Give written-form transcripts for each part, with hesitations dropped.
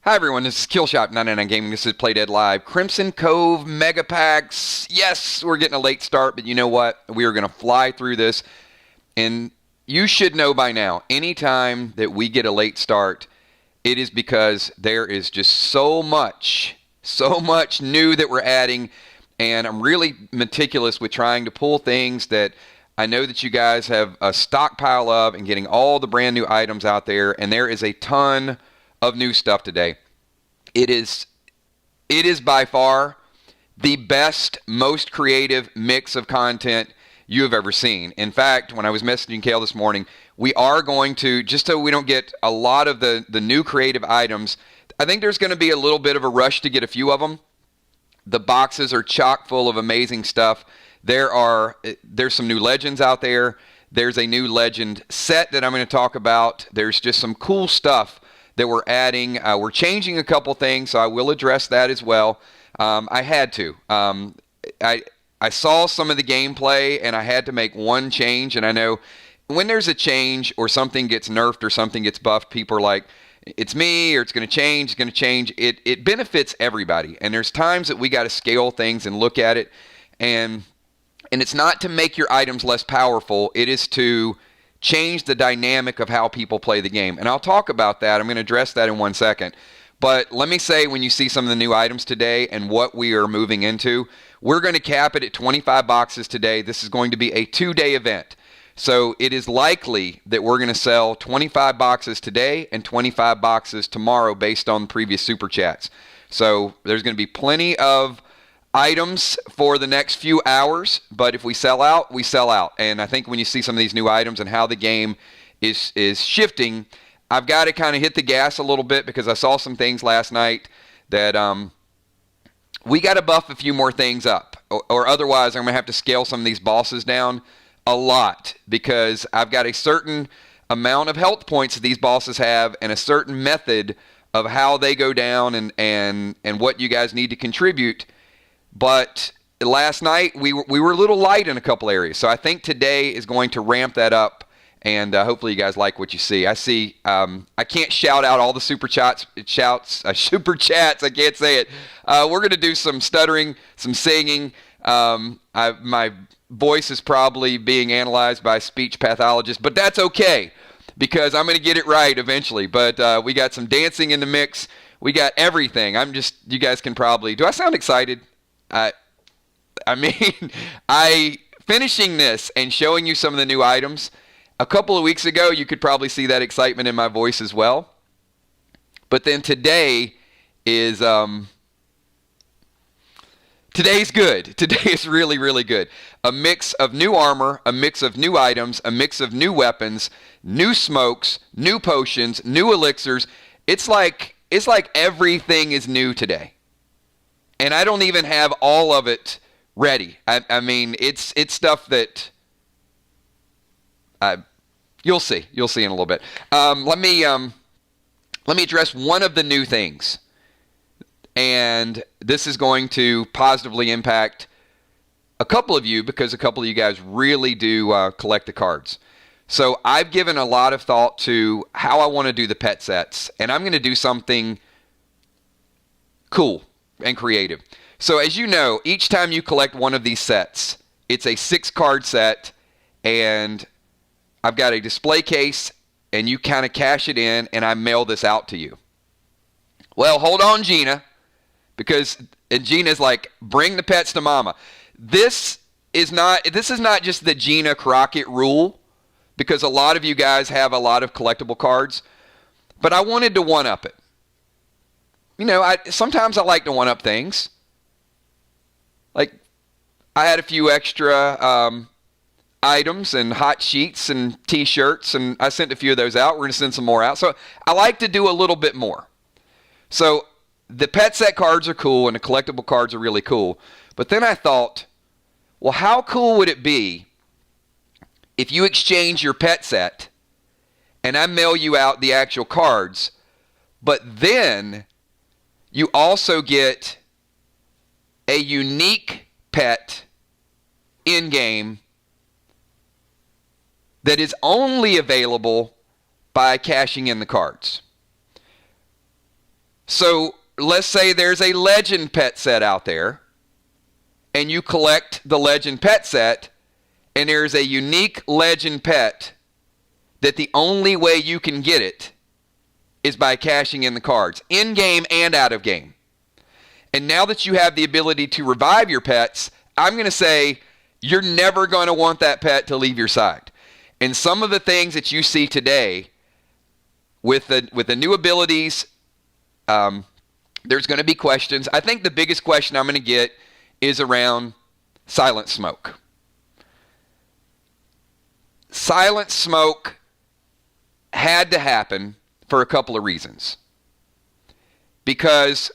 Hi everyone, this is Killshot99 Gaming. This is Play Dead Live. Crimson Cove Mega Packs. Yes, we're getting a late start, but you know what? We are going to fly through this. And you should know by now, anytime that we get a late start, it is because there is just so much new that we're adding. And I'm really meticulous with trying to pull things that I know that you guys have a stockpile of and getting all the brand new items out there. And there is a ton of new stuff today. It is by far the best, most creative mix of content you have ever seen. In fact, when I was messaging Kale this morning, we are going to, just so we don't get a lot of the new creative items, I think there's going to be a little bit of a rush to get a few of them. The boxes are chock full of amazing stuff. There's some new legends out there. There's a new legend set that I'm going to talk about. There's just some cool stuff that we're adding. We're changing a couple things, so I will address that as well. I had to. I saw some of the gameplay, and I had to make one change. And I know when there's a change or something gets nerfed or something gets buffed, people are like, it's me, or it's going to change, it's going to change. It benefits everybody. And there's times that we got to scale things and look at it. And it's not to make your items less powerful. It is to change the dynamic of how people play the game. And I'll talk about that. I'm going to address that in 1 second. But let me say, when you see some of the new items today and what we are moving into, we're going to cap it at 25 boxes today. This is going to be a 2-day event. So it is likely that we're going to sell 25 boxes today and 25 boxes tomorrow based on previous super chats. So there's going to be plenty of items for the next few hours, but if we sell out, we sell out. And I think when you see some of these new items and how the game is shifting, I've got to kind of hit the gas a little bit, because I saw some things last night that we got to buff a few more things up, or otherwise I'm going to have to scale some of these bosses down a lot, because I've got a certain amount of health points that these bosses have and a certain method of how they go down and what you guys need to contribute. But last night, we were a little light in a couple areas. So I think today is going to ramp that up, and hopefully you guys like what you see. I see, I can't shout out all the super chats, I can't say it. We're going to do some stuttering, some singing. My voice is probably being analyzed by a speech pathologist, but that's okay, because I'm going to get it right eventually. But we got some dancing in the mix. We got everything. You guys can probably, do I sound excited? I mean, finishing this and showing you some of the new items, a couple of weeks ago, you could probably see that excitement in my voice as well. But then today is, today's good. Today is really, really good. A mix of new armor, a mix of new items, a mix of new weapons, new smokes, new potions, new elixirs. It's like everything is new today. And I don't even have all of it ready. I mean, it's stuff that you'll see. You'll see in a little bit. Let me address one of the new things, and this is going to positively impact a couple of you, because a couple of you guys really do collect the cards. So I've given a lot of thought to how I want to do the pet sets, and I'm going to do something cool and creative. So as you know, each time you collect one of these sets, it's a 6-card set, and I've got a display case, and you kind of cash it in, and I mail this out to you. Well, hold on, Gina, and Gina's like, bring the pets to mama. This is not just the Gina Crockett rule, because a lot of you guys have a lot of collectible cards, but I wanted to one-up it. You know, sometimes I like to one-up things. Like, I had a few extra items and hot sheets and T-shirts, and I sent a few of those out. We're going to send some more out. So I like to do a little bit more. So the pet set cards are cool, and the collectible cards are really cool. But then I thought, well, how cool would it be if you exchange your pet set and I mail you out the actual cards, but then you also get a unique pet in-game that is only available by cashing in the cards. So let's say there's a legend pet set out there, and you collect the legend pet set, and there's a unique legend pet that the only way you can get it is by cashing in the cards, in-game and out of game. And now that you have the ability to revive your pets, I'm going to say you're never going to want that pet to leave your side. And some of the things that you see today with the new abilities, there's going to be questions. I think the biggest question I'm going to get is around Silent Smoke. Silent Smoke had to happen for a couple of reasons. Because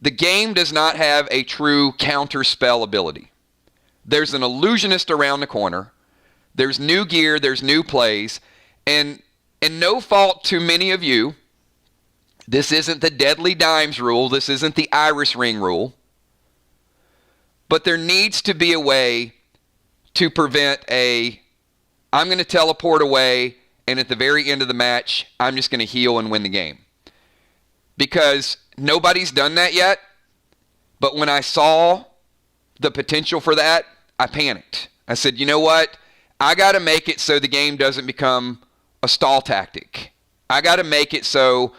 the game does not have a true counter spell ability. There's an illusionist around the corner. There's new gear, there's new plays, and no fault to many of you, this isn't the Deadly Dimes rule, this isn't the Iris Ring rule, but there needs to be a way to prevent I'm going to teleport away, and at the very end of the match, I'm just going to heal and win the game. Because nobody's done that yet, but when I saw the potential for that, I panicked. I said, you know what? I got to make it so the game doesn't become a stall tactic. I got to make it so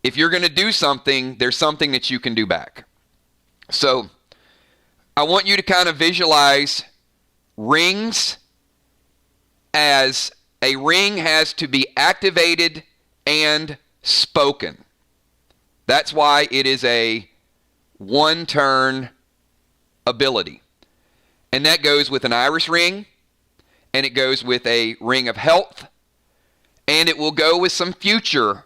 if you're going to do something, there's something that you can do back. So I want you to kind of visualize rings as a ring has to be activated and spoken. That's why it is a one-turn ability. And that goes with an Iris Ring, and it goes with a Ring of Health, and it will go with some future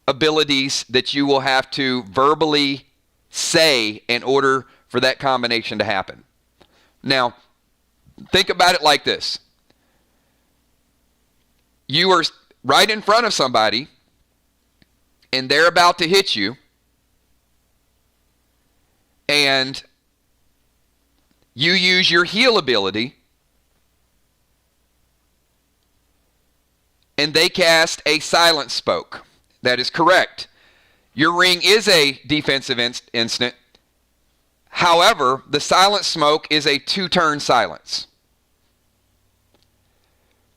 abilities that you will have to verbally say in order for that combination to happen. Now, think about it like this. You are right in front of somebody, and they're about to hit you, and you use your heal ability, and they cast a Silent Smoke. That is correct. Your ring is a defensive instant. However, the Silent Smoke is a 2-turn silence.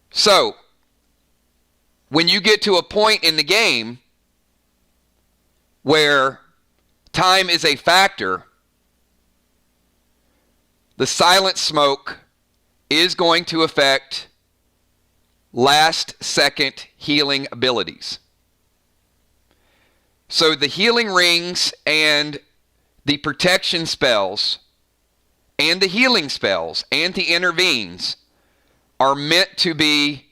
So, when you get to a point in the game where time is a factor, the Silent Smoke is going to affect last-second healing abilities. So the healing rings and the protection spells and the healing spells and the intervenes are meant to be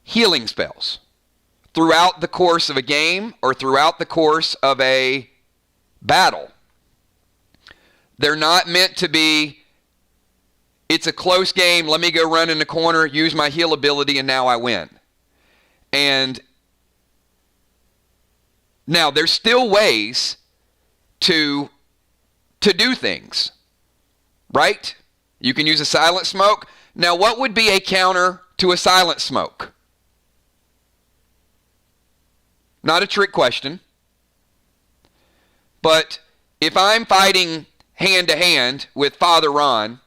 healing spells throughout the course of a game or throughout the course of a battle. They're not meant to be, it's a close game, let me go run in the corner, use my heal ability, and now I win. And now there's still ways to do things, right? You can use a Silent Smoke. Now, what would be a counter to a Silent Smoke? Not a trick question. But if I'm fighting hand-to-hand with Father Ron,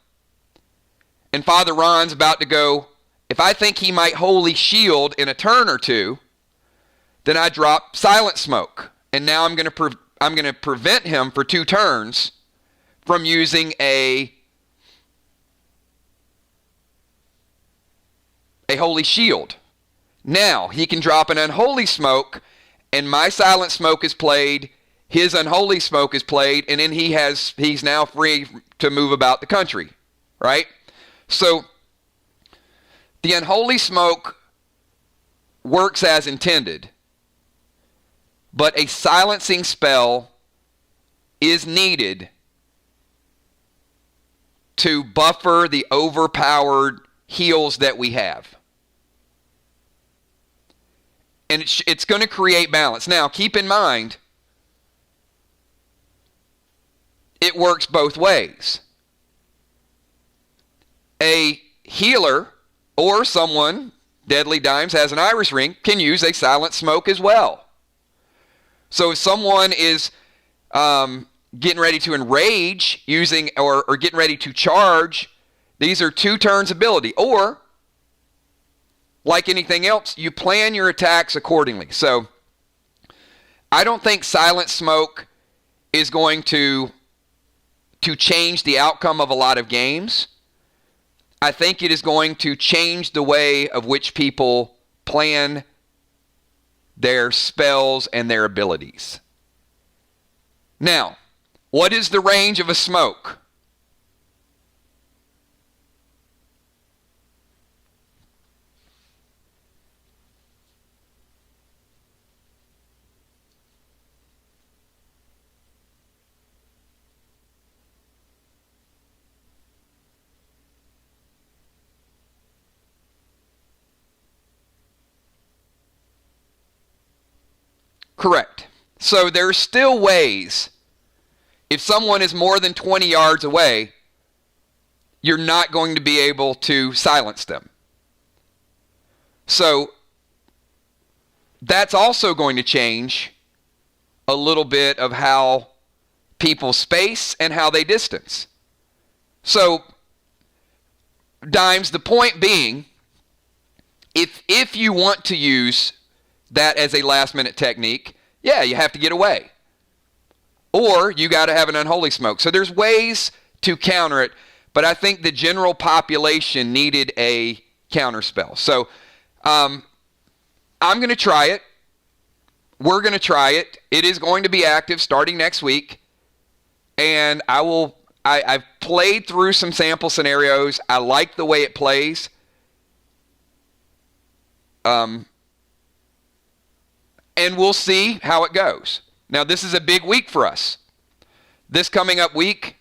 and Father Ron's about to go, if I think he might Holy Shield in a turn or two, then I drop Silent Smoke. And now I'm going to prevent him for 2 turns from using a Holy Shield. Now he can drop an Unholy Smoke, and my Silent Smoke is played, his Unholy Smoke is played, and then he's now free to move about the country, right? So the Unholy Smoke works as intended, but a silencing spell is needed to buffer the overpowered heals that we have. And it's going to create balance. Now, keep in mind, it works both ways. A healer or someone, Deadly Dimes has an Iris Ring, can use a Silent Smoke as well. So if someone is getting ready to enrage using or getting ready to charge, these are 2 turns ability. Or, like anything else, you plan your attacks accordingly. So I don't think Silent Smoke is going to change the outcome of a lot of games. I think it is going to change the way of which people plan their spells and their abilities. Now, what is the range of a smoke? Correct. So there's still ways. If someone is more than 20 yards away, you're not going to be able to silence them. So that's also going to change a little bit of how people space and how they distance. So, Dimes, the point being, if you want to use that as a last-minute technique, yeah, you have to get away. Or you got to have an unholy smoke. So there's ways to counter it, but I think the general population needed a counter spell. So I'm going to try it. We're going to try it. It is going to be active starting next week. And I've played through some sample scenarios. I like the way it plays. And we'll see how it goes. Now, this is a big week for us. This coming up week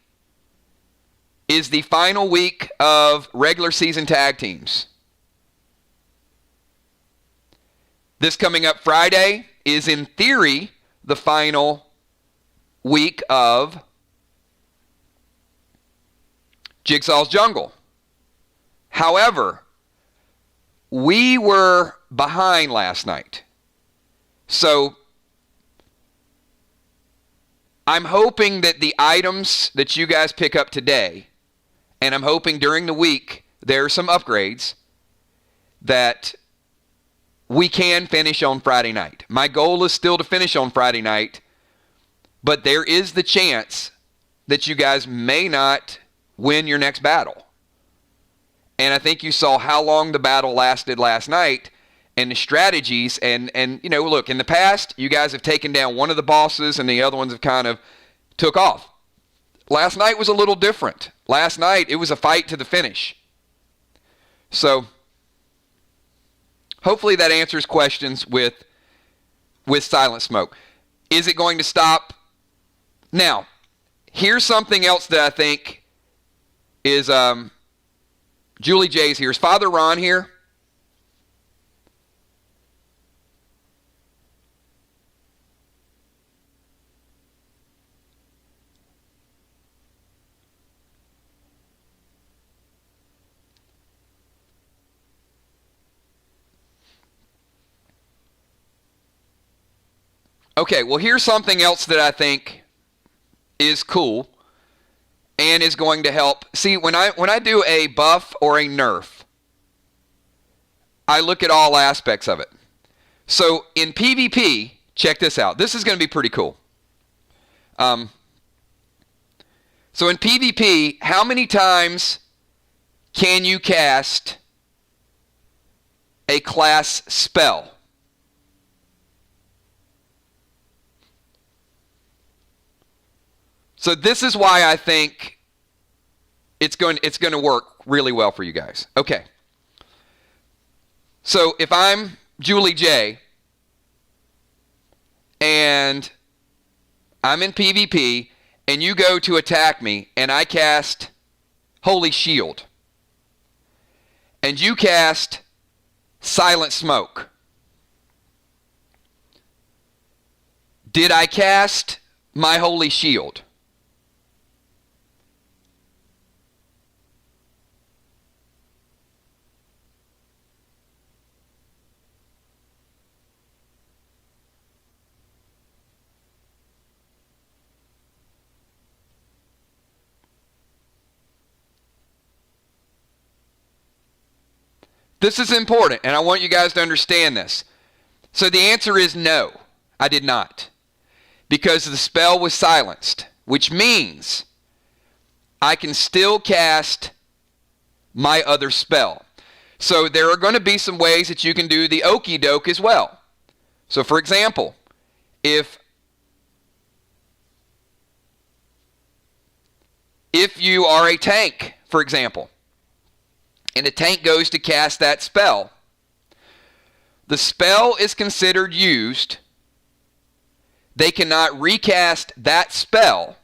is the final week of regular season tag teams. This coming up Friday is, in theory, the final week of Jigsaw's Jungle. However, we were behind last night. So I'm hoping that the items that you guys pick up today, and I'm hoping during the week there are some upgrades, that we can finish on Friday night. My goal is still to finish on Friday night, but there is the chance that you guys may not win your next battle. And I think you saw how long the battle lasted last night and the strategies. And you know, look, in the past, you guys have taken down one of the bosses and the other ones have kind of took off. Last night was a little different. Last night, it was a fight to the finish. So hopefully that answers questions with Silent Smoke. Is it going to stop? Now, here's something else that I think is, Julie J's here. Is Father Ron here? Okay, well, here's something else that I think is cool and is going to help. See, when I do a buff or a nerf, I look at all aspects of it. So in PvP, check this out. This is going to be pretty cool. So in PvP, how many times can you cast a class spell? So this is why I think it's going to work really well for you guys. Okay. So if I'm Julie J and I'm in PvP and you go to attack me and I cast Holy Shield and you cast Silent Smoke, did I cast my Holy Shield? This is important, and I want you guys to understand this. So the answer is no, I did not. Because the spell was silenced, which means I can still cast my other spell. So there are going to be some ways that you can do the okey doke as well. So for example, if you are a tank, for example, and a tank goes to cast that spell, the spell is considered used. They cannot recast that spell.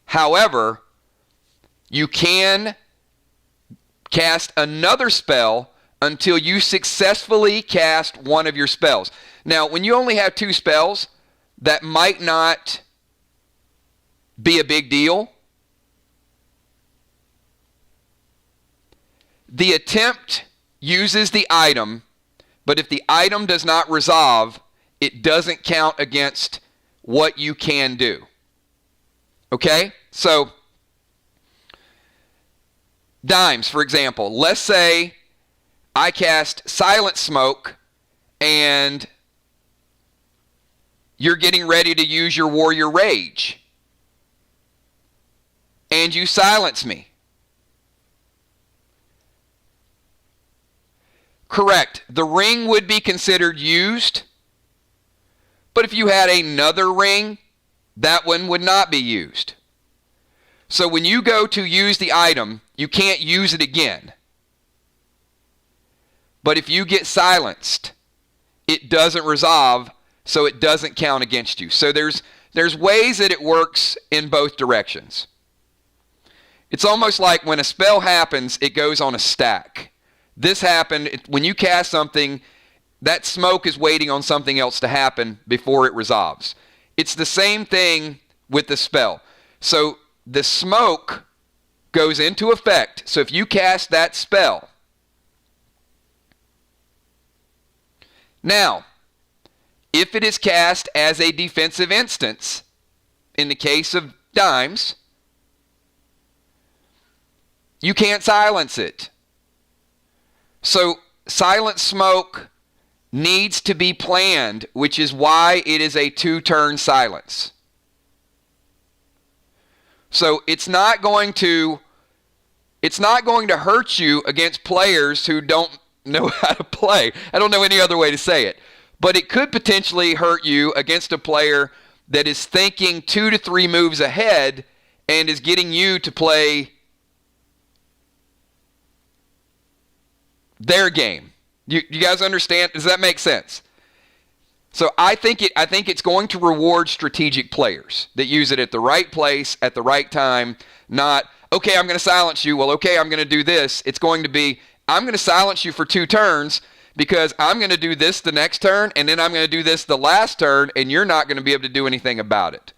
However, you can cast another spell until you successfully cast one of your spells. Now, when you only have 2 spells, that might not be a big deal. The attempt uses the item, but if the item does not resolve, it doesn't count against what you can do. Okay? So, dimes, for example. Let's say I cast Silent Smoke and you're getting ready to use your Warrior Rage. And you silence me. Correct. The ring would be considered used. But if you had another ring, that one would not be used. So when you go to use the item, you can't use it again. But if you get silenced, it doesn't resolve, so it doesn't count against you. So there's ways that it works in both directions. It's almost like when a spell happens, it goes on a stack. This happened, when you cast something, that smoke is waiting on something else to happen before it resolves. It's the same thing with the spell. So the smoke goes into effect. So if you cast that spell, now, if it is cast as a defensive instance, in the case of dimes, you can't silence it. So Silent Smoke needs to be planned, which is why it is a 2-turn silence. So it's not going to hurt you against players who don't know how to play. I don't know any other way to say it. But it could potentially hurt you against a player that is thinking 2 to 3 moves ahead and is getting you to play their game. You guys understand? Does that make sense? So I think it's going to reward strategic players that use it at the right place at the right time. Not, okay, I'm going to silence you. Well, okay, I'm going to do this. It's going to be, I'm going to silence you for 2 turns because I'm going to do this the next turn, and then I'm going to do this the last turn, and you're not going to be able to do anything about it.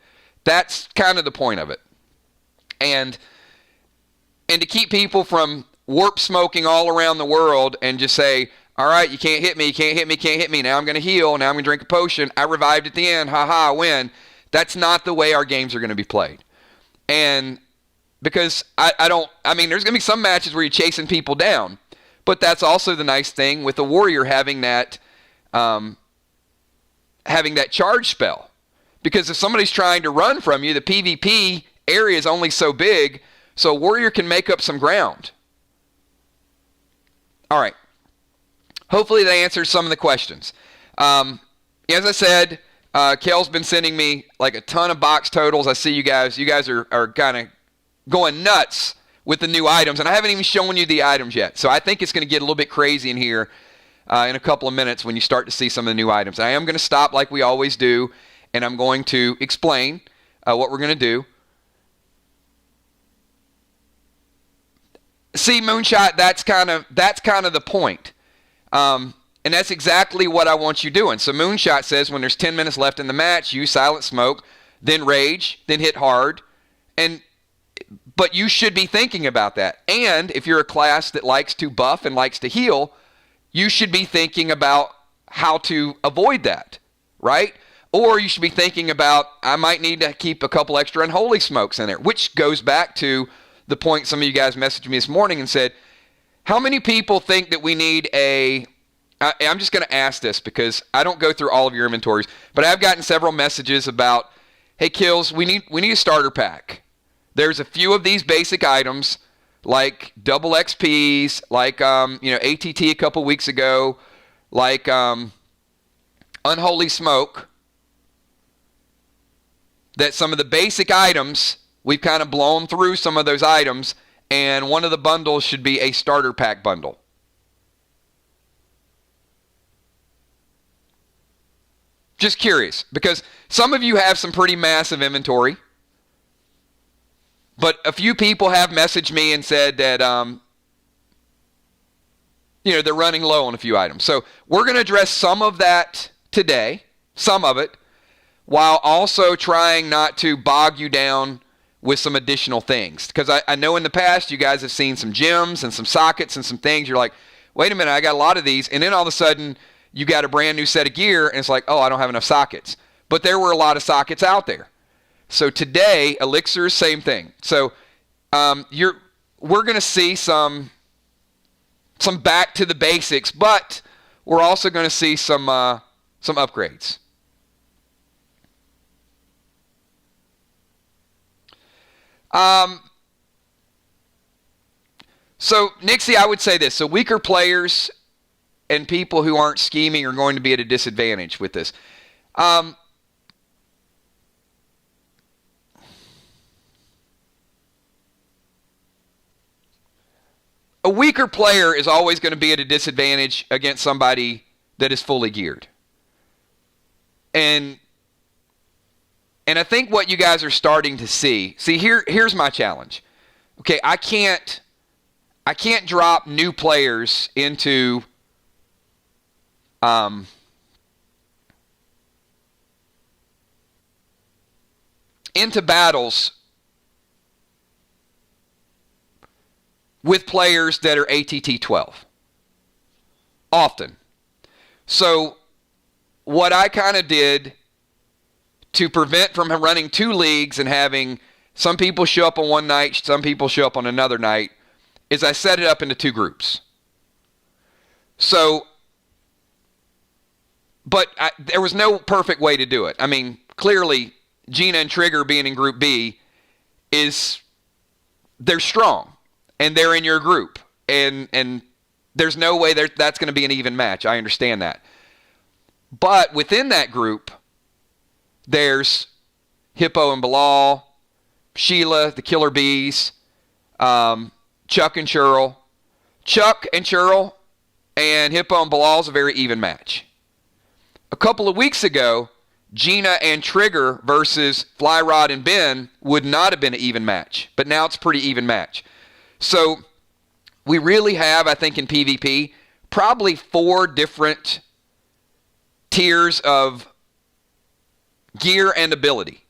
That's kind of the point of it. And to keep people from warp smoking all around the world and just say, all right, you can't hit me, you can't hit me, can't hit me. Now I'm going to heal. Now I'm going to drink a potion. I revived at the end. Ha-ha, I win. That's not the way our games are going to be played. And because there's going to be some matches where you're chasing people down. But that's also the nice thing with the warrior having that charge spell. Because if somebody's trying to run from you, the PvP area is only so big, so a warrior can make up some ground. All right. Hopefully that answers some of the questions. As I said, Kel's been sending me like a ton of box totals. I see you guys. You guys are kind of going nuts with the new items, and I haven't even shown you the items yet. So I think it's going to get a little bit crazy in here in a couple of minutes when you start to see some of the new items. I am going to stop like we always do, and I'm going to explain what we're going to do. See, Moonshot, that's kind of the point. And that's exactly what I want you doing. So Moonshot says when there's 10 minutes left in the match, use Silent Smoke, then Rage, then hit hard. But you should be thinking about that. And if you're a class that likes to buff and likes to heal, you should be thinking about how to avoid that, right? Or you should be thinking about, I might need to keep a couple extra Unholy Smokes in there, which goes back to the point some of you guys messaged me this morning and said, How many people think that we need I'm just going to ask this because I don't go through all of your inventories, but I've gotten several messages about, hey, Kills, we need a starter pack. There's a few of these basic items like double XPs, like ATT a couple weeks ago, like Unholy Smoke, that some of the basic items, we've kind of blown through some of those items, and one of the bundles should be a starter pack bundle. Just curious, because some of you have some pretty massive inventory, but a few people have messaged me and said that they're running low on a few items. So we're going to address some of that today, some of it, while also trying not to bog you down with some additional things. Because I know in the past you guys have seen some gems and some sockets and some things. You're like, wait a minute, I got a lot of these. And then all of a sudden you got a brand new set of gear and it's like, oh, I don't have enough sockets. But there were a lot of sockets out there. So today, Elixirs, same thing. So we're going to see some back to the basics, but we're also going to see some upgrades. So Nixie, I would say this. So weaker players and people who aren't scheming are going to be at a disadvantage with this. A weaker player is always going to be at a disadvantage against somebody that is fully geared. And I think what you guys are starting to see here's my challenge. Okay, I can't drop new players into battles with players that are ATT 12. Often. So what I kind of did to prevent from running two leagues and having some people show up on one night, some people show up on another night, is I set it up into two groups. So, but there was no perfect way to do it. I mean, clearly, Gina and Trigger being in Group B they're strong. And they're in your group. And there's no way that's going to be an even match. I understand that. But within that group, there's Hippo and Bilal, Sheila, the Killer Bees, Chuck and Churl. Chuck and Churl and Hippo and Bilal is a very even match. A couple of weeks ago, Gina and Trigger versus Flyrod and Ben would not have been an even match. But now it's a pretty even match. So we really have, I think, in PvP, probably 4 different tiers of gear and ability.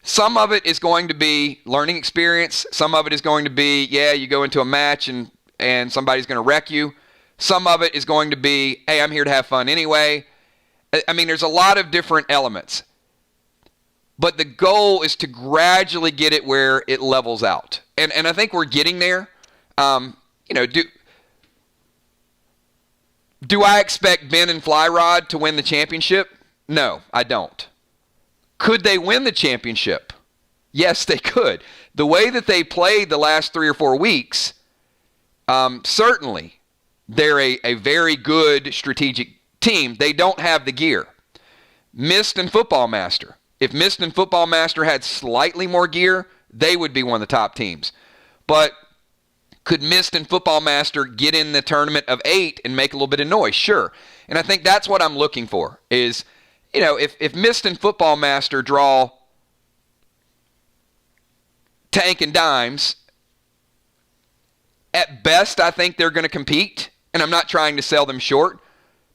Some of it is going to be learning experience. Some of it is going to be, you go into a match and somebody's going to wreck you. Some of it is going to be, hey, I'm here to have fun anyway. I mean, there's a lot of different elements. But the goal is to gradually get it where it levels out. And I think we're getting there. Do I expect Ben and Flyrod to win the championship? No, I don't. Could they win the championship? Yes, they could. The way that they played the last 3 or 4 weeks, certainly they're a very good strategic team. They don't have the gear. Mist and Football Master. If Mist and Football Master had slightly more gear, they would be one of the top teams. But could Mist and Football Master get in the tournament of 8 and make a little bit of noise? Sure. And I think that's what I'm looking for is, if Mist and Football Master draw Tank and Dimes, at best I think they're going to compete. And I'm not trying to sell them short.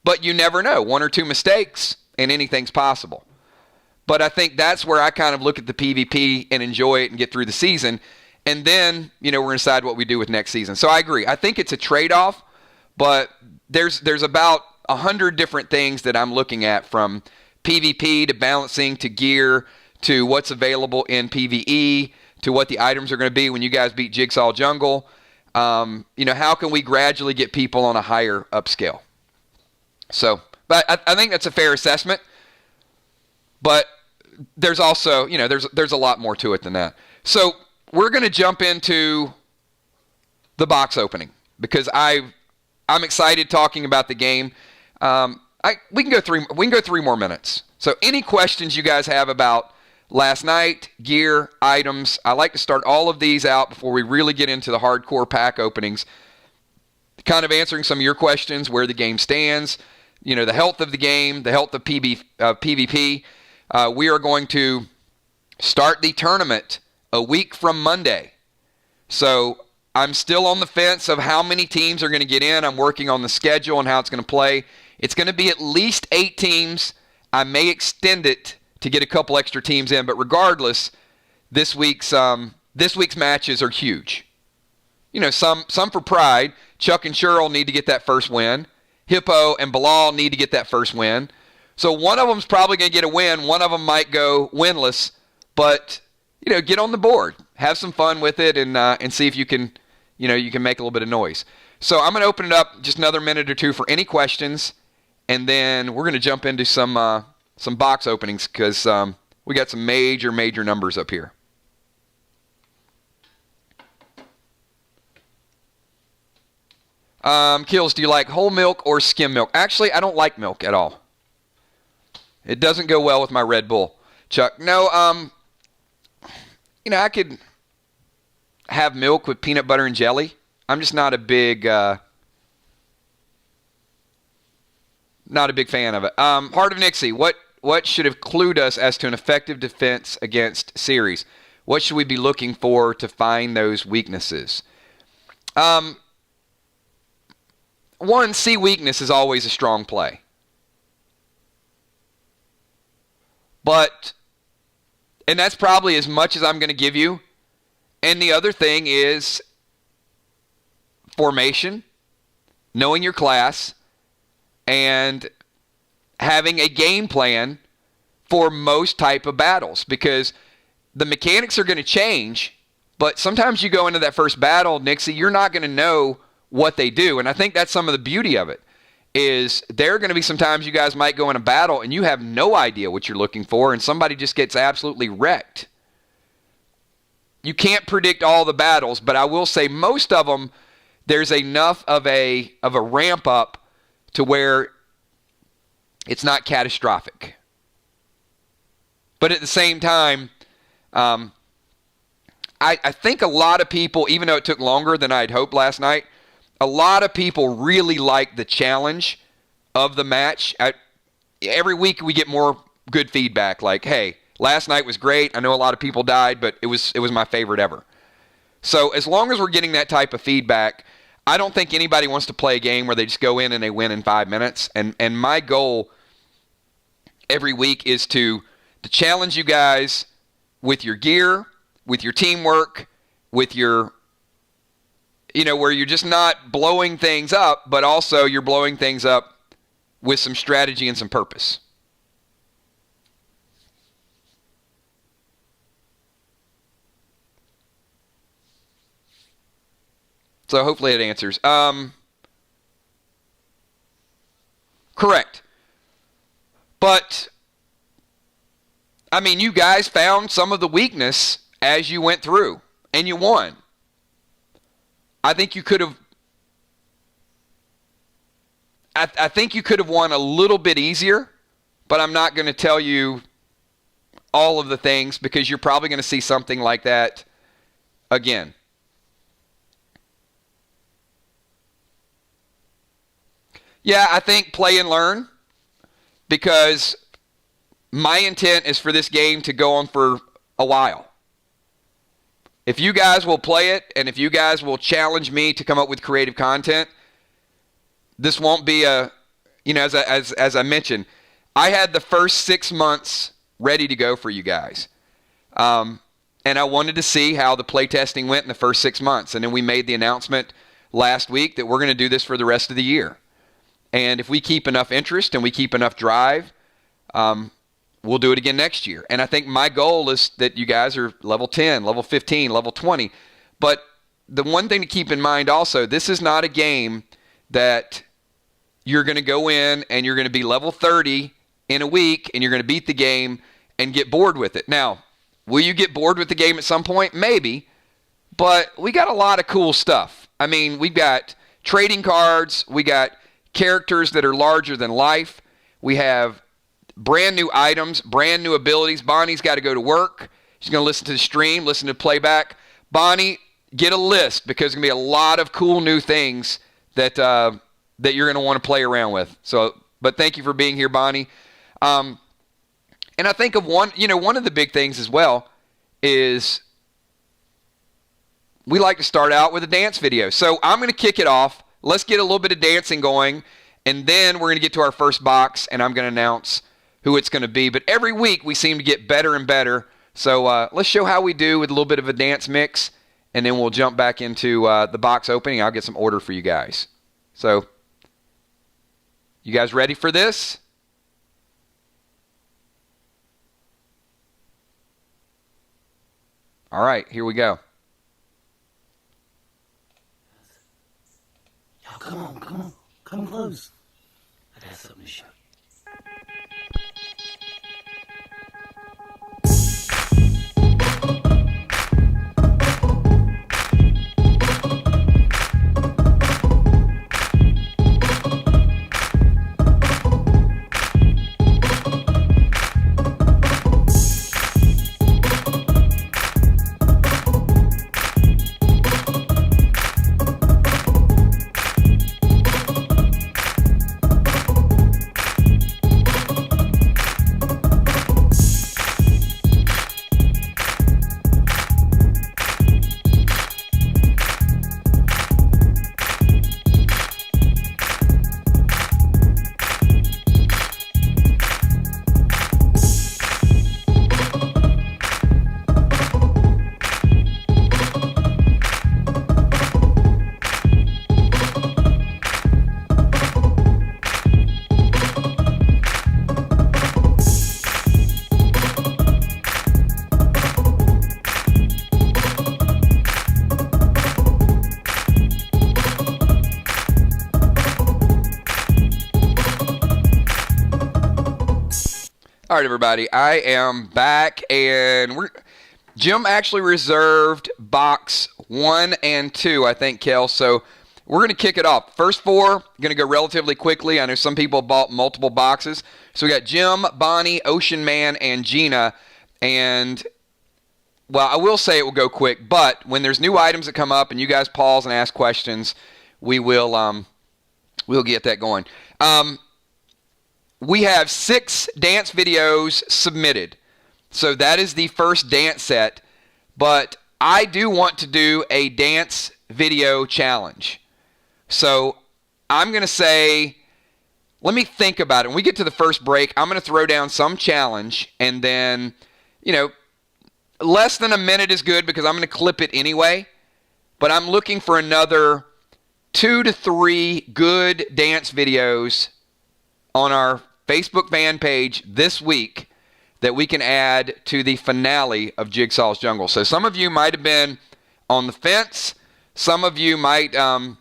But you never know. 1 or 2 mistakes and anything's possible. But I think that's where I kind of look at the PvP and enjoy it and get through the season. And then, we're going to decide what we do with next season. So I agree. I think it's a trade-off, but there's about 100 different things that I'm looking at, from PvP to balancing to gear to what's available in PvE to what the items are going to be when you guys beat Jigsaw Jungle. How can we gradually get people on a higher upscale? So, but I think that's a fair assessment. But there's also, there's a lot more to it than that. So we're going to jump into the box opening because I'm excited talking about the game. We can go 3 more minutes. So any questions you guys have about last night, gear, items, I like to start all of these out before we really get into the hardcore pack openings, kind of answering some of your questions, where the game stands, the health of the game, the health of PvP. We are going to start the tournament a week from Monday. So I'm still on the fence of how many teams are going to get in. I'm working on the schedule and how it's going to play. It's going to be at least 8 teams. I may extend it to get a couple extra teams in, but regardless, this week's matches are huge. Some for pride. Chuck and Cheryl need to get that first win. Hippo and Bilal need to get that first win. So one of them's probably going to get a win. One of them might go winless, but get on the board, have some fun with it, and see if you can make a little bit of noise. So I'm going to open it up just another minute or two for any questions, and then we're going to jump into some box openings because we got some major numbers up here. Kills, do you like whole milk or skim milk? Actually, I don't like milk at all. It doesn't go well with my Red Bull. Chuck, no, I could have milk with peanut butter and jelly. I'm just not a big fan of it. Heart of Nixie, what should have clued us as to an effective defense against series? What should we be looking for to find those weaknesses? One, see weakness is always a strong play. And that's probably as much as I'm going to give you. And the other thing is formation, knowing your class, and having a game plan for most type of battles. Because the mechanics are going to change, but sometimes you go into that first battle, Nixie, you're not going to know what they do. And I think that's some of the beauty of it. Is there are going to be some times you guys might go in a battle and you have no idea what you're looking for and somebody just gets absolutely wrecked. You can't predict all the battles, but I will say most of them, there's enough of a ramp up to where it's not catastrophic. But at the same time, I think a lot of people, even though it took longer than I'd hoped last night, a lot of people really like the challenge of the match. Every week we get more good feedback like, hey, last night was great. I know a lot of people died, but it was my favorite ever. So as long as we're getting that type of feedback, I don't think anybody wants to play a game where they just go in and they win in 5 minutes. And my goal every week is to challenge you guys with your gear, with your teamwork, with your where you're just not blowing things up, but also you're blowing things up with some strategy and some purpose. So hopefully it answers. Correct. But, you guys found some of the weakness as you went through, and you won. I think you could have I think you could have won a little bit easier, but I'm not going to tell you all of the things because you're probably going to see something like that again. Yeah, I think play and learn because my intent is for this game to go on for a while. If you guys will play it and if you guys will challenge me to come up with creative content, this won't be as I mentioned, I had the first 6 months ready to go for you guys. And I wanted to see how the playtesting went in the first 6 months. And then we made the announcement last week that we're going to do this for the rest of the year. And if we keep enough interest and we keep enough drive, we'll do it again next year. And I think my goal is that you guys are level 10, level 15, level 20. But the one thing to keep in mind also, this is not a game that you're going to go in and you're going to be level 30 in a week and you're going to beat the game and get bored with it. Now, will you get bored with the game at some point? Maybe. But we got a lot of cool stuff. I mean, we've got trading cards. We got characters that are larger than life. We have brand new items, brand new abilities. Bonnie's got to go to work. She's going to listen to the stream, listen to playback. Bonnie, get a list because there's going to be a lot of cool new things that you're going to want to play around with. So, but thank you for being here, Bonnie. And I think of one of the big things as well is we like to start out with a dance video. So I'm going to kick it off. Let's get a little bit of dancing going, and then we're going to get to our first box, and I'm going to announce who it's going to be. But every week we seem to get better and better. So let's show how we do with a little bit of a dance mix, and then we'll jump back into the box opening. I'll get some order for you guys. So you guys ready for this? All right, here we go. Y'all, come close. I got something to show you. All right, everybody, I am back, and Jim actually reserved box 1 and 2, I think, Kel. So we're going to kick it off. First four, going to go relatively quickly. I know some people bought multiple boxes. So we got Jim, Bonnie, Ocean Man, and Gina. And, well, I will say it will go quick, but when there's new items that come up and you guys pause and ask questions, we'll get that going. We have 6 dance videos submitted. So that is the first dance set. But I do want to do a dance video challenge. So I'm going to say, let me think about it. When we get to the first break, I'm going to throw down some challenge. And then, less than a minute is good because I'm going to clip it anyway. But I'm looking for another 2 to 3 good dance videos on our Facebook fan page this week that we can add to the finale of Jigsaw's Jungle. So some of you might have been on the fence. Some of you might, I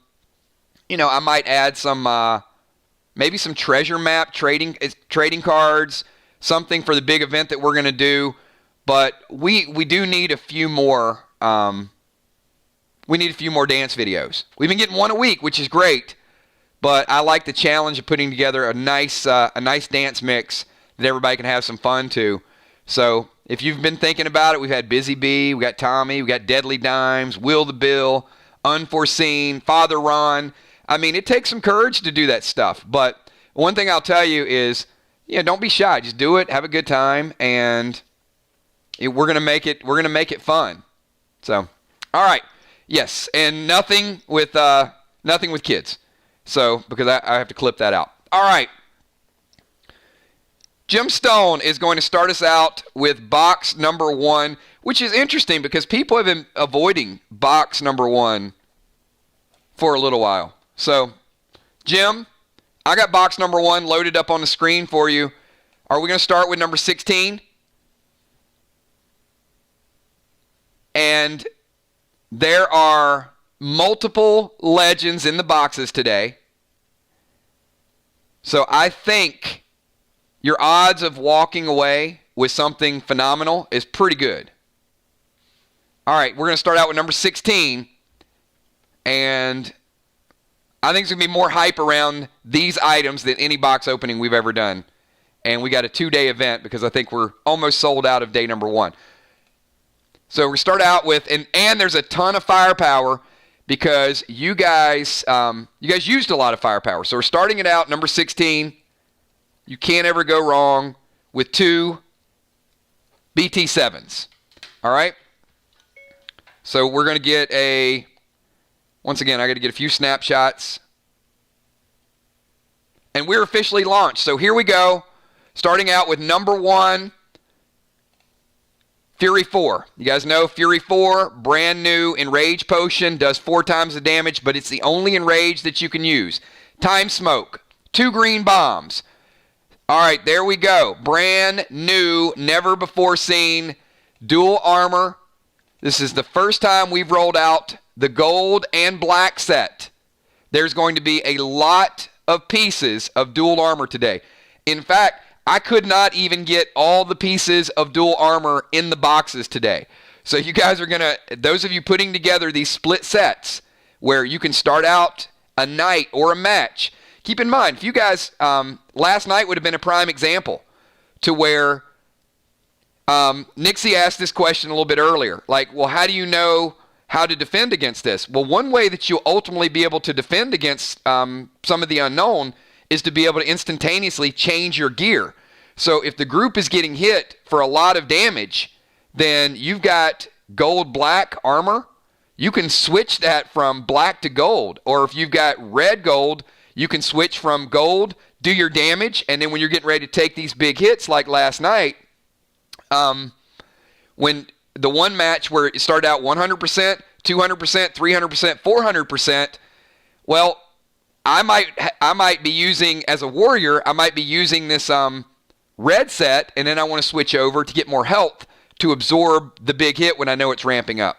might add some, maybe some treasure map trading cards, something for the big event that we're going to do. But we do need a few more. We need a few more dance videos. We've been getting one a week, which is great. But I like the challenge of putting together a nice dance mix that everybody can have some fun to. So if you've been thinking about it, we've had Busy Bee, we got Tommy, we got Deadly Dimes, Will the Bill, Unforeseen, Father Ron. I mean, it takes some courage to do that stuff. But one thing I'll tell you is, don't be shy. Just do it, have a good time, and we're gonna make it fun. So, all right, yes, and nothing with kids. So, because I have to clip that out. All right. Jim Stone is going to start us out with box number 1, which is interesting because people have been avoiding box number 1 for a little while. So, Jim, I got box number 1 loaded up on the screen for you. Are we going to start with number 16? And there are multiple legends in the boxes today. So I think your odds of walking away with something phenomenal is pretty good. All right, we're going to start out with number 16. And I think there's going to be more hype around these items than any box opening we've ever done. And we got a 2-day event because I think we're almost sold out of day number 1. So we start out with, and there's a ton of firepower because you guys used a lot of firepower. So we're starting it out, number 16. You can't ever go wrong with 2 BT7s. All right? So we're going to get once again, I got to get a few snapshots. And we're officially launched. So here we go. Starting out with number 1, Fury 4. You guys know Fury 4, brand new Enrage potion, does 4 times the damage, but it's the only Enrage that you can use. Time Smoke, 2 green bombs. All right, there we go. Brand new, never before seen, dual armor. This is the first time we've rolled out the gold and black set. There's going to be a lot of pieces of dual armor today. In fact, I could not even get all the pieces of dual armor in the boxes today. So you guys are going to, those of you putting together these split sets where you can start out a night or a match. Keep in mind, if you guys, last night would have been a prime example to where Nixie asked this question a little bit earlier. Like, well, how do you know how to defend against this? Well, one way that you'll ultimately be able to defend against some of the unknown is to be able to instantaneously change your gear. So if the group is getting hit for a lot of damage, then you've got gold-black armor. You can switch that from black to gold. Or if you've got red-gold, you can switch from gold, do your damage, and then when you're getting ready to take these big hits like last night, when the one match where it started out 100%, 200%, 300%, 400%, well, I might be using, as a warrior, I might be using this red set, and then I want to switch over to get more health to absorb the big hit when I know it's ramping up.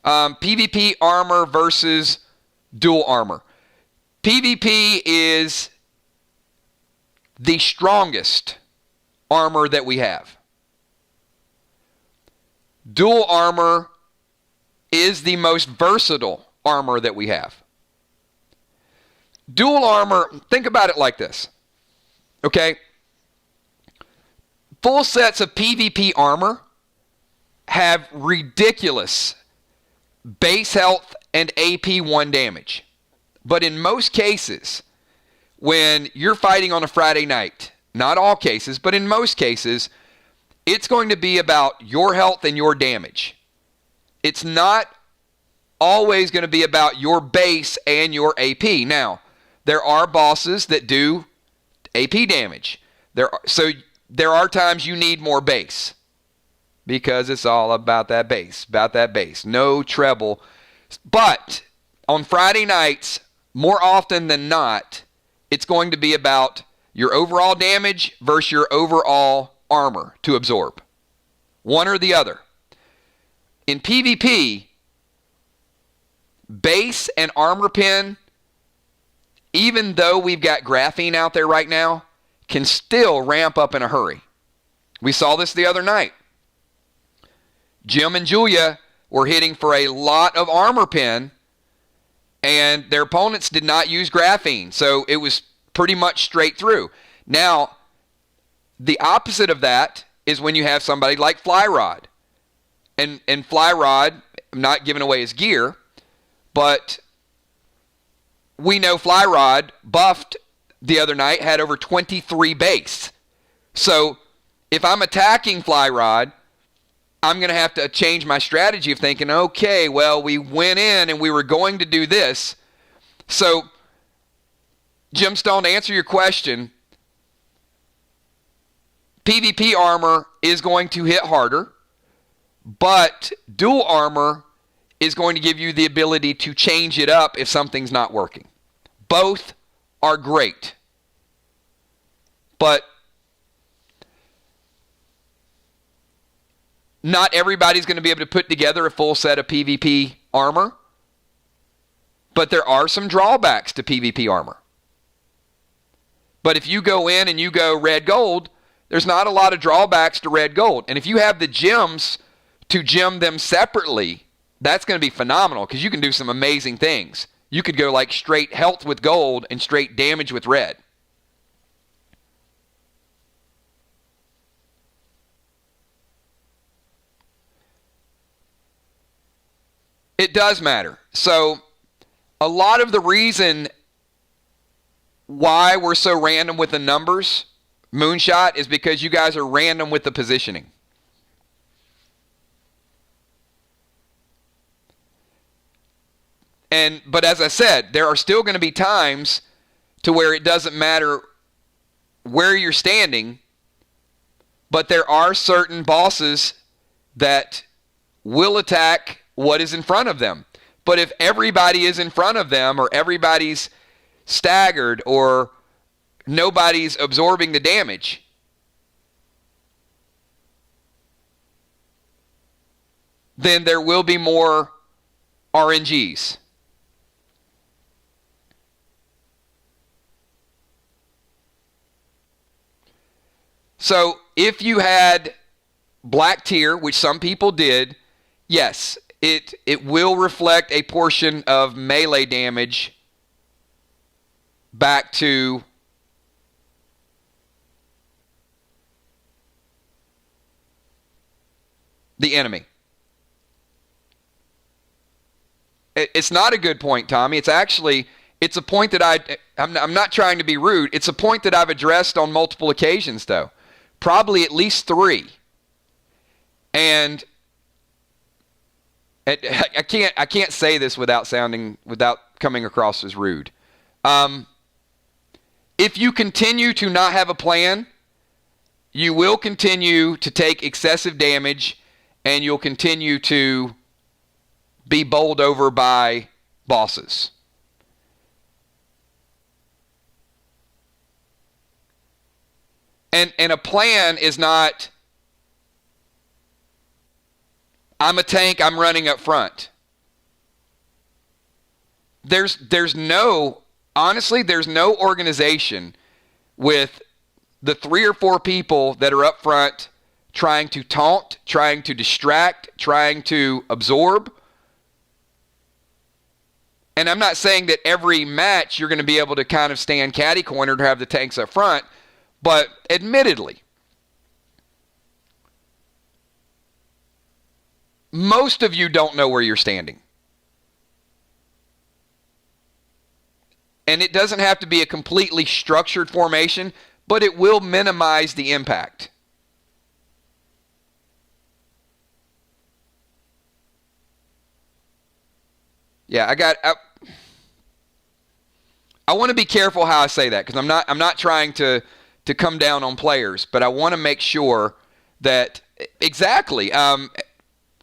PvP armor versus dual armor. PvP is the strongest armor that we have. Dual armor is the most versatile armor that we have. Dual armor, think about it like this. Okay? Full sets of PvP armor have ridiculous base health and AP 1 damage. But in most cases, when you're fighting on a Friday night, not all cases, but in most cases, it's going to be about your health and your damage. It's not always going to be about your base and your AP. Now, there are bosses that do AP damage. So there are times you need more base because it's all about that base, No treble. But on Friday nights, more often than not, it's going to be about your overall damage versus your overall armor to absorb. One or the other. In PvP, base and armor pin, even though we've got graphene out there right now, can still ramp up in a hurry. We saw this the other night. Jim and Julia were hitting for a lot of armor pin, and their opponents did not use graphene, so it was pretty much straight through. Now, the opposite of that is when you have somebody like Flyrod. And Flyrod, I'm not giving away his gear, but we know Flyrod buffed the other night, had over 23 base. So if I'm attacking Flyrod, I'm going to have to change my strategy of thinking, okay, well, we went in and we were going to do this. So, Jim Stone, to answer your question, PvP armor is going to hit harder, but dual armor is going to give you the ability to change it up if something's not working. Both are great. But not everybody's going to be able to put together a full set of PvP armor. But there are some drawbacks to PvP armor. But if you go in and you go red gold, there's not a lot of drawbacks to red gold. And if you have the gems to gem them separately, that's going to be phenomenal because you can do some amazing things. You could go like straight health with gold and straight damage with red. It does matter. So a lot of the reason why we're so random with the numbers, Moonshot, is because you guys are random with the positioning. But as I said, there are still going to be times to where it doesn't matter where you're standing, but there are certain bosses that will attack what is in front of them. But if everybody is in front of them, or everybody's staggered, or nobody's absorbing the damage, then there will be more RNGs. So if you had black tier, which some people did, yes, it will reflect a portion of melee damage back to the enemy. It's not a good point, Tommy. It's a point that I'm not trying to be rude. It's a point that I've addressed on multiple occasions, though. Probably at least 3. And I can't say this without coming across as rude. If you continue to not have a plan, you will continue to take excessive damage, and you'll continue to be bowled over by bosses. And a plan is not, I'm a tank, I'm running up front. There's no organization with the 3 or 4 people that are up front trying to taunt, trying to distract, trying to absorb. And I'm not saying that every match you're going to be able to kind of stand catty-cornered or have the tanks up front, but admittedly, most of you don't know where you're standing. And it doesn't have to be a completely structured formation, but it will minimize the impact. Yeah, I want to be careful how I say that, because I'm not trying to come down on players, but I want to make sure that exactly.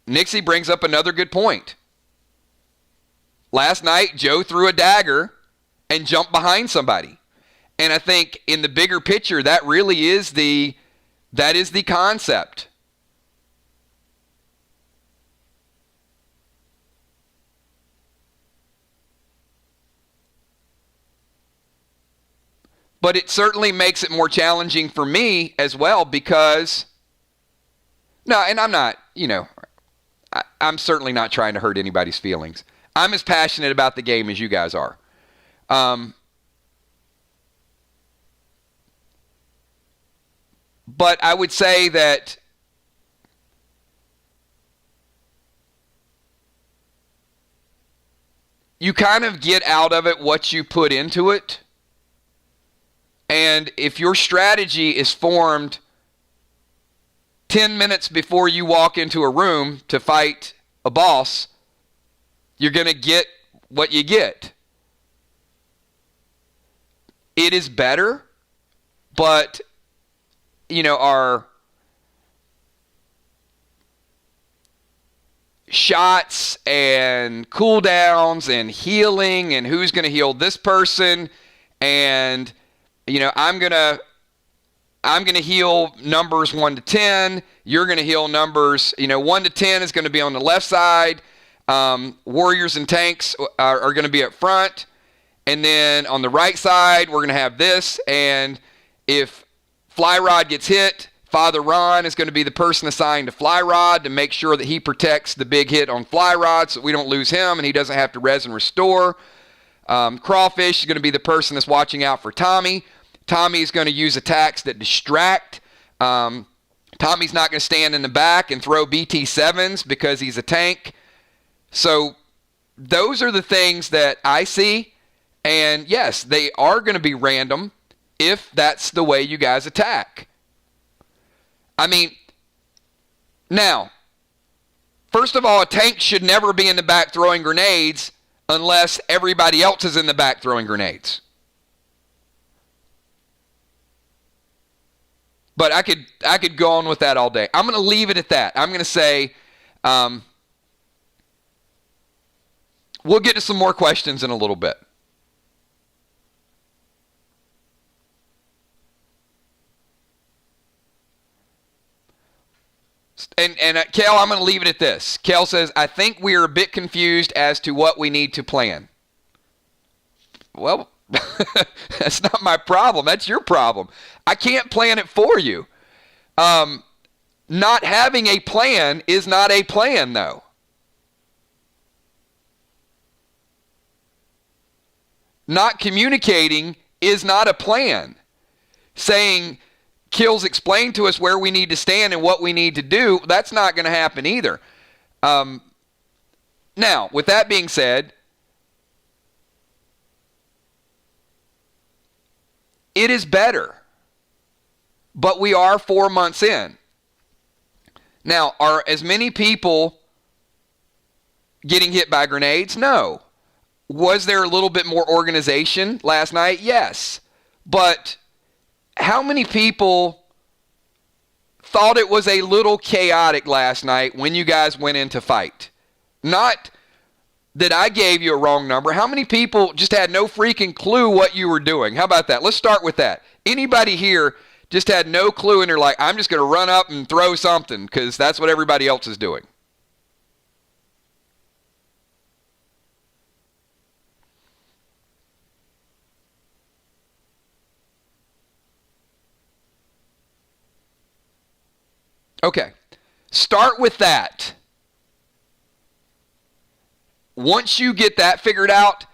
Nixie brings up another good point. Last night, Joe threw a dagger and jumped behind somebody. And I think in the bigger picture, that really is the concept. But it certainly makes it more challenging for me as well, because I'm not, I'm certainly not trying to hurt anybody's feelings. I'm as passionate about the game as you guys are. But I would say that you kind of get out of it what you put into it. And if your strategy is formed 10 minutes before you walk into a room to fight a boss, you're going to get what you get. It is better, but, our shots and cooldowns and healing and who's going to heal this person, and I'm gonna heal numbers 1 to 10. You're gonna heal numbers. 1 to 10 is gonna be on the left side. Warriors and tanks are going to be up front. And then on the right side, we're going to have this. And if Fly Rod gets hit, Father Ron is going to be the person assigned to Fly Rod to make sure that he protects the big hit on Fly Rod so we don't lose him and he doesn't have to res and restore. Crawfish is going to be the person that's watching out for Tommy. Tommy is going to use attacks that distract. Tommy's not going to stand in the back and throw BT7s because he's a tank. So those are the things that I see. And yes, they are going to be random if that's the way you guys attack. I mean, now, first of all, a tank should never be in the back throwing grenades unless everybody else is in the back throwing grenades. But I could go on with that all day. I'm going to leave it at that. I'm going to say we'll get to some more questions in a little bit. And Kel, I'm going to leave it at this. Kel says, I think we are a bit confused as to what we need to plan. Well, that's not my problem. That's your problem. I can't plan it for you. Not having a plan is not a plan, though. Not communicating is not a plan. Saying, Kills, explain to us where we need to stand and what we need to do, that's not going to happen either. Now, with that being said, it is better, but we are 4 months in. Now, are as many people getting hit by grenades? No. Was there a little bit more organization last night? Yes. But how many people thought it was a little chaotic last night when you guys went in to fight? Not that I gave you a wrong number. How many people just had no freaking clue what you were doing? How about that? Let's start with that. Anybody here just had no clue and they're like, I'm just going to run up and throw something because that's what everybody else is doing? Okay, start with that. Once you get that figured out,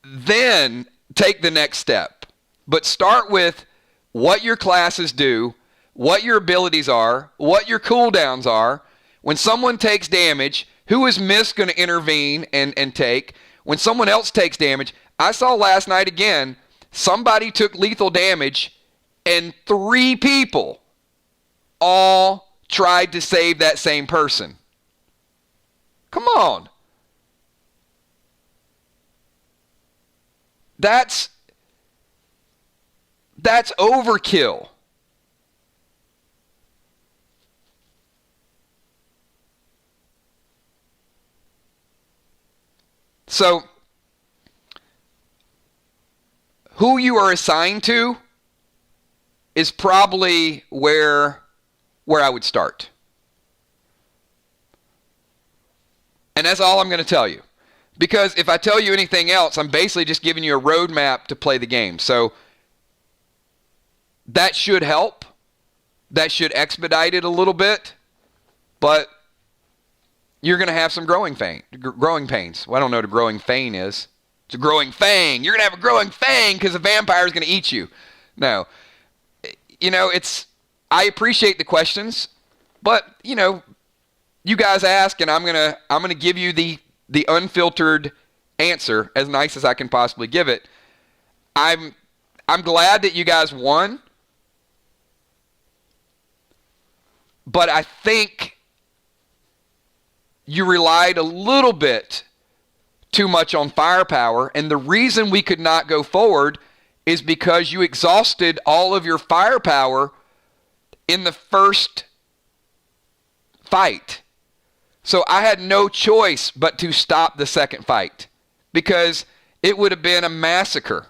then take the next step. But start with what your classes do, what your abilities are, what your cooldowns are. When someone takes damage, who is Mist going to intervene and take? When someone else takes damage, I saw last night again, somebody took lethal damage and 3 people all tried to save that same person. Come on. That's overkill. So, who you are assigned to is probably where I would start. And that's all I'm going to tell you. Because if I tell you anything else, I'm basically just giving you a roadmap to play the game. So that should help. That should expedite it a little bit. But you're going to have some growing pains. Well, I don't know what a growing fang is. It's a growing fang. You're going to have a growing fang because a vampire is going to eat you. No. You know, I appreciate the questions, but you guys ask, and I'm gonna give you the unfiltered answer as nice as I can possibly give it. I'm glad that you guys won, but I think you relied a little bit too much on firepower, and the reason we could not go forward is because you exhausted all of your firepower in the first fight. So I had no choice but to stop the second fight because it would have been a massacre.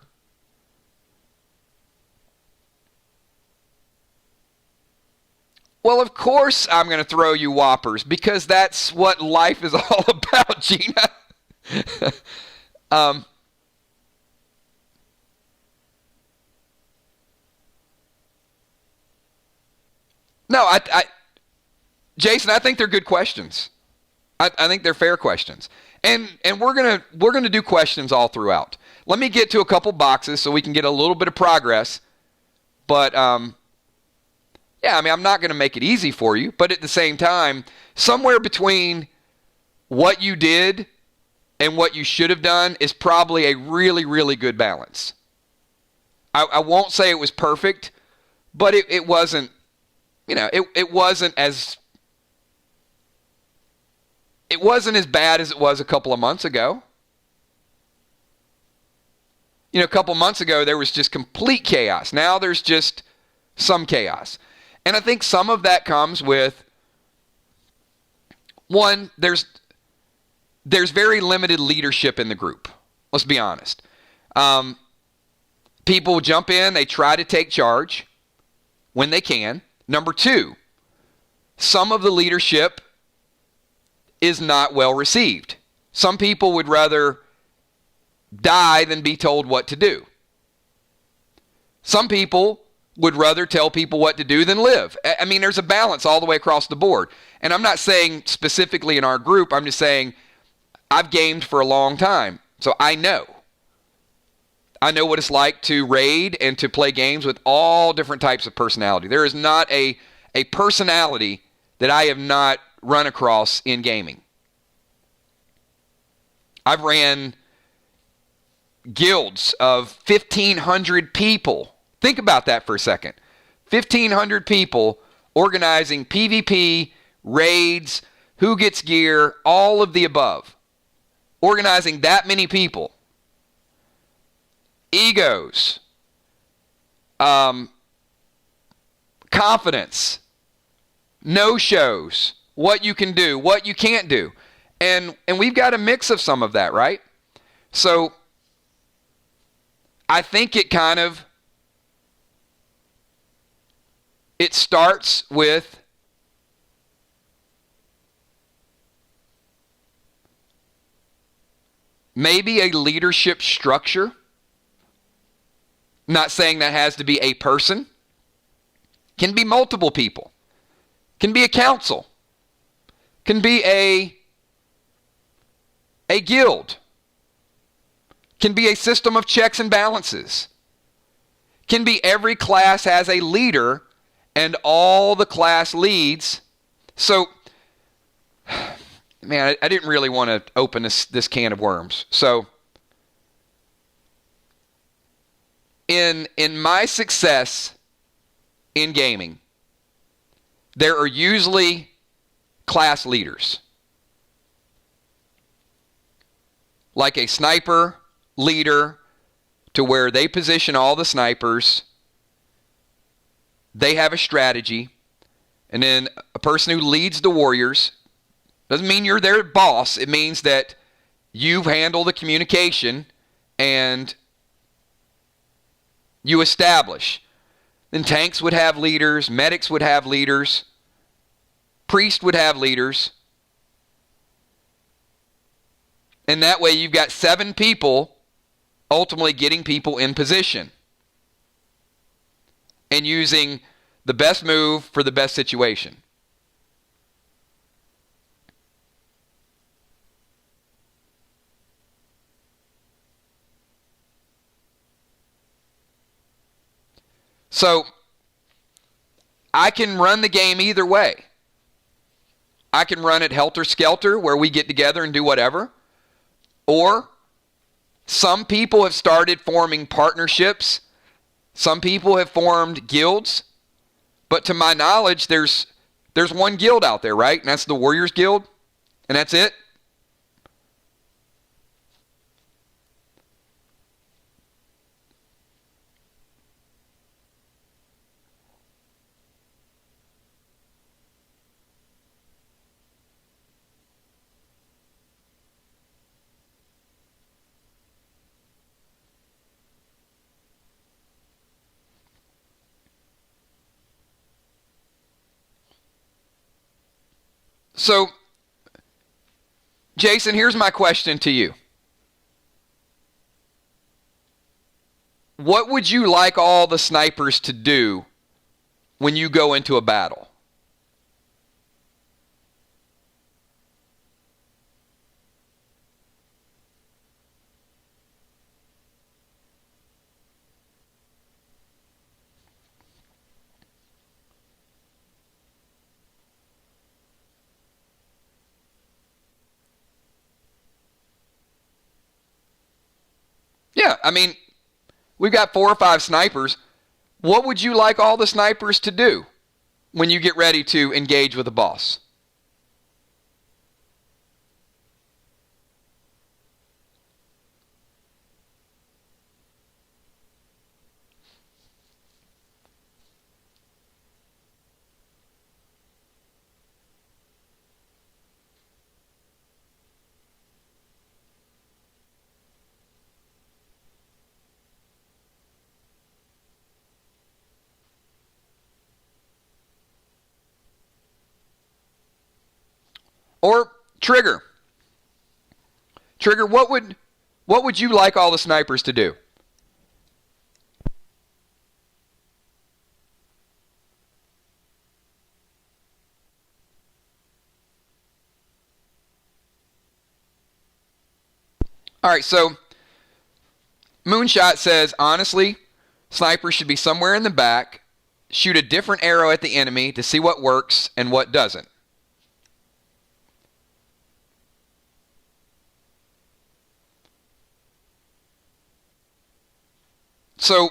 Well, of course I'm going to throw you whoppers because that's what life is all about, Gina. No, Jason, I think they're good questions. I think they're fair questions, and we're gonna do questions all throughout. Let me get to a couple boxes so we can get a little bit of progress. But yeah, I mean, I'm not gonna make it easy for you, but at the same time, somewhere between what you did and what you should have done is probably a really, really good balance. I won't say it was perfect, but it wasn't. It wasn't as bad as it was a couple of months ago. A couple of months ago, there was just complete chaos. Now there's just some chaos. And I think some of that comes with, one, there's very limited leadership in the group. Let's be honest. People jump in, they try to take charge when they can. Number two, some of the leadership is not well received. Some people would rather die than be told what to do. Some people would rather tell people what to do than live. I mean, there's a balance all the way across the board. And I'm not saying specifically in our group, I'm just saying I've gamed for a long time, so I know. I know what it's like to raid and to play games with all different types of personality. There is not a personality that I have not run across in gaming. I've ran guilds of 1,500 people. Think about that for a second. 1,500 people organizing PvP, raids, who gets gear, all of the above. Organizing that many people. Egos. Confidence. No-shows. What you can do, what you can't do. And we've got a mix of some of that, right? So I think it starts with maybe a leadership structure. Not saying that has to be a person. Can be multiple people. Can be a council. Can be a guild. Can be a system of checks and balances. Can be every class has a leader and all the class leads. So, man, I didn't really want to open this can of worms. So, in my success in gaming, there are usually class leaders. Like a sniper leader to where they position all the snipers. They have a strategy. And then a person who leads the warriors. Doesn't mean you're their boss. It means that you handle the communication and you establish. Then tanks would have leaders. Medics would have leaders. Priests would have leaders. And that way you've got 7 people ultimately getting people in position and using the best move for the best situation. So I can run the game either way. I can run it helter-skelter where we get together and do whatever. Or some people have started forming partnerships. Some people have formed guilds. But to my knowledge, there's one guild out there, right? And that's the Warriors Guild. And that's it. So, Jason, here's my question to you. What would you like all the snipers to do when you go into a battle? Yeah, I mean, we've got 4 or 5 snipers. What would you like all the snipers to do when you get ready to engage with the boss? Or Trigger. Trigger, what would you like all the snipers to do? All right, so Moonshot says, honestly, snipers should be somewhere in the back, shoot a different arrow at the enemy to see what works and what doesn't. So,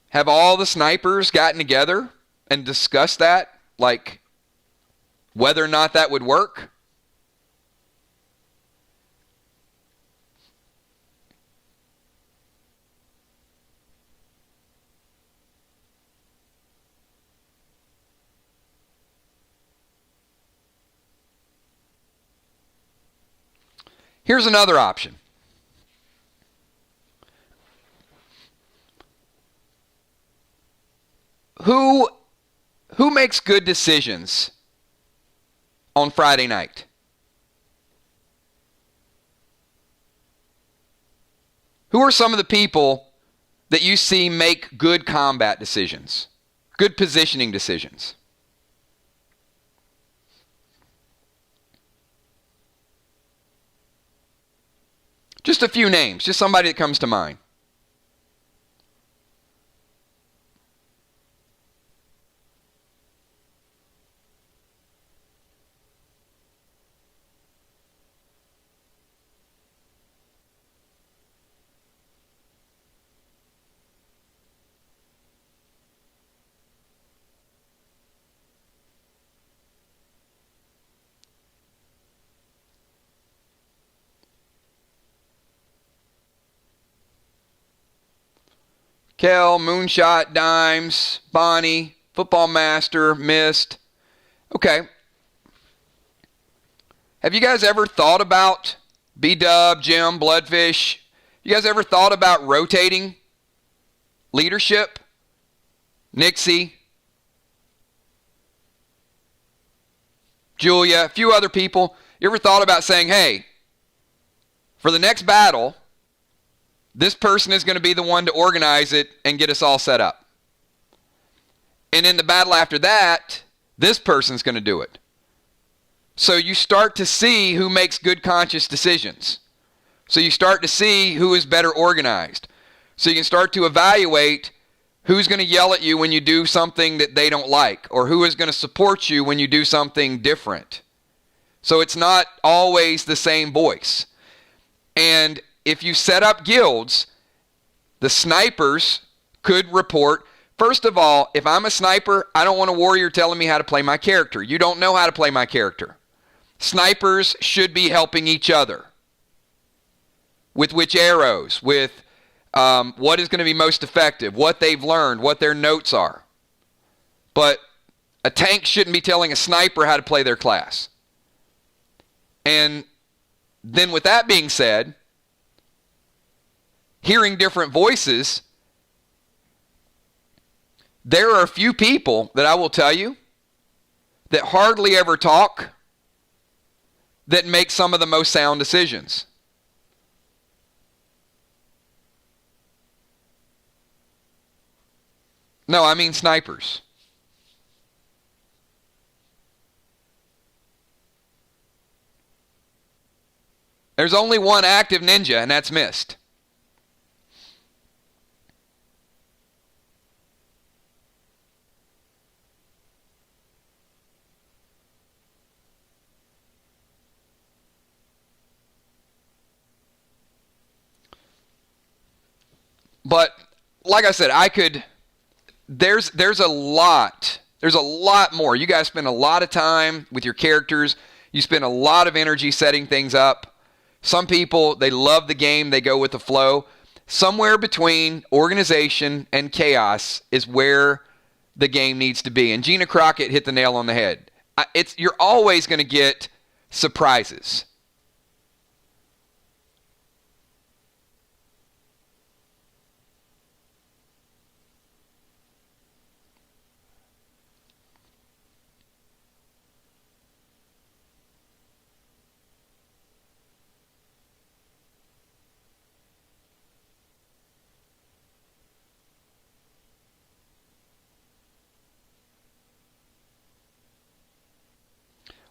have all the snipers gotten together and discussed that? Like, whether or not that would work? Here's another option. Who makes good decisions on Friday night? Who are some of the people that you see make good combat decisions, good positioning decisions? Just a few names, just somebody that comes to mind. Kel, Moonshot, Dimes, Bonnie, Football Master, Mist. Okay. Have you guys ever thought about B-Dub, Jim, Bloodfish? You guys ever thought about rotating leadership? Nixie, Julia, a few other people. You ever thought about saying, hey, for the next battle, this person is going to be the one to organize it and get us all set up. And in the battle after that, this person's going to do it. So you start to see who makes good conscious decisions. So you start to see who is better organized. So you can start to evaluate who's going to yell at you when you do something that they don't like, or who is going to support you when you do something different. So it's not always the same voice. And if you set up guilds, the snipers could report. First of all, if I'm a sniper, I don't want a warrior telling me how to play my character. You don't know how to play my character. Snipers should be helping each other. With which arrows, with what is going to be most effective, what they've learned, what their notes are. But a tank shouldn't be telling a sniper how to play their class. And then with that being said, hearing different voices, there are a few people that I will tell you that hardly ever talk that make some of the most sound decisions. No, I mean snipers. There's only one active ninja, and that's missed. But like I said, there's a lot more. You guys spend a lot of time with your characters. You spend a lot of energy setting things up. Some people, they love the game, they go with the flow. Somewhere between organization and chaos is where the game needs to be. And Gina Crockett hit the nail on the head. You're always going to get surprises.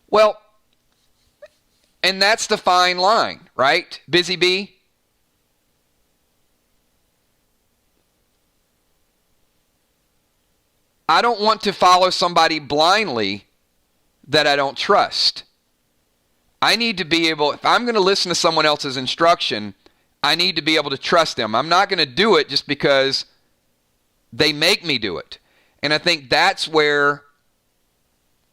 Well, and that's the fine line, right? Busy Bee? I don't want to follow somebody blindly that I don't trust. I need to be able, if I'm going to listen to someone else's instruction, I need to be able to trust them. I'm not going to do it just because they make me do it. And I think that's where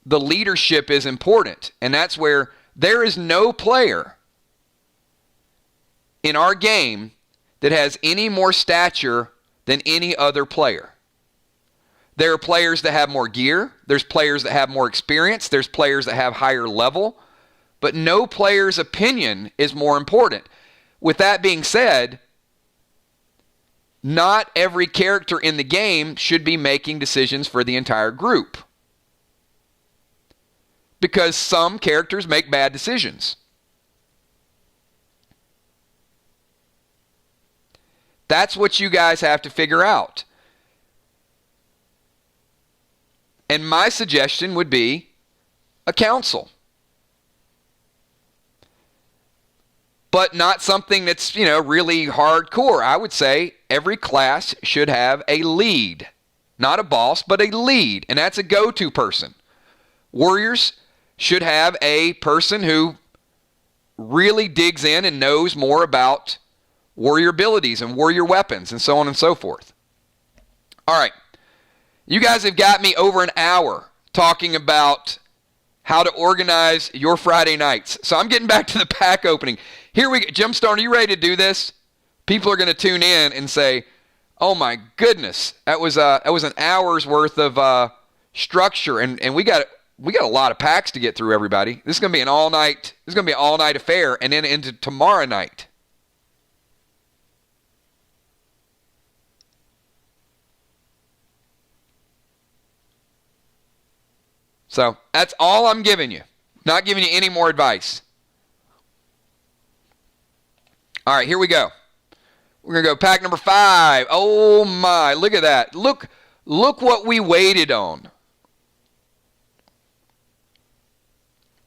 the leadership is important. And that's where there is no player in our game that has any more stature than any other player. There are players that have more gear. There's players that have more experience. There's players that have higher level. But no player's opinion is more important. With that being said, not every character in the game should be making decisions for the entire group. Because some characters make bad decisions. That's what you guys have to figure out. And my suggestion would be a council. But not something that's, really hardcore. I would say every class should have a lead. Not a boss, but a lead. And that's a go-to person. Warriors should have a person who really digs in and knows more about warrior abilities and warrior weapons and so on and so forth. All right. You guys have got me over an hour talking about how to organize your Friday nights. So I'm getting back to the pack opening. Here we go. Jim Stone, are you ready to do this? People are going to tune in and say, oh my goodness, that was an hour's worth of structure. And we got a lot of packs to get through, everybody. This is going to be an all-night affair and then into tomorrow night. So that's all I'm giving you. Not giving you any more advice. All right, here we go. We're going to go pack number 5. Oh my, look at that. Look what we waited on.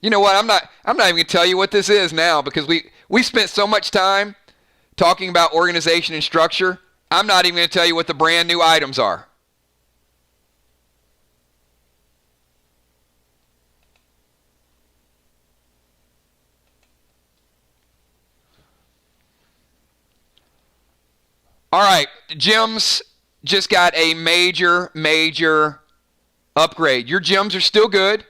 You know what? I'm not even going to tell you what this is now because we spent so much time talking about organization and structure. I'm not even going to tell you what the brand new items are. All right, gems just got a major upgrade. Your gems are still good.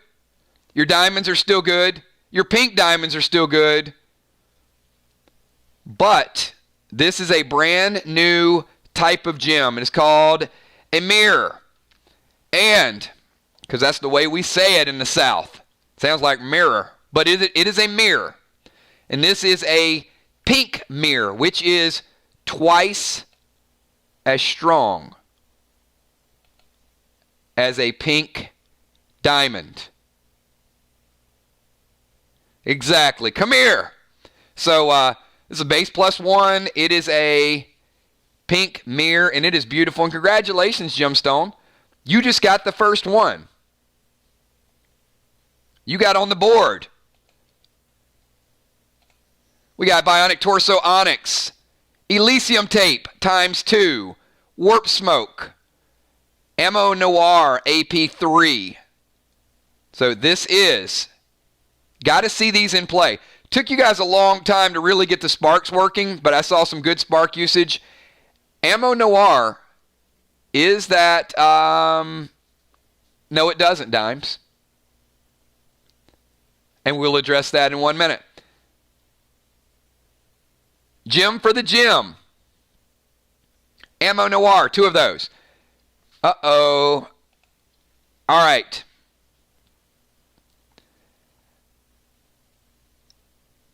Your diamonds are still good. Your pink diamonds are still good. But this is a brand new type of gem. It is called a mirror. And, because that's the way we say it in the South. It sounds like mirror. But it is a mirror. And this is a pink mirror, which is twice as strong as a pink diamond. Exactly. Come here. So this is a base +1. It is a pink mirror, and it is beautiful. And congratulations, Gemstone. You just got the first one. You got on the board. We got Bionic Torso Onyx, Elysium Tape ×2, Warp Smoke, Ammo Noir AP3. So this is, got to see these in play. Took you guys a long time to really get the sparks working, but I saw some good spark usage. Ammo Noir, is that, no it doesn't, Dimes. And we'll address that in 1 minute. Gem for the gym. Ammo Noir, 2 of those. Uh-oh. All right.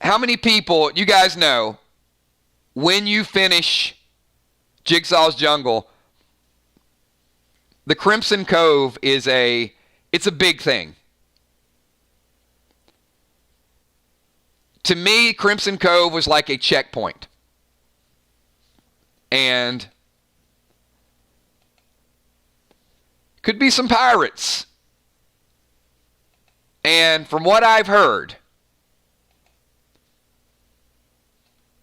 How many people, you guys know, when you finish Jigsaw's Jungle, the Crimson Cove is it's a big thing. To me, Crimson Cove was like a checkpoint. And could be some pirates. And from what I've heard,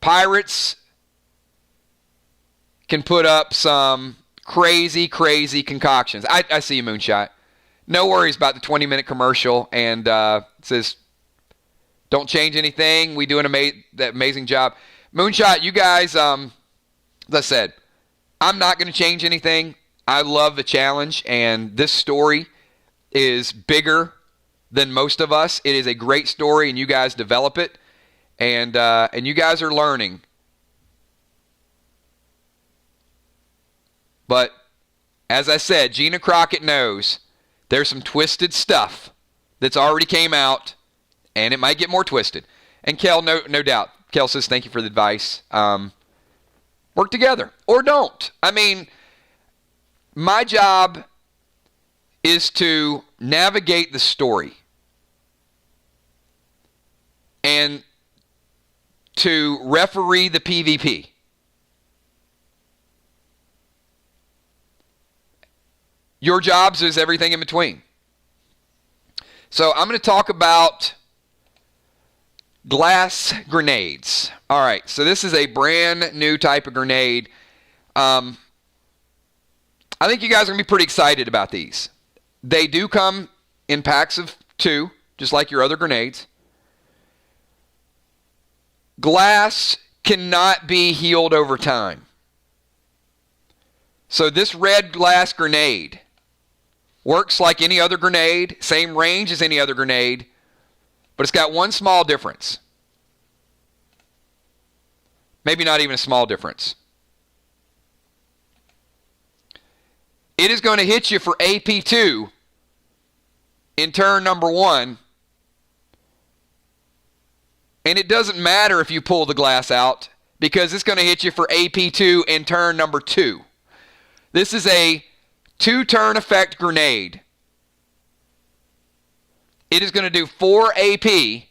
pirates can put up some crazy, crazy concoctions. I see you, Moonshot. No worries about the 20-minute commercial. And it says, don't change anything. We do that amazing job. Moonshot, you guys, as I said, I'm not going to change anything. I love the challenge, and this story is bigger than most of us. It is a great story, and you guys develop it, and you guys are learning. But as I said, Gina Crockett knows there's some twisted stuff that's already came out, and it might get more twisted. And Kel, no doubt. Kel says, thank you for the advice. Work together. Or don't. I mean, my job is to navigate the story. And to referee the PvP. Your jobs is everything in between. So I'm going to talk about glass grenades. All right, so this is a brand new type of grenade. I think you guys are going to be pretty excited about these. They do come in packs of 2, just like your other grenades. Glass cannot be healed over time. So this red glass grenade works like any other grenade, same range as any other grenade, but it's got one small difference. Maybe not even a small difference. It is going to hit you for AP2 in turn number 1. And it doesn't matter if you pull the glass out, because it's going to hit you for AP2 in turn number 2. This is a 2-turn effect grenade. It is going to do 4 AP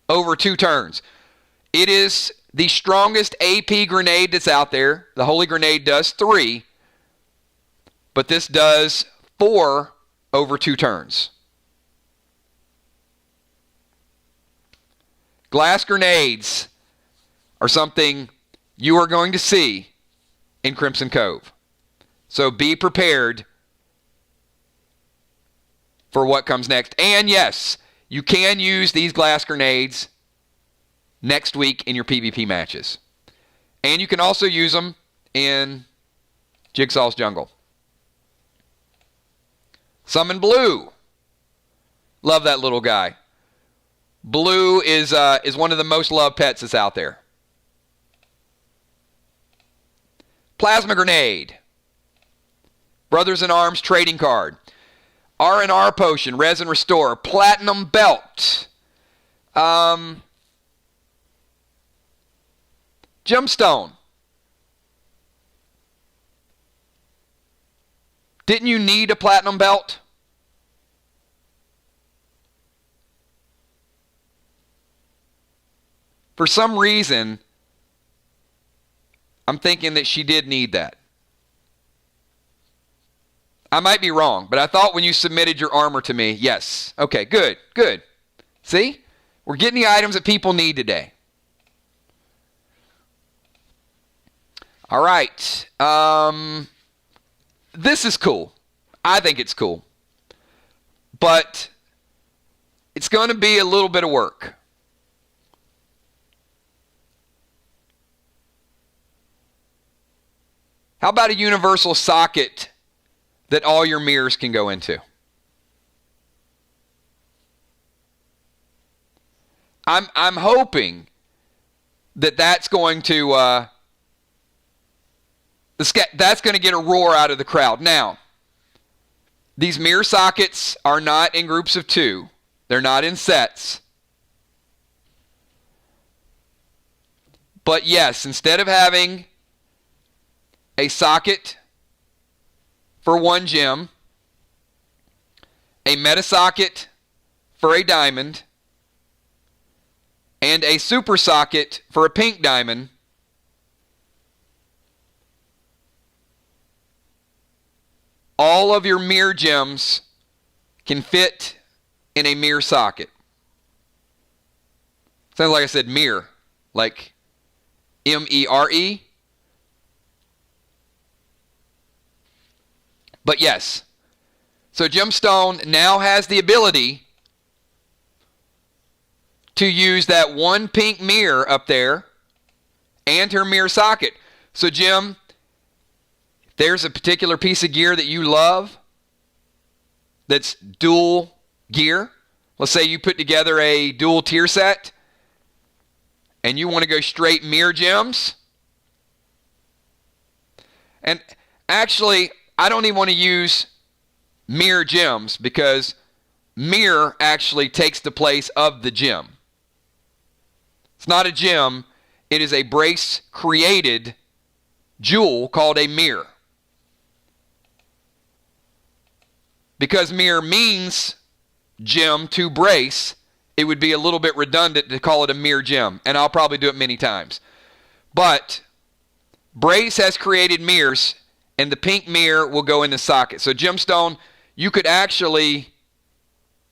over 2 turns. It is the strongest AP grenade that's out there. The Holy Grenade does 3, but this does 4 over 2 turns. Glass grenades are something you are going to see in Crimson Cove. So be prepared for what comes next. And yes, you can use these glass grenades next week in your PvP matches. And you can also use them in Jigsaw's Jungle. Summon Blue. Love that little guy. Blue is one of the most loved pets that's out there. Plasma Grenade. Brothers in Arms trading card. R&R Potion, Resin Restore. Platinum Belt. Gemstone. Didn't you need a Platinum Belt? For some reason, I'm thinking that she did need that. I might be wrong, but I thought when you submitted your armor to me, yes. Okay, good, good. See? We're getting the items that people need today. All right. This is cool. I think it's cool. But it's going to be a little bit of work. How about a universal socket that all your mirrors can go into? I'm hoping that that's going to that's going to get a roar out of the crowd. Now, these mirror sockets are not in groups of 2. They're not in sets. But yes, instead of having a socket for one gem, a meta socket for a diamond, and a super socket for a pink diamond, all of your mirror gems can fit in a mirror socket. Sounds like I said mirror, like M-E-R-E. But yes, so Gemstone now has the ability to use that one pink mirror up there and her mirror socket. So Gem, if there's a particular piece of gear that you love that's dual gear, let's say you put together a dual tier set and you want to go straight mirror gems. And actually, I don't even want to use mirror gems because mirror actually takes the place of the gem. It's not a gem, it is a brace created jewel called a mirror. Because mirror means gem to brace, it would be a little bit redundant to call it a mirror gem, and I'll probably do it many times. But brace has created mirrors, and the pink mirror will go in the socket. So Gemstone, you could actually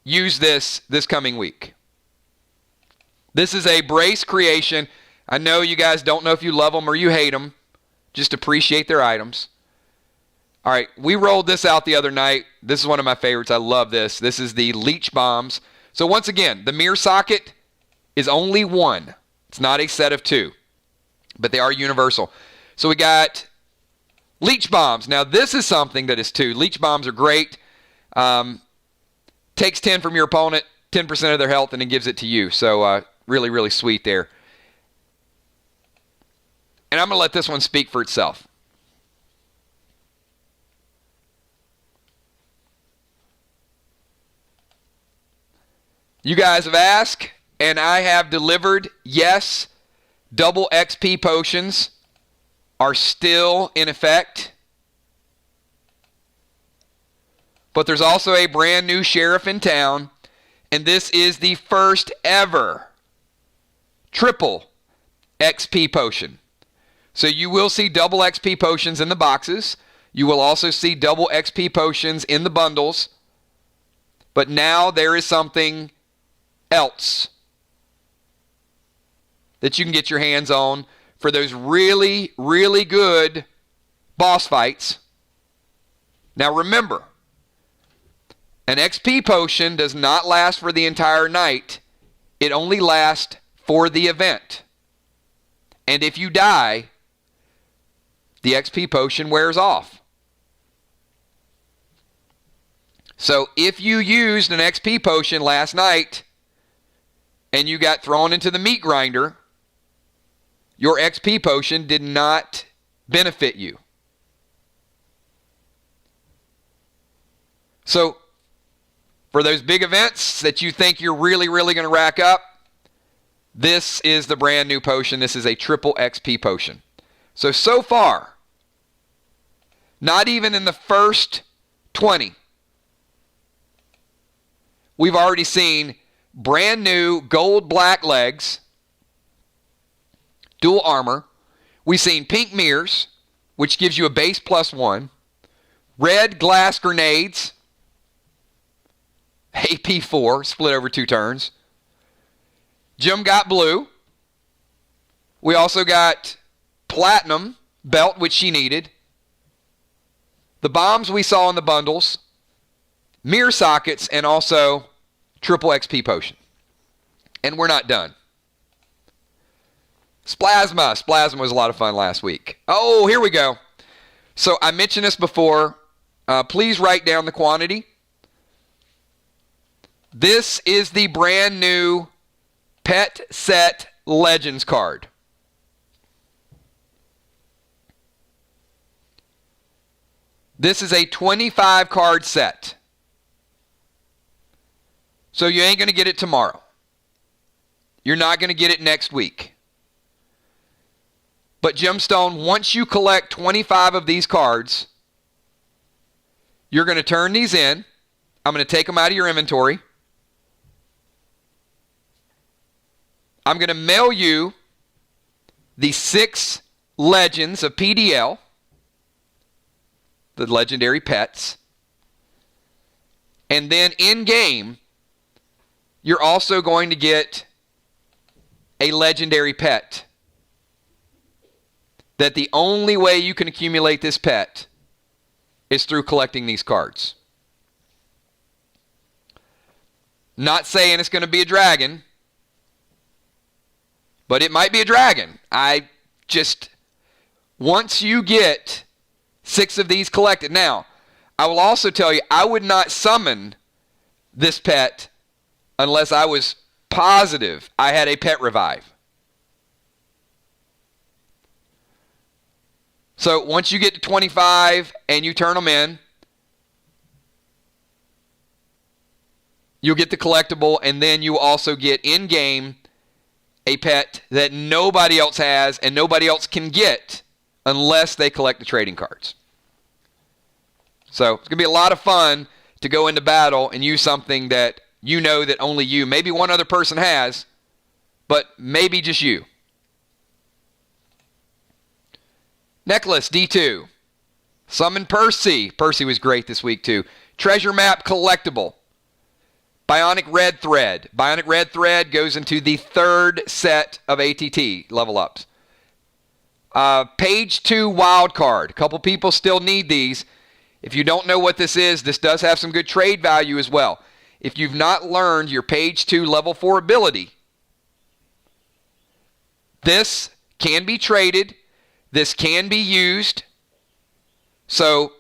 use this coming week. This is a brace creation. I know you guys don't know if you love them or you hate them. Just appreciate their items. All right, we rolled this out the other night. This is one of my favorites. I love this. This is the leech bombs. So once again, the mirror socket is only one. It's not a set of 2, but they are universal. So we got leech bombs. Now this is something that is 2. Leech bombs are great. Takes 10 from your opponent, 10% of their health, and then gives it to you. So really, really sweet there. And I'm going to let this one speak for itself. You guys have asked, and I have delivered. Yes, double XP potions are still in effect. But there's also a brand new sheriff in town, and this is the first ever triple XP potion. So you will see double XP potions in the boxes. You will also see double XP potions in the bundles. But now there is something else that you can get your hands on for those really, really good boss fights. Now remember, an XP potion does not last for the entire night. It only lasts for the event. And if you die, the XP potion wears off. So if you used an XP potion last night and you got thrown into the meat grinder, your XP potion did not benefit you. So for those big events that you think you're really, really going to rack up, this is the brand new potion. This is a triple XP potion. So far, not even in the first 20, we've already seen brand new gold black legs, dual armor. We've seen pink mirrors, which gives you a base +1. Red glass grenades, AP4, split over 2 turns. Jim got blue. We also got platinum belt, which she needed. The bombs we saw in the bundles, mirror sockets, and also triple XP potion. And we're not done. Splasma. Splasma was a lot of fun last week. Oh, here we go. So I mentioned this before. Please write down the quantity. This is the brand new Pet Set Legends card. This is a 25 card set. So you ain't going to get it tomorrow. You're not going to get it next week. But Gemstone, once you collect 25 of these cards, you're going to turn these in. I'm going to take them out of your inventory. I'm going to mail you the 6 legends of PDL, the legendary pets. And then in-game, you're also going to get a legendary pet. That the only way you can accumulate this pet is through collecting these cards. Not saying it's going to be a dragon, but it might be a dragon. Once you get 6 of these collected. Now, I will also tell you, I would not summon this pet unless I was positive I had a pet revive. So once you get to 25 and you turn them in, you'll get the collectible, and then you also get in-game a pet that nobody else has and nobody else can get unless they collect the trading cards. So it's going to be a lot of fun to go into battle and use something that you know that only you, maybe one other person has, but maybe just you. Necklace, D2. Summon Percy. Percy was great this week too. Treasure Map collectible. Bionic Red Thread. Bionic Red Thread goes into the 3rd set of ATT level ups. Page 2 wild card. A couple people still need these. If you don't know what this is, this does have some good trade value as well. If you've not learned your page 2 level 4 ability, this can be traded. This can be used. So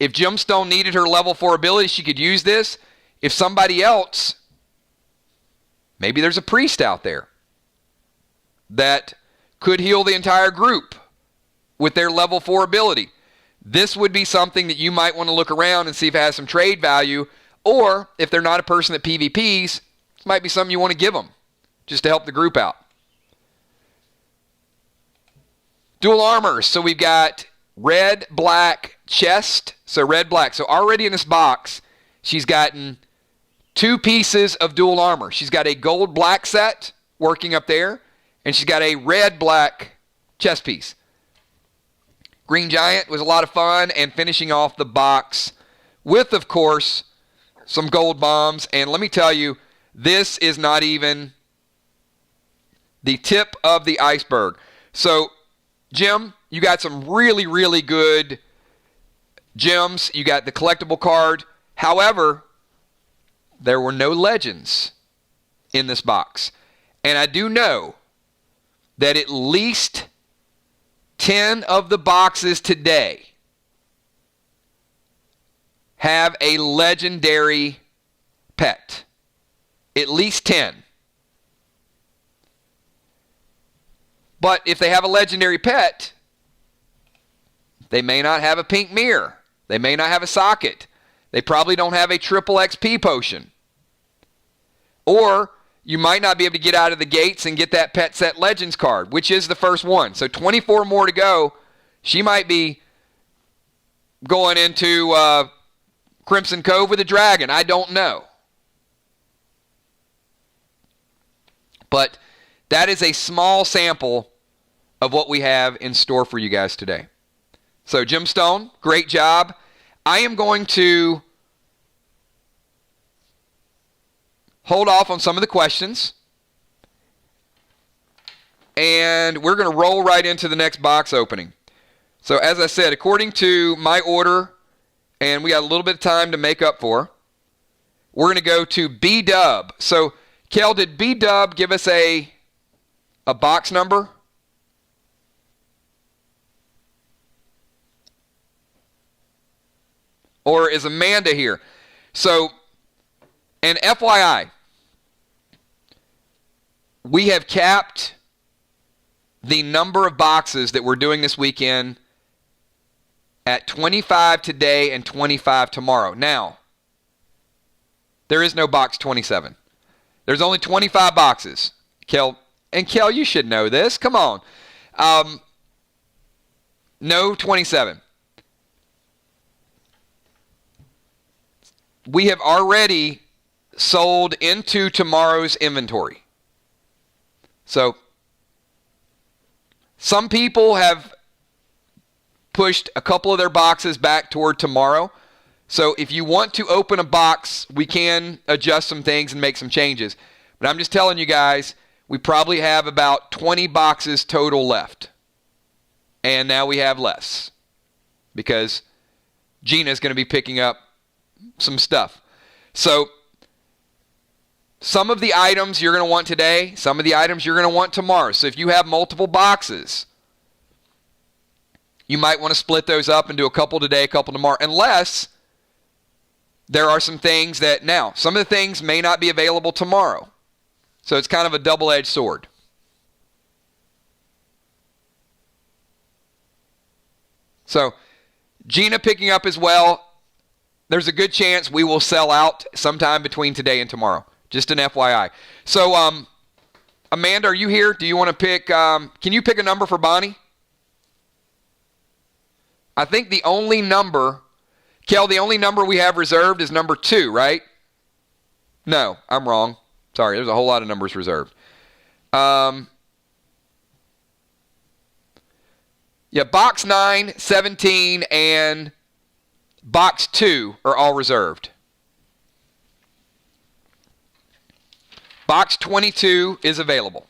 if Gemstone needed her level 4 ability, she could use this. If somebody else, maybe there's a priest out there that could heal the entire group with their level 4 ability. This would be something that you might want to look around and see if it has some trade value. Or if they're not a person that PvPs, this might be something you want to give them just to help the group out. Dual armors. So we've got red, black, chest. So red, black. So already in this box, she's gotten 2 pieces of dual armor. She's got a gold black set working up there, and she's got a red black chest piece. Green Giant was a lot of fun, and finishing off the box with, of course, some gold bombs. And let me tell you, this is not even the tip of the iceberg. So, Jim, you got some really, really good gems. You got the collectible card. However, there were no legends in this box. And I do know that at least 10 of the boxes today have a legendary pet. At least 10. But if they have a legendary pet, they may not have a pink mirror. They may not have a socket. They probably don't have a triple XP potion. Or you might not be able to get out of the gates and get that Pet Set Legends card, which is the first one. So 24 more to go. She might be going into Crimson Cove with a dragon. I don't know. But that is a small sample of what we have in store for you guys today. So, Jim Stone, great job. I am going to hold off on some of the questions, and we're going to roll right into the next box opening. So, as I said, according to my order, and we got a little bit of time to make up for, we're going to go to B-Dub. So, Kel, did B-Dub give us a box number? Or is Amanda here? So, and FYI, we have capped the number of boxes that we're doing this weekend at 25 today and 25 tomorrow. Now, there is no box 27. There's only 25 boxes. Kel, you should know this. Come on. No 27. We have already sold into tomorrow's inventory. So, some people have pushed a couple of their boxes back toward tomorrow. So, if you want to open a box, we can adjust some things and make some changes. But I'm just telling you guys, we probably have about 20 boxes total left. And now we have less because Gina's going to be picking up some stuff. So some of the items you're going to want today, some of the items you're going to want tomorrow. So if you have multiple boxes, you might want to split those up and do a couple today, a couple tomorrow, unless there are some things that now, some of the things may not be available tomorrow. So it's kind of a double-edged sword. So Gina picking up as well. There's a good chance we will sell out sometime between today and tomorrow. Just an FYI. So, Amanda, are you here? Do you want to pick, can you pick a number for Bonnie? I think the only number, Kel, the only number we have reserved is number 2, right? No, I'm wrong. Sorry, there's a whole lot of numbers reserved. Yeah, box 9, 17, and box 2 are all reserved. Box 22 is available.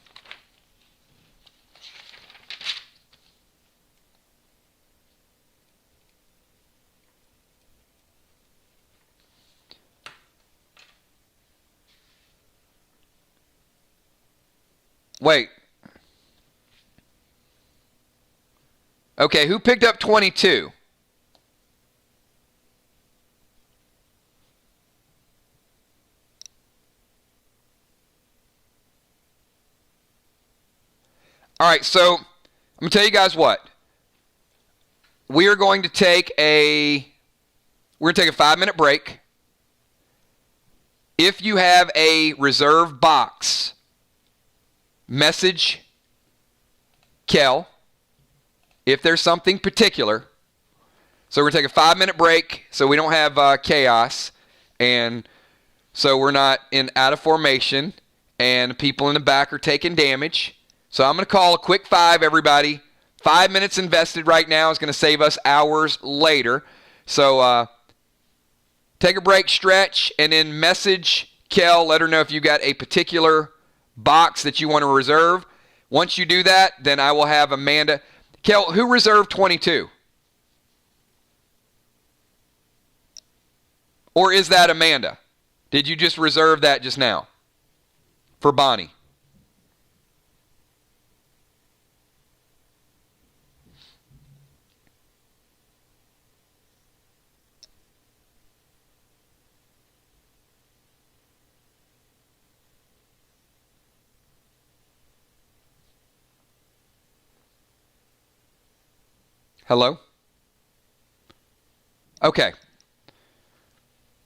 Wait. Okay, who picked up 22? All right, so I'm going to tell you guys what. We are going to take a 5-minute break. If you have a reserved box, message Kel if there's something particular. So we're going to take a 5-minute break so we don't have chaos, and so we're not out of formation and people in the back are taking damage. So I'm going to call a quick 5, everybody. 5 minutes invested right now is going to save us hours later. So take a break, stretch, and then message Kel. Let her know if you got a particular box that you want to reserve. Once you do that, then I will have Amanda. Kel, who reserved 22? Or is that Amanda? Did you just reserve that just now for Bonnie? Hello? Okay.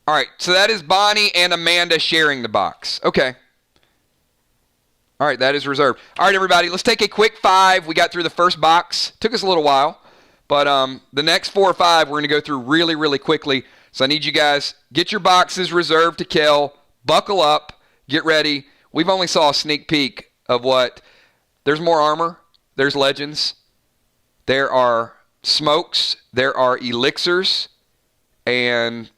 All right, so that is Bonnie and Amanda sharing the box. Okay. All right, that is reserved. All right, everybody, let's take a quick 5. We got through the first box. Took us a little while, but the next 4 or 5 we're going to go through really, really quickly. So I need you guys, get your boxes reserved to Kel, buckle up, get ready. We've only saw a sneak peek of what, there's more armor. there's legends. There are smokes. There are elixirs. And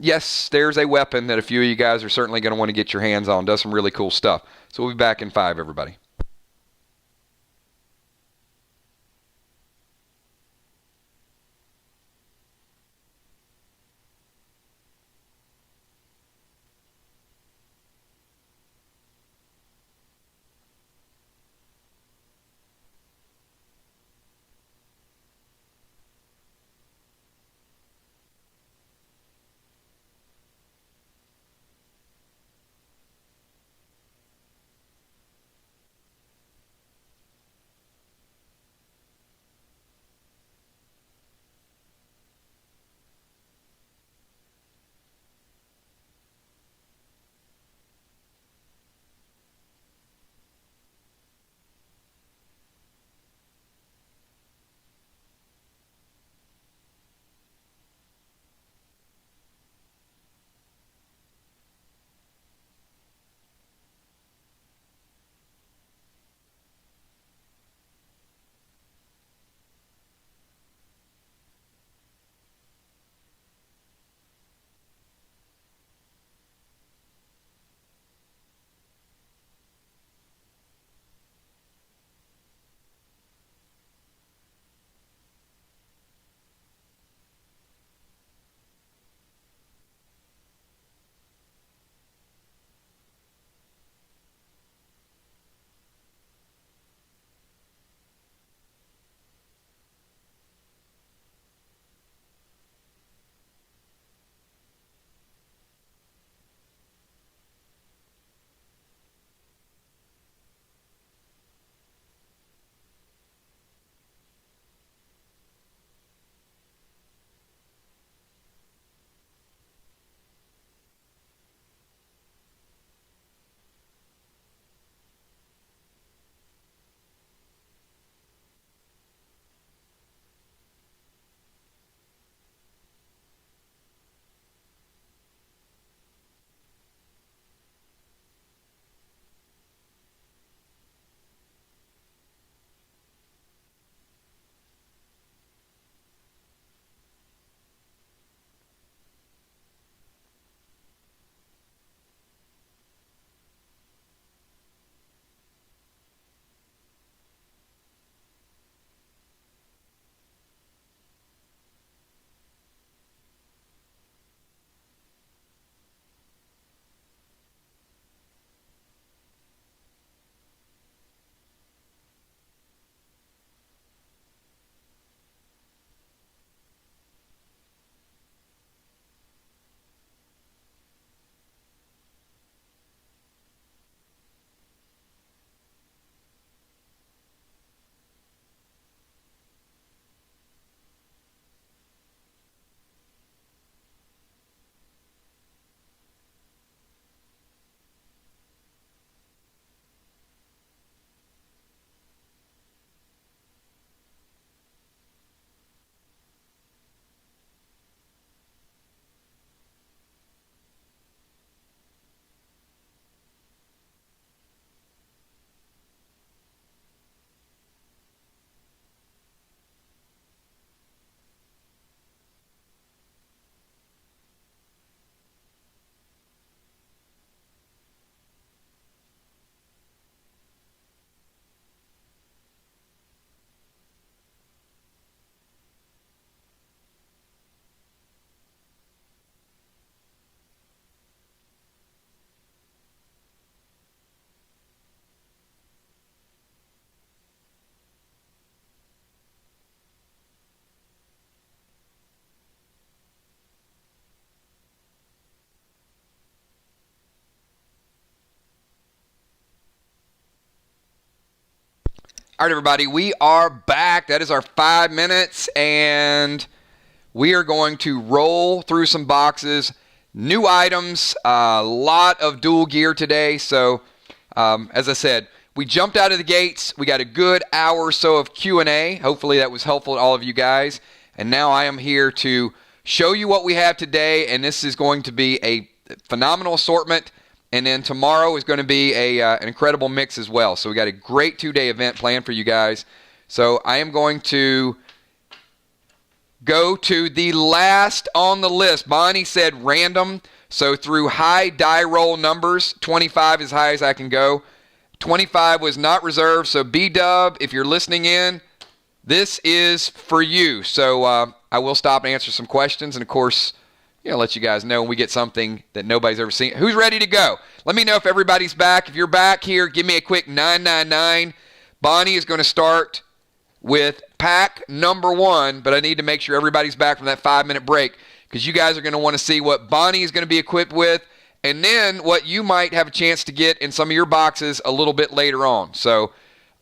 yes, there's a weapon that a few of you guys are certainly going to want to get your hands on. Does some really cool stuff. So we'll be back in 5, everybody. All right, everybody, we are back. That is our 5 minutes, and we are going to roll through some boxes. New items, a lot of dual gear today. So, as I said, we jumped out of the gates. We got a good hour or so of Q&A. Hopefully that was helpful to all of you guys. And now I am here to show you what we have today, and this is going to be a phenomenal assortment. And then tomorrow is going to be an incredible mix as well. So we got a great 2-day event planned for you guys. So I am going to go to the last on the list. Bonnie said random. So through high die roll numbers, 25 as high as I can go. 25 was not reserved. So B-Dub, if you're listening in, this is for you. So I will stop and answer some questions. And, of course, let you guys know when we get something that nobody's ever seen. Who's ready to go? Let me know if everybody's back. If you're back here, give me a quick 999. Bonnie is going to start with pack number 1, but I need to make sure everybody's back from that 5-minute break because you guys are going to want to see what Bonnie is going to be equipped with and then what you might have a chance to get in some of your boxes a little bit later on. So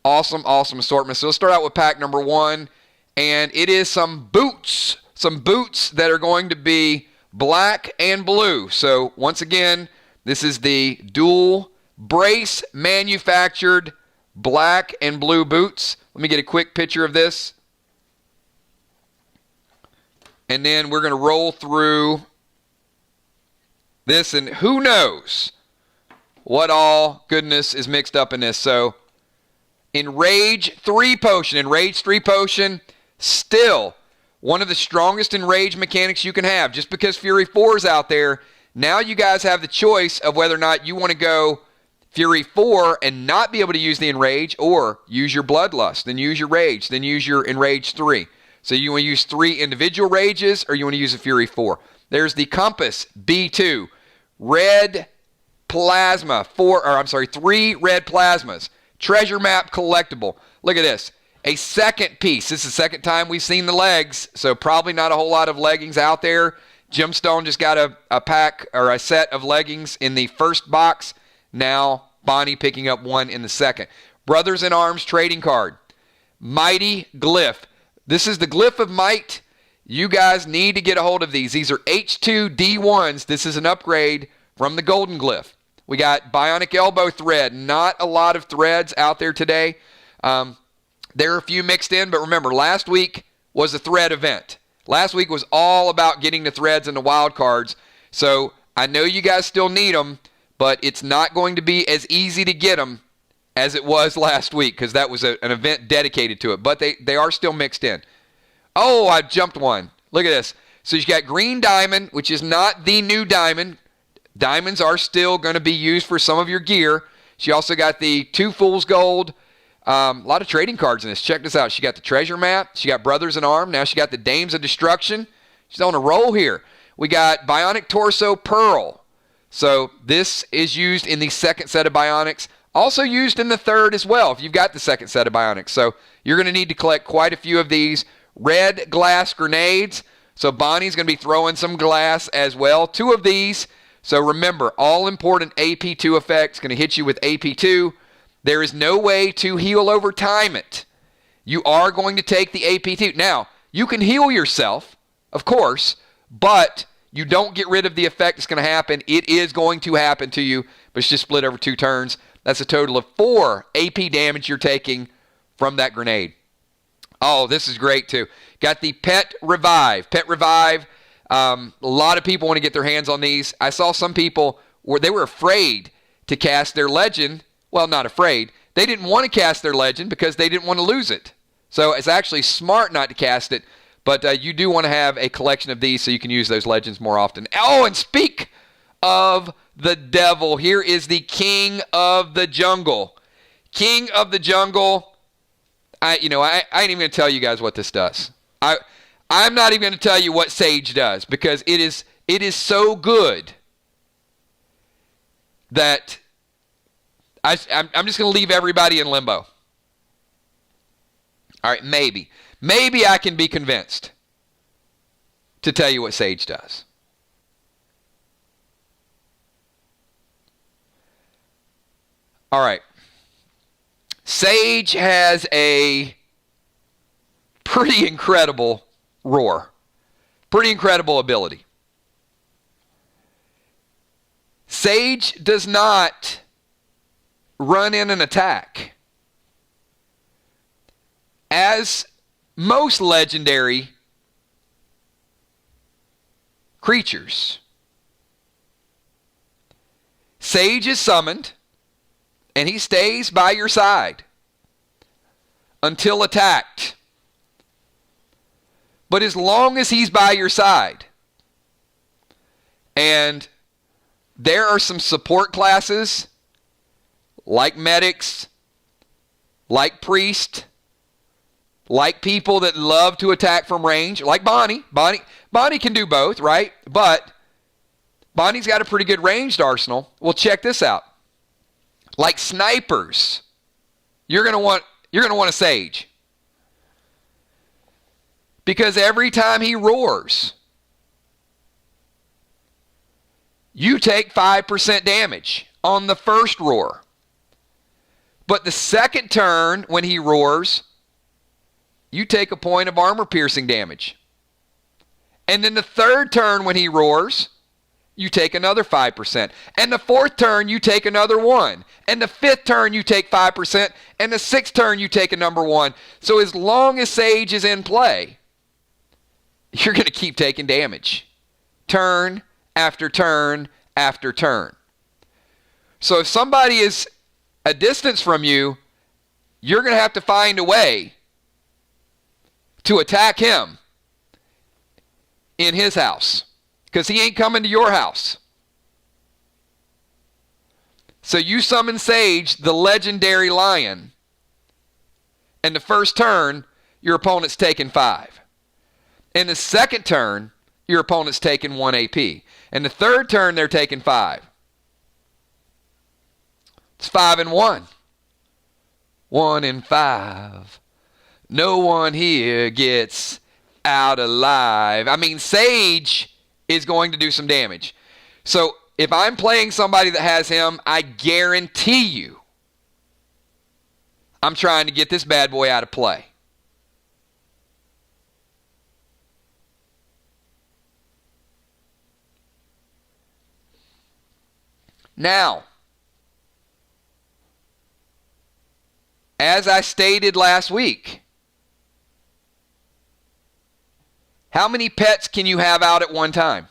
awesome assortment. So let's start out with pack number 1, and it is some boots that are going to be black and blue. So once again, this is the dual brace manufactured black and blue boots. Let me get a quick picture of this. And then we're going to roll through this, and who knows what all goodness is mixed up in this. So Enrage 3 Potion, still one of the strongest Enrage mechanics you can have. Just because Fury 4 is out there, now you guys have the choice of whether or not you want to go Fury 4 and not be able to use the Enrage, or use your Bloodlust, then use your Rage, then use your Enrage 3. So you want to use 3 individual Rages, or you want to use a Fury 4. There's the Compass B2, red plasma, 3 red plasmas, treasure map collectible. Look at this. A second piece. This is the second time we've seen the legs, so probably not a whole lot of leggings out there. Gemstone just got a pack or a set of leggings in the first box. Now Bonnie picking up one in the second. Brothers in Arms trading card. Mighty Glyph. This is the Glyph of Might. You guys need to get a hold of these. These are H2 D1s. This is an upgrade from the Golden Glyph. We got Bionic Elbow Thread. Not a lot of threads out there today. There are a few mixed in, but remember, last week was a thread event. Last week was all about getting the threads and the wild cards. So I know you guys still need them, but it's not going to be as easy to get them as it was last week because that was an event dedicated to it. But they are still mixed in. Oh, I jumped one. Look at this. So you've got Green Diamond, which is not the new diamond. Diamonds are still going to be used for some of your gear. She also got the 2 Fool's Gold. A lot of trading cards in this. Check this out. She got the Treasure Map. She got Brothers in Arms. Now she got the Dames of Destruction. She's on a roll here. We got Bionic Torso Pearl. So this is used in the second set of Bionics. Also used in the third as well if you've got the second set of Bionics. So you're going to need to collect quite a few of these. Red glass grenades. So Bonnie's going to be throwing some glass as well. 2 of these. So remember, all important AP2 effects going to hit you with AP2. There is no way to heal over time it. You are going to take the AP2. Now, you can heal yourself, of course, but you don't get rid of the effect that's going to happen. It is going to happen to you, but it's just split over 2 turns. That's a total of 4 AP damage you're taking from that grenade. Oh, this is great too. Got the Pet Revive. Pet Revive. A lot of people want to get their hands on these. I saw some people where they were afraid to cast their legend. Well, not afraid. They didn't want to cast their legend because they didn't want to lose it. So it's actually smart not to cast it, but you do want to have a collection of these so you can use those legends more often. Oh, and speak of the devil, here is the King of the Jungle. King of the Jungle. I ain't even going to tell you guys what this does. I'm not even going to tell you what Sage does because it is so good that I'm just going to leave everybody in limbo. All right, maybe I can be convinced to tell you what Sage does. All right. Sage has a pretty incredible roar. Pretty incredible ability. Sage does not run in an attack. As most legendary creatures, Sage is summoned, and he stays by your side until attacked. But as long as he's by your side, and there are some support classes like medics, like priests, like people that love to attack from range, like Bonnie. Bonnie can do both, right? But Bonnie's got a pretty good ranged arsenal. Well, check this out. Like snipers, you're going to want a Sage. Because every time he roars, you take 5% damage on the first roar. But the second turn when he roars, you take a point of armor piercing damage. And then the third turn when he roars, you take another 5%. And the fourth turn, you take another 1. And the fifth turn, you take 5%. And the sixth turn, you take a number 1. So as long as Sage is in play, you're going to keep taking damage. Turn after turn after turn. So if somebody is a distance from you, you're going to have to find a way to attack him in his house, because he ain't coming to your house. So you summon Sage, the legendary lion, and the first turn, your opponent's taking 5. In the second turn, your opponent's taking 1 AP. And the third turn, they're taking 5. It's 5 and 1. 1 and 5. No one here gets out alive. I mean, Sage is going to do some damage. So if I'm playing somebody that has him, I guarantee you I'm trying to get this bad boy out of play. Now, as I stated last week, how many pets can you have out at one time?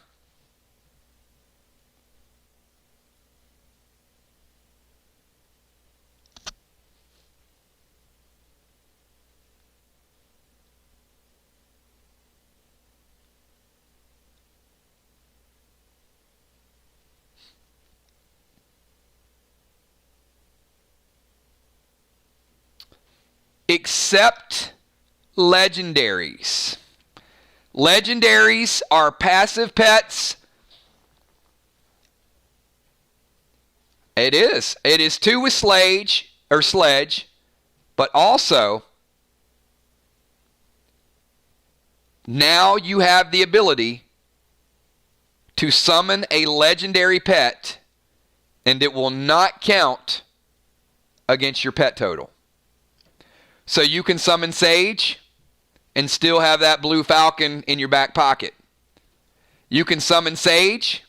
Except legendaries. Legendaries are passive pets. It is. It is 2 with Sledge, but also now you have the ability to summon a legendary pet, and it will not count against your pet total. So you can summon Sage and still have that blue falcon in your back pocket. You can summon Sage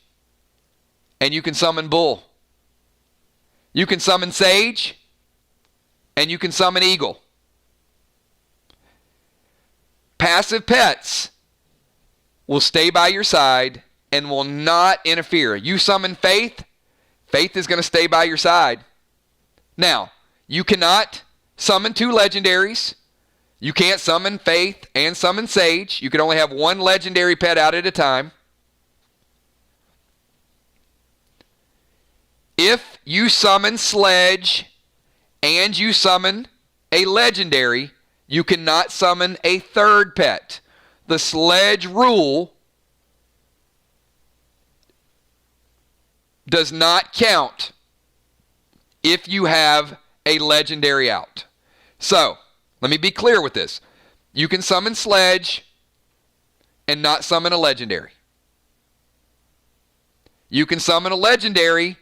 and you can summon Bull. You can summon Sage and you can summon Eagle. Passive pets will stay by your side and will not interfere. You summon Faith, Faith is going to stay by your side. Now, you cannot summon 2 legendaries. You can't summon Faith and summon Sage. You can only have 1 legendary pet out at a time. If you summon Sledge and you summon a legendary, you cannot summon a third pet. The Sledge rule does not count if you have a legendary out. So, let me be clear with this. You can summon Sledge and not summon a legendary. You can summon a legendary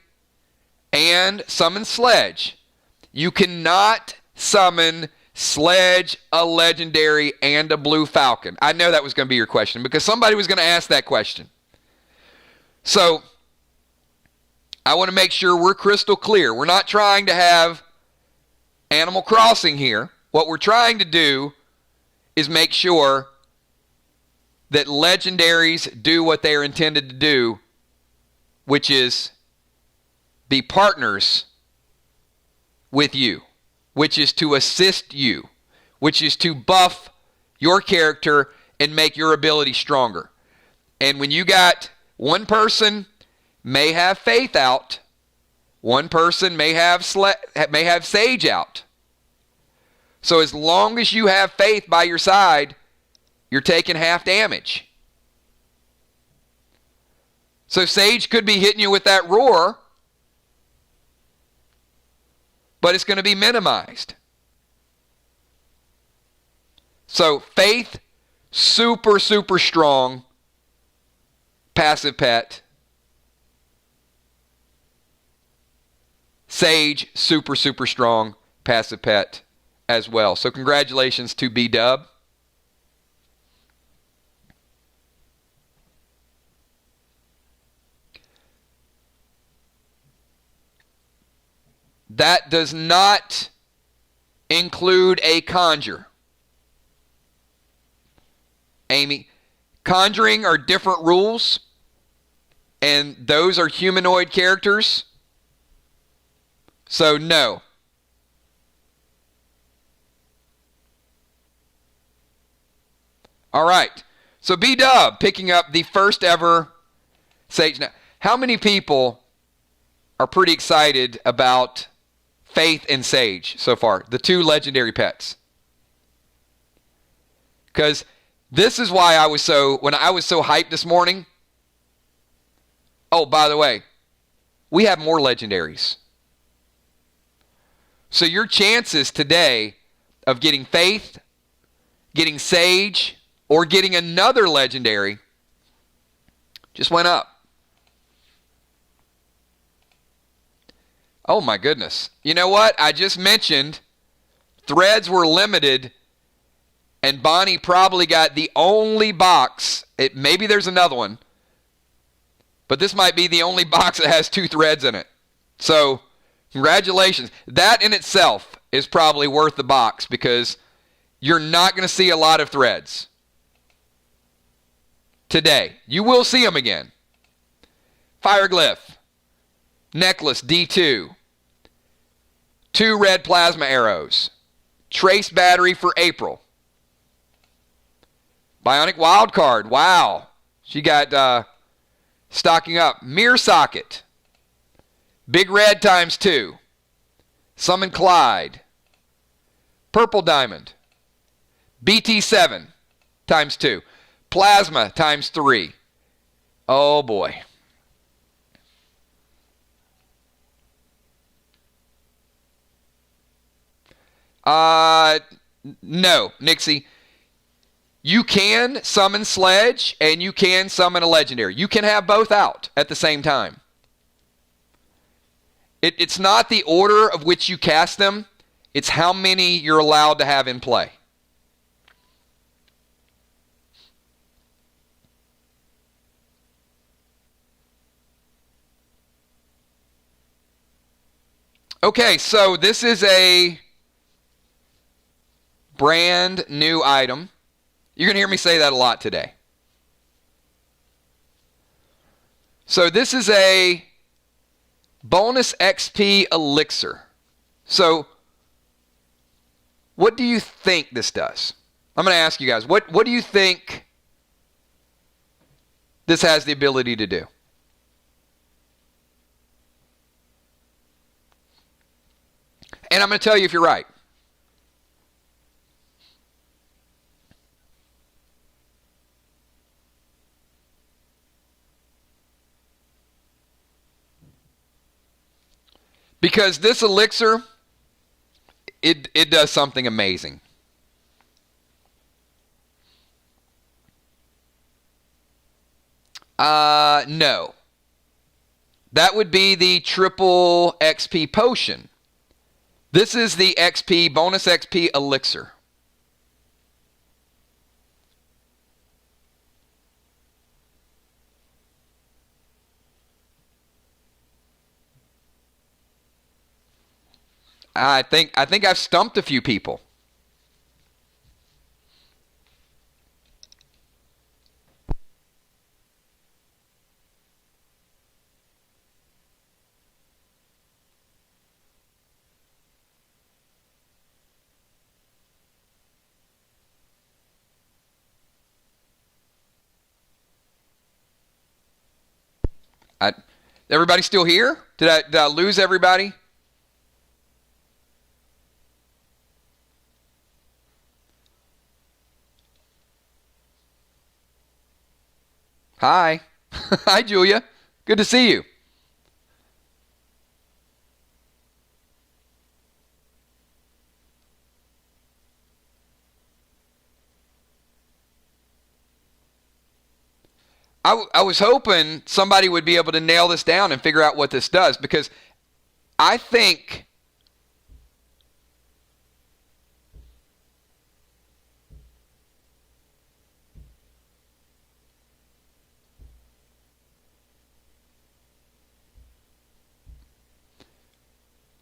and summon Sledge. You cannot summon Sledge, a legendary, and a blue falcon. I know that was going to be your question because somebody was going to ask that question. So, I want to make sure we're crystal clear. We're not trying to have Animal Crossing here. What we're trying to do is make sure that legendaries do what they are intended to do, which is be partners with you, which is to assist you, which is to buff your character and make your ability stronger. And when you got one person may have faith out, one person may have sage out. So as long as you have faith by your side, you're taking half damage. So sage could be hitting you with that roar, but it's going to be minimized. So faith, super, super strong passive pet. Sage, super, super strong passive pet as well. So congratulations to B-Dub. That does not include a conjure. Amy, conjuring are different rules, and those are humanoid characters. So no. All right. So B-Dub picking up the first ever Sage. Now, how many people are pretty excited about Faith and Sage so far? The two legendary pets. Because this is why when I was so hyped this morning. Oh, by the way, we have more legendaries. So your chances today of getting Faith, getting Sage, or getting another legendary just went up. Oh my goodness. You know what? I just mentioned threads were limited, and Bonnie probably got the only box. Maybe there's another one, but this might be the only box that has 2 threads in it. So congratulations. That in itself is probably worth the box because you're not going to see a lot of threads today. You will see them again. Fireglyph. Necklace D2. 2 red plasma arrows. Trace battery for April. Bionic wildcard. Wow. She got stocking up. Mirror socket. Big red times 2. Summon Clyde. Purple diamond. BT7 times 2. Plasma times 3. Oh boy. No, Nixie. You can summon Sledge and you can summon a legendary. You can have both out at the same time. It's not the order of which you cast them. It's how many you're allowed to have in play. Okay, so this is a brand new item. You're going to hear me say that a lot today. So this is a bonus XP elixir. So what do you think this does? I'm going to ask you guys, what do you think this has the ability to do? And I'm going to tell you if you're right. Because this elixir, it does something amazing. No. That would be the triple XP potion. This is the XP, bonus XP elixir. I think I've stumped a few people. Everybody still here? Did I lose everybody? Hi. Hi, Julia. Good to see you. I was hoping somebody would be able to nail this down and figure out what this does, because I think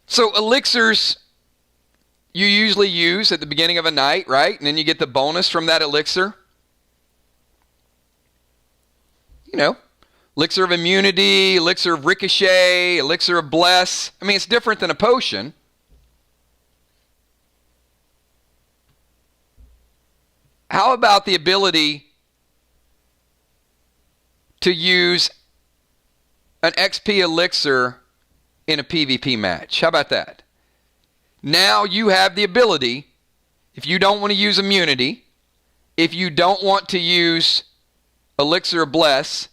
so elixirs you usually use at the beginning of a night, right? And then you get the bonus from that elixir. You know, elixir of immunity, elixir of ricochet, elixir of bless. I mean, it's different than a potion. How about the ability to use an XP elixir in a PvP match? How about that? Now you have the ability, if you don't want to use immunity, if you don't want to use elixir of bless,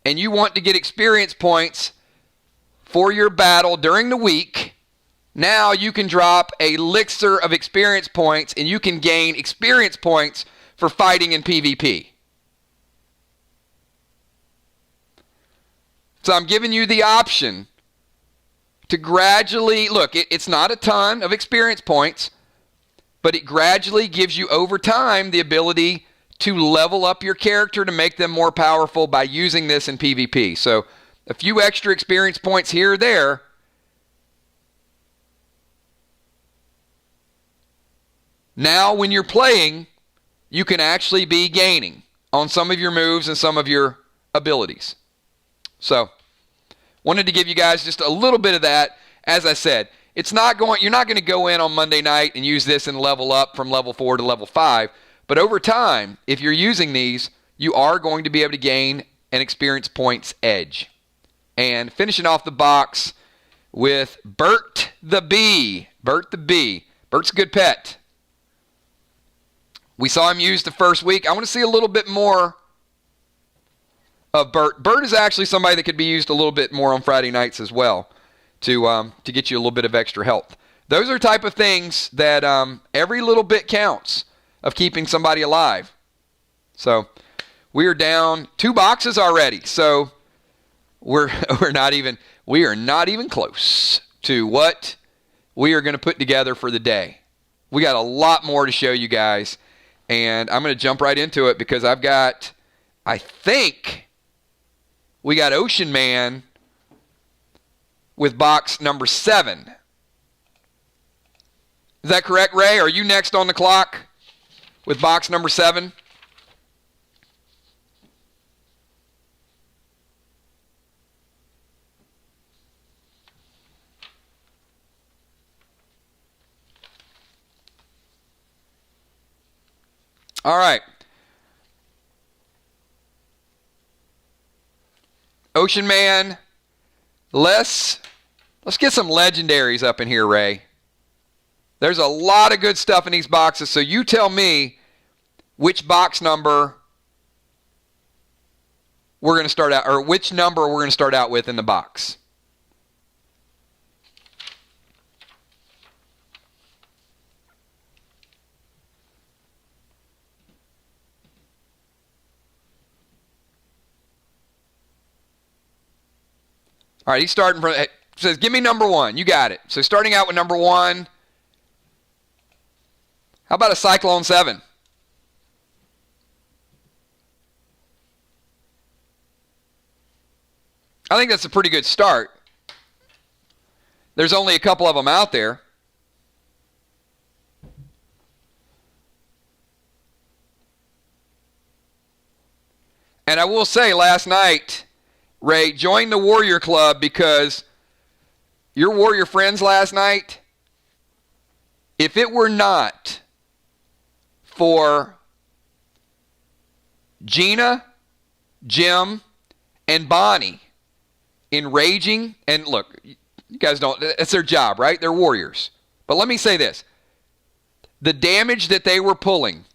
and you want to get experience points for your battle during the week, now you can drop a elixir of experience points and you can gain experience points for fighting in PvP. So I'm giving you the option to gradually, look, it's not a ton of experience points, but it gradually gives you over time the ability to level up your character to make them more powerful by using this in PvP. So a few extra experience points here or there now when you're playing, you can actually be gaining on some of your moves and some of your abilities. So wanted to give you guys just a little bit of that. As I said, you're not going to go in on Monday night and use this and level up from level 4 to level 5. But over time, if you're using these, you are going to be able to gain an experience points edge. And finishing off the box with Bert the Bee. Bert the Bee. Bert's a good pet. We saw him used the first week. I want to see a little bit more of Bert. Bert is actually somebody that could be used a little bit more on Friday nights as well to get you a little bit of extra health. Those are type of things that every little bit counts of keeping somebody alive. So we are down 2 boxes already. So we are not even close to what we are going to put together for the day. We got a lot more to show you guys, and I'm going to jump right into it because I think we got Ocean Man with box number 7. Is that correct, Ray? Are you next on the clock with box number 7? All right. Ocean Man, let's get some legendaries up in here, Ray. There's a lot of good stuff in these boxes, so you tell me which box number we're going to start out, or which number we're going to start out with in the box. All right, he's starting from, says, give me number 1. You got it. So starting out with number 1, how about a Cyclone 7? I think that's a pretty good start. There's only a couple of them out there. And I will say last night, Ray, join the Warrior Club because your Warrior friends last night, if it were not for Gina, Jim, and Bonnie enraging. And look, you guys don't, it's their job, right? They're warriors. But let me say this. The damage that they were pulling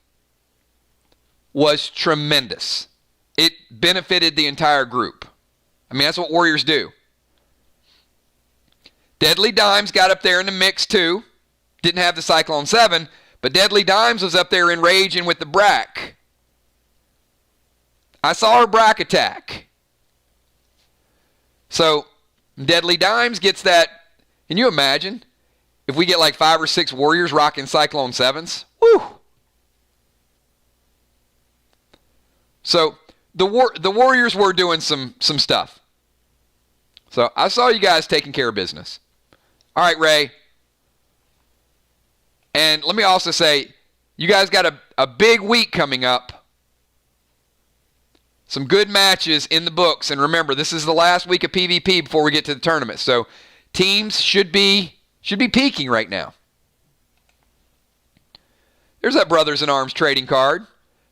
was tremendous. It benefited the entire group. I mean, that's what warriors do. Deadly Dimes got up there in the mix too. Didn't have the Cyclone 7, but Deadly Dimes was up there enraging with the Brack. I saw her Brack attack. So Deadly Dimes gets that. Can you imagine if we get like 5 or 6 warriors rocking Cyclone 7s? Woo! So the warriors were doing some stuff. So I saw you guys taking care of business. All right, Ray. And let me also say, you guys got a big week coming up. Some good matches in the books. And remember, this is the last week of PvP before we get to the tournament. So teams should be peaking right now. There's that Brothers in Arms trading card.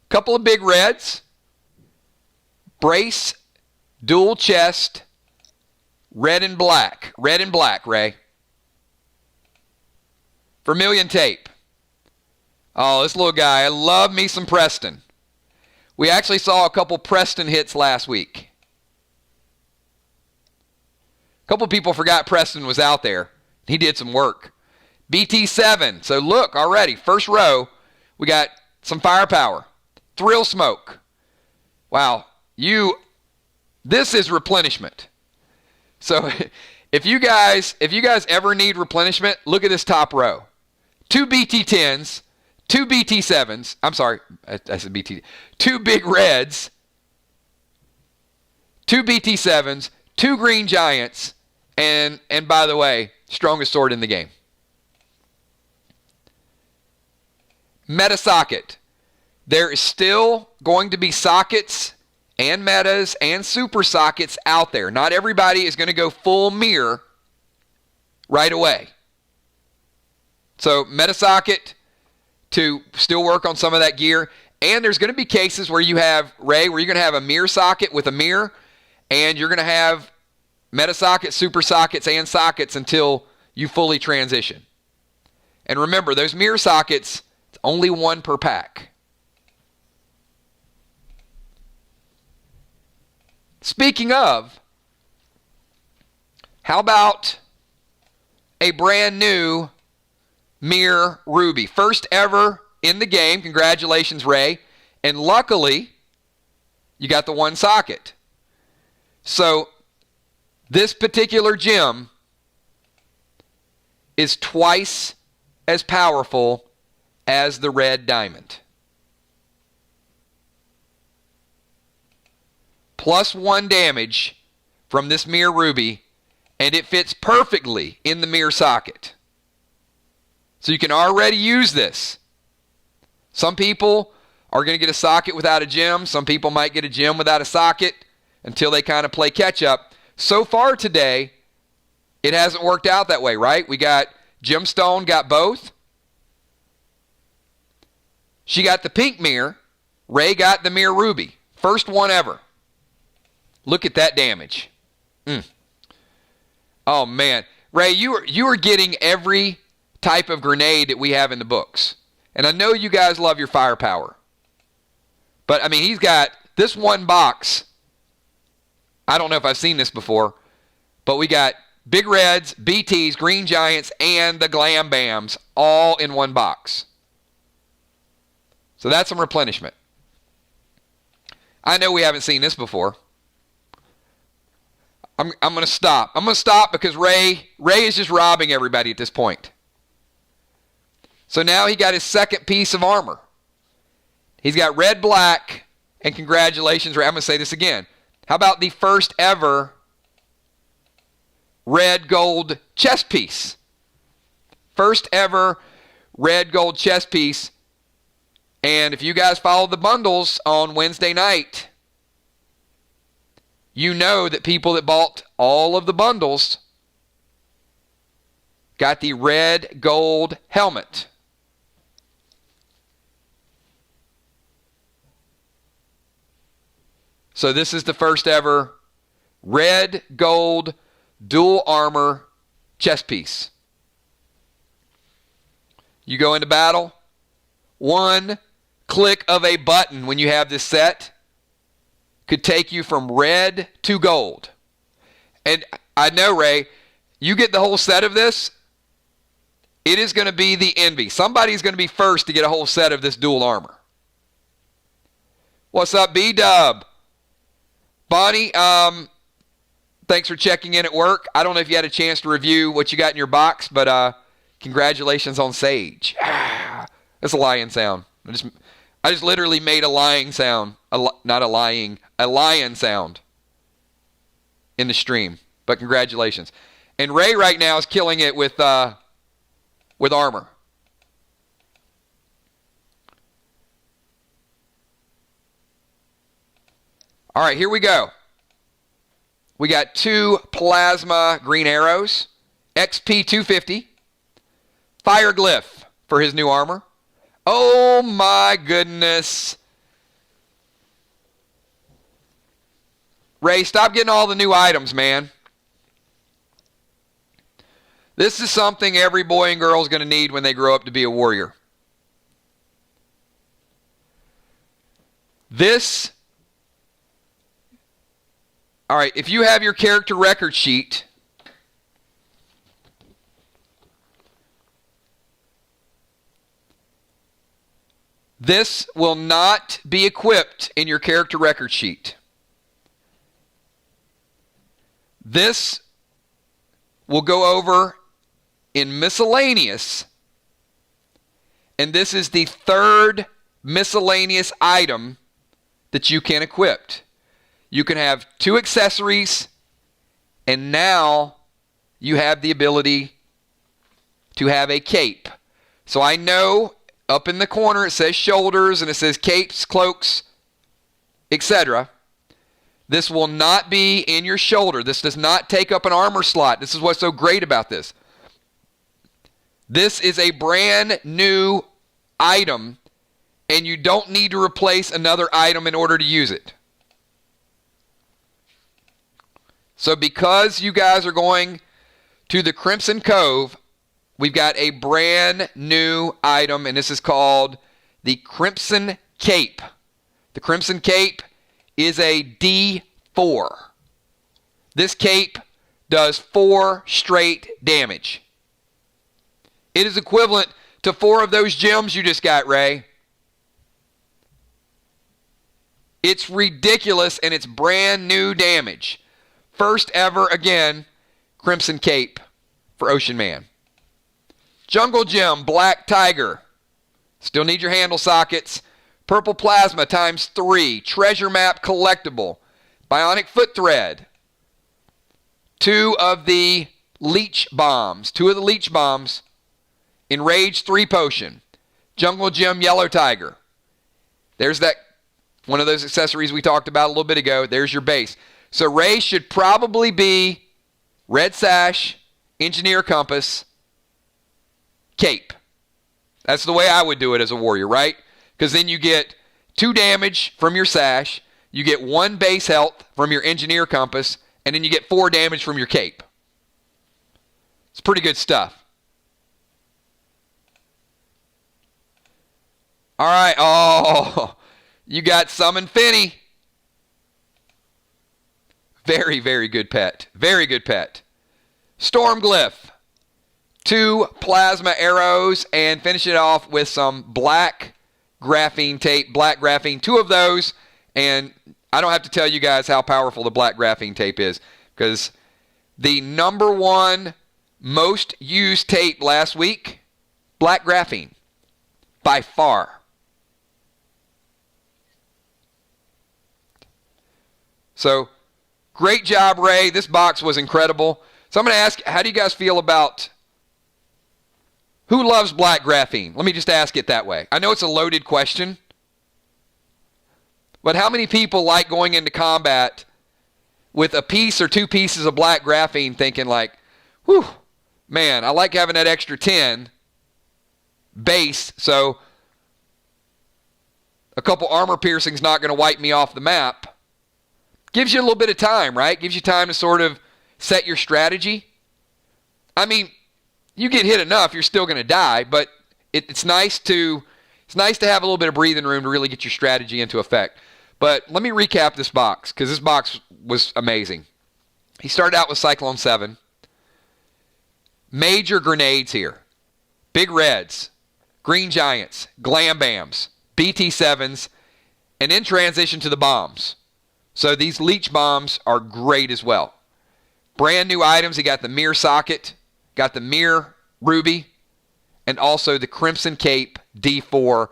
Couple of big reds. Brace, dual chest, red and black. Red and black, Ray. Vermilion tape. Oh, this little guy. I love me some Preston. We actually saw a couple Preston hits last week. A couple people forgot Preston was out there. He did some work. BT7. So look, already, first row, we got some firepower. Thrill Smoke. Wow. This is replenishment. So if you guys ever need replenishment, look at this top row. 2 BT10s, 2 BT7s. I'm sorry, I said BT. 2 big reds, 2 BT7s, 2 green giants, and by the way, strongest sword in the game. Meta socket. There is still going to be sockets and metas and super sockets out there. Not everybody is going to go full mirror right away. So meta socket to still work on some of that gear. And there's going to be cases where you have, Ray, where you're going to have a mirror socket with a mirror, and you're going to have meta sockets, super sockets, and sockets until you fully transition. And remember, those mirror sockets, it's only 1 per pack. Speaking of, how about a brand new Mirror Ruby? First ever in the game. Congratulations, Ray. And luckily, you got the 1 socket. So this particular gem is twice as powerful as the red diamond. +1 damage from this Mirror Ruby, and it fits perfectly in the mirror socket. So you can already use this. Some people are going to get a socket without a gem. Some people might get a gem without a socket until they kind of play catch up. So far today, it hasn't worked out that way, right? We got Gemstone, got both. She got the pink mirror. Ray got the Mirror Ruby. First one ever. Look at that damage. Oh, man. Ray, you are getting every type of grenade that we have in the books. And I know you guys love your firepower. But, I mean, he's got this 1 box. I don't know if I've seen this before. But we got big reds, BTs, green giants, and the glam bams all in 1 box. So that's some replenishment. I know we haven't seen this before. I'm going to stop. I'm going to stop because Ray is just robbing everybody at this point. So now he got his second piece of armor. He's got red, black, and congratulations, Ray. I'm going to say this again. How about the first ever red gold chest piece? First ever red gold chest piece. And if you guys followed the bundles on Wednesday night, you know that people that bought all of the bundles got the red gold helmet. So this is the first ever red, gold, dual armor chest piece. You go into battle, one click of a button when you have this set could take you from red to gold. And I know, Ray, you get the whole set of this, it is going to be the envy. Somebody's going to be first to get a whole set of this dual armor. What's up, B-Dub? Bonnie, thanks for checking in at work. I don't know if you had a chance to review what you got in your box, but congratulations on Sage. That's a lion sound. I just literally made a lying sound. Not a lying, a lion sound in the stream. But congratulations. And Ray right now is killing it with armor. All right, here we go. We got 2 plasma green arrows, XP 250, fire glyph for his new armor. Oh my goodness. Ray, stop getting all the new items, man. This is something every boy and girl is going to need when they grow up to be a warrior. All right, if you have your character record sheet, this will not be equipped in your character record sheet. This will go over in miscellaneous, and this is the 3rd miscellaneous item that you can equip. You can have 2 accessories, and now you have the ability to have a cape. So I know up in the corner it says shoulders and it says capes, cloaks, etc. This will not be in your shoulder. This does not take up an armor slot. This is what's so great about this. This is a brand new item, and you don't need to replace another item in order to use it. So because you guys are going to the Crimson Cove, we've got a brand new item, and this is called the Crimson Cape. The Crimson Cape is a D4. This cape does 4 straight damage. It is equivalent to 4 of those gems you just got, Ray. It's ridiculous, and it's brand new damage. First ever, again, Crimson Cape for Ocean Man. Jungle Gem, Black Tiger. Still need your handle sockets. Purple Plasma times 3. Treasure Map collectible. Bionic Foot Thread. 2 of the Leech Bombs. 2 of the Leech Bombs. Enrage 3 Potion. Jungle Gem, Yellow Tiger. There's that, one of those accessories we talked about a little bit ago. There's your base. So Ray should probably be Red Sash, Engineer Compass, Cape. That's the way I would do it as a warrior, right? Because then you get 2 damage from your sash, you get 1 base health from your Engineer Compass, and then you get 4 damage from your cape. It's pretty good stuff. All right. Oh, you got Summon Finny. Very, very good pet. Very good pet. Storm Glyph. 2 plasma arrows, and finish it off with some black graphene tape. Black graphene. 2 of those, and I don't have to tell you guys how powerful the black graphene tape is, because the number 1 most used tape last week, black graphene, by far. So, great job, Ray. This box was incredible. So I'm going to ask, how do you guys feel about who loves black graphene? Let me just ask it that way. I know it's a loaded question, but how many people like going into combat with a piece or 2 pieces of black graphene thinking like, whew, man, I like having that extra 10 base, so a couple armor piercings not going to wipe me off the map. gives you a little bit of time, right? Gives you time to sort of set your strategy. I mean, you get hit enough, you're still going to die, but it's nice to have a little bit of breathing room to really get your strategy into effect. But let me recap this box, because this box was amazing. He started out with Cyclone 7. Major grenades here. Big Reds, Green Giants, Glam Bams, BT7s, and then transition to the bombs. So these leech bombs are great as well. Brand new items. He got the Mirror Socket, got the Mirror Ruby, and also the Crimson Cape D4.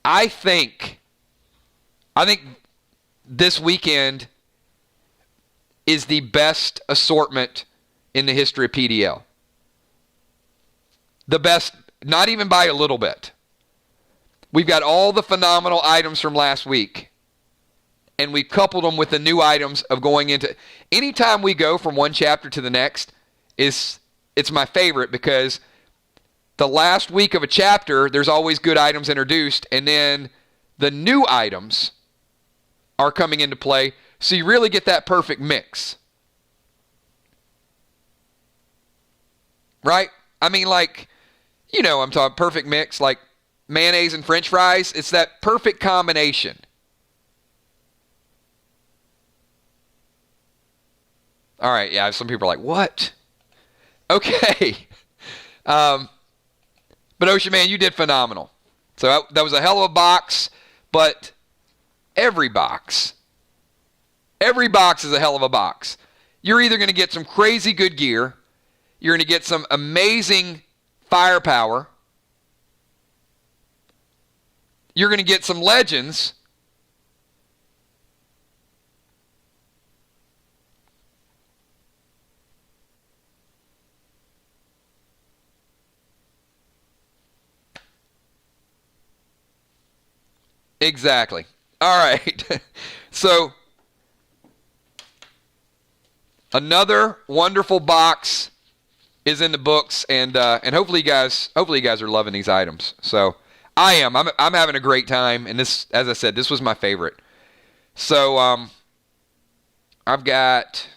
I think this weekend is the best assortment in the history of PDL. The best, not even by a little bit. We've got all the phenomenal items from last week, and we've coupled them with the new items of going into... Anytime we go from one chapter to the next, it's my favorite, because the last week of a chapter, there's always good items introduced, and then the new items are coming into play, so you really get that perfect mix. Right? I mean, like, you know, I'm talking perfect mix, like mayonnaise and French fries. It's that perfect combination. All right, yeah, some people are like, what? Okay. But Ocean Man, you did phenomenal. So that was a hell of a box, but every box is a hell of a box. You're either going to get some crazy good gear, you're going to get some amazing firepower, you're going to get some legends, exactly. All right. So another wonderful box is in the books, and hopefully you guys are loving these items. So I am. I'm having a great time, and this, as I said, this was my favorite. So I've got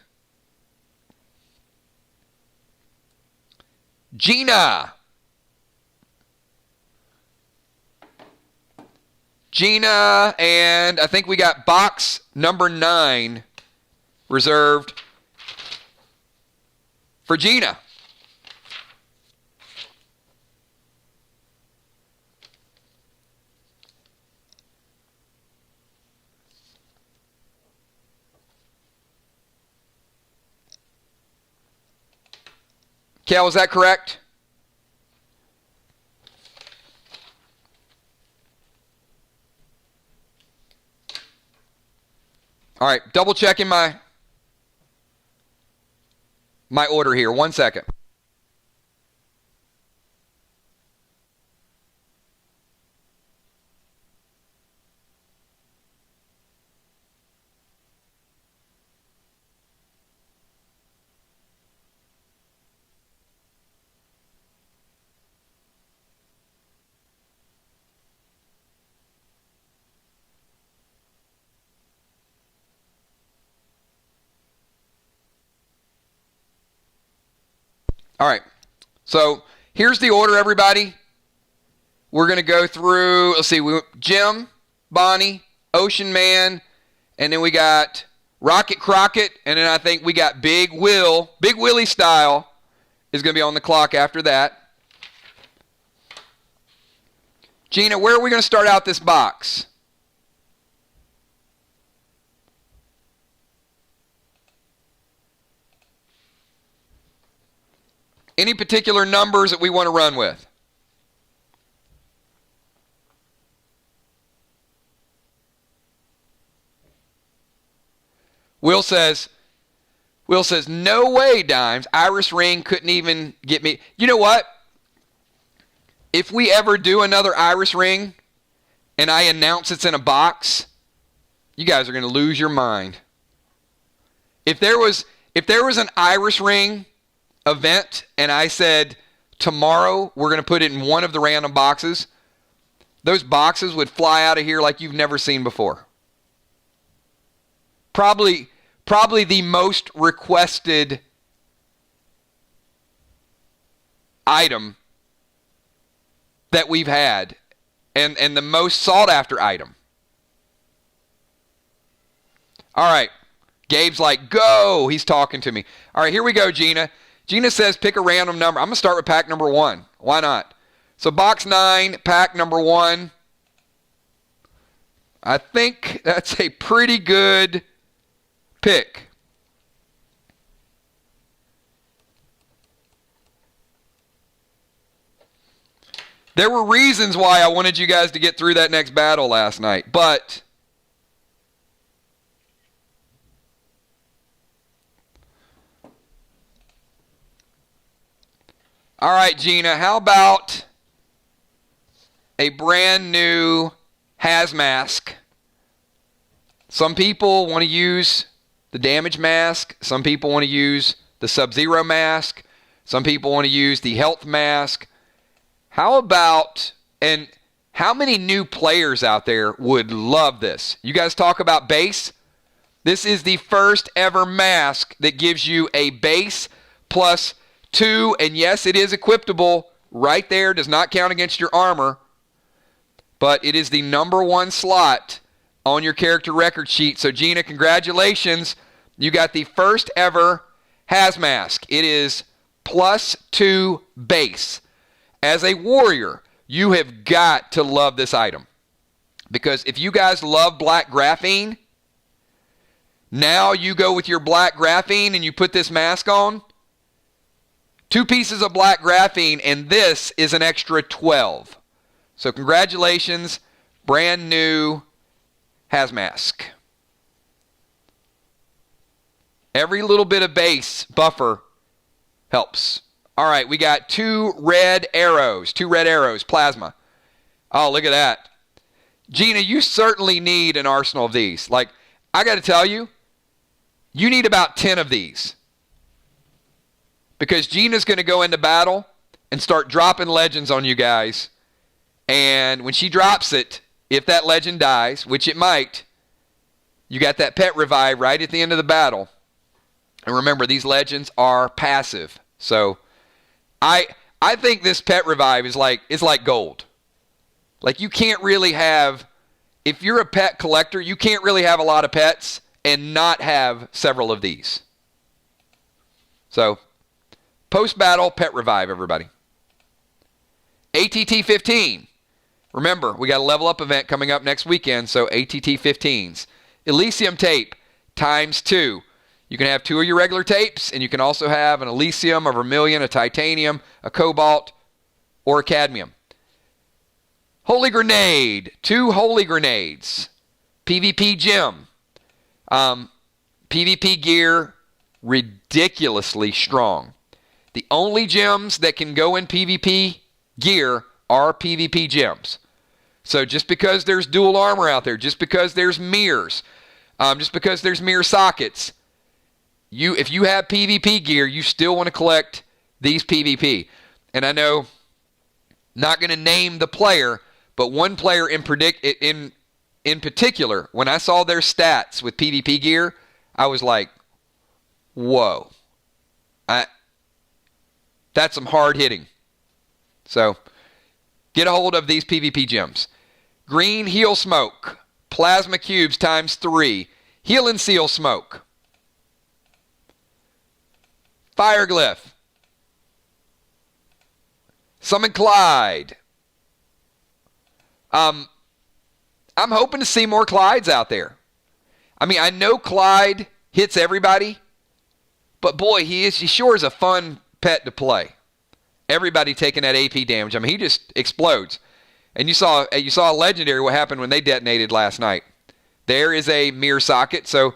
Gina, and I think we got box number 9 reserved for Gina. Cal, is that correct? All right, double checking my order here. 1 second. All right, so here's the order, everybody. We're going to go through, let's see, Jim, Bonnie, Ocean Man, and then we got Rocket Crockett, and then I think we got Big Willie Style is going to be on the clock after that. Gina, where are we going to start out this box? Any particular numbers that we want to run with? Will says, no way, Dimes. Iris Ring couldn't even get me. You know what? If we ever do another Iris Ring and I announce it's in a box, you guys are going to lose your mind. If there was an Iris Ring event and I said tomorrow we're going to put it in one of the random boxes, those boxes would fly out of here like you've never seen before. Probably the most requested item that we've had, and the most sought after item. All right. Gabe's like, go. He's talking to me. All right, here we go, Gina. Gina says pick a random number. I'm going to start with pack number 1. Why not? So box 9, pack number 1. I think that's a pretty good pick. There were reasons why I wanted you guys to get through that next battle last night, but all right, Gina, how about a brand new hazmask? Some people want to use the damage mask. Some people want to use the Sub-Zero mask. Some people want to use the health mask. How about, and how many new players out there would love this? You guys talk about base. This is the first ever mask that gives you a base plus 2, and yes, it is equipable right there. Does not count against your armor, but it is the number 1 slot on your character record sheet. So Gina, congratulations. You got the first ever hazmask. It is plus 2 base. As a warrior, you have got to love this item, because if you guys love black graphene, now you go with your black graphene and you put this mask on. 2 pieces of black graphene, and this is an extra 12. So congratulations, brand new hazmask. Every little bit of base buffer helps. All right, we got 2 red arrows, plasma. Oh, look at that. Gina, you certainly need an arsenal of these. Like, I got to tell you, you need about 10 of these. Because Gina's going to go into battle and start dropping legends on you guys. And when she drops it, if that legend dies, which it might, you got that pet revive right at the end of the battle. And remember, these legends are passive. So I think this pet revive is like gold. Like, you can't really have, if you're a pet collector, you can't really have a lot of pets and not have several of these. So post-battle pet revive, everybody. ATT 15. Remember, we got a level up event coming up next weekend, so ATT 15s. Elysium tape times 2. You can have 2 of your regular tapes, and you can also have an Elysium, a Vermilion, a Titanium, a Cobalt, or a Cadmium. Holy Grenade. 2 Holy Grenades. PvP Gem. PvP gear, ridiculously strong. The only gems that can go in PvP gear are PvP gems. So just because there's dual armor out there, just because there's mirrors, just because there's mirror sockets, if you have PvP gear, you still want to collect these PvP. And I know, not going to name the player, but one player in particular, when I saw their stats with PvP gear, I was like, whoa. That's some hard hitting. So get a hold of these PvP gems. Green Heal Smoke. Plasma Cubes times 3. Heal and Seal Smoke. Fire Glyph. Summon Clyde. I'm hoping to see more Clydes out there. I mean, I know Clyde hits everybody, but boy, he sure is a fun pet to play. Everybody taking that AP damage. I mean, he just explodes. And you saw a legendary what happened when they detonated last night. There is a mirror socket. So,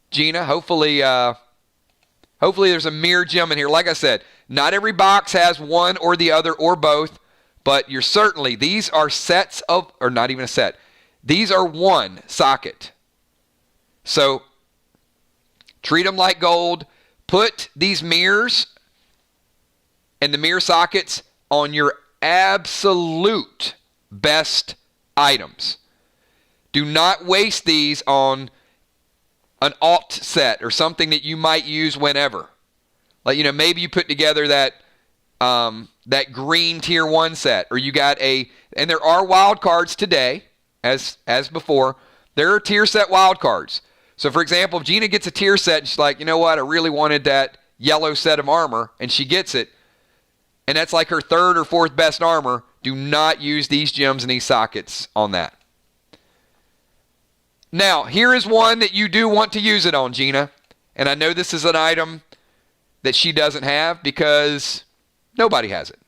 Gina, hopefully there's a mirror gem in here. Like I said, not every box has one or the other or both, but these are sets of, or not even a set. These are one socket. So, treat them like gold. Put these mirrors and the mirror sockets on your absolute best items. Do not waste these on an alt set or something that you might use whenever. Like, maybe you put together that green tier 1 set, or you got and there are wild cards today, as before. There are tier set wild cards. So, for example, if Gina gets a tier set and she's like, you know what, I really wanted that yellow set of armor, and she gets it, and that's like her 3rd or 4th best armor, do not use these gems and these sockets on that. Now, here is one that you do want to use it on, Gina. And I know this is an item that she doesn't have because nobody has it.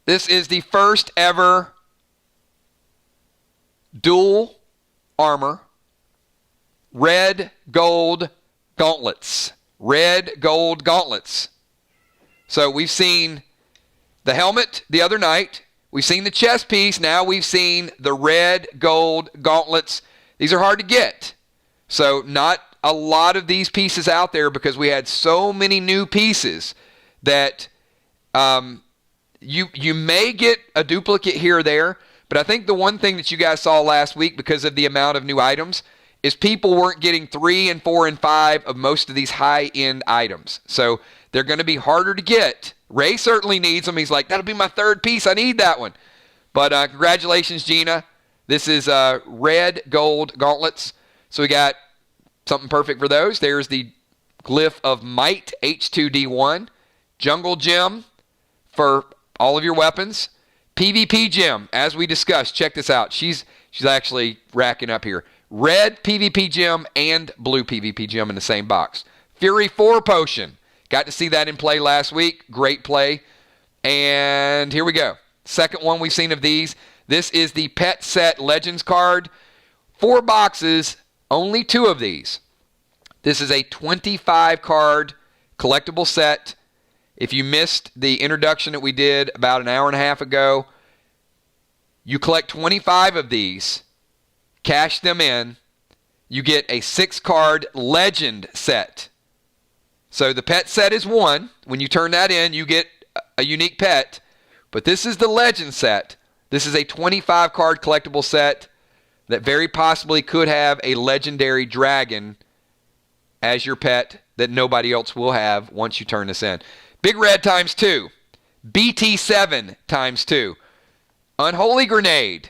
This is the first ever dual armor red gold gauntlets. Red gold gauntlets. So we've seen the helmet the other night. We've seen the chest piece. Now we've seen the red gold gauntlets. These are hard to get. So not a lot of these pieces out there because we had so many new pieces that you may get a duplicate here or there. But I think the one thing that you guys saw last week because of the amount of new items is people weren't getting 3 and 4 and 5 of most of these high-end items. So they're going to be harder to get. Ray certainly needs them. He's like, that'll be my 3rd piece. I need that one. But congratulations, Gina. This is red gold gauntlets. So we got something perfect for those. There's the glyph of might, H2D1. Jungle gem for all of your weapons. PvP gem, as we discussed. Check this out. She's actually racking up here. Red PvP gem and blue PvP gem in the same box. Fury 4 potion. Got to see that in play last week. Great play. And here we go. Second one we've seen of these. This is the Pet Set Legends card. 4 boxes, only 2 of these. This is a 25 card collectible set. If you missed the introduction that we did about an hour and a half ago, you collect 25 of these, cash them in, you get a 6-card legend set. So the pet set is 1. When you turn that in, you get a unique pet. But this is the legend set. This is a 25-card collectible set that very possibly could have a legendary dragon as your pet that nobody else will have once you turn this in. Big Red times 2. BT7 times 2. Unholy Grenade.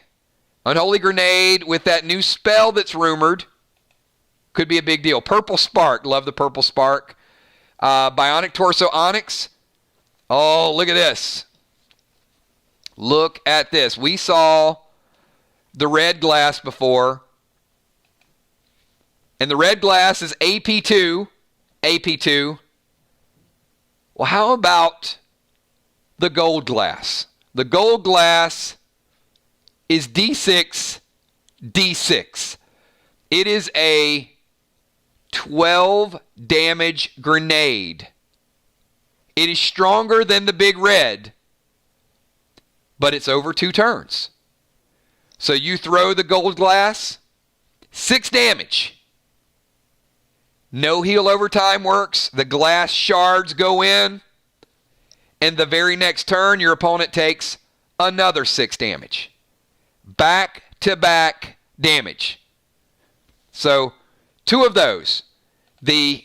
Unholy Grenade with that new spell that's rumored. Could be a big deal. Purple Spark. Love the Purple Spark. Bionic Torso Onyx. Oh, look at this. Look at this. We saw the red glass before. And the red glass is AP2. AP2. Well, how about the gold glass? The gold glass is D6, D6. It is a 12 damage grenade. It is stronger than the big red, but it's over 2 turns. So you throw the gold glass, 6 damage. No heal over time works. The glass shards go in. And the very next turn, your opponent takes another 6 damage. Back-to-back damage. So, 2 of those. The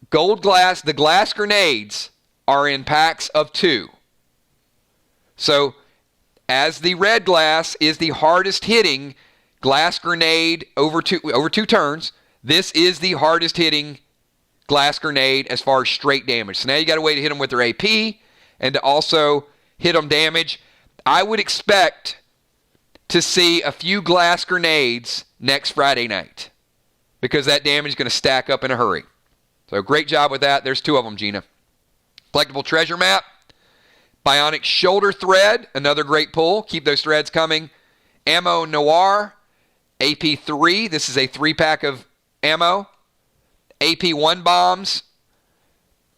gold glass, the glass grenades are in packs of 2. So, as the red glass is the hardest hitting glass grenade over two turns, this is the hardest hitting glass grenade as far as straight damage. So now you got a way to hit them with their AP and to also hit them damage. I would expect to see a few glass grenades next Friday night because that damage is going to stack up in a hurry. So great job with that. There's 2 of them, Gina. Collectible treasure map. Bionic shoulder thread, another great pull. Keep those threads coming. Ammo Noir, AP3. This is a 3-pack of ammo. AP1 bombs.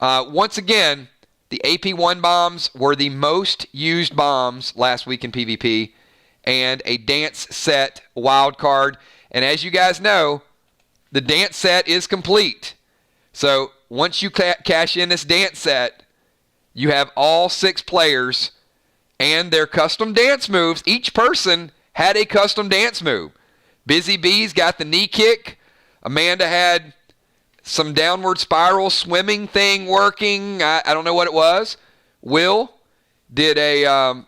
Once again, the AP1 bombs were the most used bombs last week in PvP. And a dance set wild card. And as you guys know, the dance set is complete. So once you cash in this dance set, you have all 6 players and their custom dance moves. Each person had a custom dance move. Busy Bees got the knee kick. Amanda had some downward spiral swimming thing working. I don't know what it was. Will did a,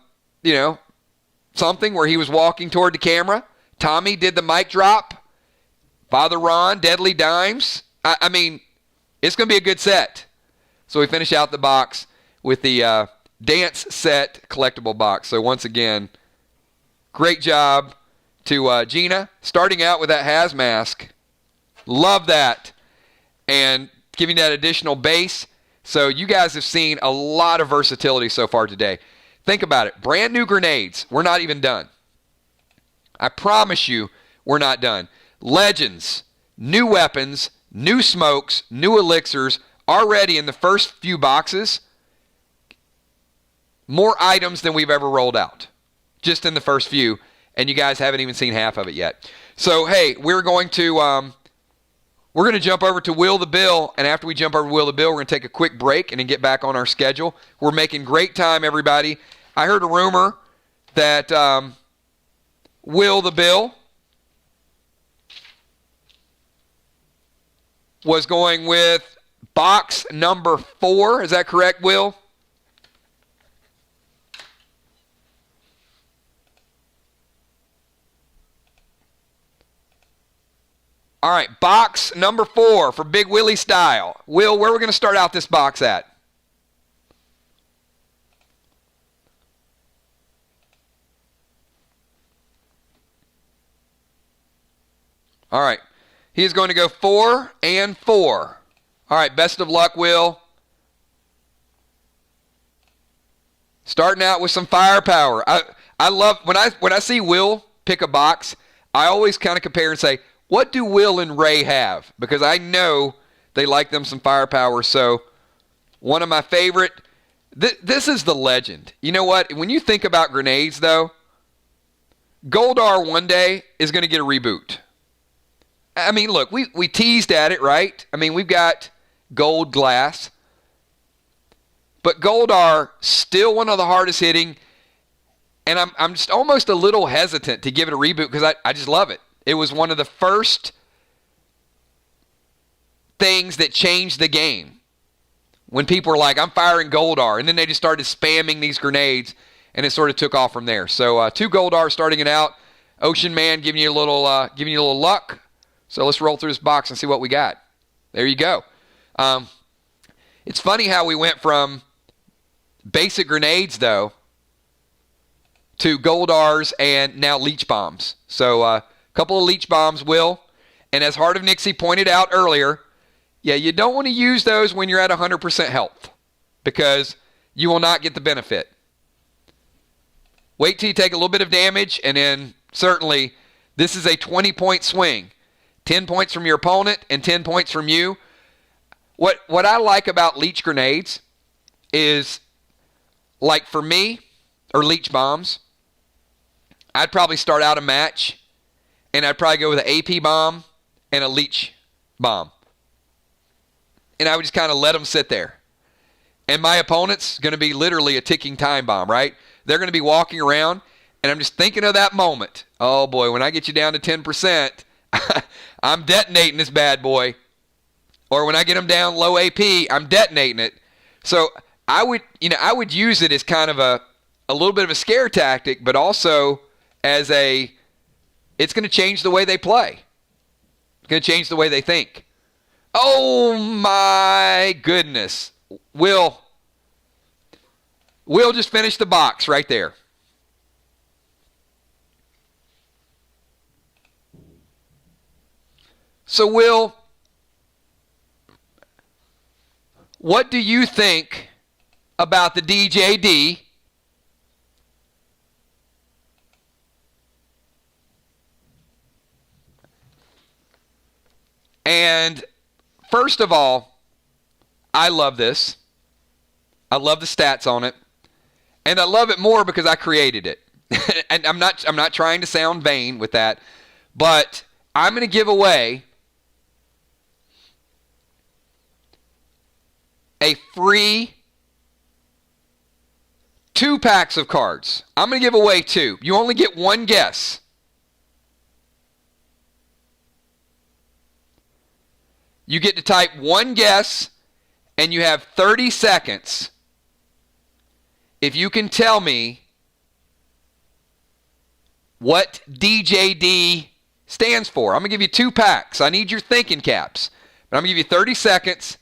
something where he was walking toward the camera. Tommy did the mic drop. Father Ron, Deadly Dimes. I mean, it's going to be a good set. So we finish out the box with the dance set collectible box. So once again, great job to Gina, starting out with that Haz mask. Love that. And giving that additional base. So you guys have seen a lot of versatility so far today. Think about it. Brand new grenades. We're not even done. I promise you we're not done. Legends, new weapons, new smokes, new elixirs, already in the first few boxes. More items than we've ever rolled out. Just in the first few. And you guys haven't even seen half of it yet. So, hey, we're going to jump over to Will the Bill, and after we jump over to Will the Bill, we're going to take a quick break and then get back on our schedule. We're making great time, everybody. I heard a rumor that Will the Bill was going with box number 4. Is that correct, Will? All right, box number 4 for Big Willie style. Will, where are we going to start out this box at? All right, he is going to go 4 and 4. All right, best of luck, Will. Starting out with some firepower. I love when I see Will pick a box, I always kind of compare and say, what do Will and Ray have? Because I know they like them some firepower. So one of my favorite, this is the legend. You know what? When you think about grenades, though, Goldar one day is going to get a reboot. I mean, look, we teased at it, right? I mean, we've got Gold Glass. But Goldar, still one of the hardest hitting. And I'm just almost a little hesitant to give it a reboot because I just love it. It was one of the first things that changed the game. When people were like, I'm firing Goldar. And then they just started spamming these grenades. And it sort of took off from there. So 2 Goldar starting it out. Ocean Man giving you a little luck. So let's roll through this box and see what we got. There you go. It's funny how we went from basic grenades, though, to Goldars and now leech bombs. So couple of leech bombs, Will. And as Heart of Nixie pointed out earlier, yeah, you don't want to use those when you're at 100% health because you will not get the benefit. Wait till you take a little bit of damage, and then certainly this is a 20-point swing. 10 points from your opponent and 10 points from you. What I like about leech grenades is, like for me, or leech bombs, I'd probably start out a match and I'd probably go with an AP bomb and a leech bomb. And I would just kind of let them sit there. And my opponent's going to be literally a ticking time bomb, right? They're going to be walking around, and I'm just thinking of that moment. Oh, boy, when I get you down to 10%, I'm detonating this bad boy. Or when I get them down low AP, I'm detonating it. So I would use it as kind of a little bit of a scare tactic, but also as it's going to change the way they play. It's going to change the way they think. Oh, my goodness. Will just finished the box right there. So, Will, what do you think about the DJD? And first of all, I love this. I love the stats on it. And I love it more because I created it. And I'm not trying to sound vain with that, but I'm going to give away a free 2 packs of cards. I'm going to give away 2. You only get one guess. You get to type one guess, and you have 30 seconds. If you can tell me what DJD stands for. I'm going to give you 2 packs. I need your thinking caps. But I'm going to give you 30 seconds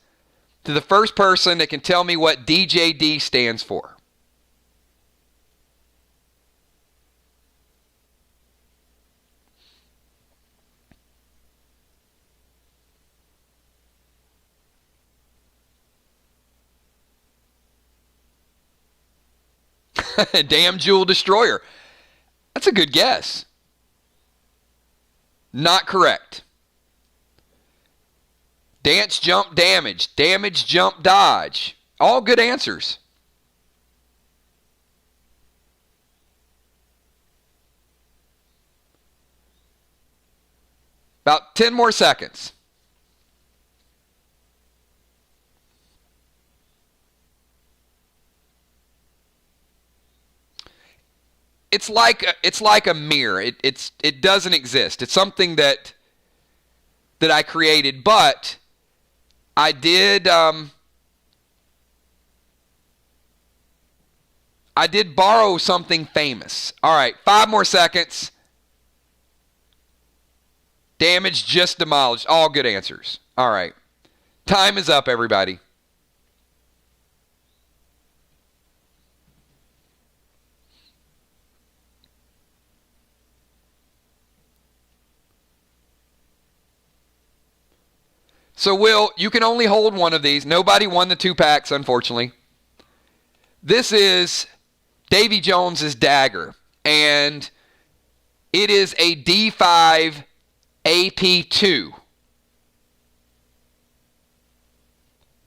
to the first person that can tell me what DJD stands for. Damn Jewel Destroyer. That's a good guess. Not correct. Dance, jump, damage. Damage, jump, dodge. All good answers. About 10 more seconds. It's like a mirror. It doesn't exist. It's something that I created, but I did borrow something famous. All right, 5 more seconds. Damage, just demolished. All good answers. All right. Time is up, everybody. So, Will, you can only hold one of these. Nobody won the 2 packs, unfortunately. This is Davy Jones's dagger, and it is a D5 AP2.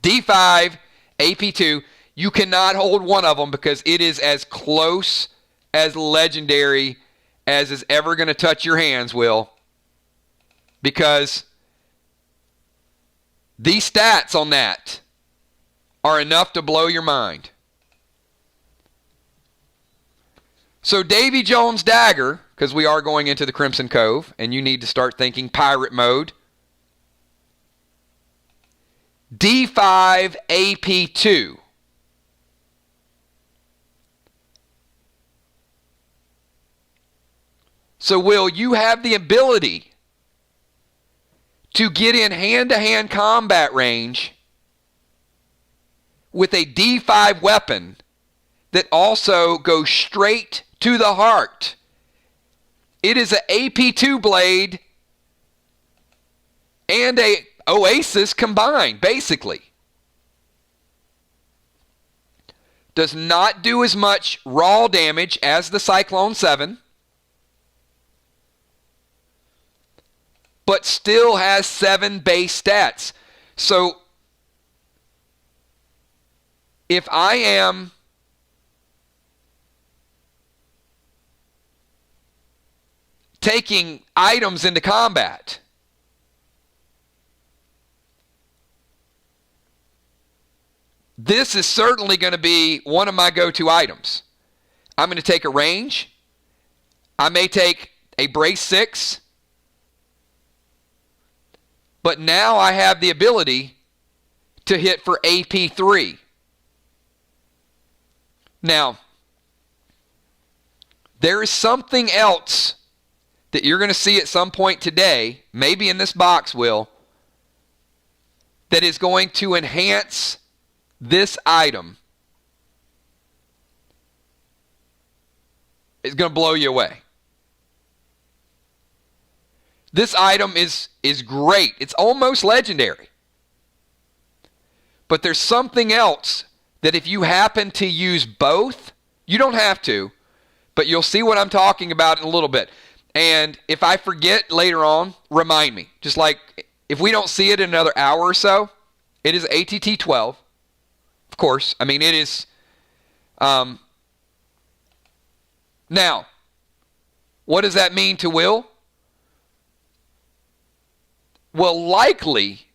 D5 AP2. You cannot hold one of them because it is as close as legendary as is ever going to touch your hands, Will. Because these stats on that are enough to blow your mind. So Davy Jones dagger, because we are going into the Crimson Cove, and you need to start thinking pirate mode. D5 AP2. So Will, you have the ability to get in hand-to-hand combat range with a D5 weapon that also goes straight to the heart. It is an AP2 blade and a Oasis combined, basically. Does not do as much raw damage as the Cyclone 7. But still has 7 base stats. So, if I am taking items into combat, this is certainly going to be one of my go-to items. I'm going to take a range. I may take a brace 6. But now I have the ability to hit for AP3. Now, there is something else that you're going to see at some point today, maybe in this box, Will, that is going to enhance this item. It's going to blow you away. This item is great. It's almost legendary. But there's something else that if you happen to use both, you don't have to, but you'll see what I'm talking about in a little bit. And if I forget later on, remind me. Just like if we don't see it in another hour or so, it is ATT 12. Of course. I mean, it is. Now, what does that mean to Will? Well, likely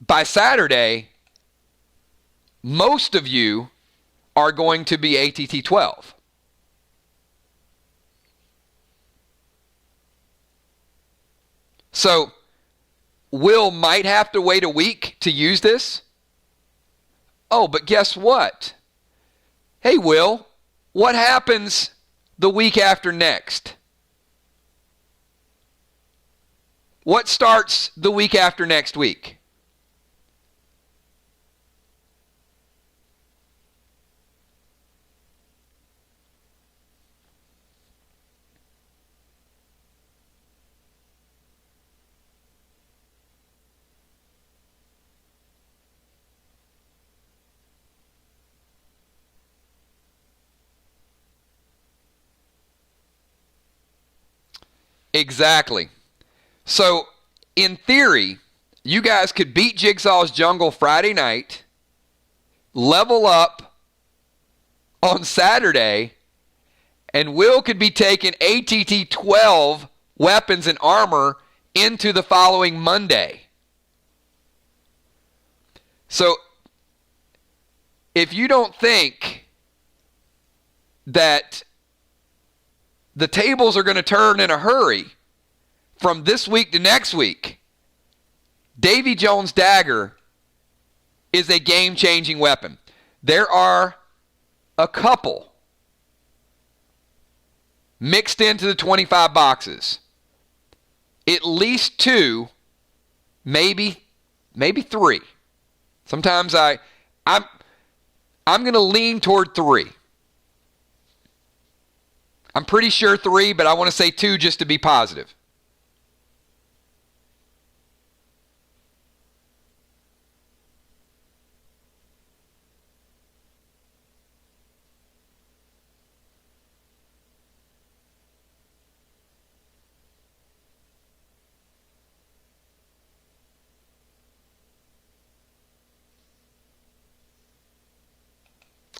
by Saturday, most of you are going to be ATT 12. So Will might have to wait a week to use this. Oh, but guess what? Hey, Will, what happens the week after next? What starts the week after next week? Exactly. So, in theory, you guys could beat Jigsaw's Jungle Friday night, level up on Saturday, and Will could be taking ATT 12 weapons and armor into the following Monday. So, if you don't think that the tables are going to turn in a hurry from this week to next week, Davy Jones' dagger is a game-changing weapon. There are a couple mixed into the 25 boxes. At least 2, maybe 3. Sometimes I'm going to lean toward 3. I'm pretty sure 3, but I want to say 2 just to be positive.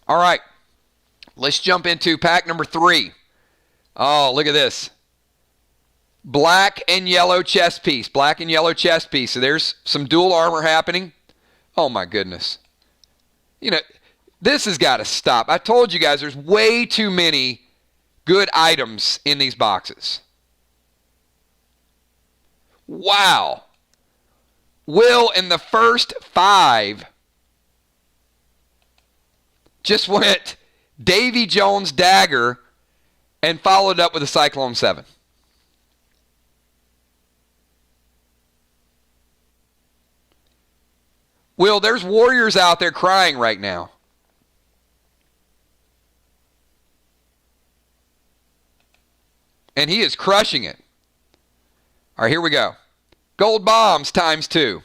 All right, let's jump into pack number 3. Oh, look at this. Black and yellow chest piece. Black and yellow chest piece. So there's some dual armor happening. Oh, my goodness. You know, this has got to stop. I told you guys there's way too many good items in these boxes. Wow. Will, in the first 5, just went Davy Jones dagger and followed up with a Cyclone 7. Will, there's warriors out there crying right now. And he is crushing it. All right, here we go. Gold bombs times 2.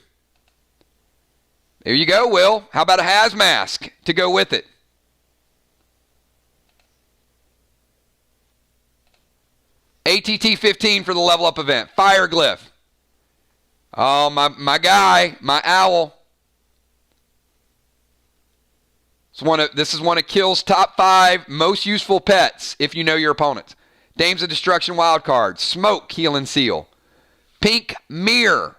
There you go, Will. How about a hazmask to go with it? ATT 15 for the level up event. Fire glyph. Oh, my guy, my owl. This is one of Kill's top 5 most useful pets if you know your opponents. Dames of Destruction wildcard. Smoke, heal, and seal. Pink mirror.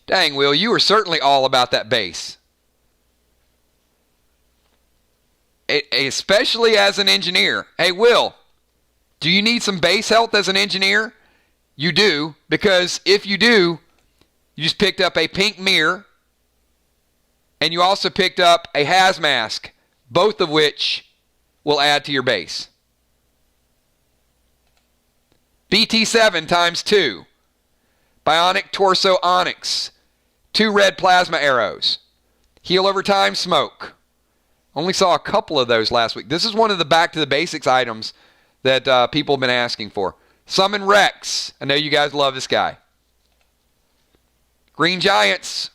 Dang, Will, you are certainly all about that base. Especially as an engineer. Hey, Will, do you need some base health as an engineer? You do, because if you do, you just picked up a pink mirror, and you also picked up a hazmask, both of which will add to your base. BT7 times 2. Bionic Torso Onyx. 2 red plasma arrows. Heal over time, smoke. Only saw a couple of those last week. This is one of the back to the basics items that people have been asking for. Summon Rex. I know you guys love this guy. Green Giants.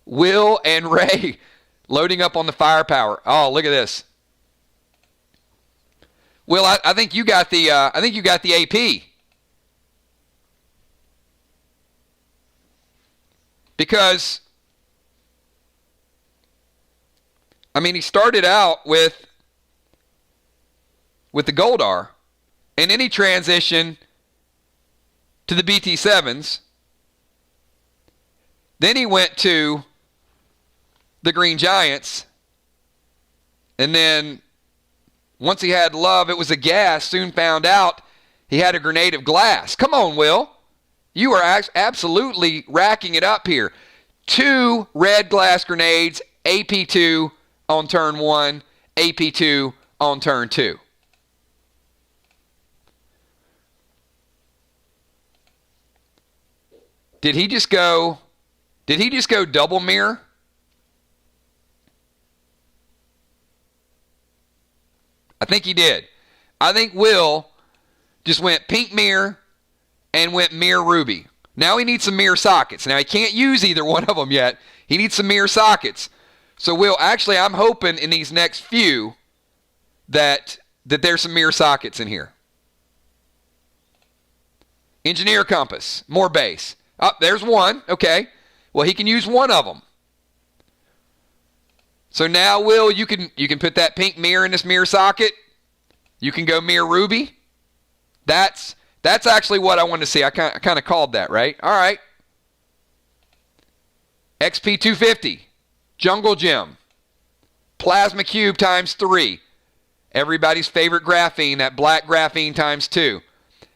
Will and Ray loading up on the firepower. Oh, look at this. Will, I think you got the AP. Because I mean, he started out with the Goldar, and then he transitioned to the BT7s. Then he went to the Green Giants, and then once he had love, it was a gas. Soon found out he had a grenade of glass. Come on, Will. You are absolutely racking it up here. 2 red glass grenades, AP2 on turn 1, AP2 on turn 2. Did he just go double mirror? I think he did. I think Will just went pink mirror and went mirror ruby. Now he needs some mirror sockets. Now he can't use either one of them yet. He needs some mirror sockets. So Will, actually I'm hoping in these next few that there's some mirror sockets in here. Engineer compass, more base. Oh, there's one. Okay. Well, he can use one of them. So now, Will, you can put that pink mirror in this mirror socket. You can go mirror ruby. That's actually what I wanted to see. I kind of called that, right? All right. XP 250, Jungle Gem, Plasma Cube times 3. Everybody's favorite graphene, that black graphene times 2.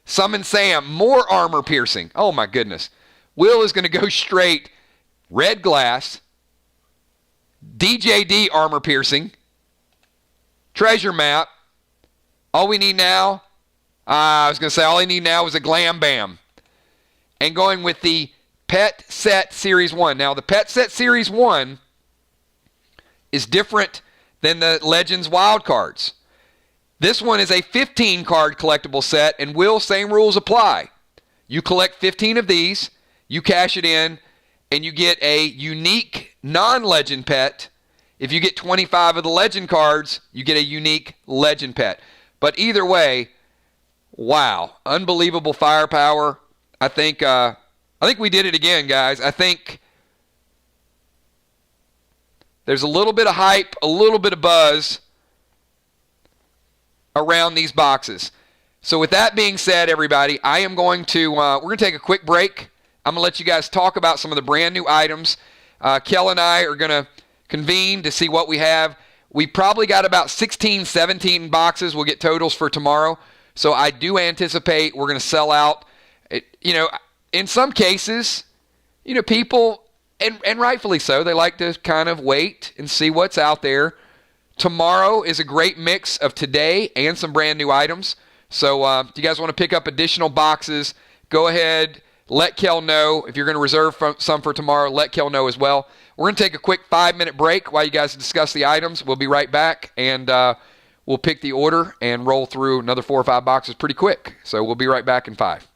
Summon Sam, more armor piercing. Oh my goodness. Will is going to go straight red glass, DJD armor piercing, treasure map. All we need now, all I need now is a glam bam. And going with the Pet Set Series 1. Now, the Pet Set Series 1 is different than the Legends Wild Cards. This one is a 15-card collectible set, and Will, same rules apply. You collect 15 of these, you cash it in, and you get a unique non-legend pet. If you get 25 of the legend cards, you get a unique legend pet. But either way, wow, unbelievable firepower. I think we did it again, guys. I think there's a little bit of hype, a little bit of buzz around these boxes. So with that being said, everybody, I am going to we're going to take a quick break. I'm going to let you guys talk about some of the brand new items. Kel and I are going to convene to see what we have. We probably got about 16, 17 boxes. We'll get totals for tomorrow. So I do anticipate we're going to sell out. In some cases, people, and rightfully so, they like to kind of wait and see what's out there. Tomorrow is a great mix of today and some brand new items. So if you guys want to pick up additional boxes, go ahead. Let Kel know. If you're going to reserve some for tomorrow, let Kel know as well. We're going to take a quick 5-minute break while you guys discuss the items. We'll be right back, and we'll pick the order and roll through another 4 or 5 boxes pretty quick. So we'll be right back in 5.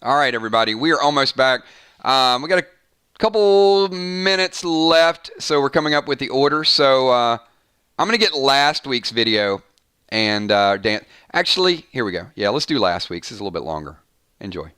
All right, everybody, we are almost back. We got a couple minutes left, so we're coming up with the order. So I'm going to get last week's video and Dan. Actually, here we go. Yeah, let's do last week's. It's a little bit longer. Enjoy.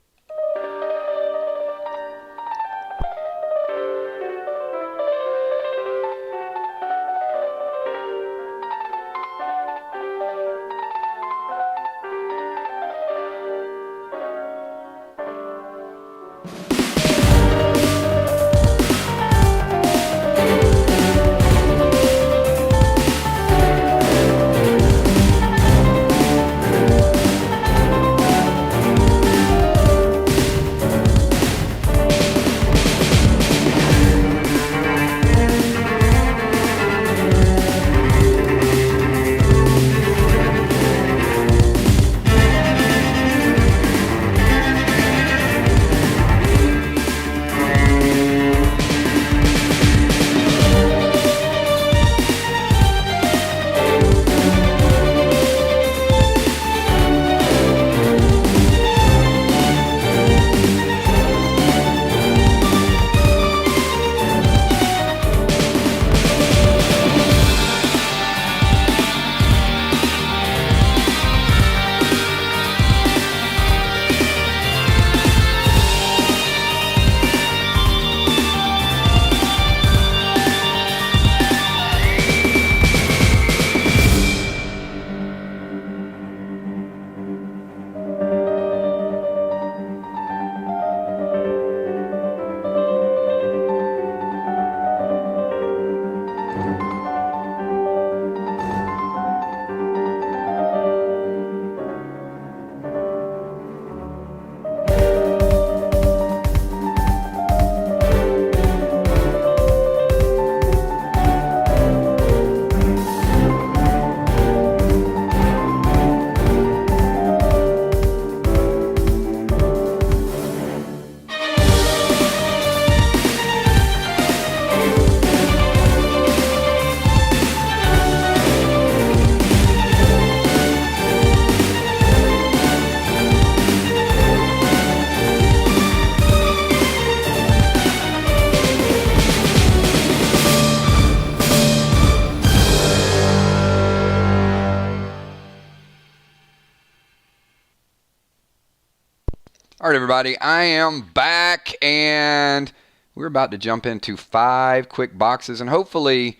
All right, everybody, I am back, and we're about to jump into 5 quick boxes, and hopefully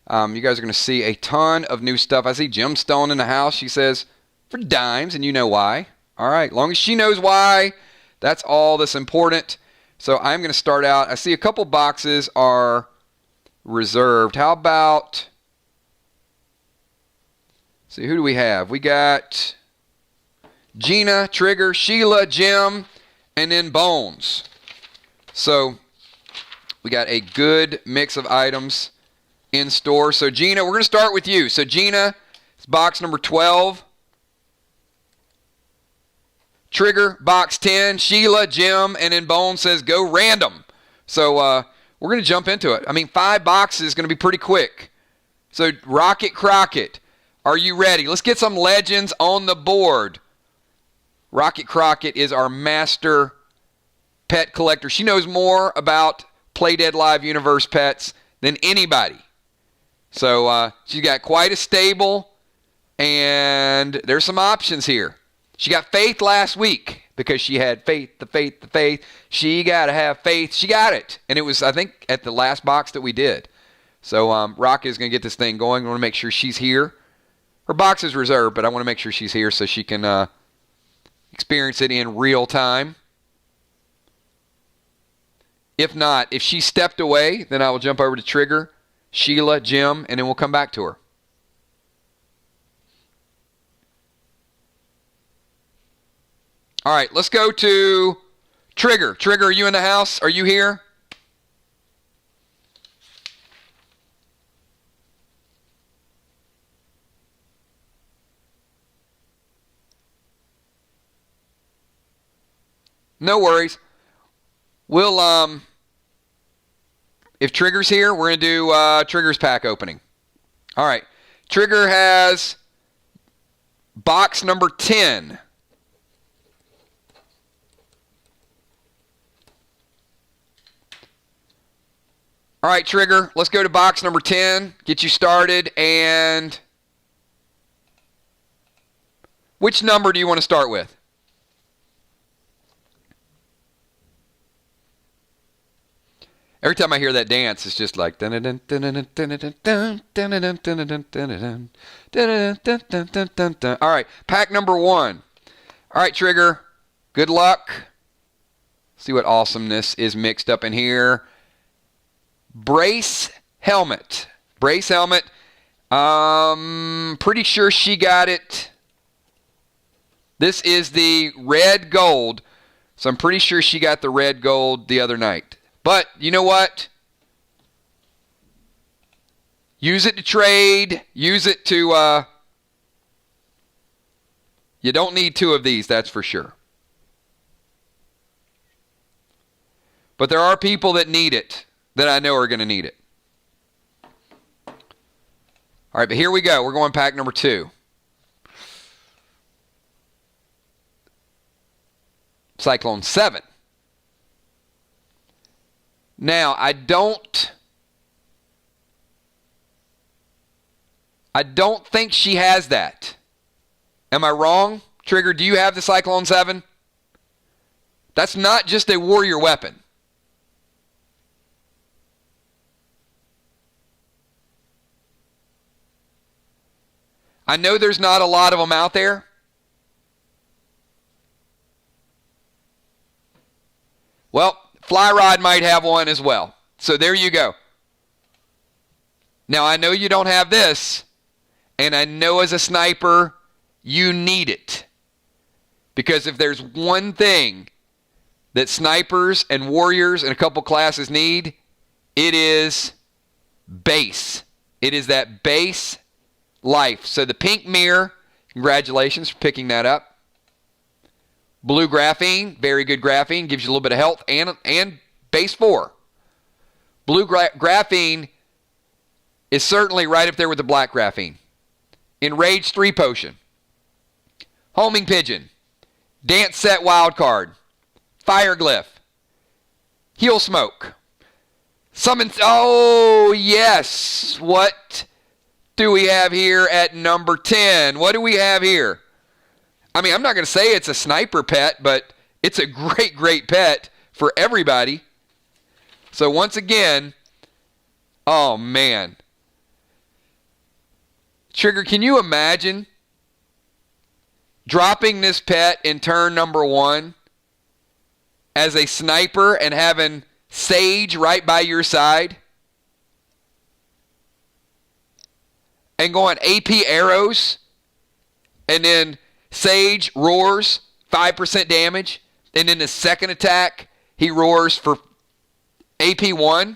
you guys are going to see a ton of new stuff. I see Jim Stone in the house. She says, for dimes, and you know why. All right, long as she knows why, that's all that's important. So I'm going to start out. I see a couple boxes are reserved. How about, see, who do we have? We got Gina, Trigger, Sheila, Jim, and then Bones. So we got a good mix of items in store. So Gina, we're going to start with you. So Gina, it's box number 12. Trigger, box 10. Sheila, Jim, and then Bones says go random. So we're going to jump into it. I mean, 5 boxes is going to be pretty quick. So Rocket Crockett, are you ready? Let's get some legends on the board. Rocket Crockett is our master pet collector. She knows more about Play Dead Live Universe pets than anybody. So she's got quite a stable, and there's some options here. She got Faith last week because she had faith. She got to have faith. She got it. And it was, I think, at the last box that we did. So Rocket is going to get this thing going. I want to make sure she's here. Her box is reserved, but I want to make sure she's here so she can experience it in real time. If not, if she stepped away, then I will jump over to Trigger, Sheila, Jim, and then we'll come back to her. All right, let's go to Trigger. Trigger, are you in the house? Are you here? No worries. We'll, if Trigger's here, we're going to do Trigger's pack opening. All right. Trigger has box number 10. All right, Trigger, let's go to box number 10, get you started, and which number do you want to start with? Every time I hear that dance, it's just like... All right, pack number 1. All right, Trigger, good luck. See what awesomeness is mixed up in here. Brace helmet. Brace helmet. Pretty sure she got it. This is the red gold. So I'm pretty sure she got the red gold the other night. But you know what? Use it to trade. Use it to... you don't need 2 of these, that's for sure. But there are people that need it, that I know are going to need it. All right, but here we go. We're going pack number 2. Cyclone 7. Now, I don't think she has that. Am I wrong? Trigger, do you have the Cyclone 7? That's not just a warrior weapon. I know there's not a lot of them out there. Well, Fly Rod might have one as well. So there you go. Now, I know you don't have this, and I know as a sniper, you need it. Because if there's one thing that snipers and warriors and a couple classes need, it is base. It is that base life. So the pink mirror, congratulations for picking that up. Blue graphene, very good graphene, gives you a little bit of health and base 4. Blue graphene is certainly right up there with the black graphene. Enraged 3 potion. Homing pigeon. Dance set wild card. Fire glyph. Heal smoke. Summon. Oh, yes. What do we have here at number 10? What do we have here? I mean, I'm not going to say it's a sniper pet, but it's a great, great pet for everybody. So once again, oh, man. Trigger, can you imagine dropping this pet in turn number 1 as a sniper and having Sage right by your side and going AP arrows and then Sage roars 5% damage and in the second attack he roars for AP 1?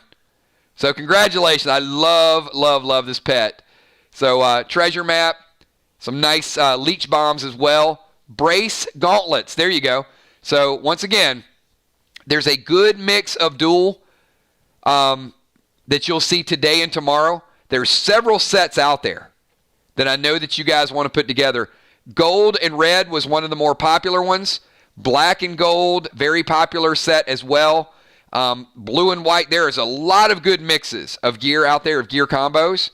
So congratulations. I love this pet. So treasure map, some nice leech bombs as well. Brace gauntlets. There you go. So once again, there's a good mix of duel that you'll see today and tomorrow. There's several sets out there that I know that you guys want to put together. Gold and red was one of the more popular ones. Black and gold, very popular set as well. Blue and white, there is a lot of good mixes of gear out there, of gear combos.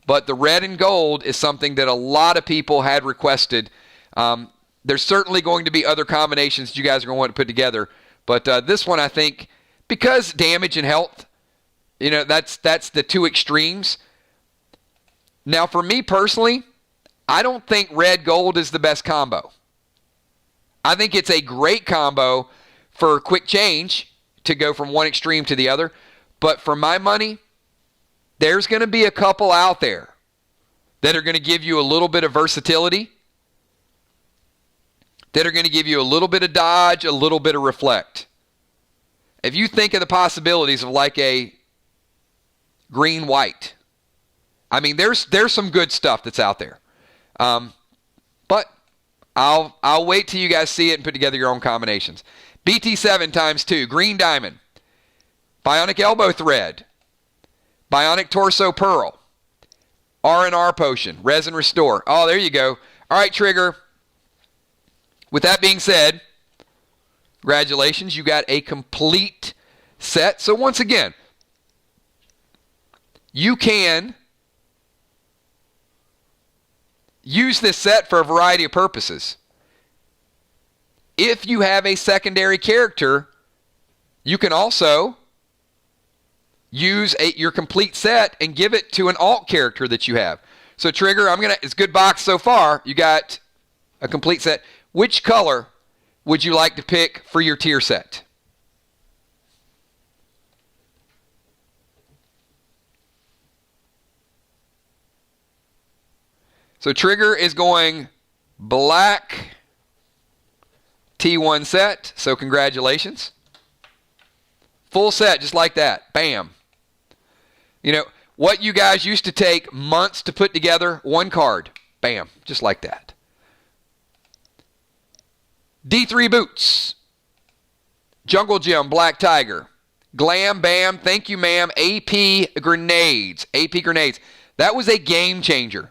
But the red and gold is something that a lot of people had requested. There's certainly going to be other combinations that you guys are going to want to put together. But this one, I think, because damage and health, you know, that's the 2 extremes. Now, for me personally, I don't think red gold is the best combo. I think it's a great combo for quick change to go from one extreme to the other. But for my money, there's going to be a couple out there that are going to give you a little bit of versatility, that are going to give you a little bit of dodge, a little bit of reflect. If you think of the possibilities of like a green-white, I mean, there's some good stuff that's out there. But I'll wait till you guys see it and put together your own combinations. BT7 times 2, green diamond, bionic elbow thread, bionic torso pearl, R&R potion, resin restore. Oh, there you go. All right, Trigger. With that being said, congratulations, you got a complete set. So once again, you can use this set for a variety of purposes. If you have a secondary character, you can also use your complete set and give it to an alt character that you have. So Trigger, it's a good box so far. You got a complete set. Which color would you like to pick for your tier set? So Trigger is going black T1 set. So congratulations. Full set, just like that. Bam. You know, what you guys used to take months to put together, one card. Bam. Just like that. D3 boots. Jungle Gym, Black Tiger. Glam Bam, thank you ma'am. AP grenades. AP grenades. That was a game changer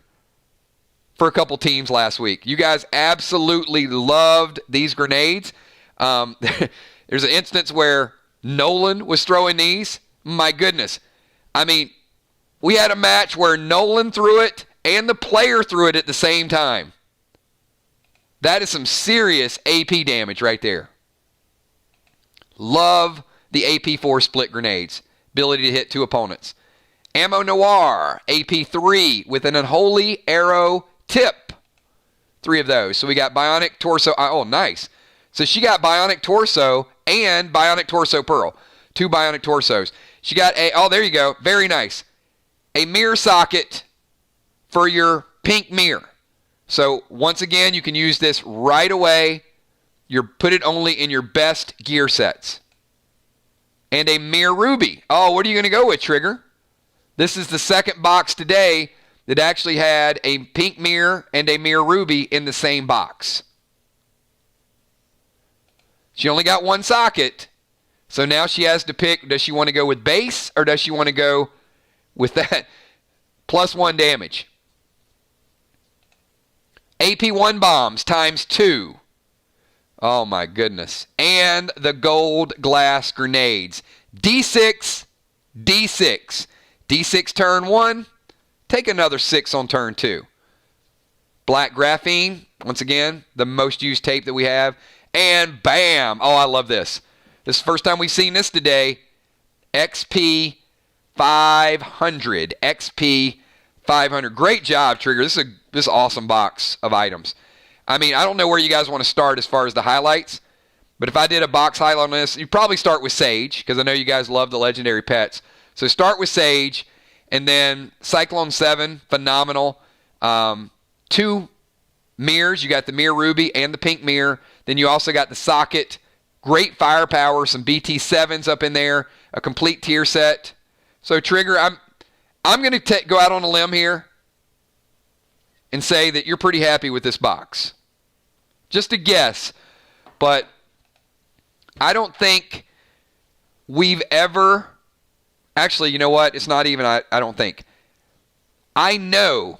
for a couple teams last week. You guys absolutely loved these grenades. There's an instance where Nolan was throwing these. My goodness. I mean, we had a match where Nolan threw it and the player threw it at the same time. That is some serious AP damage right there. Love the AP4 split grenades. Ability to hit two opponents. Ammo Noir, AP3 with an unholy arrow tip. 3 of those. So we got Bionic Torso. Oh, nice. So she got Bionic Torso and Bionic Torso Pearl. 2 Bionic Torsos. She got oh, there you go. Very nice. A mirror socket for your pink mirror. So once again, you can use this right away. Put it only in your best gear sets. And a mirror ruby. Oh, what are you going to go with, Trigger? This is the second box today that actually had a pink mirror and a mirror ruby in the same box. She only got one socket, so now she has to pick, does she want to go with base or does she want to go with that +1 damage? AP1 bombs times 2. Oh my goodness. And the gold glass grenades. D6, D6. D6 turn 1. Take another 6 on turn 2. Black graphene. Once again, the most used tape that we have. And bam. Oh, I love this. This is the first time we've seen this today. XP 500. XP 500. Great job, Trigger. This is an awesome box of items. I mean, I don't know where you guys want to start as far as the highlights, but if I did a box highlight on this, you'd probably start with Sage, because I know you guys love the legendary pets. So start with Sage, and then Cyclone 7, phenomenal. 2 mirrors. You got the mirror ruby and the pink mirror. Then you also got the socket. Great firepower, some BT7s up in there, a complete tier set. So Trigger, I'm going to go out on a limb here and say that you're pretty happy with this box. Just a guess, but I don't think we've ever, actually, you know what? It's not even, I don't think. I know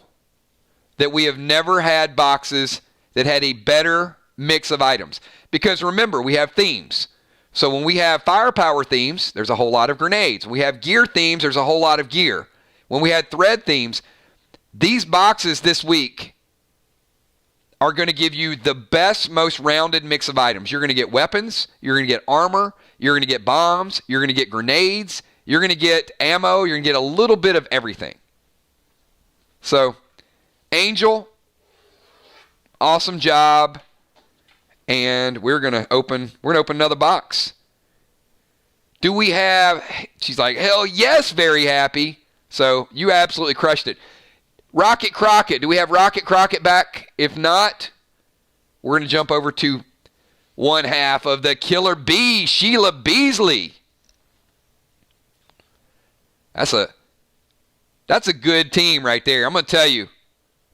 that we have never had boxes that had a better mix of items. Because remember, we have themes. So when we have firepower themes, there's a whole lot of grenades. When we have gear themes, there's a whole lot of gear. When we had thread themes, these boxes this week are going to give you the best, most rounded mix of items. You're going to get weapons, you're going to get armor, you're going to get bombs, you're going to get grenades, you're going to get ammo, you're going to get a little bit of everything. So, Angel, awesome job. And we're going to open another box. Do we have, she's like, hell yes, very happy. So you absolutely crushed it. Rocket Crockett, do we have Rocket Crockett back? If not, we're going to jump over to one half of the Killer Bee, Sheila Beasley. That's a good team right there. I'm going to tell you,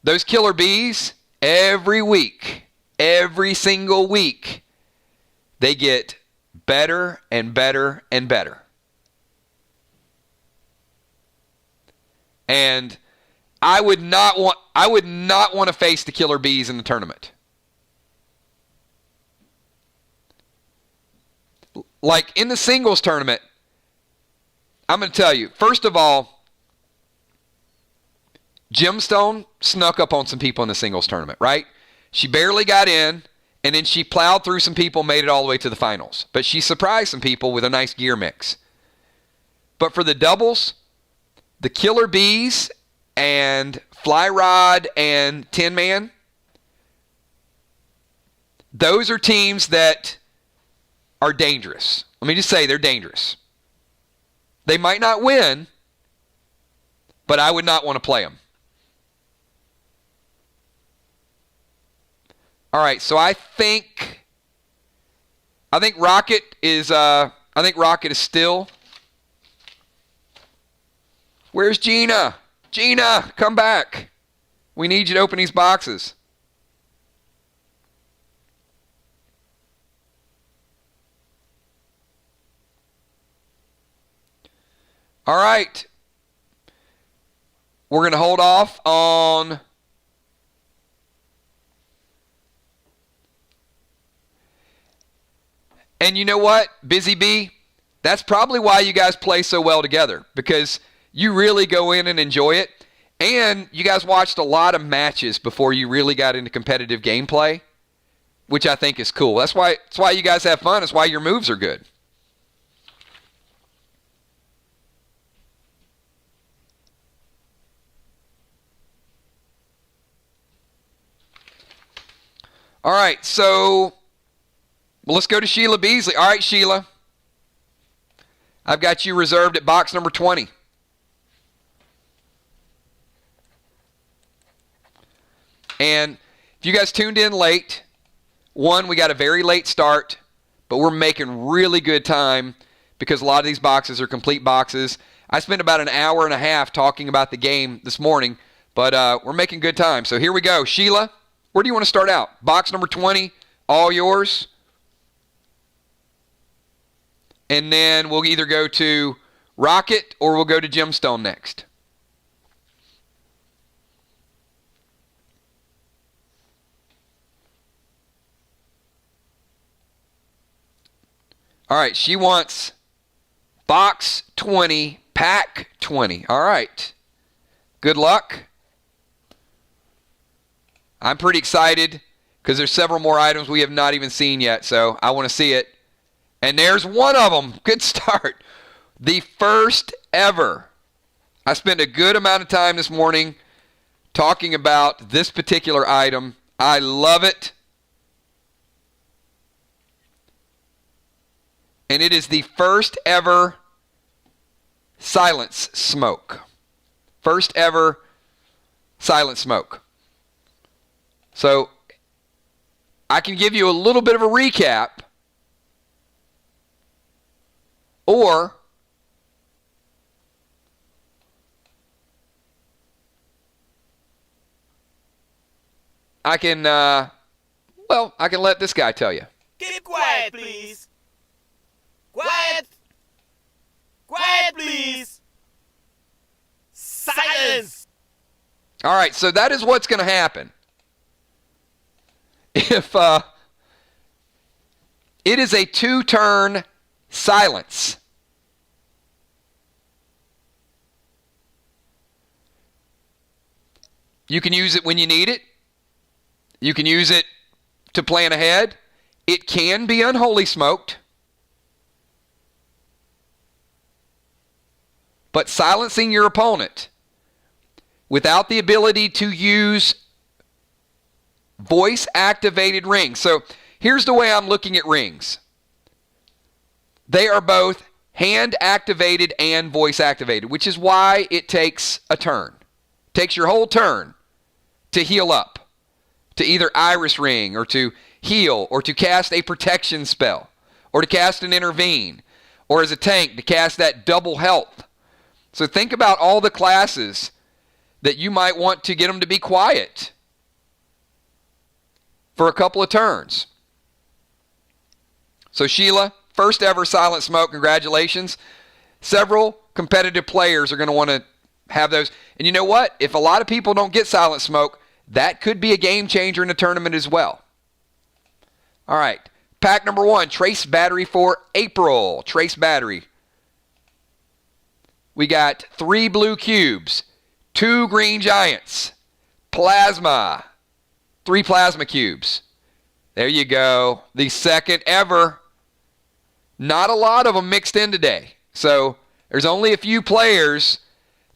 those Killer Bees, every week, every single week, they get better and better and better. And I would not want to face the Killer Bees in the tournament. Like in the singles tournament, I'm going to tell you, first of all, Gemstone snuck up on some people in the singles tournament, right? She barely got in, and then she plowed through some people and made it all the way to the finals. But she surprised some people with a nice gear mix. But for the doubles, the Killer Bees and Fly Rod and Tin Man, those are teams that are dangerous. Let me just say they're dangerous. They might not win, but I would not want to play them. All right, so I think Rocket is still. Where's Gina? Gina, come back. We need you to open these boxes. All right. We're going to hold off on and you know what, Busy Bee? That's probably why you guys play so well together, because you really go in and enjoy it. And you guys watched a lot of matches before you really got into competitive gameplay, which I think is cool. That's why you guys have fun. That's why your moves are good. All right, so let's go to Sheila Beasley. All right, Sheila. I've got you reserved at box number 20. And if you guys tuned in late, we got a very late start, but we're making really good time because a lot of these boxes are complete boxes. I spent about an hour and a half talking about the game this morning, but we're making good time. So here we go. Sheila, where do you want to start out? Box number 20, all yours. And then we'll either go to Rocket or we'll go to Gemstone next. All right, she wants box 20, pack 20. All right. Good luck. I'm pretty excited because there's several more items we have not even seen yet, so I want to see it. And there's one of them. Good start. The first ever. I spent a good amount of time this morning talking about this particular item. I love it. And it is the first ever silence smoke. First ever silent smoke. So I can give you a little bit of a recap, or I can let this guy tell you. Keep quiet, please. Quiet! Quiet, please! Silence! All right, so that is what's going to happen. If it is a 2-turn silence. You can use it when you need it. You can use it to plan ahead. It can be unholy smoked. But silencing your opponent without the ability to use voice-activated rings. So here's the way I'm looking at rings. They are both hand-activated and voice-activated, which is why it takes a turn. It takes your whole turn to heal up, to either Iris Ring or to heal or to cast a protection spell or to cast an intervene or as a tank to cast that double health. So think about all the classes that you might want to get them to be quiet for a couple of turns. So Sheila, first ever silent smoke, congratulations. Several competitive players are going to want to have those. And you know what? If a lot of people don't get silent smoke, that could be a game changer in the tournament as well. All right, pack number 1, Trace Battery for April. Trace Battery. We got 3 blue cubes, 2 green giants. Plasma. 3 plasma cubes. There you go. The second ever. Not a lot of them mixed in today. So there's only a few players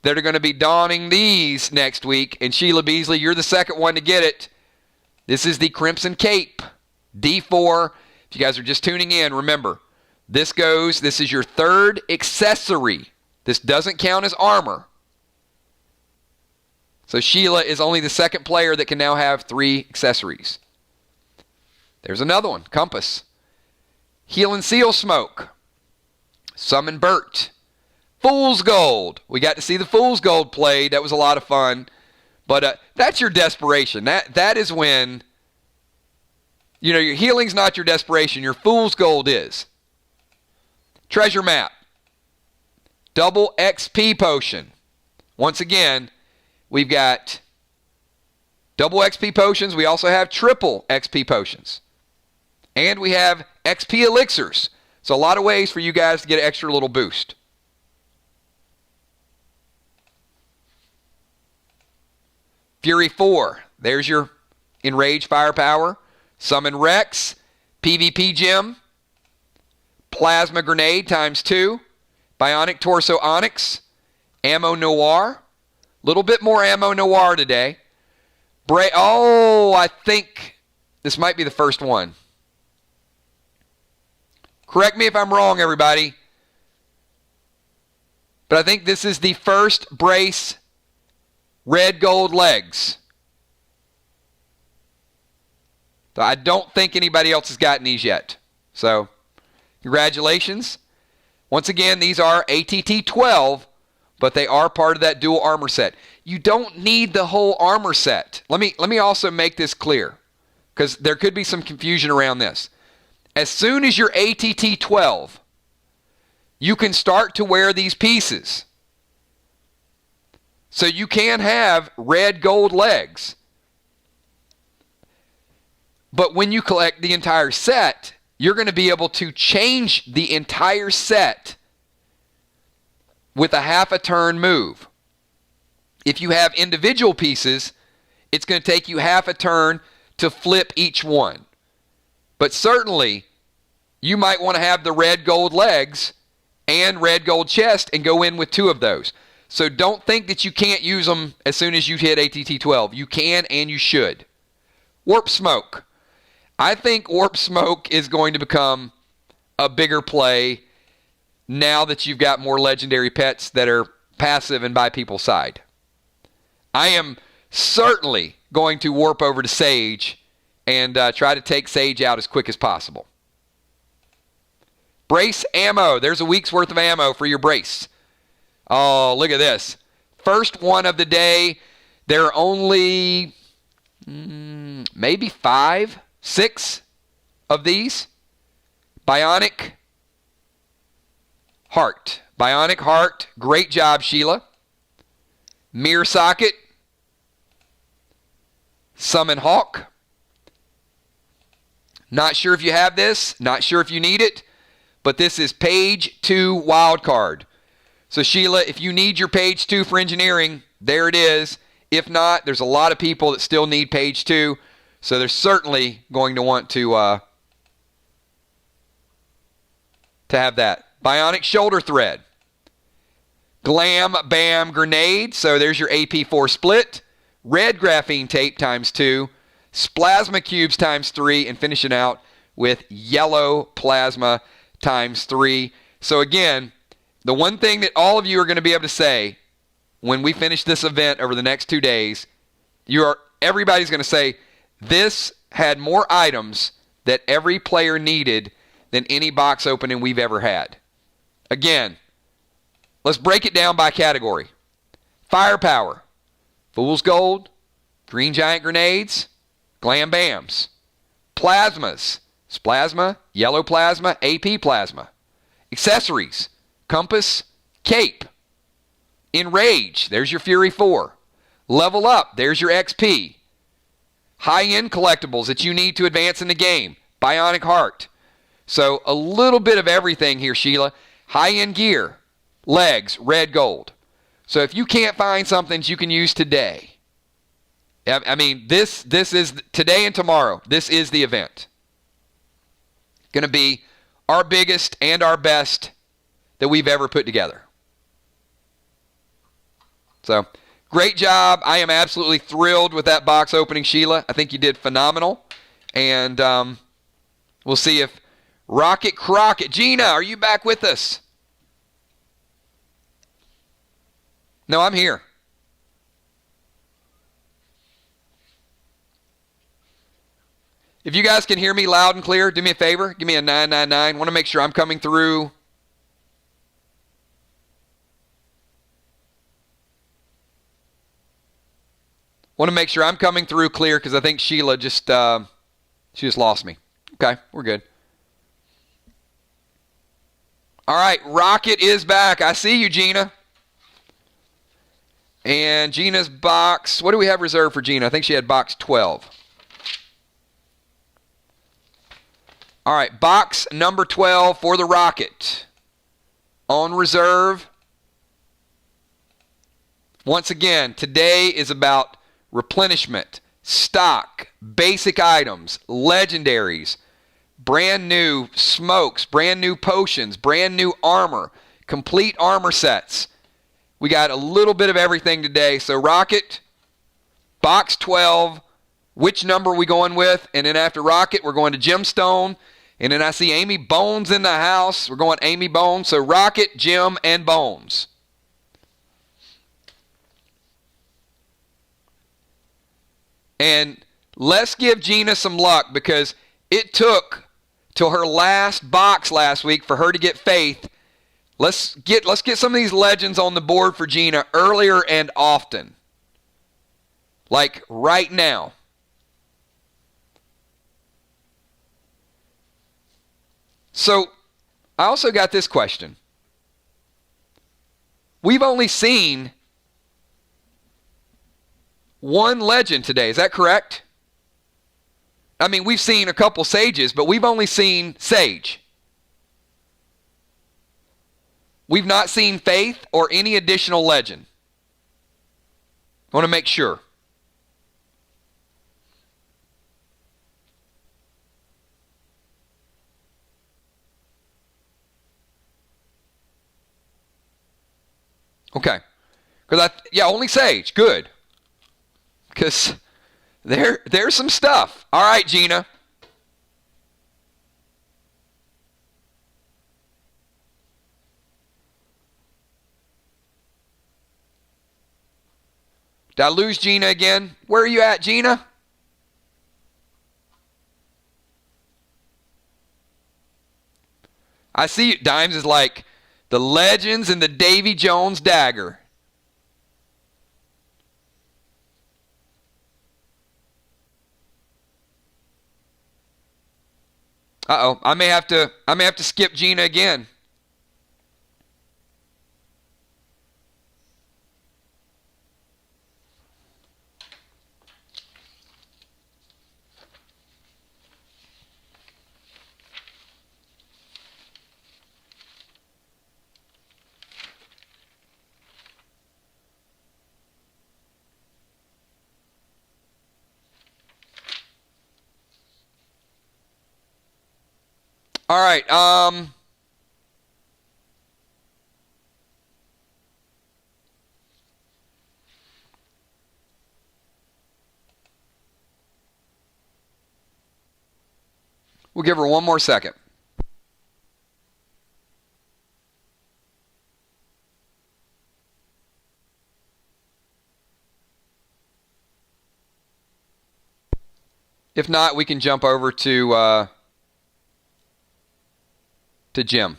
that are going to be donning these next week. And Sheila Beasley, you're the second one to get it. This is the Crimson Cape. D4. If you guys are just tuning in, remember, this is your 3rd accessory. This doesn't count as armor. So Sheila is only the second player that can now have 3 accessories. There's another one, Compass. Heal and Seal Smoke. Summon Bert. Fool's Gold. We got to see the Fool's Gold played. That was a lot of fun. But that's your desperation. That is when, your healing's not your desperation. Your Fool's Gold is. Treasure Map. Double XP Potion. Once again, we've got double XP potions. We also have triple XP potions. And we have XP elixirs. So a lot of ways for you guys to get an extra little boost. Fury 4. There's your Enrage Firepower. Summon Rex. PvP Gem. Plasma Grenade ×2. Bionic Torso Onyx. Ammo Noir. Little bit more Ammo Noir today. I think this might be the first one. Correct me if I'm wrong, everybody. But I think this is the first brace red gold legs. So I don't think anybody else has gotten these yet. So, congratulations. Once again, these are ATT 12, but they are part of that dual armor set. You don't need the whole armor set. Let me also make this clear, because there could be some confusion around this. As soon as you're ATT 12, you can start to wear these pieces. So you can have red gold legs. But when you collect the entire set, you're going to be able to change the entire set with a half a turn move. If you have individual pieces, it's going to take you half a turn to flip each one. But certainly, you might want to have the red gold legs and red gold chest and go in with 2 of those. So don't think that you can't use them as soon as you hit ATT 12. You can and you should. Warp Smoke. I think Warp Smoke is going to become a bigger play now that you've got more legendary pets that are passive and by people's side. I am certainly going to warp over to Sage and try to take Sage out as quick as possible. Brace ammo. There's a week's worth of ammo for your brace. Oh, look at this. First one of the day. There are only maybe 5, 6 of these. Bionic Heart. Bionic Heart. Great job, Sheila. Mirror Socket. Summon Hawk. Not sure if you have this. Not sure if you need it. But this is Page 2 Wildcard. So Sheila, if you need your Page 2 for engineering, there it is. If not, there's a lot of people that still need Page 2. So they're certainly going to want to have that. Bionic Shoulder Thread. Glam Bam Grenade. So there's your AP4 split. Red Graphene Tape ×2. Plasma Cubes ×3. And finishing out with Yellow Plasma ×3. So again, the one thing that all of you are going to be able to say when we finish this event over the next 2 days, everybody's going to say, this had more items that every player needed than any box opening we've ever had. Again, let's break it down by category. Firepower. Fool's Gold. Green Giant Grenades. Glam Bams. Plasmas. Splasma. Yellow Plasma. AP Plasma. Accessories. Compass. Cape. Enrage. There's your Fury 4. Level Up. There's your XP. High-end collectibles that you need to advance in the game. Bionic Heart. So a little bit of everything here, Sheila. High-end gear. Legs. Red gold. So if you can't find something you can use today, I mean, this is today and tomorrow. This is the event. Going to be our biggest and our best that we've ever put together. So, great job. I am absolutely thrilled with that box opening, Sheila. I think you did phenomenal. And we'll see if Rocket Crockett. Gina, are you back with us? No, I'm here. If you guys can hear me loud and clear, do me a favor. Give me a 999. Want to make sure I'm coming through. Want to make sure I'm coming through clear because I think Sheila just lost me. Okay, we're good. All right, Rocket is back. I see you, Gina. And Gina's box. What do we have reserved for Gina? I think she had box 12. All right, box number 12 for the Rocket. On reserve. Once again, today is about replenishment, stock, basic items, legendaries, brand new smokes, brand new potions, brand new armor, complete armor sets. We got a little bit of everything today. So Rocket, box 12, which number are we going with? And then after Rocket, we're going to Gemstone. And then I see Amy Bones in the house. We're going Amy Bones. So Rocket, Gem, and Bones. And let's give Gina some luck because it took till her last box last week for her to get Faith. Let's get some of these legends on the board for Gina earlier and often. Like right now. So, I also got this question. We've only seen one legend today. Is that correct? I mean, we've seen a couple sages, but we've only seen Sage. We've not seen Faith or any additional legend. I want to make sure. Okay. Only Sage. Good. Because there's some stuff. All right, Gina. Did I lose Gina again? Where are you at, Gina? I see you. Dimes is like the Legends and the Davy Jones dagger. Uh-oh. I may have to skip Gina again. All right. We'll give her one more second. If not, we can jump over to Jim.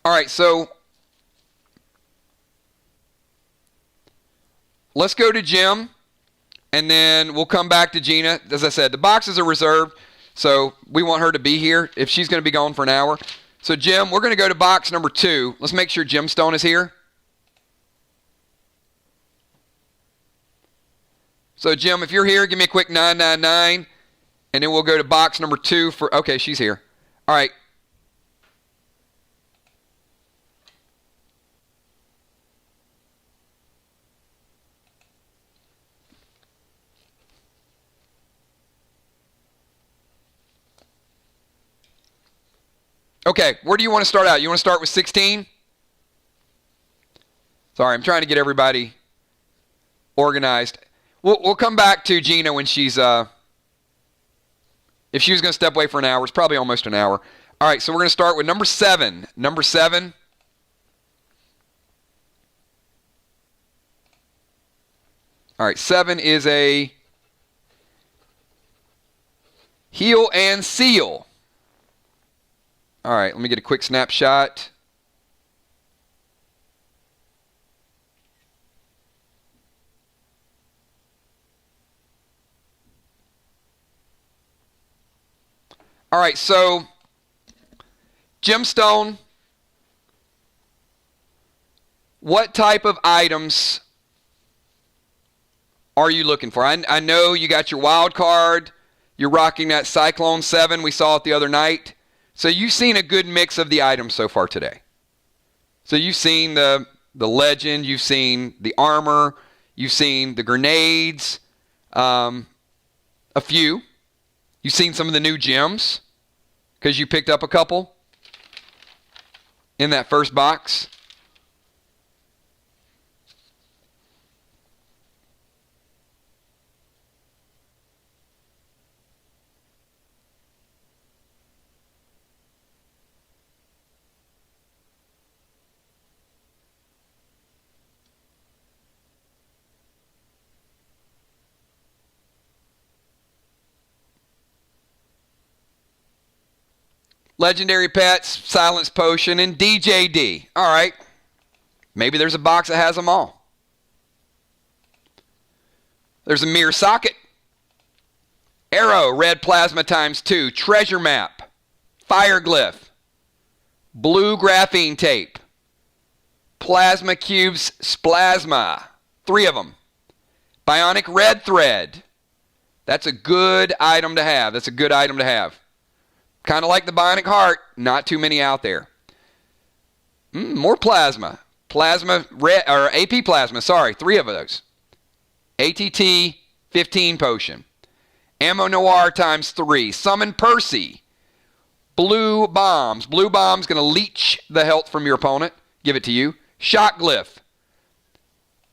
All right, so let's go to Jim, and then we'll come back to Gina. As I said, the boxes are reserved, so we want her to be here if she's going to be gone for an hour. So, Jim, we're going to go to box number 2. Let's make sure Jim Stone is here. So, Jim, if you're here, give me a quick 999, and then we'll go to box number 2 for... Okay, she's here. All right. Okay, where do you want to start out? You want to start with 16? Sorry, I'm trying to get everybody organized. We'll come back to Gina when she's, if she was going to step away for an hour. It's probably almost an hour. All right, so we're going to start with number 7. Number 7. All right, 7 is a heel and seal. All right, let me get a quick snapshot. All right, so gemstone, what type of items are you looking for? I know you got your wild card. You're rocking that Cyclone 7. We saw it the other night. So you've seen a good mix of the items so far today. So you've seen the legend. You've seen the armor. You've seen the grenades. A few. You've seen some of the new gems because you picked up a couple in that first box. Legendary Pets, Silence Potion, and DJD. All right. Maybe there's a box that has them all. There's a mirror socket. Arrow, red plasma ×2. Treasure map. Fire glyph. Blue graphene tape. Plasma cubes, splasma. 3 of them. Bionic red thread. That's a good item to have. That's a good item to have. Kind of like the Bionic Heart, not too many out there. More plasma. Plasma, or AP plasma, sorry, 3 of those. ATT 15 potion. Ammo Noir ×3. Summon Percy. Blue bombs. Blue bombs going to leech the health from your opponent. Give it to you. Shock glyph.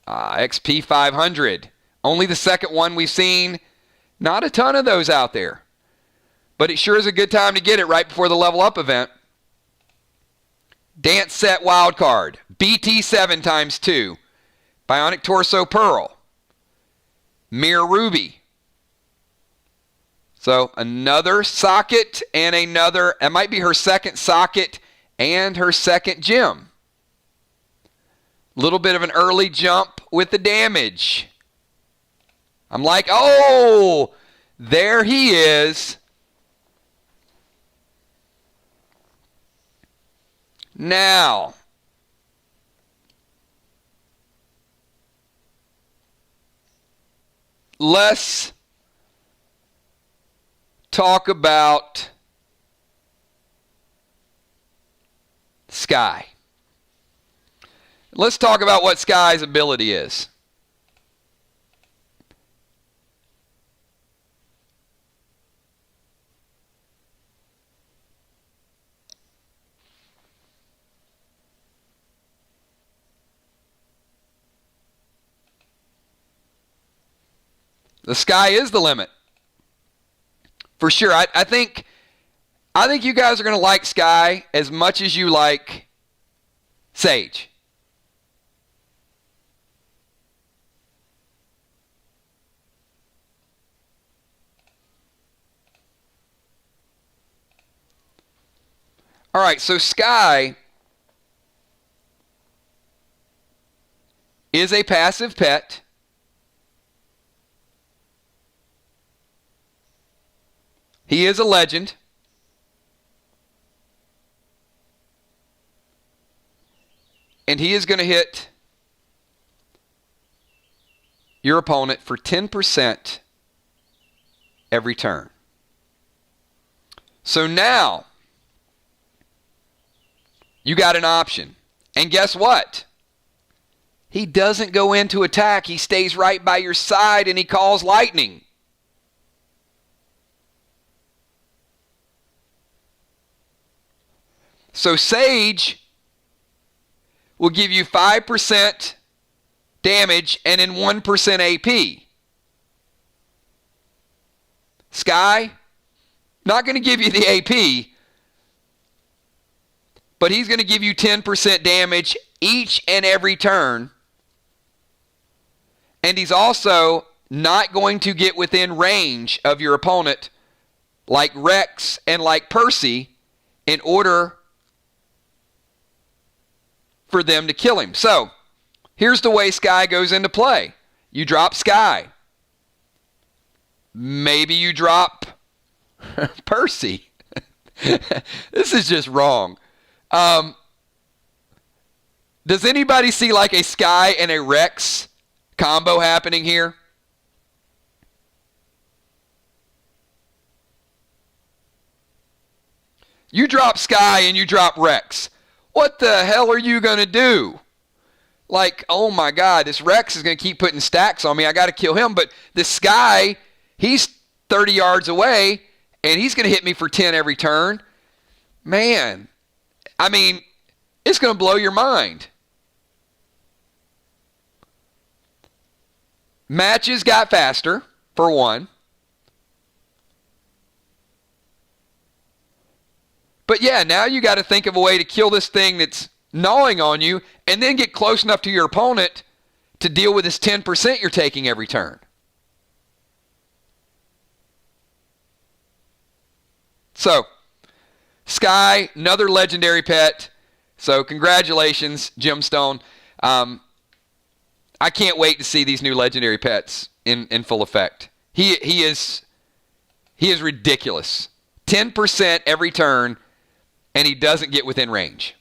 XP 500. Only the second one we've seen. Not a ton of those out there. But it sure is a good time to get it right before the level up event. Dance set wildcard. BT7 ×2. Bionic Torso Pearl. Mirror Ruby. So another socket and another. It might be her second socket and her second gem. Little bit of an early jump with the damage. I'm like, oh, there he is. Now, let's talk about Sky. Let's talk about what Sky's ability is. The sky is the limit. For sure. I think you guys are going to like Sky as much as you like Sage. All right, so Sky is a passive pet. He is a legend. And he is going to hit your opponent for 10% every turn. So now, you got an option. And guess what? He doesn't go into attack. He stays right by your side and he calls lightning. So Sage will give you 5% damage and then 1% AP. Sky, not going to give you the AP, but he's going to give you 10% damage each and every turn. And he's also not going to get within range of your opponent like Rex and like Percy in order for them to kill him. So, here's the way Sky goes into play. You drop Sky. Maybe you drop Percy. This is just wrong. Does anybody see like a Sky and a Rex combo happening here? You drop Sky and you drop Rex. What the hell are you going to do? Like, oh my God, this Rex is going to keep putting stacks on me. I got to kill him. But this Sky, he's 30 yards away, and he's going to hit me for 10 every turn. Man, I mean, it's going to blow your mind. Matches got faster, for one. But yeah, now you got to think of a way to kill this thing that's gnawing on you and then get close enough to your opponent to deal with this 10% you're taking every turn. So, Sky, another legendary pet. So congratulations, Gemstone. I can't wait to see these new legendary pets in full effect. He is ridiculous. 10% every turn, and he doesn't get within range.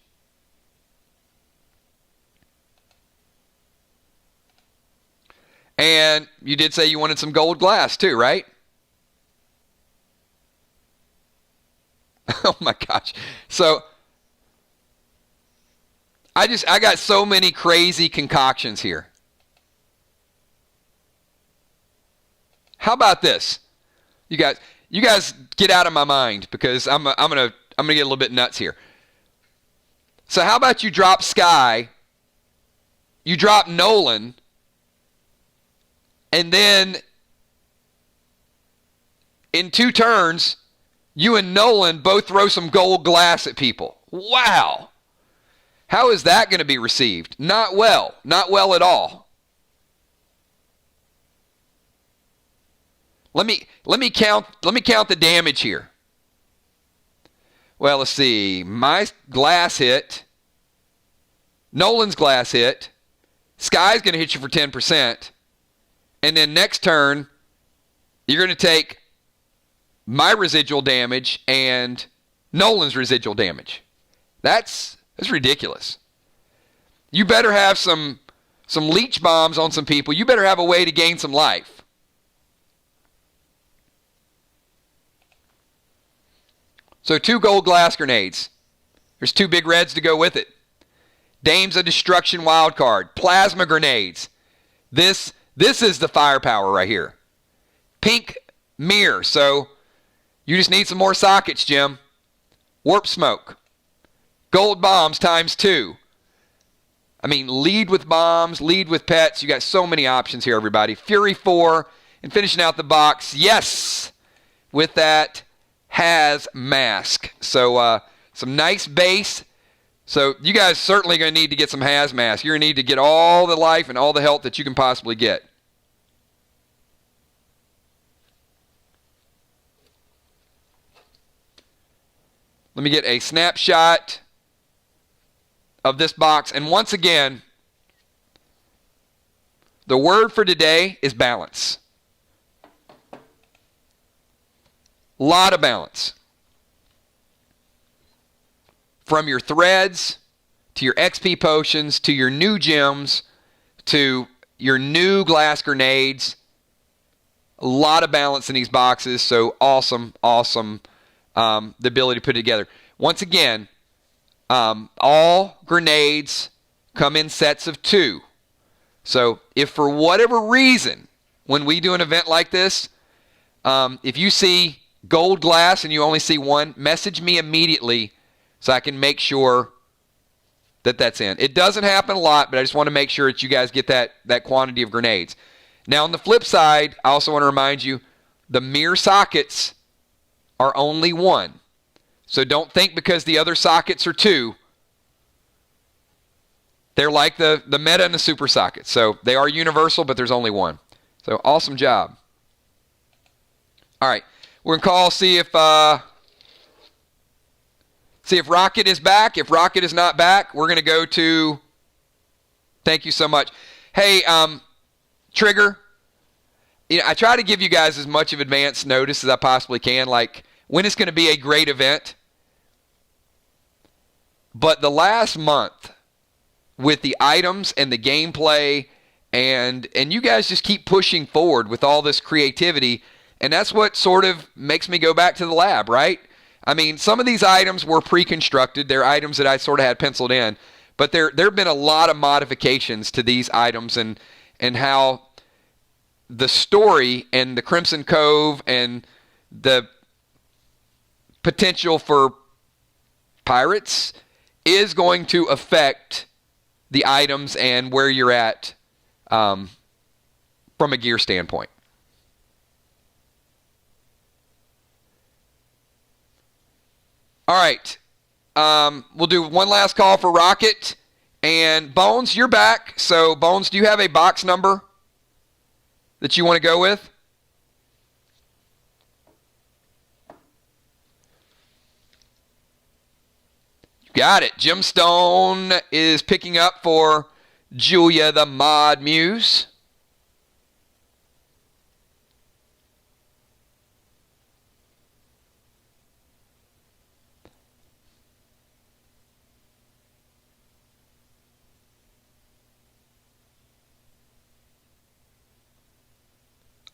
And you did say you wanted some gold glass too, right? Oh my gosh. So I got so many crazy concoctions here. How about this? You guys get out of my mind because I'm gonna get a little bit nuts here. So how about you drop Sky, you drop Nolan, and then in 2 turns, you and Nolan both throw some gold glass at people. Wow. How is that going to be received? Not well. Not well at all. Let me count the damage here. Well, let's see. My glass hit. Nolan's glass hit. Sky's going to hit you for 10%. And then next turn, you're going to take my residual damage and Nolan's residual damage. That's ridiculous. You better have some leech bombs on some people. You better have a way to gain some life. So 2 gold glass grenades. There's 2 big reds to go with it. Dame's a destruction wild card. Plasma grenades. This is the firepower right here. Pink mirror. So you just need some more sockets, Jim. Warp smoke. Gold bombs times 2. I mean, lead with bombs, lead with pets. You got so many options here, everybody. Fury 4. And finishing out the box, yes, with that has mask. So some nice base. So you guys certainly going to need to get some hazmat. You're going to need to get all the life and all the health that you can possibly get. Let me get a snapshot of this box. And once again, the word for today is balance. Lot of balance. From your threads, to your XP potions, to your new gems, to your new glass grenades. A lot of balance in these boxes, so awesome, the ability to put it together. Once again, all grenades come in sets of 2. So if for whatever reason, when we do an event like this, if you see gold glass and you only see one, message me immediately so I can make sure that that's in. It doesn't happen a lot, but I just want to make sure that you guys get that quantity of grenades. Now, on the flip side, I also want to remind you, the mirror sockets are only 1. So don't think because the other sockets are 2, they're like the meta and the super sockets. So they are universal, but there's only 1. So awesome job. All right, we're going to call, see if Rocket is back. If Rocket is not back, we're going to go to, thank you so much. Hey, Trigger, I try to give you guys as much of advance notice as I possibly can, like when it's going to be a great event. But the last month, with the items and the gameplay, and you guys just keep pushing forward with all this creativity, and that's what sort of makes me go back to the lab, right? I mean, some of these items were pre-constructed. They're items that I sort of had penciled in, but there have been a lot of modifications to these items and how the story and the Crimson Cove and the potential for pirates is going to affect the items and where you're at from a gear standpoint. All right. We'll do one last call for Rocket. And Bones, you're back. So, Bones, do you have a box number that you want to go with? Got it. Gemstone is picking up for Julia the Mod Muse.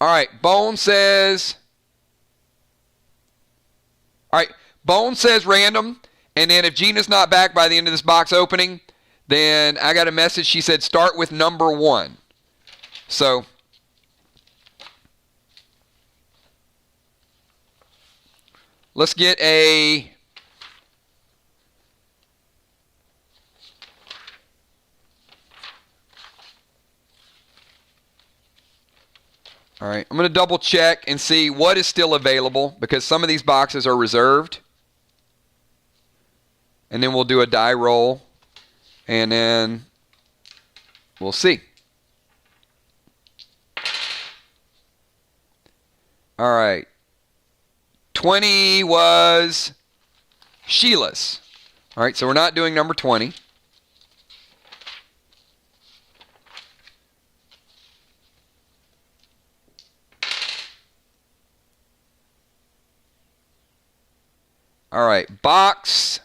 All right, Bone says random. And then if Gina's not back by the end of this box opening, then I got a message. She said start with number 1. So let's get a... All right, I'm going to double check and see what is still available because some of these boxes are reserved. And then we'll do a die roll, and then we'll see. All right. 20 was Sheila's. All right, so we're not doing number 20. All right, box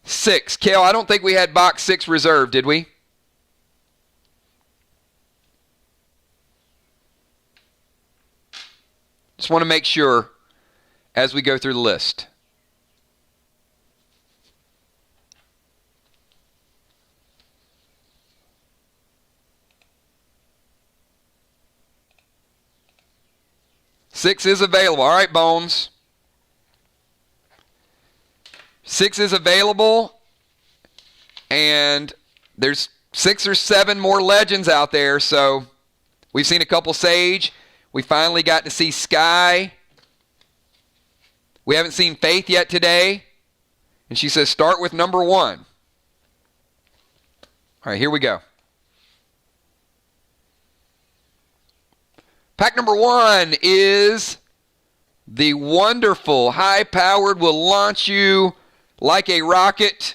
6. Kale, I don't think we had box 6 reserved, did we? Just want to make sure as we go through the list. Six is available. All right, Bones. 6 is available, and there's 6 or 7 more legends out there. So we've seen a couple Sage. We finally got to see Sky. We haven't seen Faith yet today. And she says start with number 1. All right, here we go. Pack number 1 is the wonderful, high-powered, will launch you like a rocket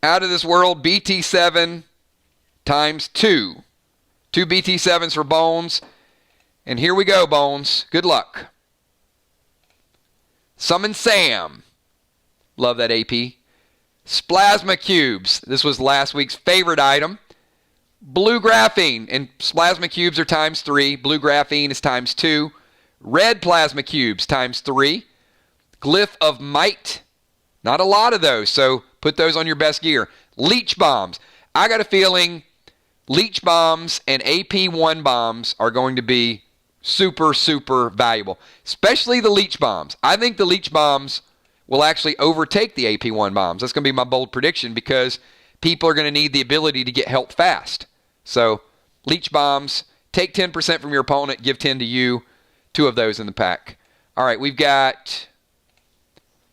out of this world, BT7 times 2. 2 BT7s for Bones. And here we go, Bones. Good luck. Summon Sam. Love that AP. Splasma Cubes. This was last week's favorite item. Blue Graphene. And Plasma Cubes are times 3. Blue Graphene is times 2. Red Plasma Cubes times 3. Glyph of Might. Not a lot of those, so put those on your best gear. Leech Bombs. I got a feeling Leech Bombs and AP1 Bombs are going to be super, super valuable, especially the Leech Bombs. I think the Leech Bombs will actually overtake the AP1 Bombs. That's going to be my bold prediction because people are going to need the ability to get help fast. So Leech Bombs, take 10% from your opponent, give 10 to you. 2 of those in the pack. All right, we've got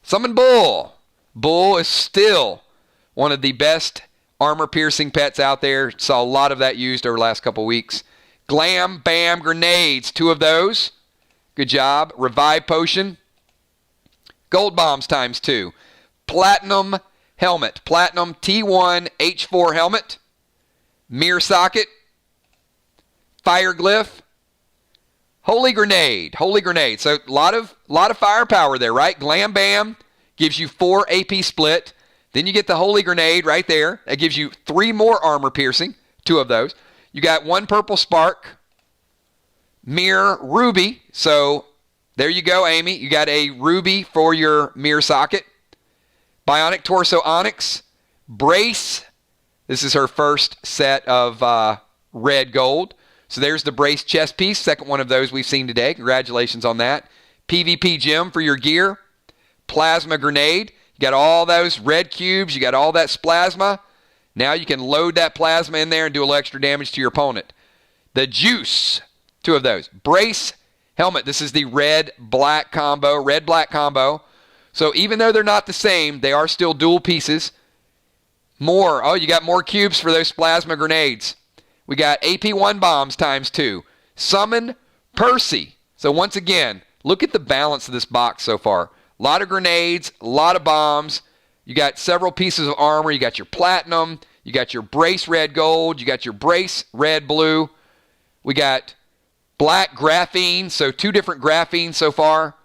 Summon Bull. Bull is still one of the best armor-piercing pets out there. Saw a lot of that used over the last couple weeks. Glam Bam Grenades, 2 of those. Good job. Revive Potion. Gold Bombs times 2. Platinum Helmet. Platinum T1 H4 Helmet. Mirror Socket. Fire Glyph. Holy Grenade. Holy Grenade. So a lot of firepower there, right? Glam Bam gives you 4 AP split. Then you get the Holy Grenade right there. That gives you 3 more armor piercing. 2 of those. You got 1 Purple Spark. Mirror Ruby. So there you go, Amy. You got a Ruby for your mirror socket. Bionic Torso Onyx. Brace. This is her first set of red gold. So there's the Brace chest piece. Second one of those we've seen today. Congratulations on that. PvP Gem for your gear. Plasma Grenade. You got all those red cubes. You got all that plasma. Now you can load that plasma in there and do a little extra damage to your opponent. The Juice. 2 of those. Brace Helmet. This is the red-black combo. Red-black combo. So even though they're not the same, they are still dual pieces. More. Oh, you got more cubes for those plasma grenades. We got AP1 Bombs times 2. Summon Percy. So once again, look at the balance of this box so far. A lot of grenades, a lot of bombs. You got several pieces of armor. You got your platinum. You got your brace red gold. You got your brace red blue. We got black graphene. So 2 different graphenes so far.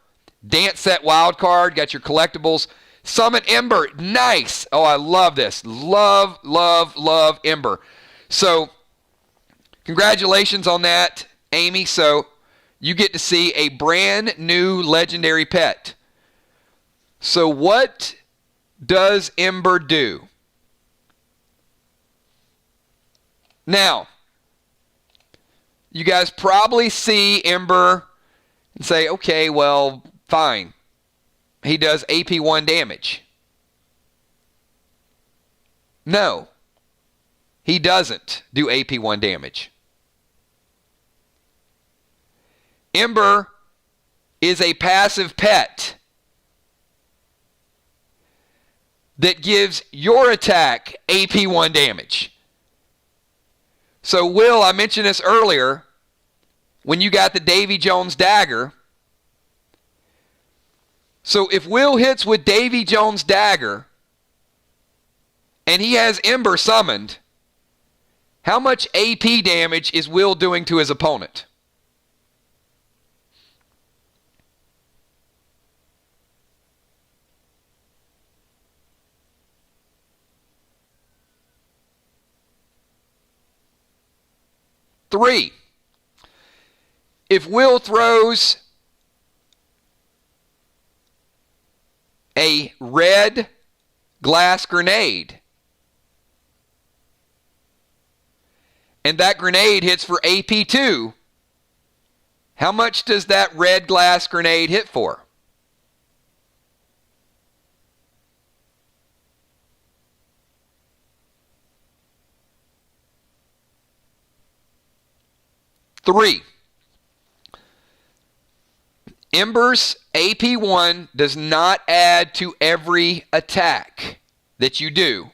Dance set wild card. Got your collectibles. Summon Ember. Nice. Oh, I love this. Love, love, love Ember. So congratulations on that, Amy. So you get to see a brand new legendary pet. So what does Ember do? Now, you guys probably see Ember and say, okay, well, fine. He does AP1 damage. No, he doesn't do AP1 damage. Ember is a passive pet that gives your attack AP1 damage. So, Will, I mentioned this earlier, when you got the Davy Jones dagger. So, if Will hits with Davy Jones dagger, and he has Ember summoned, how much AP damage is Will doing to his opponent? Three. If Will throws a red glass grenade, and that grenade hits for AP2, how much does that red glass grenade hit for? Three. Ember's AP1 does not add to every attack that you do.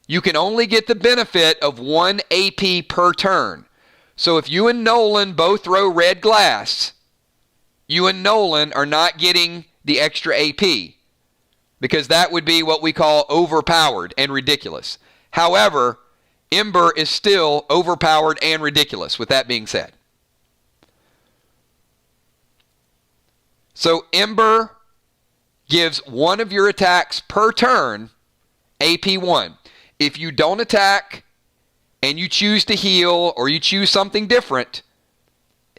You can only get the benefit of 1 AP per turn. So if you and Nolan both throw red glass, you and Nolan are not getting the extra AP, because that would be what we call overpowered and ridiculous. However, Ember is still overpowered and ridiculous, with that being said. So Ember gives one of your attacks per turn AP 1. If you don't attack and you choose to heal or you choose something different,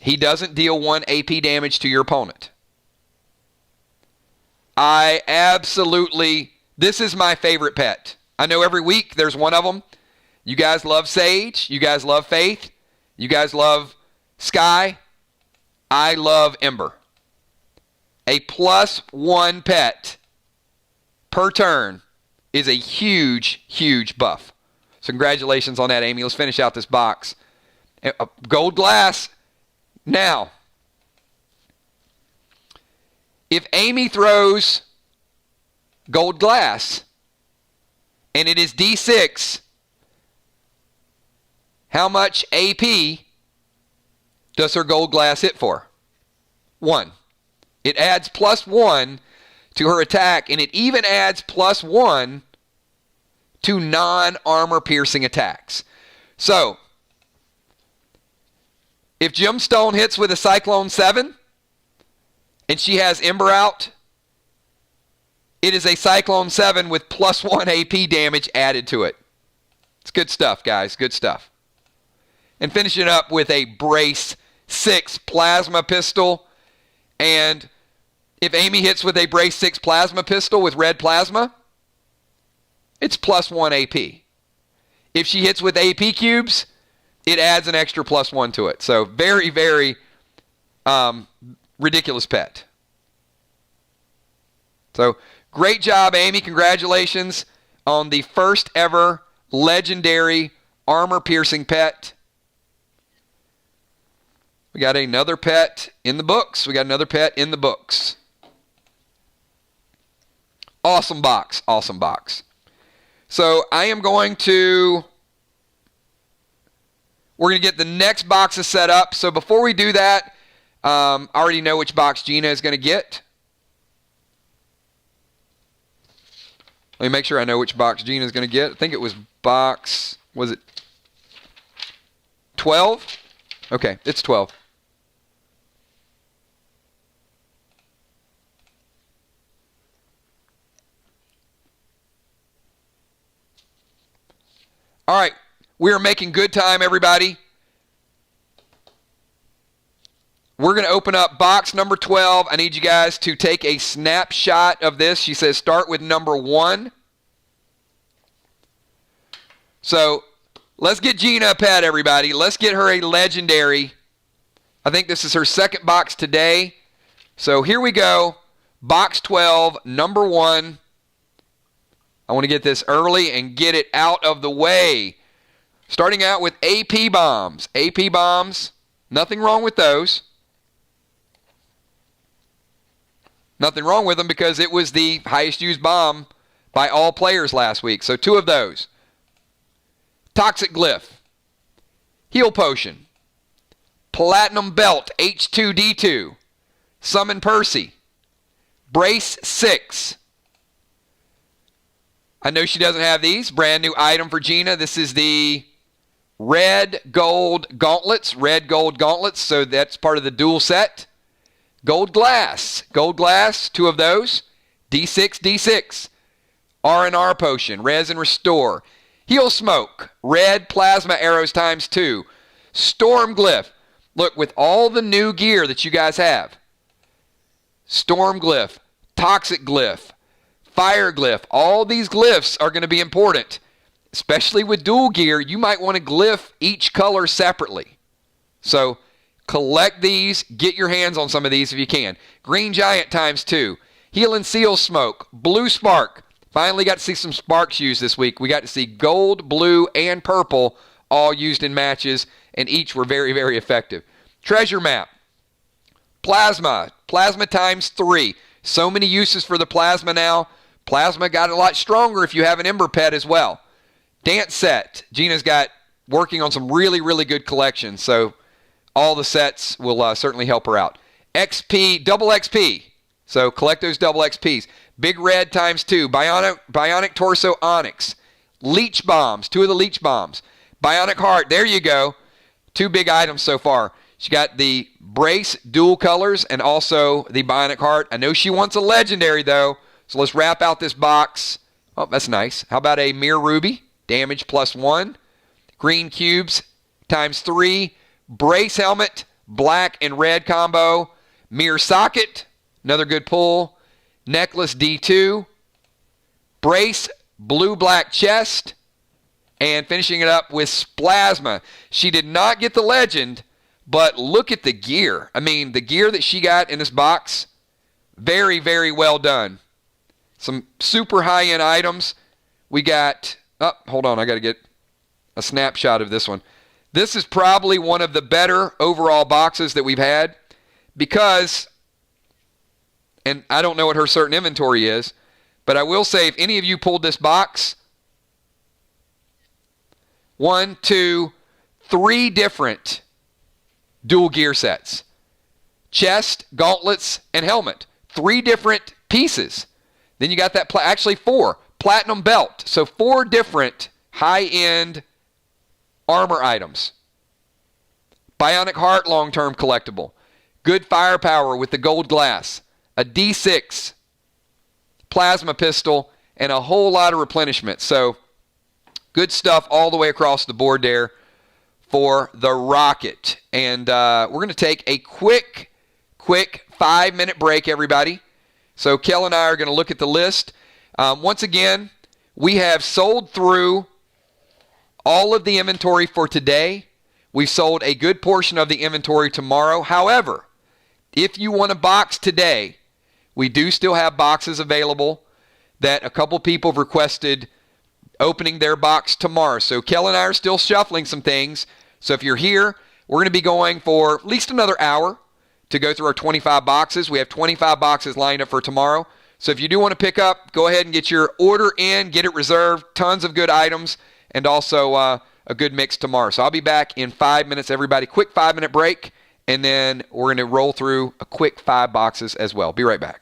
he doesn't deal 1 AP damage to your opponent. This is my favorite pet. I know every week there's one of them. You guys love Sage. You guys love Faith. You guys love Sky. I love Ember. A +1 pet per turn is a huge, huge buff. So congratulations on that, Amy. Let's finish out this box. Gold glass. Now, if Amy throws gold glass and it is D6, how much AP does her gold glass hit for? 1. It adds +1 to her attack, and it even adds +1 to non-armor piercing attacks. So, if Gemstone hits with a Cyclone 7, and she has Ember out, it is a Cyclone 7 with +1 AP damage added to it. It's good stuff, guys. Good stuff. And finishing up with a Brace 6 Plasma Pistol. And if Amy hits with a Brace 6 Plasma Pistol with red plasma, it's +1 AP. If she hits with AP cubes, it adds an extra +1 to it. So very, very ridiculous pet. So great job, Amy. Congratulations on the first ever legendary armor-piercing pet. We got another pet in the books. Awesome box. Awesome box. So we're going to get the next boxes set up. So before we do that, I already know which box Gina is going to get. Let me make sure I know which box Gina is going to get. I think it was was it 12? Okay, it's 12. All right, we are making good time, everybody. We're going to open up box number 12. I need you guys to take a snapshot of this. She says start with number 1. So let's get Gina a pet, everybody. Let's get her a legendary. I think this is her second box today. So here we go. Box 12, number 1. I want to get this early and get it out of the way. Starting out with AP bombs. AP bombs, nothing wrong with those. Nothing wrong with them because it was the highest used bomb by all players last week. So 2 of those. Toxic Glyph. Heal Potion. Platinum Belt H2D2. Summon Percy. Brace 6. I know she doesn't have these. Brand new item for Gina. This is the red gold gauntlets. Red gold gauntlets. So that's part of the dual set. Gold glass. Gold glass. 2 of those. D6, D6. R&R potion. Res and restore. Heal smoke. Red plasma arrows times 2. Storm glyph. Look, with all the new gear that you guys have. Storm glyph. Toxic glyph. Fire glyph. All these glyphs are going to be important. Especially with dual gear, you might want to glyph each color separately. So collect these. Get your hands on some of these if you can. Green Giant times 2. Heal and Seal Smoke. Blue Spark. Finally got to see some sparks used this week. We got to see gold, blue, and purple all used in matches, and each were very, very effective. Treasure Map. Plasma. Plasma times 3. So many uses for the plasma now. Plasma got a lot stronger if you have an Ember pet as well. Dance set. Gina's got working on some really, really good collections. So all the sets will certainly help her out. XP, double XP. So collect those double XPs. Big Red times 2. Bionic Torso Onyx. Leech Bombs. 2 of the Leech Bombs. Bionic Heart, there you go. 2 big items so far. She got the Brace dual colors and also the Bionic Heart. I know she wants a legendary, though, so let's wrap out this box. Oh, that's nice. How about a Mirror Ruby? Damage +1. Green cubes ×3. Brace helmet, black and red combo. Mirror socket, another good pull. Necklace D2. Brace, blue-black chest. And finishing it up with Splasma. She did not get the legend, but look at the gear. I mean, the gear that she got in this box, very, very well done. Some super high-end items. We got, hold on, I got to get a snapshot of this one. This is probably one of the better overall boxes that we've had because, and I don't know what her certain inventory is, but I will say if any of you pulled this box, 1, 2, 3 different dual gear sets. Chest, gauntlets, and helmet. 3 different pieces. Then you got that, actually 4. Platinum belt. So 4 different high-end armor items. Bionic Heart long-term collectible. Good firepower with the gold glass. A D6. Plasma pistol. And a whole lot of replenishment. So good stuff all the way across the board there for the Rocket. And we're going to take a quick 5-minute break, everybody. So Kel and I are going to look at the list. Once again, we have sold through all of the inventory for today. We've sold a good portion of the inventory tomorrow. However, if you want a box today, we do still have boxes available that a couple people have requested opening their box tomorrow. So Kel and I are still shuffling some things. So if you're here, we're going to be going for at least another hour to go through our 25 boxes. We have 25 boxes lined up for tomorrow. So if you do want to pick up, go ahead and get your order in, get it reserved. Tons of good items and also a good mix tomorrow. So I'll be back in 5 minutes, everybody. Quick 5-minute break, and then we're going to roll through a quick 5 boxes as well. Be right back.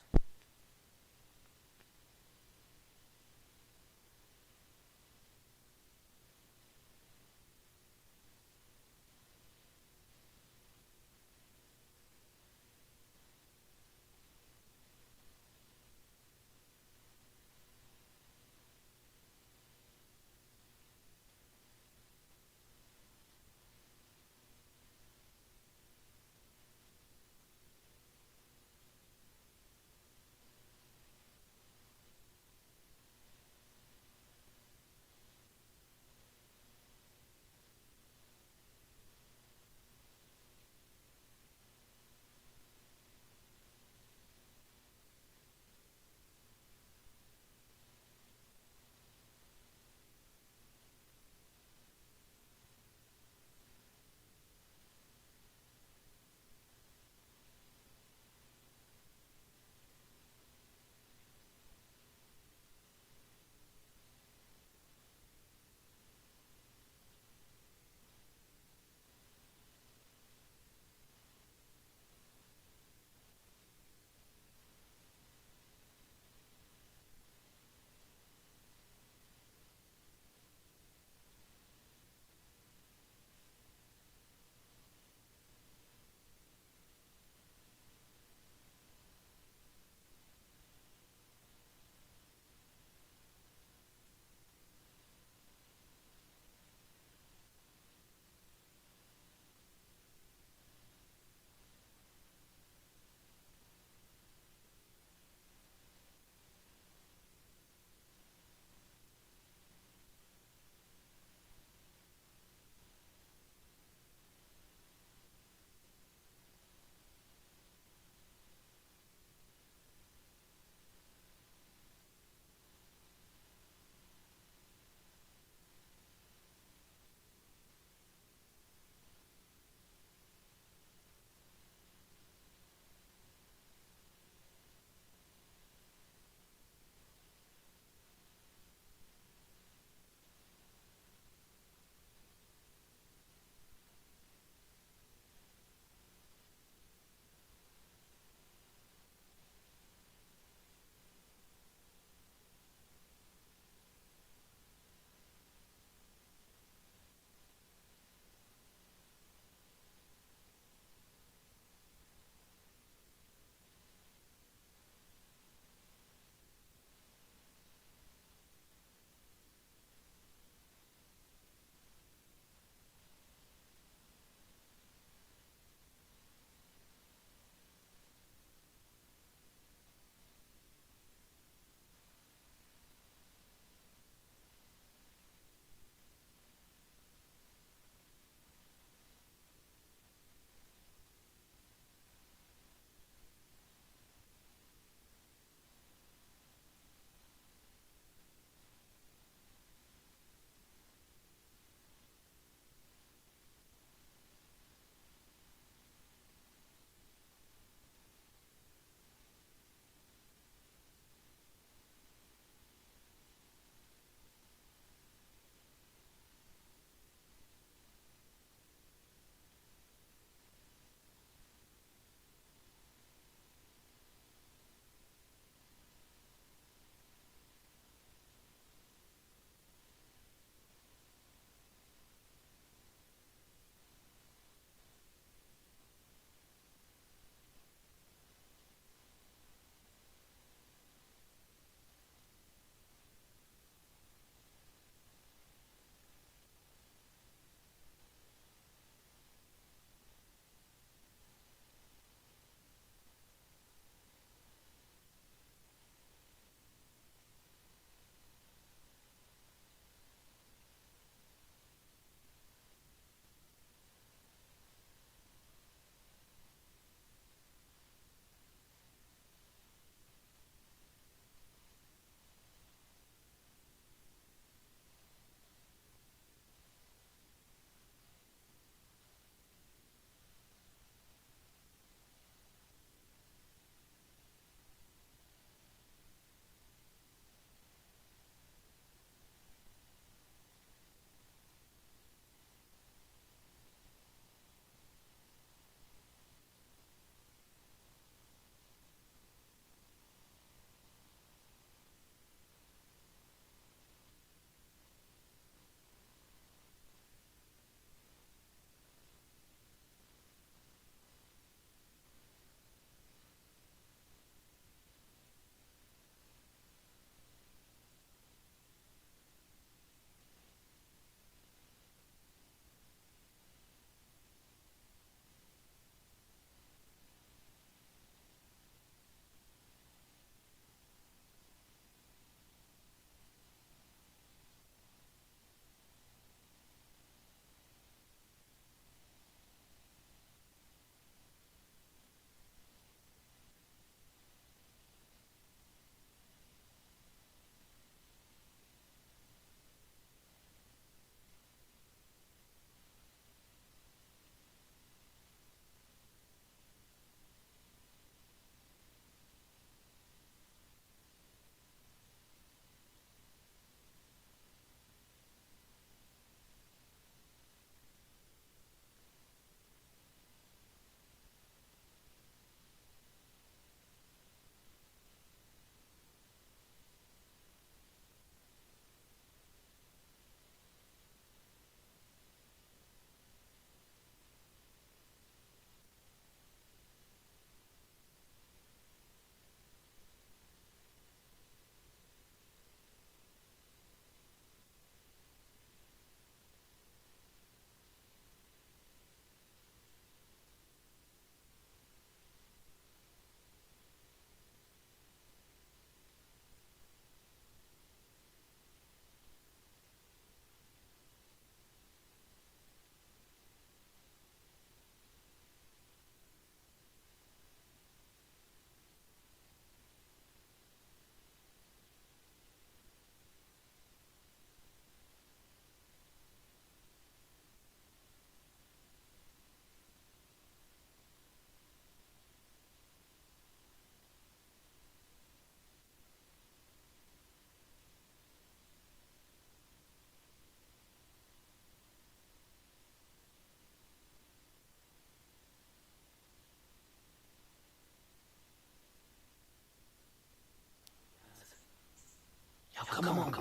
Come on.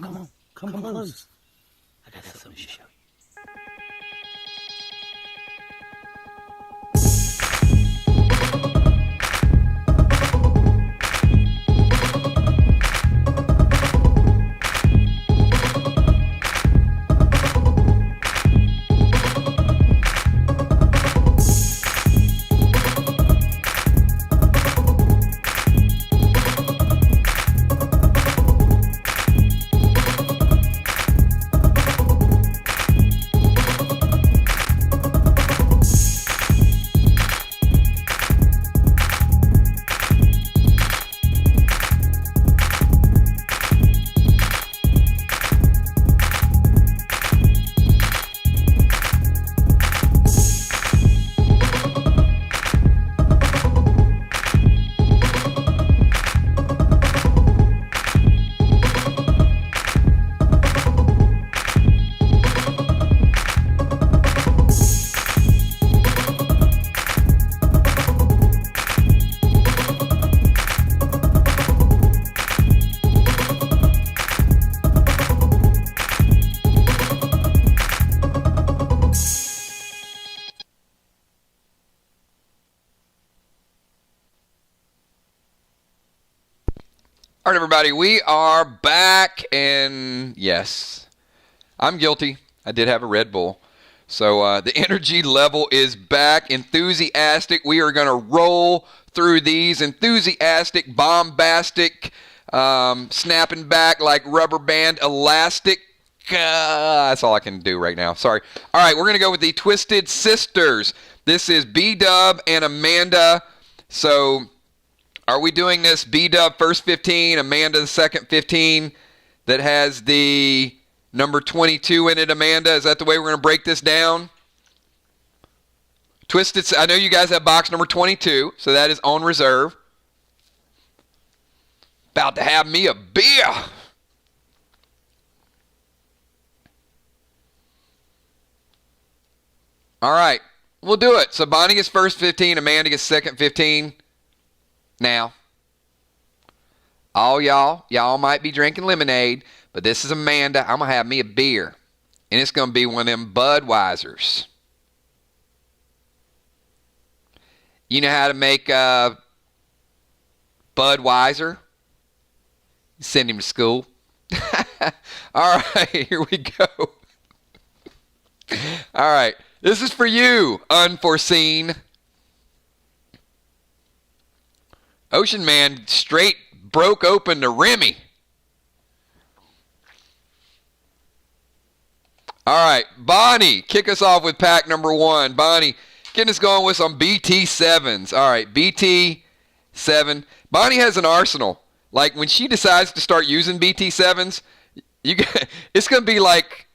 Come close. I got something to show you. All right, everybody, we are back, and yes, I'm guilty. I did have a Red Bull. So the energy level is back, enthusiastic. We are going to roll through these enthusiastic, bombastic, snapping back like rubber band elastic. That's all I can do right now. Sorry. All right, we're going to go with the Twisted Sisters. This is B-Dub and Amanda. So are we doing this B-Dub first 15, Amanda the second 15 that has the number 22 in it, Amanda? Is that the way we're going to break this down? Twisted, I know you guys have box number 22, so that is on reserve. About to have me a beer. All right, we'll do it. So Bonnie gets first 15, Amanda gets second 15. Now, all y'all might be drinking lemonade, but this is Amanda. I'm going to have me a beer, and it's going to be one of them Budweisers. You know how to make Budweiser? Send him to school. All right, here we go. All right, this is for you, Unforeseen. Ocean Man straight broke open to Remy. All right, Bonnie, kick us off with pack number 1. Bonnie, getting us going with some BT7s. All right, BT7. Bonnie has an arsenal. Like, when she decides to start using BT7s, it's going to be like,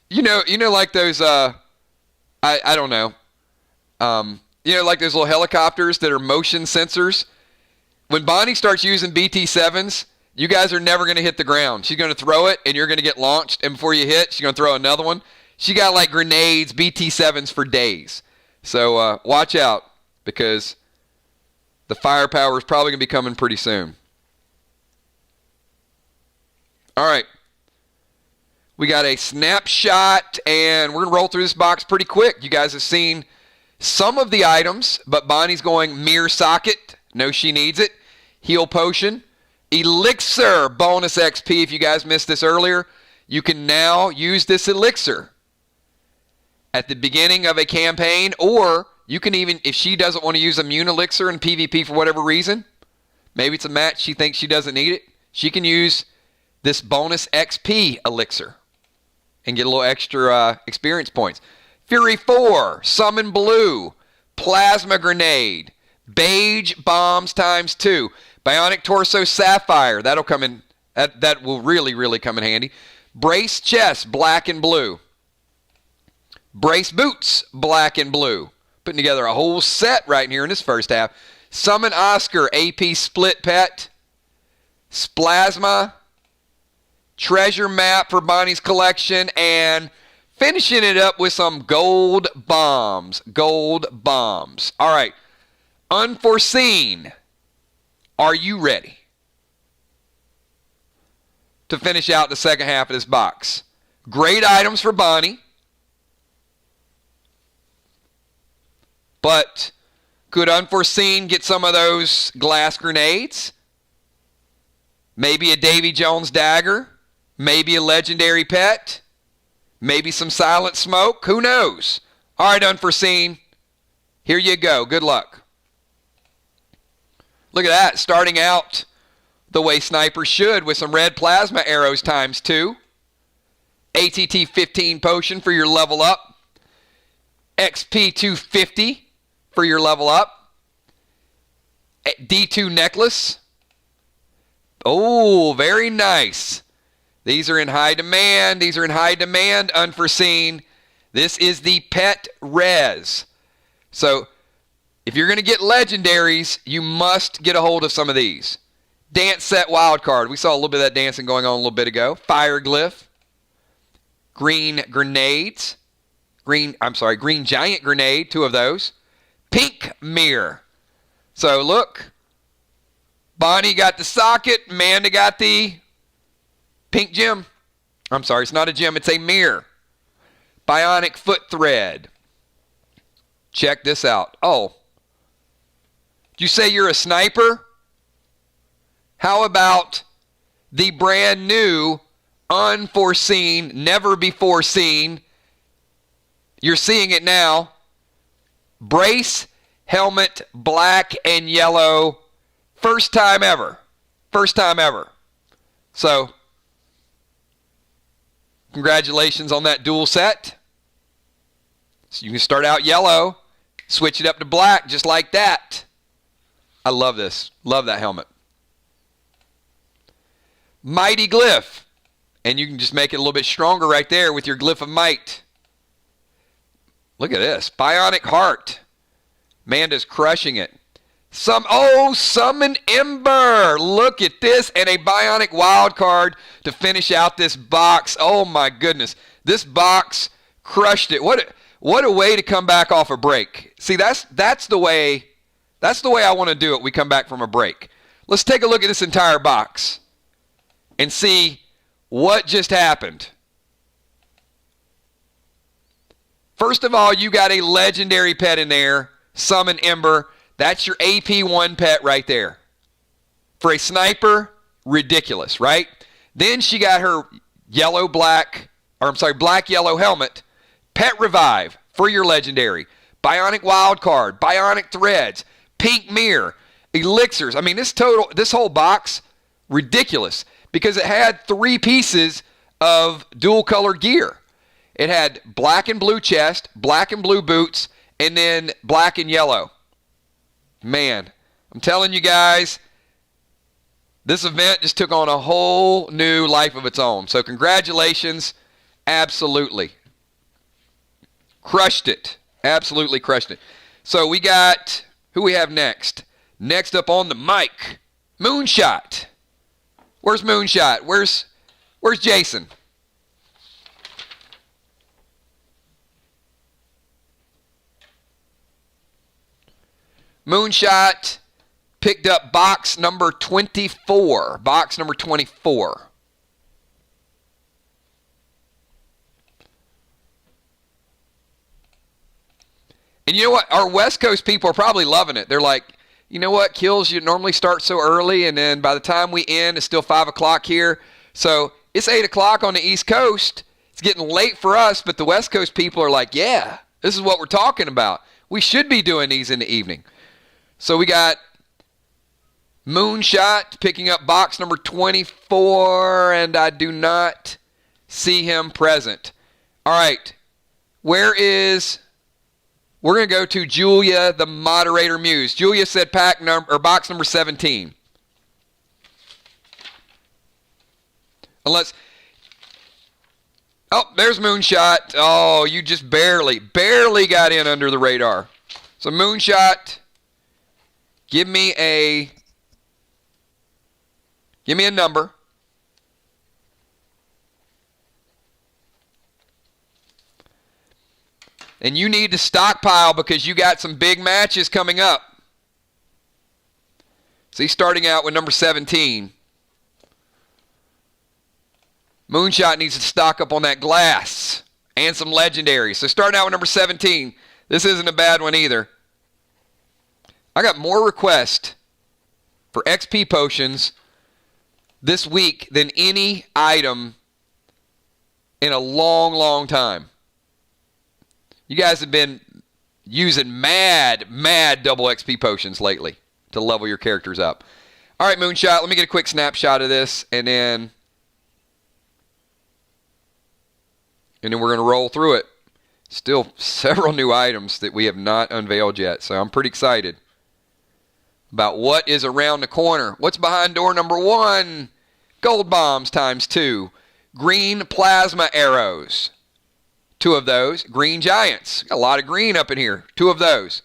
you know, like those, I don't know, you know, like those little helicopters that are motion sensors. When Bonnie starts using BT7s, you guys are never going to hit the ground. She's going to throw it, and you're going to get launched. And before you hit, she's going to throw another one. She got like grenades, BT7s for days. So watch out, because the firepower is probably going to be coming pretty soon. All right. We got a snapshot, and we're going to roll through this box pretty quick. You guys have seen some of the items, but Bonnie's going Mirror Socket. No, she needs it. Heal Potion. Elixir bonus XP. If you guys missed this earlier, you can now use this elixir at the beginning of a campaign, or you can even, if she doesn't want to use Immune Elixir in PvP for whatever reason, maybe it's a match she thinks she doesn't need it, she can use this bonus XP elixir and get a little extra experience points. Fury 4, Summon Blue, Plasma Grenade, Beige Bombs times 2, Bionic Torso Sapphire, that'll come in, that will really, really come in handy. Brace Chest, black and blue. Brace Boots, black and blue. Putting together a whole set right here in this first half. Summon Oscar, AP Split Pet, Splasma, Treasure Map for Bonnie's collection, and finishing it up with some gold bombs. Gold bombs. All right. Unforeseen. Are you ready? to finish out the second half of this box. Great items for Bonnie. But could Unforeseen get some of those glass grenades? Maybe a Davy Jones dagger? Maybe a legendary pet? Maybe some silent smoke? Who knows? All right, Unforeseen. Here you go. Good luck. Look at that. Starting out the way snipers should with some red plasma arrows ×2. ATT 15 potion for your level up. XP 250 for your level up. D2 necklace. Oh, very nice. These are in high demand. These are in high demand, Unforeseen. This is the pet res. So if you're going to get legendaries, you must get a hold of some of these. Dance set wild card. We saw a little bit of that dancing going on a little bit ago. Fire glyph. Green grenades. Green giant grenade, 2 of those. Pink mirror. So look, Bonnie got the socket, Amanda got the pink gem. I'm sorry, it's not a gem, it's a mirror. Bionic foot thread. Check this out. Oh, did you say you're a sniper? How about the brand new, unforeseen, never before seen, you're seeing it now, brace, helmet, black and yellow, first time ever. First time ever. So, congratulations on that dual set. So you can start out yellow, switch it up to black just like that. I love this. Love that helmet. Mighty glyph. And you can just make it a little bit stronger right there with your glyph of might. Look at this. Bionic heart. Amanda's crushing it. Summon Ember. Look at this. And a bionic wild card to finish out this box. Oh my goodness. This box crushed it. What a way to come back off a break. See, that's the way I want to do it. We come back from a break. Let's take a look at this entire box and see what just happened. First of all, you got a legendary pet in there, Summon Ember. That's your AP1 pet right there. For a sniper, ridiculous, right? Then she got her black yellow helmet. Pet Revive for your legendary. Bionic wild card, bionic threads, pink mirror, elixirs. I mean, this whole box, ridiculous, because it had 3 pieces of dual color gear. It had black and blue chest, black and blue boots, and then black and yellow. Man, I'm telling you guys, this event just took on a whole new life of its own. So congratulations, absolutely. Crushed it. Absolutely crushed it. So we got, who we have next? Next up on the mic, Moonshot. Where's Moonshot? Where's Jason? Moonshot picked up box number 24. Box number 24. And you know what? Our West Coast people are probably loving it. They're like, you know what? Kills, you normally start so early, and then by the time we end, it's still 5 o'clock here. So it's 8 o'clock on the East Coast. It's getting late for us, but the West Coast people are like, yeah, this is what we're talking about. We should be doing these in the evening. So we got Moonshot picking up box number 24, and I do not see him present. All right, we're going to go to Julia, the moderator muse. Julia said box number 17. There's Moonshot. Oh, you just barely got in under the radar. So Moonshot, give me a number. And you need to stockpile because you got some big matches coming up. So he's starting out with number 17. Moonshot needs to stock up on that glass and some legendaries. So starting out with number 17. This isn't a bad one either. I got more requests for XP potions this week than any item in a long, long time. You guys have been using mad double XP potions lately to level your characters up. All right, Moonshot, let me get a quick snapshot of this, and then we're going to roll through it. Still several new items that we have not unveiled yet, so I'm pretty excited about what is around the corner. What's behind door number 1? Gold bombs ×2. Green plasma arrows. 2 of those. Green giants. Got a lot of green up in here. 2 of those.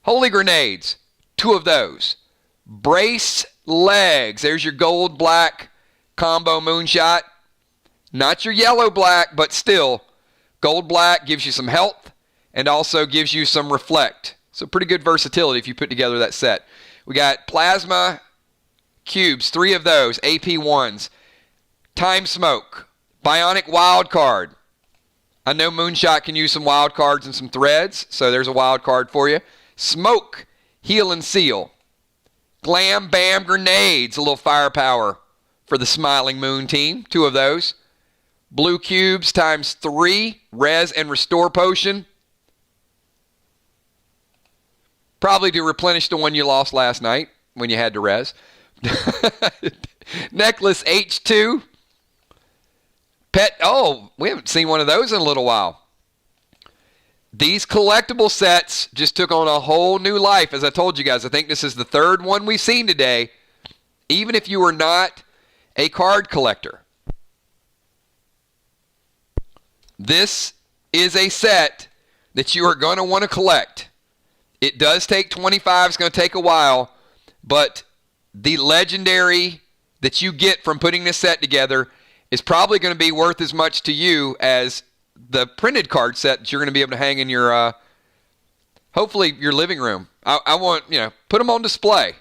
Holy grenades. 2 of those. Brace legs. There's your gold-black combo Moonshot. Not your yellow-black, but still. Gold-black gives you some health and also gives you some reflect. So pretty good versatility if you put together that set. We got plasma cubes, 3 of those, AP 1s. Time smoke. Bionic wild card. I know Moonshot can use some wild cards and some threads, so there's a wild card for you. Smoke, heal and seal. Glam bam grenades, a little firepower for the Smiling Moon team, 2 of those. Blue cubes ×3, res and restore potion. Probably to replenish the one you lost last night when you had to res. Necklace H2. Pet, oh, we haven't seen one of those in a little while. These collectible sets just took on a whole new life. As I told you guys, I think this is the 3rd one we've seen today. Even if you are not a card collector. This is a set that you are going to want to collect. It does take 25. It's going to take a while. But the legendary that you get from putting this set together is probably going to be worth as much to you as the printed card set that you're going to be able to hang in your, hopefully, your living room. I want, put them on display.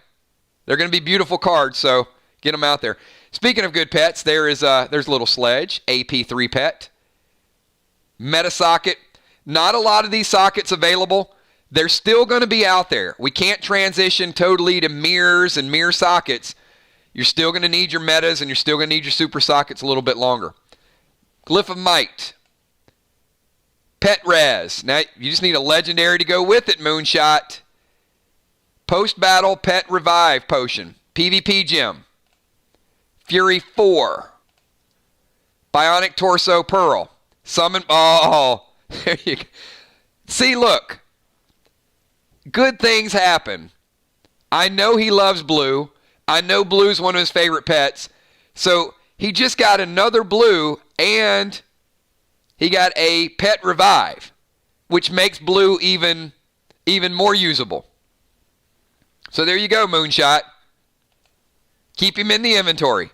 They're going to be beautiful cards, so get them out there. Speaking of good pets, there's a little sledge, AP3 pet. Meta socket. Not a lot of these sockets available. They're still going to be out there. We can't transition totally to mirrors and mirror sockets. You're still going to need your metas, and you're still going to need your super sockets a little bit longer. Glyph of Might. Pet res. Now, you just need a legendary to go with it, Moonshot. Post-battle pet revive potion. PvP gem. Fury 4. Bionic torso pearl. Summon. Oh, there you go. See, look. Good things happen. I know he loves blue. I know blue's one of his favorite pets. So he just got another blue, and he got a pet revive, which makes blue even more usable. So there you go, Moonshot. Keep him in the inventory.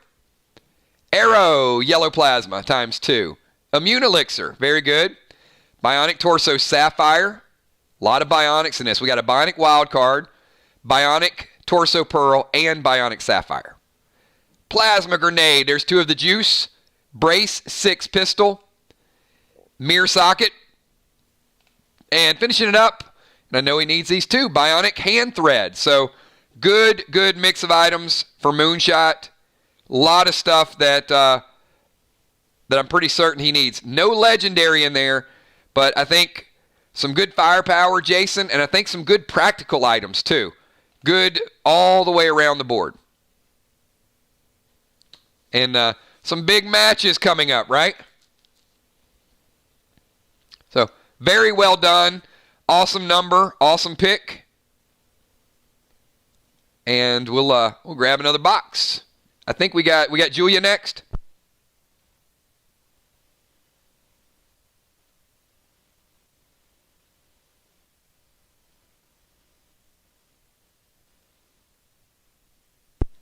Arrow, yellow plasma ×2. Immune elixir, very good. Bionic torso sapphire. A lot of bionics in this. We got a bionic wild card, bionic torso pearl, and bionic sapphire. Plasma grenade. There's 2 of the juice. Brace 6 pistol. Mirror socket. And finishing it up, and I know he needs these too, bionic hand thread. So good mix of items for Moonshot. A lot of stuff that I'm pretty certain he needs. No legendary in there, but I think some good firepower, Jason, and I think some good practical items too. Good all the way around the board. And some big matches coming up, right? So, very well done. Awesome number, awesome pick. And we'll grab another box. I think we got Julia next.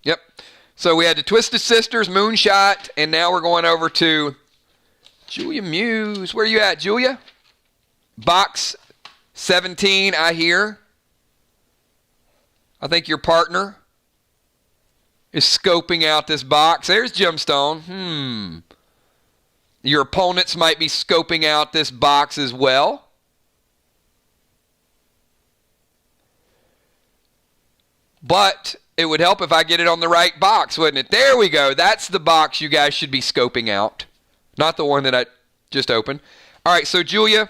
Yep. So we had the Twisted Sisters, Moonshot, and now we're going over to Julia Muse. Where are you at, Julia? Box 17, I hear. I think your partner. is scoping out this box. There's Gemstone. Your opponents might be scoping out this box as well. But it would help if I get it on the right box, wouldn't it? There we go. That's the box you guys should be scoping out, not the one that I just opened. All right, so Julia,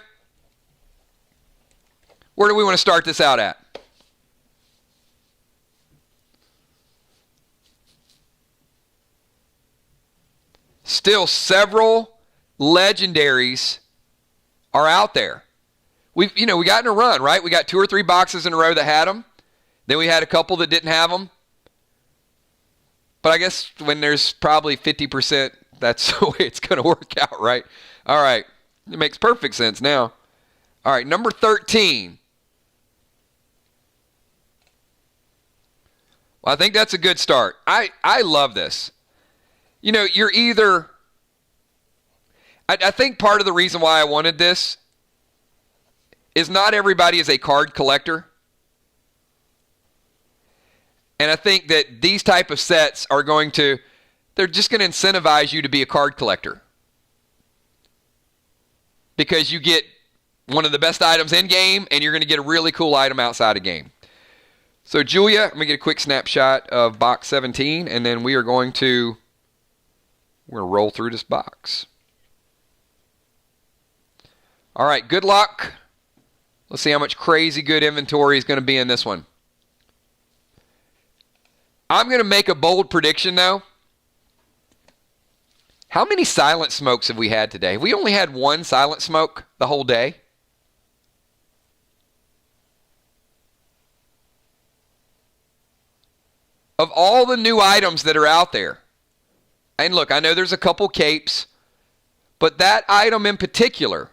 where do we want to start this out at? Still several legendaries are out there. We got in a run, right? We got 2 or 3 boxes in a row that had them. Then we had a couple that didn't have them. But I guess when there's probably 50%, that's the way it's going to work out, right? All right. It makes perfect sense now. All right, number 13. Well, I think that's a good start. I love this. You're either... I think part of the reason why I wanted this is not everybody is a card collector. And I think that these type of sets are they're just going to incentivize you to be a card collector. Because you get one of the best items in game, and you're going to get a really cool item outside of game. So Julia, I'm going to get a quick snapshot of box 17, and then we're going to roll through this box. All right, good luck. Let's see how much crazy good inventory is going to be in this one. I'm going to make a bold prediction, though. How many silent smokes have we had today? We only had 1 silent smoke the whole day. Of all the new items that are out there, and look, I know there's a couple capes, but that item in particular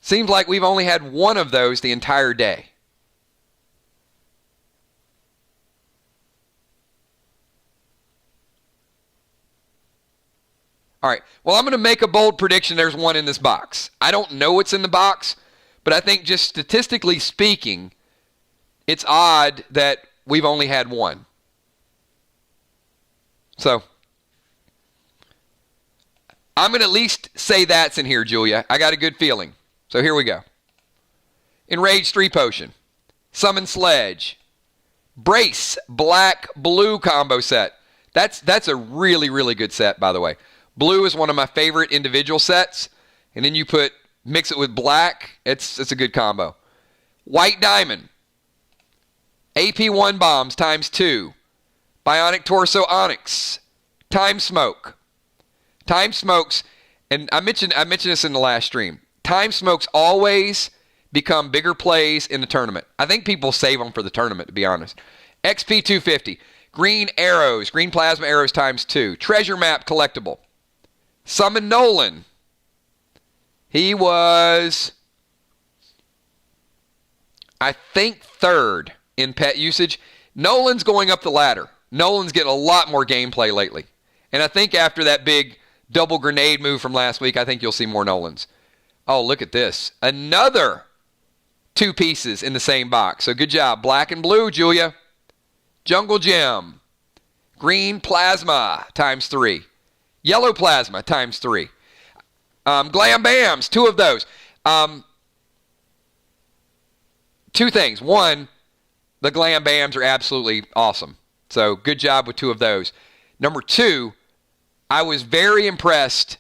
seems like we've only had 1 of those the entire day. All right, well, I'm going to make a bold prediction there's 1 in this box. I don't know what's in the box, but I think just statistically speaking, it's odd that we've only had 1. So, I'm going to at least say that's in here, Julia. I got a good feeling. So here we go. Enraged 3 Potion. Summon Sledge. Brace Black-Blue combo set. That's a really, really good set, by the way. Blue is one of my favorite individual sets. And then you mix it with black. It's a good combo. White Diamond. AP1 Bombs times 2. Bionic Torso Onyx. Time Smoke. Time Smokes, and I mentioned this in the last stream. Time Smokes always become bigger plays in the tournament. I think people save them for the tournament, to be honest. XP 250. Green Arrows. Green Plasma Arrows times 2. Treasure Map collectible. Summon Nolan. He was, I think, 3rd in pet usage. Nolan's going up the ladder. Nolan's getting a lot more gameplay lately. And I think after that big double grenade move from last week, I think you'll see more Nolans. Oh, look at this. Another 2 pieces in the same box. So good job. Black and blue, Julia. Jungle Gem. Green Plasma times 3. Yellow Plasma times 3. Glam Bams, 2 of those. 2 things. 1, the Glam Bams are absolutely awesome. So good job with 2 of those. Number 2, I was very impressed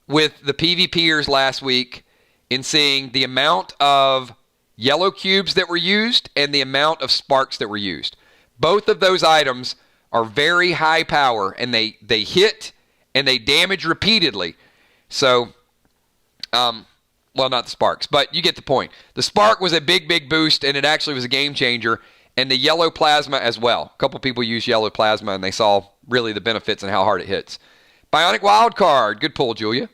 with the PvPers last week in seeing the amount of yellow cubes that were used and the amount of sparks that were used. Both of those items are very high power, and they hit and they damage repeatedly. So, well, not the sparks, but you get the point. The spark was a big boost, and it actually was a game changer, and the yellow plasma as well. A couple people use yellow plasma, and they saw really the benefits and how hard it hits. Bionic Wild Card. Good pull, Julia.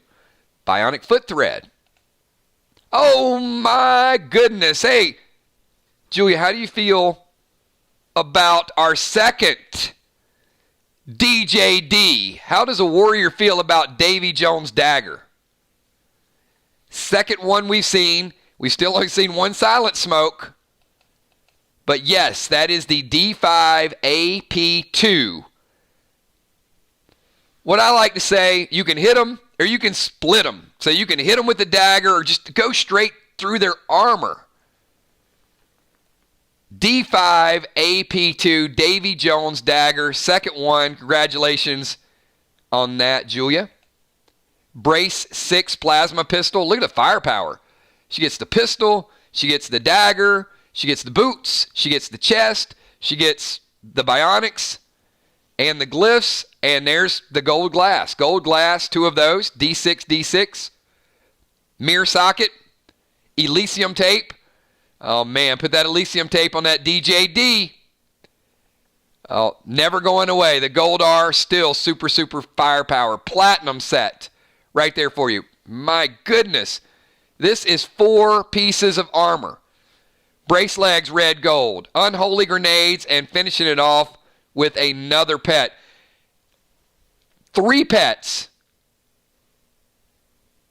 Bionic Foot Thread. Oh, my goodness. Hey, Julia, how do you feel about our second DJD? How does a warrior feel about Davy Jones' dagger? Second one we've seen. We've still only seen 1 silent smoke. But yes, that is the D5 AP2. What I like to say, you can hit them or you can split them. So you can hit them with the dagger or just go straight through their armor. D5 AP2 Davy Jones dagger, second one. Congratulations on that, Julia. Brace 6 plasma pistol. Look at the firepower. She gets the pistol, she gets the dagger, she gets the boots, she gets the chest, she gets the bionics and the glyphs, and there's the gold glass. Gold glass, 2 of those, D6, D6. Mirror socket, Elysium tape. Oh man, put that Elysium tape on that DJD. Oh, never going away. The gold R, still super, super firepower. Platinum set right there for you. My goodness. This is 4 pieces of armor. Brace legs, red, gold. Unholy grenades, and finishing it off with another pet. 3 pets.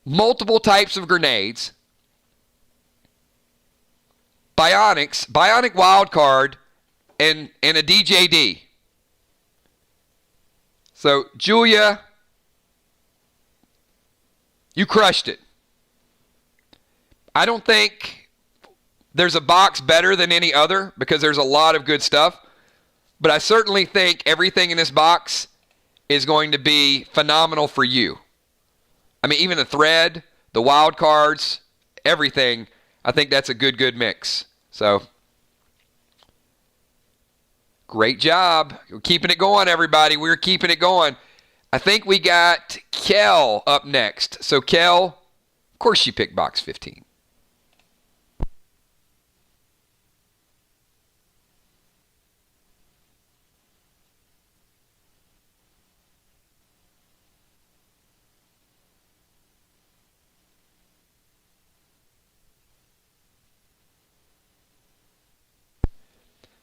Multiple types of grenades. Bionics, Bionic wild card, and a DJD. So, Julia, you crushed it. I don't think there's a box better than any other because there's a lot of good stuff. But I certainly think everything in this box is going to be phenomenal for you. I mean, even the thread, the wild cards, everything, I think that's a good mix. So, great job. We're keeping it going, everybody. We're keeping it going. I think we got Kel up next. So, Kel, of course she picked box 15.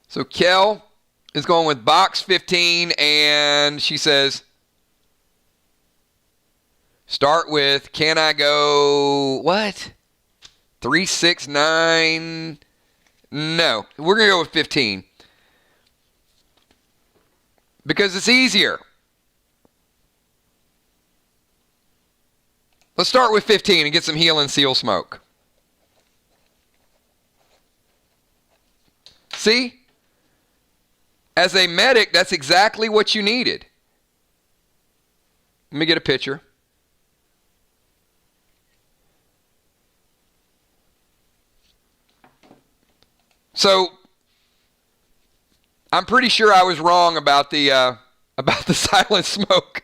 So Kel is going with box 15, and she says, start with, can I go, what? 3, 6, 9? No, we're going to go with 15. Because it's easier. Let's start with 15 and get some heal and seal smoke. See? As a medic, that's exactly what you needed. Let me get a picture. So, I'm pretty sure I was wrong about the silent smoke.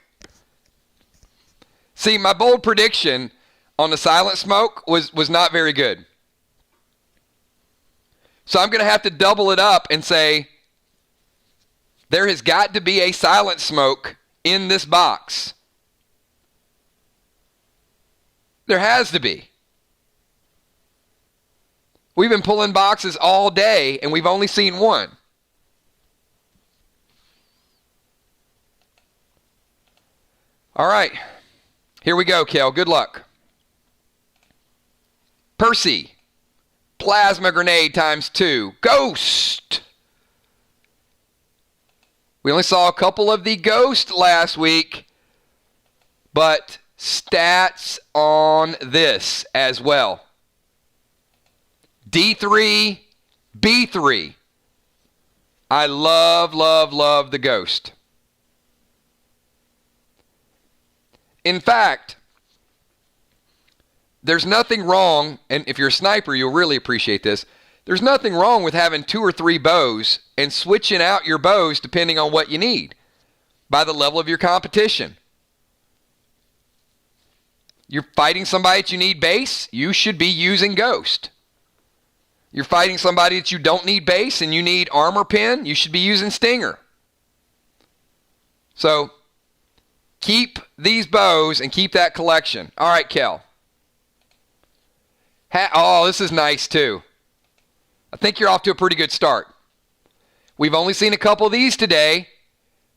See, my bold prediction on the silent smoke was not very good. So I'm going to have to double it up and say, there has got to be a silent smoke in this box. There has to be. We've been pulling boxes all day, and we've only seen one. All right. Here we go, Kel. Good luck. Percy. Plasma grenade times 2. Ghost. We only saw a couple of the ghost last week, but stats on this as well. D3, B3. I love, love, love the ghost. In fact, there's nothing wrong, and if you're a sniper, you'll really appreciate this. There's nothing wrong with having 2 or 3 bows and switching out your bows depending on what you need by the level of your competition. You're fighting somebody that you need base, you should be using Ghost. You're fighting somebody that you don't need base and you need armor pin, you should be using Stinger. So, keep these bows and keep that collection. All right, Kel. Oh, this is nice too. I think you're off to a pretty good start. We've only seen a couple of these today,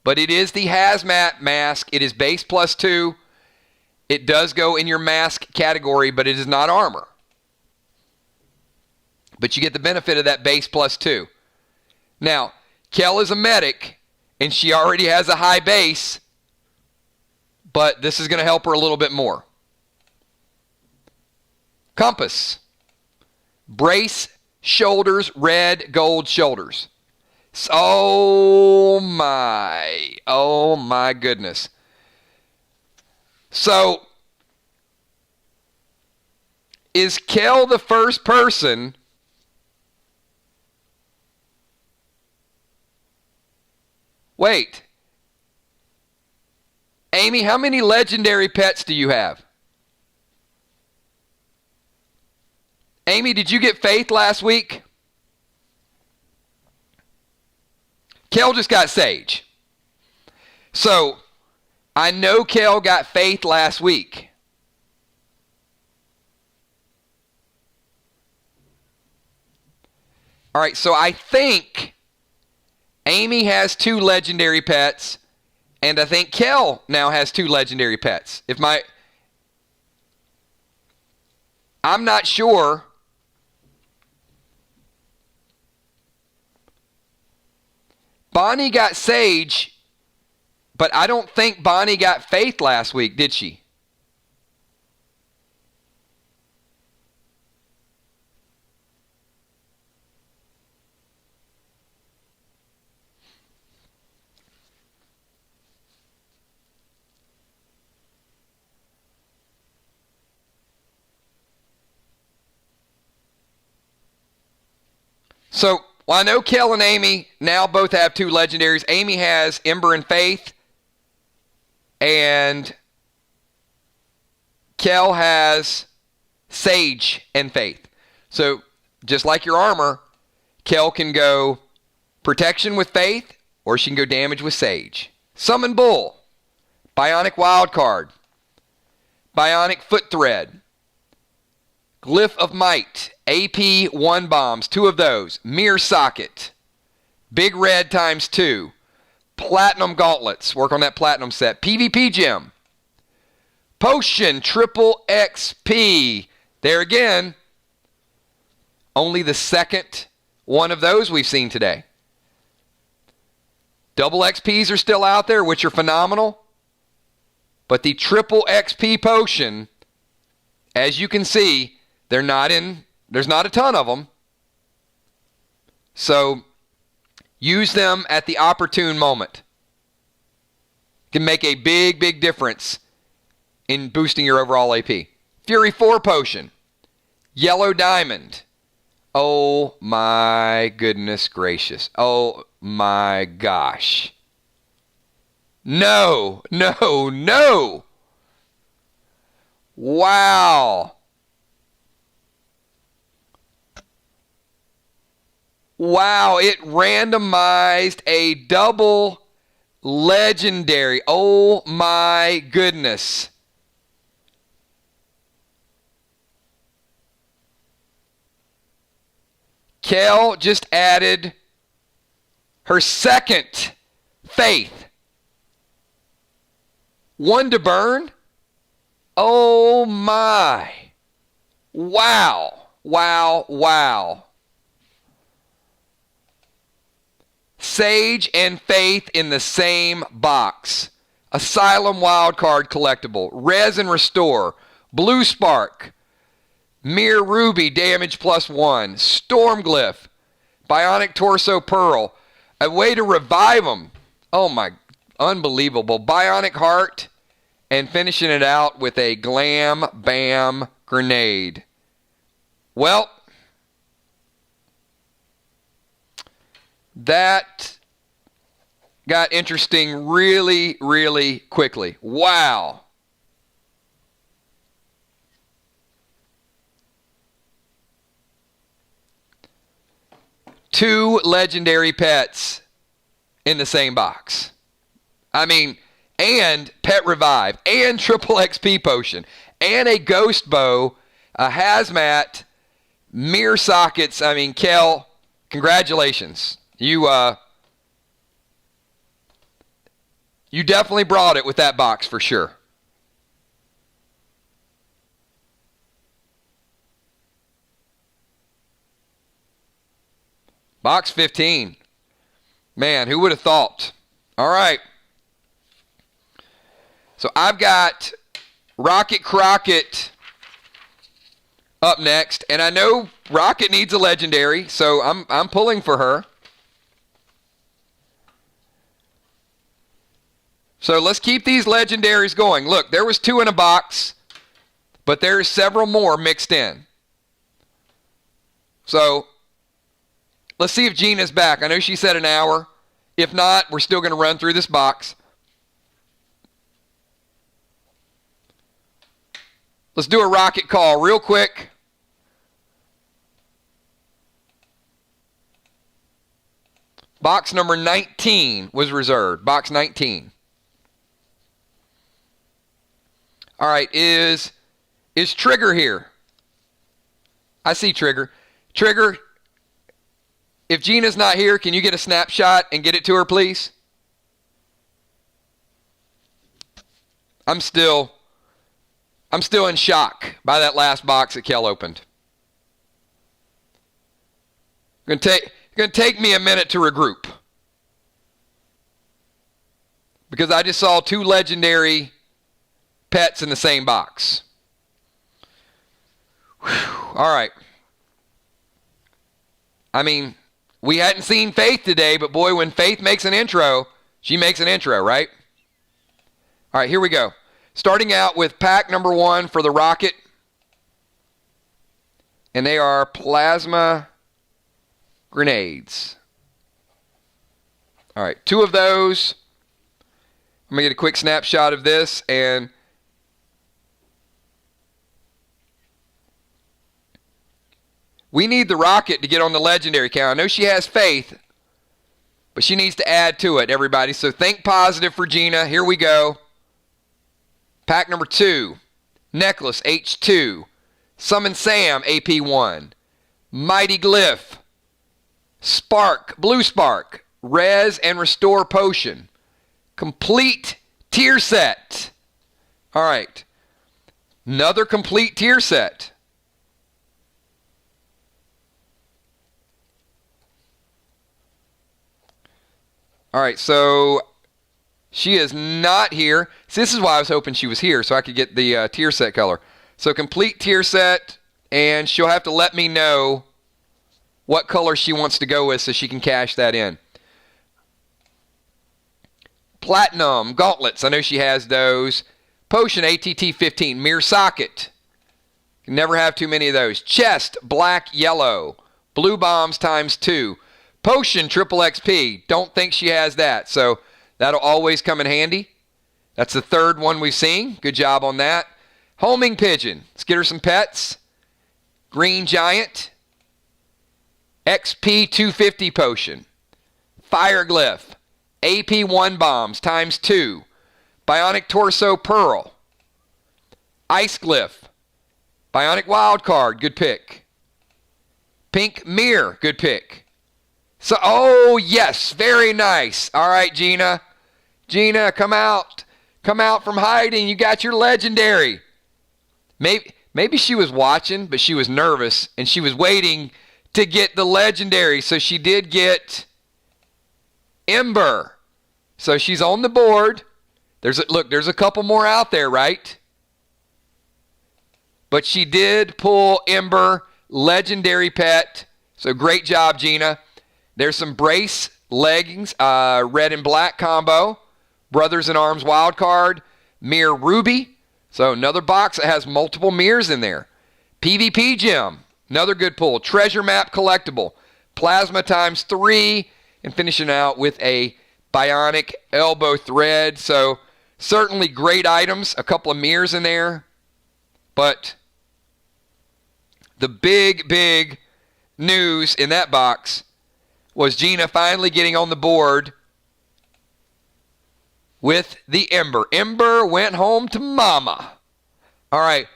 but it is the hazmat mask. It is base plus 2. It does go in your mask category, but it is not armor. But you get the benefit of that base plus 2. Now, Kel is a medic, and she already has a high base, but this is going to help her a little bit more. Compass. Brace, shoulders, red, gold, shoulders. Oh my goodness. So, is Kel the first person Wait. Amy, how many legendary pets do you have? Amy, did you get Faith last week? Kel just got Sage. So, I know Kel got Faith last week. All right, so I think Amy has 2 legendary pets, and I think Kel now has 2 legendary pets. I'm not sure. Bonnie got Sage, but I don't think Bonnie got Faith last week, did she? So, well, I know Kel and Amy now both have 2 legendaries. Amy has Ember and Faith, and Kel has Sage and Faith. So, just like your armor, Kel can go protection with Faith, or she can go damage with Sage. Summon Bull, Bionic Wildcard, Bionic Foot Thread, Glyph of Might, AP 1 bombs, 2 of those. Mirror Socket, Big Red times 2, Platinum Gauntlets, work on that Platinum set. PvP Gem, Potion, triple XP. There again, only the second one of those we've seen today. Double XPs are still out there, which are phenomenal. But the triple XP potion, as you can see, there's not a ton of them. So use them at the opportune moment. Can make a big, big difference in boosting your overall AP. Fury 4 potion. Yellow Diamond. Oh my goodness gracious. Oh my gosh. No, no, no. Wow. Wow, it randomized a double legendary. Oh my goodness. Kel just added her second Faith. 1 to burn? Oh my. Wow. Wow, wow. Sage and Faith in the same box. Asylum Wildcard collectible. Res and Restore. Blue Spark. Mirror Ruby damage +1. Storm Glyph. Bionic Torso Pearl. A way to revive them. Oh my, unbelievable. Bionic Heart. And finishing it out with a Glam Bam Grenade. Well, that got interesting really, really quickly. Wow. Two legendary pets in the same box. I mean, and Pet Revive, and triple XP potion, and a Ghost Bow, a Hazmat, Mirror Sockets. I mean, Kel, congratulations. You definitely brought it with that box for sure. Box 15. Man, who would have thought? All right. So I've got Rocket Crockett up next, and I know Rocket needs a legendary, so I'm pulling for her. So let's keep these legendaries going. Look, there was 2 in a box, but there's several more mixed in. So let's see if Gina's back. I know she said an hour. If not, we're still going to run through this box. Let's do a rocket call real quick. Box number 19 was reserved. Box 19. All right, is Trigger here? I see Trigger. Trigger, if Gina's not here, can you get a snapshot and get it to her, please? I'm still in shock by that last box that Kel opened. It's going to take me a minute to regroup, because I just saw 2 legendary pets in the same box. Whew. All right. I mean, we hadn't seen Faith today, but boy, when Faith makes an intro, she makes an intro, right? All right, here we go. Starting out with pack number 1 for the Rocket. And they are plasma grenades. All right, 2 of those. I'm going to get a quick snapshot of this, and we need the Rocket to get on the legendary count. I know she has Faith, but she needs to add to it, everybody. So think positive for Gina. Here we go. Pack number 2. Necklace, H2. Summon Sam, AP1. Mighty Glyph. Spark, Blue Spark. Res and Restore Potion. Complete tier set. All right. Another complete tier set. All right, so she is not here. So this is why I was hoping she was here, so I could get the tier set color. So complete tier set, and she'll have to let me know what color she wants to go with so she can cash that in. Platinum gauntlets, I know she has those. Potion, ATT 15. Mirror socket. Can never have too many of those. Chest, black, yellow. Blue bombs times 2. Potion, triple XP. Don't think she has that. So that'll always come in handy. That's the 3rd one we've seen. Good job on that. Homing pigeon. Let's get her some pets. Green giant. XP 250 potion. Fire glyph. AP1 bombs times 2. Bionic torso pearl. Ice glyph. Bionic wild card. Good pick. Pink mirror. Good pick. So, oh, yes, very nice. All right, Gina. Gina, come out. Come out from hiding. You got your legendary. Maybe she was watching, but she was nervous, and she was waiting to get the legendary. So she did get Ember. So she's on the board. There's a couple more out there, right? But she did pull Ember, legendary pet. So great job, Gina. There's some brace leggings, red and black combo. Brothers in Arms wild card. Mirror Ruby. So another box that has multiple mirrors in there. PvP gem. Another good pull. Treasure map collectible. Plasma times 3. And finishing out with a bionic elbow thread. So certainly great items. A couple of mirrors in there. But the big news in that box was Gina finally getting on the board with the Ember. Ember went home to mama. All right.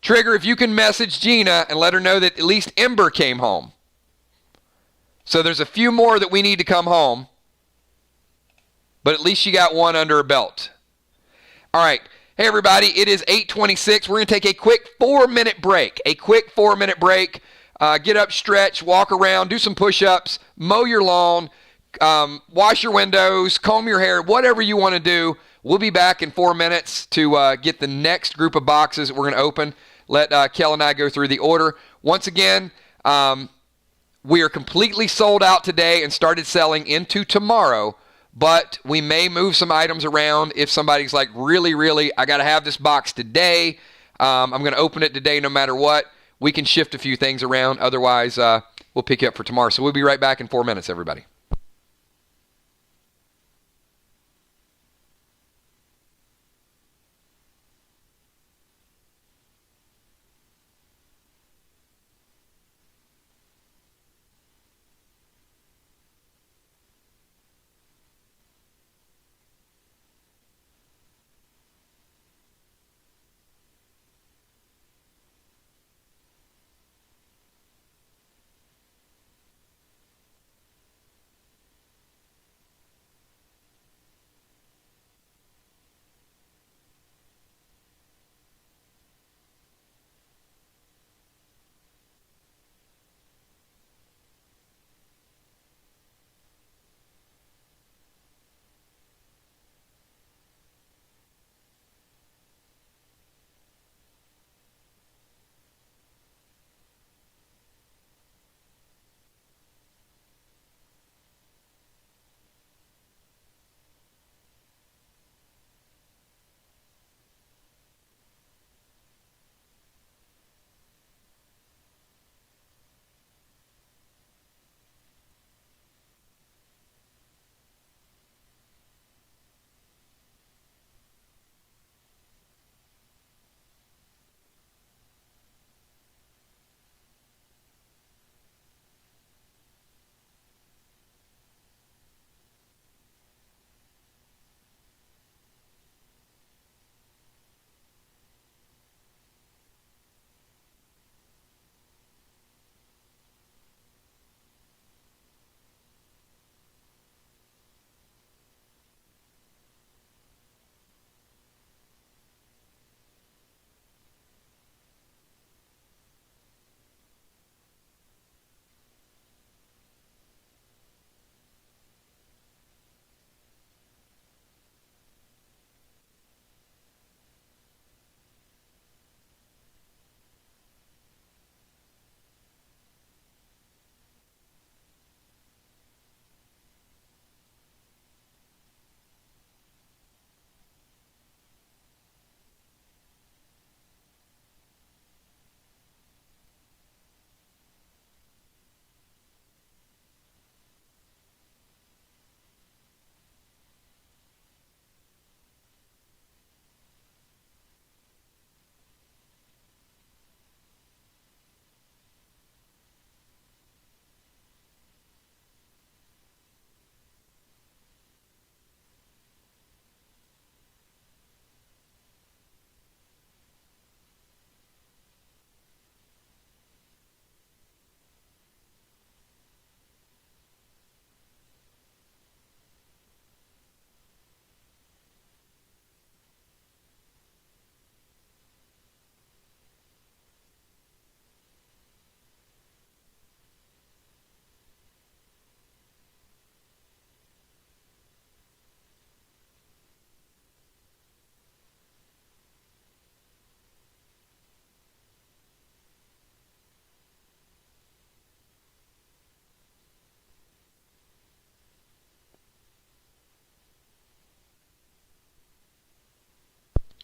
Trigger, if you can message Gina and let her know that at least Ember came home. So there's a few more that we need to come home. But at least she got one under her belt. All right. Hey, everybody. It is 8:26. We're going to take a quick 4-minute break. Get up, stretch, walk around, do some push-ups, mow your lawn, wash your windows, comb your hair, whatever you want to do. We'll be back in 4 minutes to get the next group of boxes we're going to open. Let Kel and I go through the order. Once again, we are completely sold out today and started selling into tomorrow, but we may move some items around if somebody's like, really, I got to have this box today. I'm going to open it today no matter what. We can shift a few things around. Otherwise, we'll pick you up for tomorrow. So we'll be right back in 4 minutes, everybody.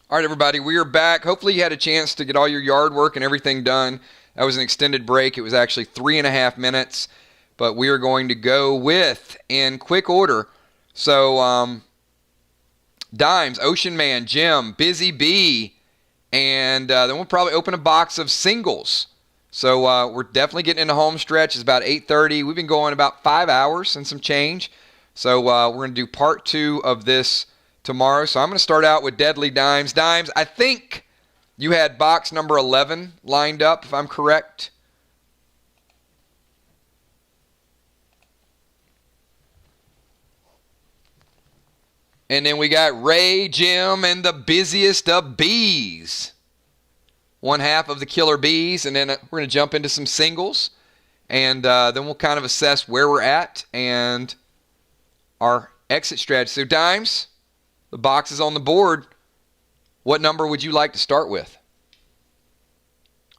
All right, everybody, we are back. Hopefully you had a chance to get all your yard work and everything done. That was an extended break. It was actually 3.5 minutes, but we are going to go with, in quick order, so Dimes, Ocean Man, Jim, Busy Bee, and then we'll probably open a box of singles. So we're definitely getting into home stretch. It's about 8:30. We've been going about 5 hours and some change. So we're going to do part 2 of this tomorrow. So I'm going to start out with Deadly Dimes. Dimes, I think you had box number 11 lined up, if I'm correct. And then we got Ray, Jim, and the busiest of bees. One half of the Killer Bees, and then we're going to jump into some singles, and then we'll kind of assess where we're at and our exit strategy. So Dimes, the box is on the board. What number would you like to start with?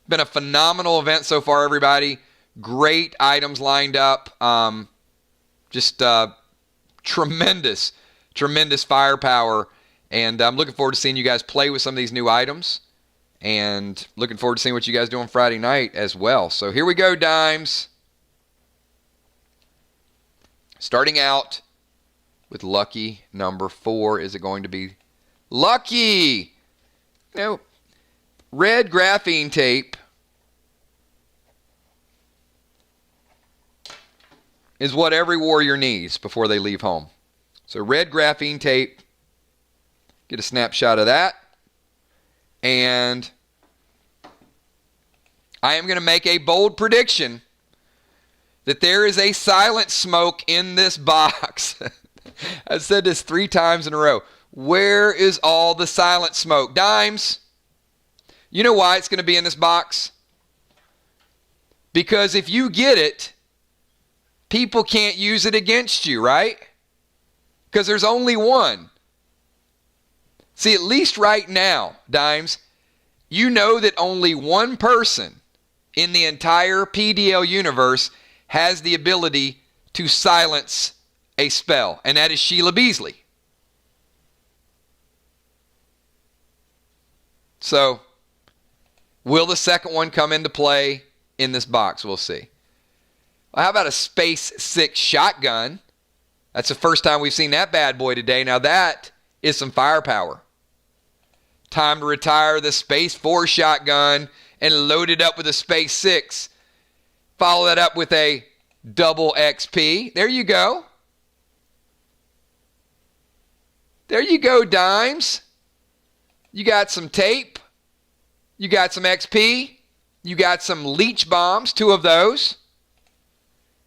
Been a phenomenal event so far, everybody. Great items lined up. Just tremendous firepower. And I'm looking forward to seeing you guys play with some of these new items. And looking forward to seeing what you guys do on Friday night as well. So here we go, Dimes. Starting out with lucky number 4. Is it going to be lucky? No. Red graphene tape is what every warrior needs before they leave home. So red graphene tape. Get a snapshot of that. And I am going to make a bold prediction that there is a silent smoke in this box. I've said this 3 times in a row. Where is all the silent smoke? Dimes, you know why it's going to be in this box? Because if you get it, people can't use it against you, right? Because there's only one. See, at least right now, Dimes, you know that only one person in the entire PDL universe has the ability to silence a spell, and that is Sheila Beasley. So, will the second one come into play in this box? We'll see. Well, how about a Space 6 shotgun? That's the first time we've seen that bad boy today. Now that is some firepower. Time to retire the Space 4 shotgun and load it up with a Space 6. Follow that up with a double XP. There you go. There you go, Dimes. You got some tape. You got some XP. You got some leech bombs, 2 of those.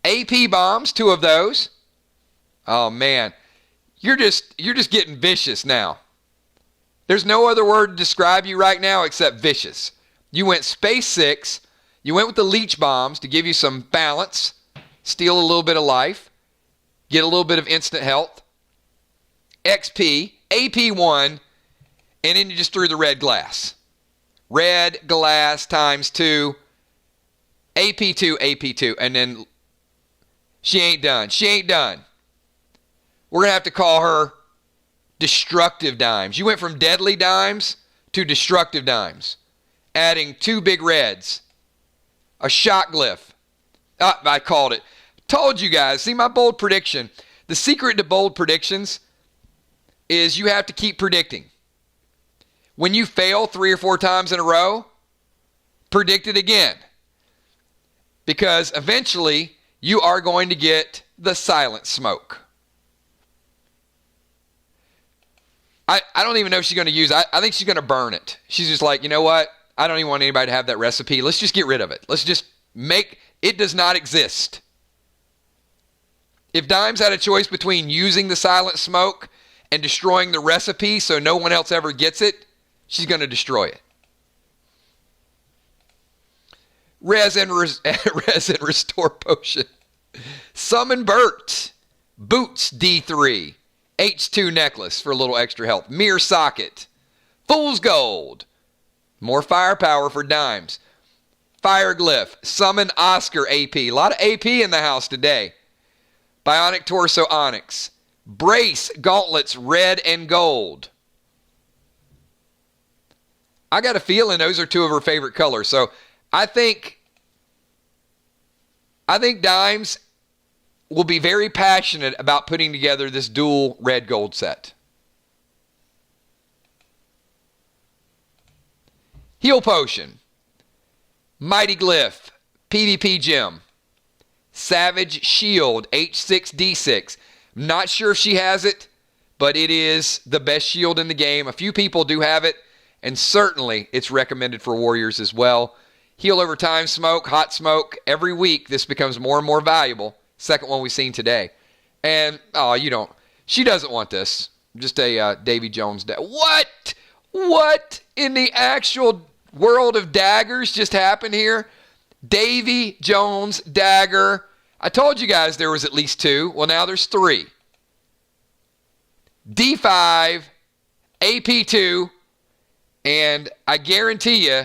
AP bombs, 2 of those. Oh man, you're just getting vicious now. There's no other word to describe you right now except vicious. You went Space 6. You went with the leech bombs to give you some balance, steal a little bit of life, get a little bit of instant health, XP, AP1, and then you just threw the red glass. Red glass times 2, AP2, AP2, and then she ain't done. She ain't done. We're going to have to call her Destructive Dimes. You went from Deadly Dimes to Destructive Dimes, adding 2 big reds, a shot glyph. I called it. Told you guys. See my bold prediction. The secret to bold predictions is you have to keep predicting. When you fail 3 or 4 times in a row, predict it again. Because eventually you are going to get the silent smoke. I don't even know if she's going to use it. I think she's going to burn it. She's just like, you know what? I don't even want anybody to have that recipe. Let's just get rid of it. Let's just make it does not exist. If Dimes had a choice between using the silent smoke and destroying the recipe so no one else ever gets it, she's going to destroy it. Res and Restore Potion. Summon Bert. Boots D3. H2 Necklace for a little extra health. Mirror Socket. Fool's Gold. More firepower for Dimes. Fire Glyph. Summon Oscar AP. A lot of AP in the house today. Bionic Torso Onyx. Brace Gauntlets Red and Gold. I got a feeling those are 2 of her favorite colors. So I think Dimes will be very passionate about putting together this dual red gold set. Heal Potion. Mighty Glyph. PvP Gem. Savage Shield. H6D6. I'm not sure if she has it, but it is the best shield in the game. A few people do have it, and certainly it's recommended for warriors as well. Heal over time smoke, hot smoke. Every week this becomes more and more valuable. Second one we've seen today. And, she doesn't want this. Just a Davy Jones. What? What in the actual world of daggers just happened here? Davy Jones dagger. I told you guys there was at least 2. Well, now there's 3. D5, AP2, and I guarantee you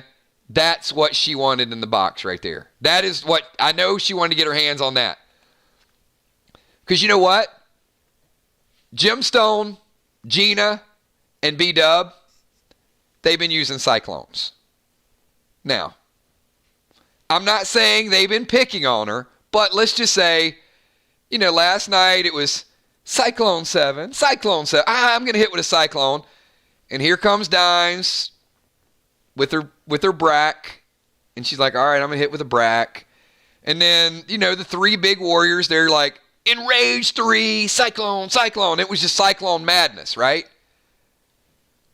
that's what she wanted in the box right there. That is what I know she wanted to get her hands on that. Because you know what? Gemstone, Gina, and B-Dub, they've been using Cyclones. Now, I'm not saying they've been picking on her, but let's just say, last night it was Cyclone 7, Cyclone 7. I'm going to hit with a Cyclone. And here comes Dimes with her Brack. And she's like, all right, I'm going to hit with a Brack. And then, the three big warriors, they're like, Enrage 3, Cyclone, Cyclone. It was just Cyclone madness, right?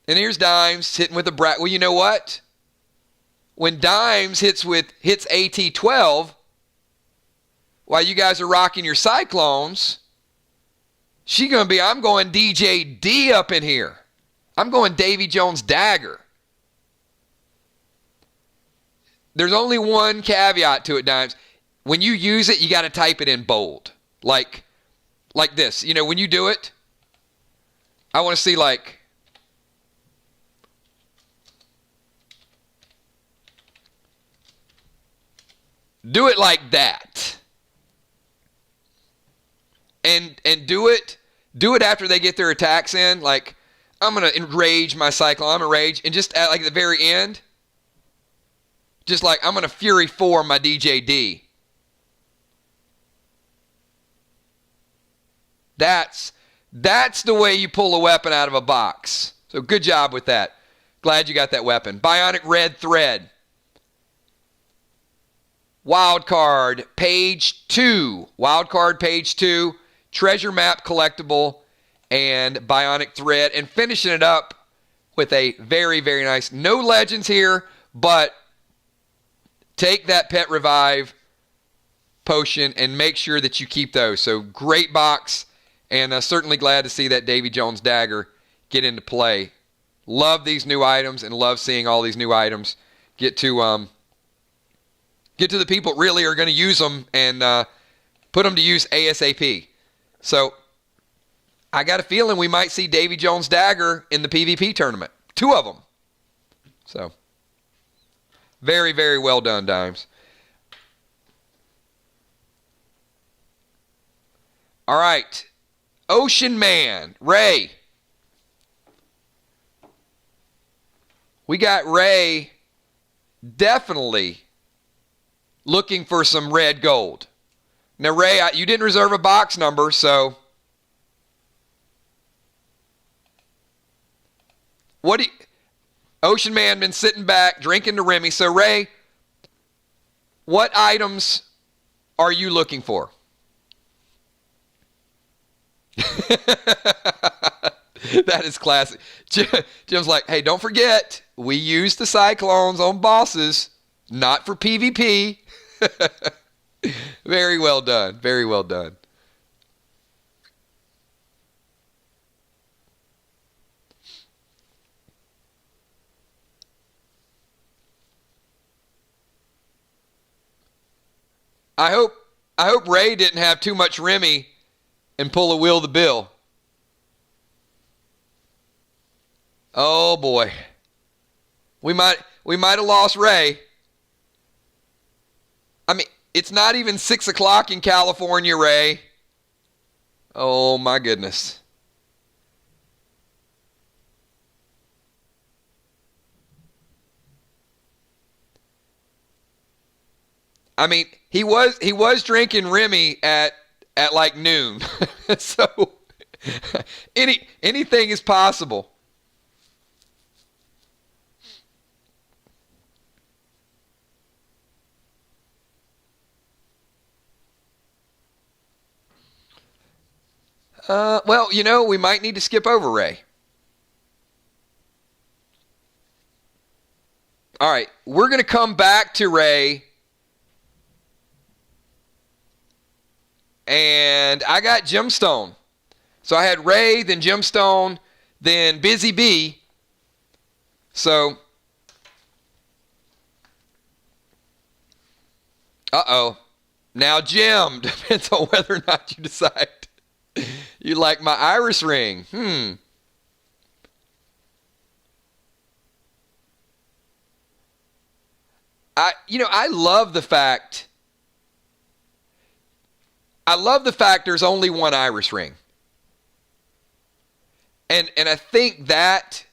And here's Dimes hitting with a Brack. Well, you know what? When Dimes hits AT12, while you guys are rocking your Cyclones, she's going to be, I'm going DJ D up in here. I'm going Davy Jones Dagger. There's only one caveat to it, Dimes. When you use it, you got to type it in bold. Like this. When you do it, I want to see do it like that. And do it after they get their attacks in. Like, I'm going to enrage my Cyclone. I'm going to rage. And just at the very end, just like I'm going to Fury 4 my DJ-D. That's the way you pull a weapon out of a box. So good job with that. Glad you got that weapon. Bionic Red Thread. Wildcard Page 2. Wildcard Page 2. Treasure Map Collectible. And Bionic Thread. And finishing it up with a very, very nice. No legends here, but take that Pet Revive potion and make sure that you keep those. So great box. And certainly glad to see that Davy Jones Dagger get into play. Love these new items and love seeing all these new items get to the people that really are going to use them and put them to use ASAP. So I got a feeling we might see Davy Jones Dagger in the PvP tournament. 2 of them. So very, very well done, Dimes. All right. Ocean Man, Ray. We got Ray definitely looking for some red gold. Now, Ray, you didn't reserve a box number, so Ocean Man been sitting back, drinking the Remy. So, Ray, what items are you looking for? That is classic. Jim's like, hey, don't forget, we use the Cyclones on bosses, not for PvP. Very well done. Very well done. I hope Ray didn't have too much Remy and pull a Will the Bill. Oh boy. We might have lost Ray. I mean, it's not even 6 o'clock in California, Ray. Oh my goodness. I mean, he was drinking Remy at like noon. So anything is possible. Well, we might need to skip over Ray. All right, we're going to come back to Ray. And I got Gemstone. So I had Ray, then Gemstone, then Busy Bee. So, uh-oh. Now Gem, depends on whether or not you decide You like my iris ring? I love the fact there's only one iris ring. And I think that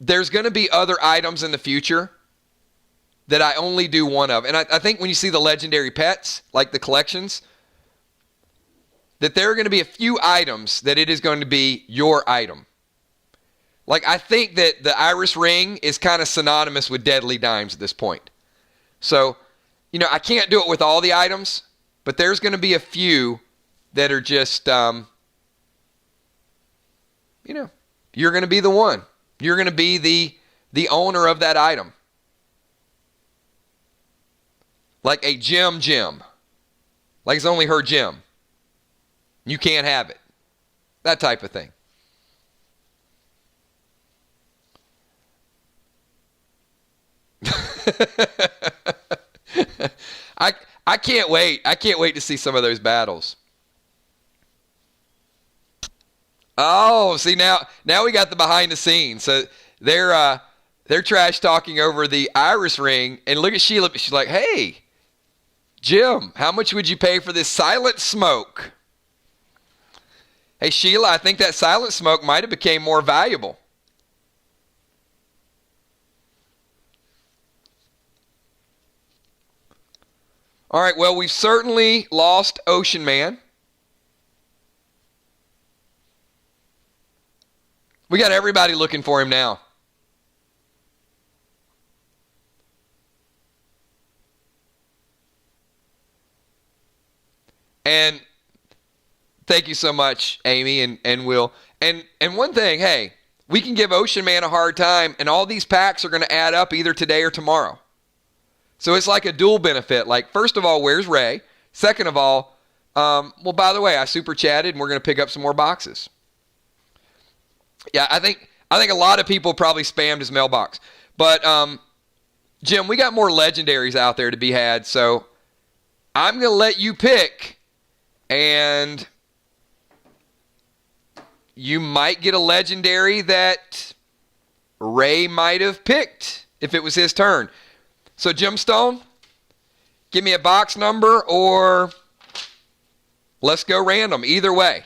there's going to be other items in the future that I only do one of. And I think when you see the legendary pets, like the collections, that there are going to be a few items that it is going to be your item. Like, I think that the iris ring is kind of synonymous with deadly dimes at this point. So, I can't do it with all the items, but there's going to be a few that are just, you're going to be the one. You're going to be the owner of that item. Like a gem. Like it's only her gem. You can't have it. That type of thing. I can't wait. I can't wait to see some of those battles. Oh, see now we got the behind the scenes. So they're trash talking over the iris ring, and look at Sheila. She's like, "Hey, Jim, how much would you pay for this silent smoke?" Hey, Sheila, I think that silent smoke might have became more valuable. All right, well, we've certainly lost Ocean Man. We got everybody looking for him now. And thank you so much, Amy and Will. And one thing, hey, we can give Ocean Man a hard time, and all these packs are going to add up either today or tomorrow. So it's like a dual benefit. Like, first of all, where's Ray? Second of all, well, by the way, I super chatted, and we're going to pick up some more boxes. Yeah, I think a lot of people probably spammed his mailbox. But, Jim, we got more legendaries out there to be had, so I'm going to let you pick, and you might get a legendary that Ray might have picked if it was his turn. So, Gemstone, give me a box number, or let's go random. Either way.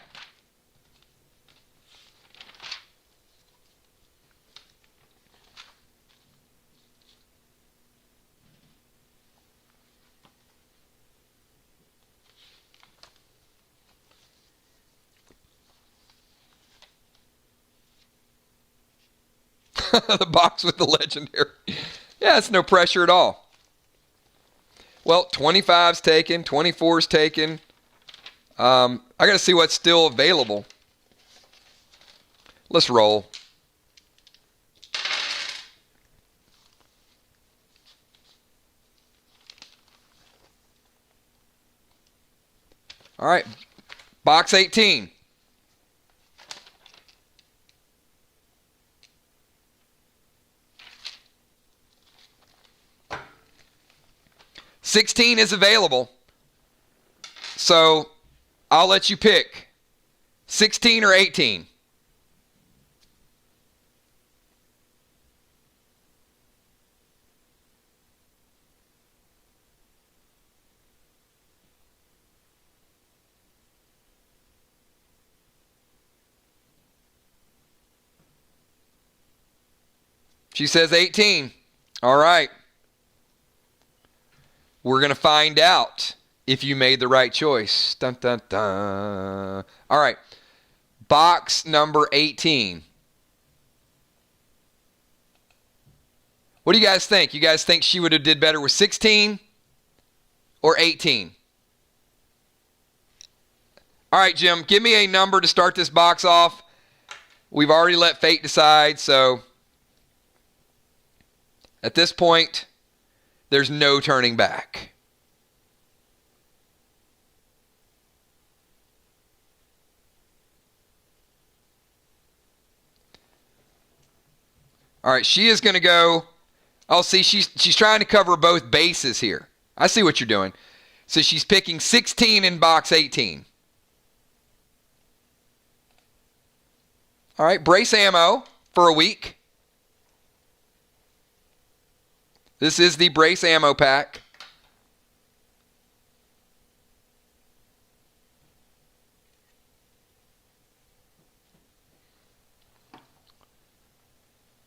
The box with the legendary. Yeah, it's no pressure at all. Well, 25's taken. 24's taken. I got to see what's still available. Let's roll. All right. Box 18. $16 is available, so I'll let you pick 16 or 18. She says 18. All right. We're going to find out if you made the right choice. Dun, dun, dun. All right. Box number 18. What do you guys think? You guys think she would have did better with 16 or 18? All right, Jim, give me a number to start this box off. We've already let fate decide, so at this point, there's no turning back. All right, she is going to go. Oh, see, she's trying to cover both bases here. I see what you're doing. So she's picking 16 in box 18. All right, brace ammo for a week. This is the brace ammo pack.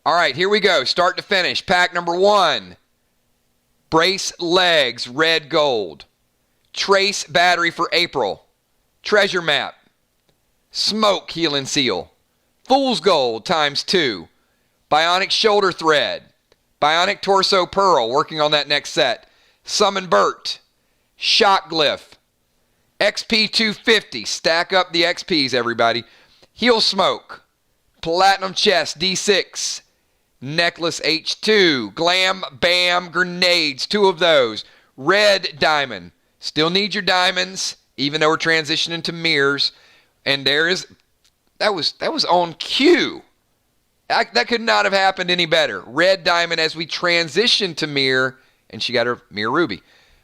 All right, here we go. Start to finish. Pack number 1. Brace legs, red gold. Trace battery for April. Treasure map. Smoke heal and seal. Fool's gold ×2. Bionic shoulder thread. Bionic torso pearl, working on that next set. Summon Bert. Shock glyph. XP 250. Stack up the XPs, everybody. Heal smoke. Platinum chest D6. Necklace H2. Glam Bam grenades. 2 of those. Red diamond. Still need your diamonds, even though we're transitioning to mirrors. And there is, that was on cue. That could not have happened any better. Red diamond as we transition to mirror, and she got her mirror ruby.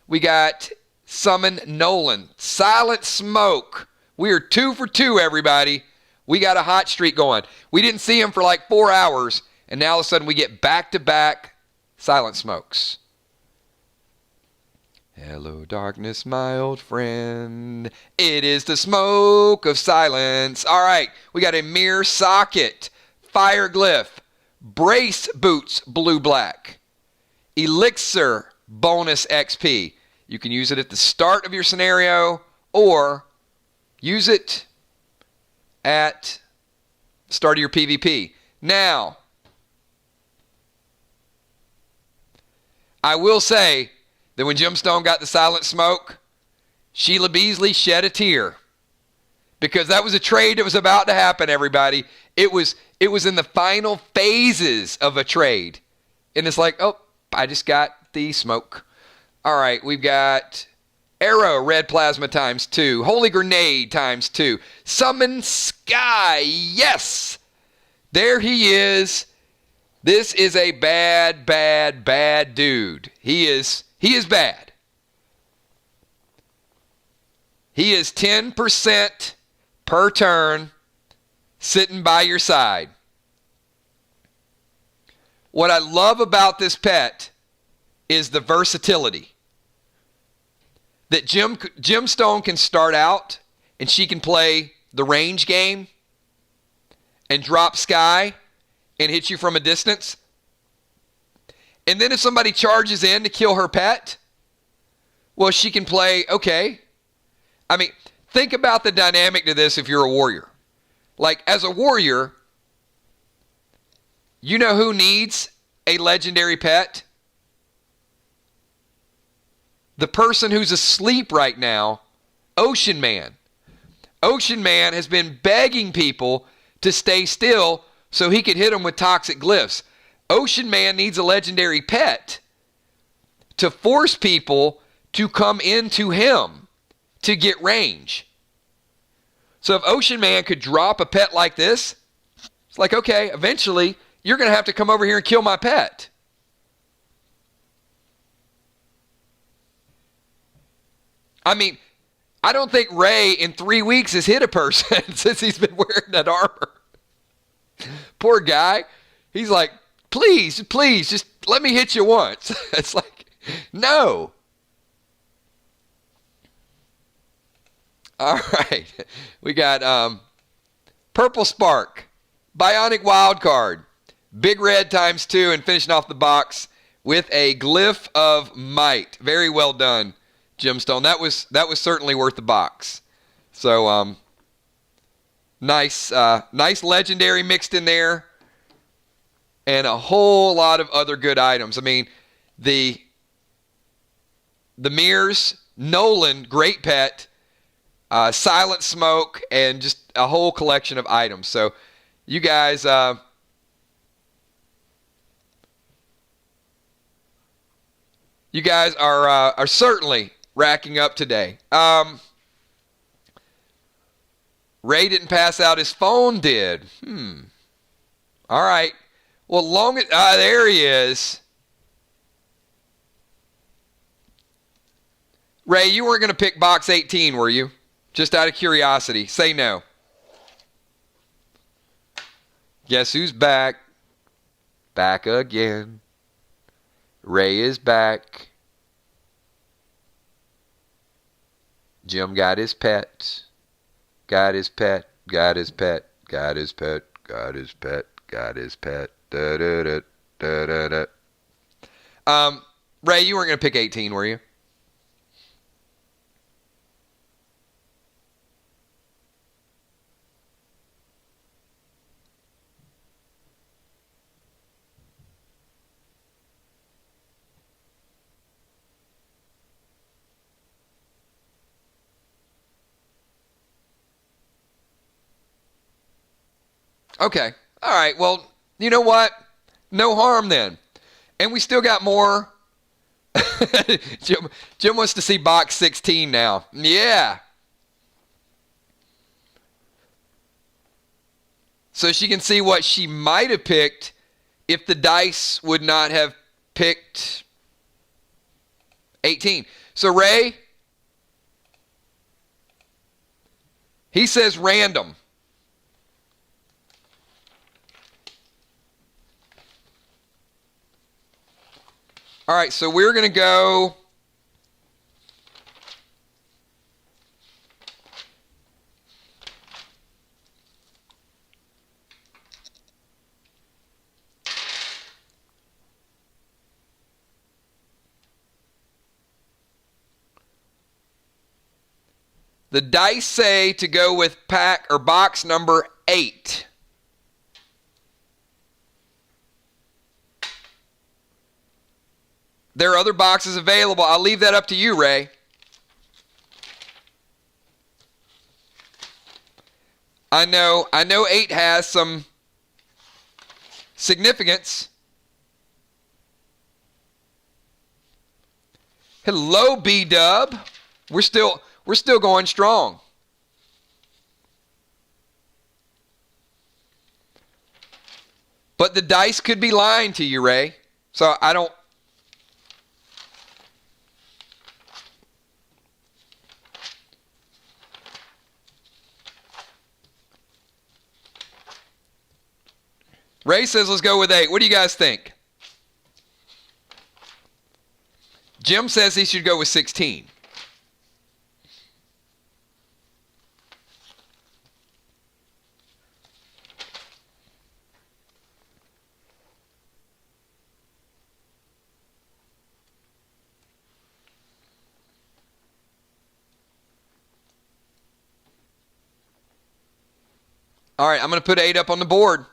We got Summon Nolan. Silent smoke. We are 2 for 2, everybody. We got a hot streak going. We didn't see him for like 4 hours, and now all of a sudden we get back-to-back silent smokes. Hello, darkness, my old friend. It is the smoke of silence. All right, we got a mirror socket, fire glyph, brace boots, blue-black, elixir, bonus XP. You can use it at the start of your scenario or use it at the start of your PvP. Now, I will say that when Gemstone got the silent smoke, Sheila Beasley shed a tear. Because that was a trade that was about to happen, everybody. It was in the final phases of a trade. And it's like, oh, I just got the smoke. All right, we've got Arrow, red plasma ×2. Holy grenade ×2. Summon Sky. Yes! There he is. This is a bad, bad, bad dude. He is bad. He is 10% per turn sitting by your side. What I love about this pet is the versatility. That Gemstone can start out and she can play the range game and drop Sky and hit you from a distance. And then if somebody charges in to kill her pet, well, she can play, okay. I mean, think about the dynamic to this if you're a warrior. Like, as a warrior, you know who needs a legendary pet? The person who's asleep right now, Ocean Man. Ocean Man has been begging people to stay still so he could hit them with toxic glyphs. Ocean Man needs a legendary pet to force people to come into him to get range. So if Ocean Man could drop a pet like this, it's like, okay, eventually you're going to have to come over here and kill my pet. I mean, I don't think Ray in 3 weeks has hit a person since he's been wearing that armor. Poor guy. He's like, please, just let me hit you once. It's like, no. All right. We got Purple Spark, Bionic Wild Card, Big Red ×2, and finishing off the box with a Glyph of Might. Very well done, Gemstone. That was certainly worth the box. So nice legendary mixed in there, and a whole lot of other good items. I mean, the mirrors, Nolan, great pet, Silent Smoke, and just a whole collection of items. So you guys are certainly racking up today. Ray didn't pass out. His phone did. All right. Well, there he is. Ray, you weren't going to pick box 18, were you? Just out of curiosity. Say no. Guess who's back? Back again. Ray is back. Jim got his pet. Got his pet. Got his pet. Got his pet. Got his pet. Got his pet. Da da da da da da. Ray, you weren't going to pick 18, were you? Okay. All right. Well, you know what? No harm then. And we still got more. Jim wants to see box 16 now. Yeah. So she can see what she might have picked if the dice would not have picked 18. So Ray, he says random. All right, so we're going to go the dice say to go with pack or box number 8. There are other boxes available. I'll leave that up to you, Ray. I know 8 has some significance. Hello, B-Dub. We're still going strong. But the dice could be lying to you, Ray. So I don't. Ray says let's go with 8. What do you guys think? Jim says he should go with 16. All right, I'm going to put 8 up on the board.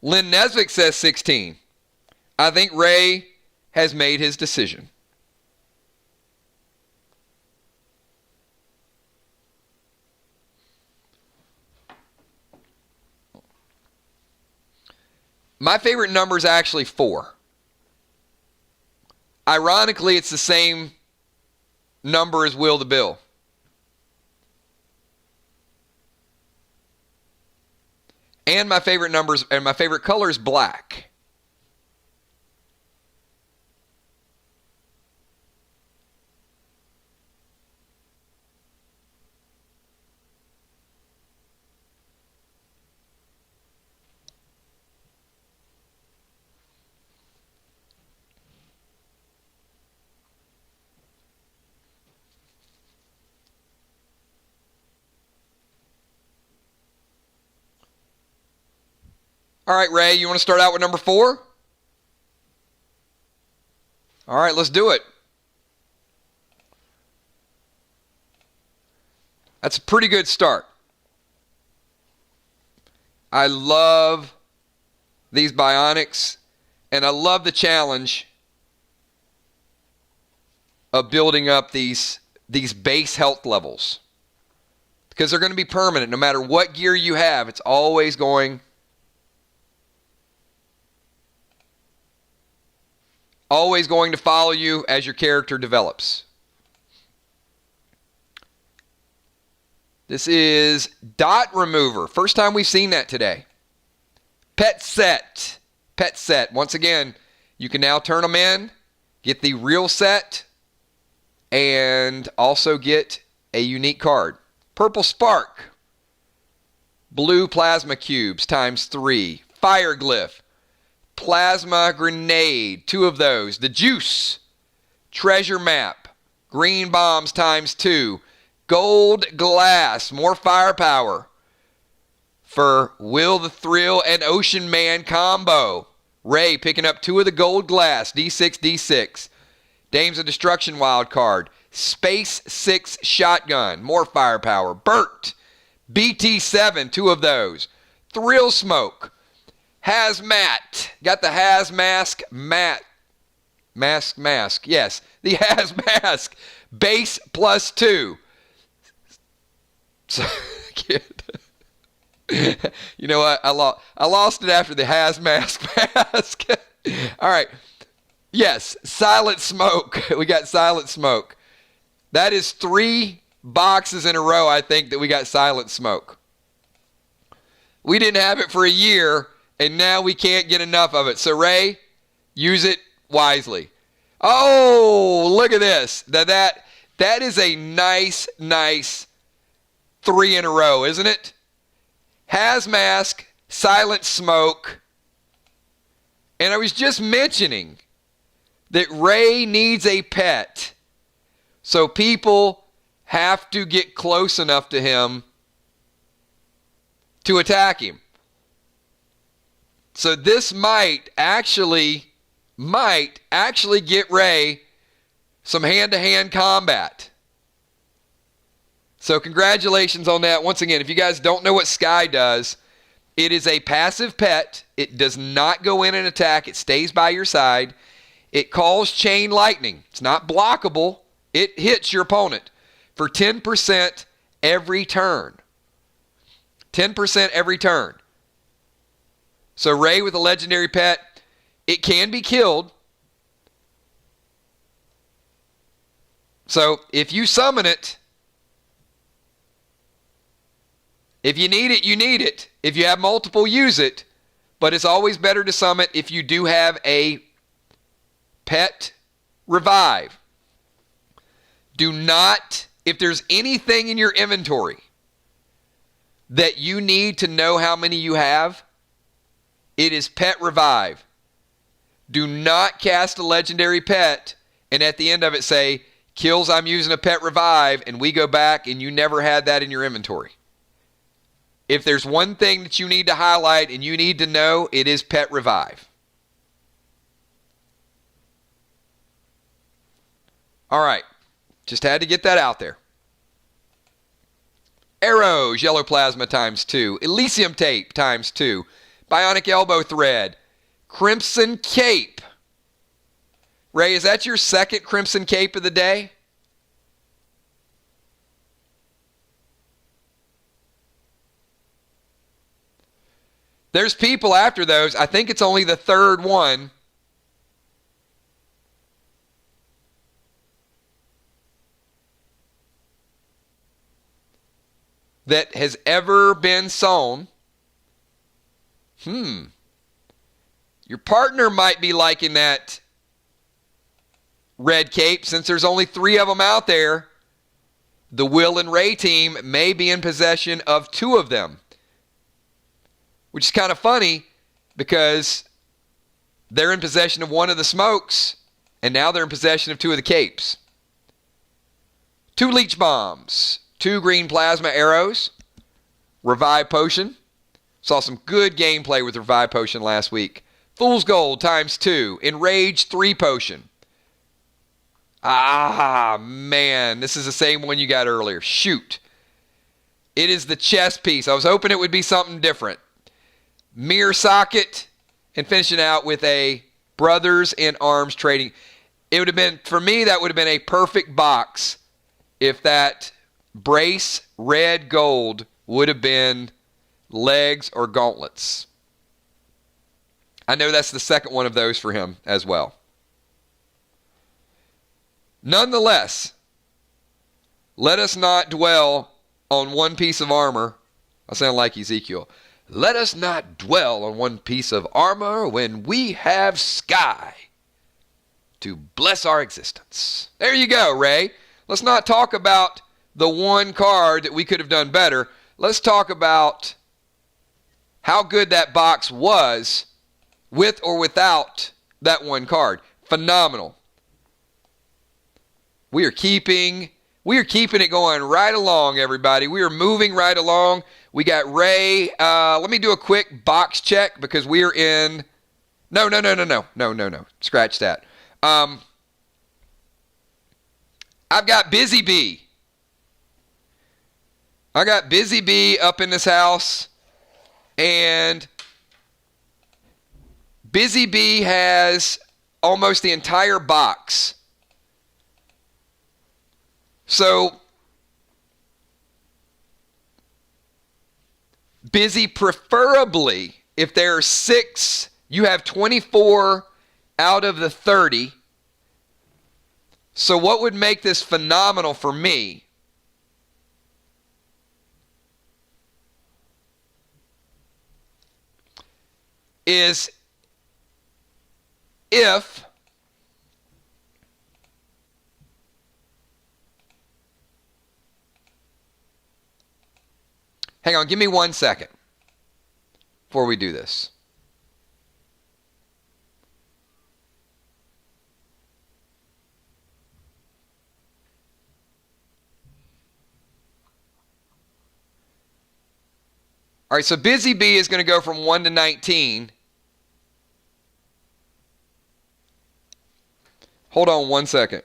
Lynn Nesbitt says 16. I think Ray has made his decision. My favorite number is actually 4. Ironically, it's the same number as Will the Bill. And my favorite numbers and my favorite color is black. All right, Ray, you want to start out with number 4? All right, let's do it. That's a pretty good start. I love these bionics, and I love the challenge of building up these base health levels, because they're going to be permanent. No matter what gear you have, it's always going to follow you as your character develops. This is Dot Remover. First time we've seen that today. Pet set. Pet set. Once again, you can now turn them in, get the real set, and also get a unique card. Purple Spark. Blue Plasma Cubes times 3. Fire Glyph. Plasma Grenade. 2 of those. The Juice. Treasure Map. Green Bombs times 2. Gold Glass. More firepower for Will the Thrill and Ocean Man combo. Ray picking up 2 of the Gold Glass. D6, D6. Dames of Destruction wild card. Space 6 Shotgun. More firepower. Burt. BT7. 2 of those. Thrill Smoke. Hazmat. Got the Hazmask Mat. Mask. Yes. The Hazmask. Base plus 2. So, you know what? I lost it after the Hazmask mask. All right. Yes. Silent Smoke. We got Silent Smoke. That is 3 boxes in a row, I think, that we got Silent Smoke. We didn't have it for a year, and now we can't get enough of it. So, Ray, use it wisely. Oh, look at this. That is a nice 3 in a row, isn't it? Hazmask, Silent Smoke. And I was just mentioning that Ray needs a pet. So people have to get close enough to him to attack him. So this might actually get Ray some hand-to-hand combat. So congratulations on that. Once again, if you guys don't know what Sky does, it is a passive pet. It does not go in and attack. It stays by your side. It calls Chain Lightning. It's not blockable. It hits your opponent for 10% every turn. 10% every turn. So Ray with a legendary pet, it can be killed. So if you summon it, if you need it, you need it. If you have multiple, use it. But it's always better to summon it if you do have a pet revive. Do not, if there's anything in your inventory that you need to know how many you have, it is pet revive. Do not cast a legendary pet and at the end of it say, kills, I'm using a pet revive, and we go back and you never had that in your inventory. If there's one thing that you need to highlight and you need to know, it is pet revive. All right. Just had to get that out there. Arrows, yellow plasma times 2. Elysium tape times 2. Bionic elbow thread. Crimson cape. Ray, is that your second crimson cape of the day? There's people after those. I think it's only the third one. That has ever been sewn. Your partner might be liking that red cape since there's only 3 of them out there. The Will and Ray team may be in possession of 2 of them. Which is kind of funny because they're in possession of 1 of the smokes and now they're in possession of 2 of the capes. 2 leech bombs. 2 green plasma arrows. Revive potion. Saw some good gameplay with Revive potion last week. Fool's Gold times 2. Enrage 3 potion. Ah, man. This is the same one you got earlier. Shoot. It is the chest piece. I was hoping it would be something different. Mirror socket. And finishing out with a Brothers in Arms trading. It would have been, for me, that would have been a perfect box if that brace red gold would have been legs or gauntlets. I know that's the second one of those for him as well. Nonetheless, let us not dwell on one piece of armor. I sound like Ezekiel. Let us not dwell on one piece of armor when we have sky to bless our existence. There you go, Ray. Let's not talk about the one card that we could have done better. Let's talk about how good that box was with or without that one card. Phenomenal. We are keeping it going right along, everybody. We are moving right along. We got Ray. Let me do a quick box check because we are in. No. Scratch that. I've got Busy Bee. I got Busy Bee up in this house, and Busy Bee has almost the entire box. So, Busy, preferably, if there are 6, you have 24 out of the 30. So what would make this phenomenal for me is if hang on, give me 1 second before we do this. All right, so Busy Bee is going to go from 1 to 19. Hold on 1 second.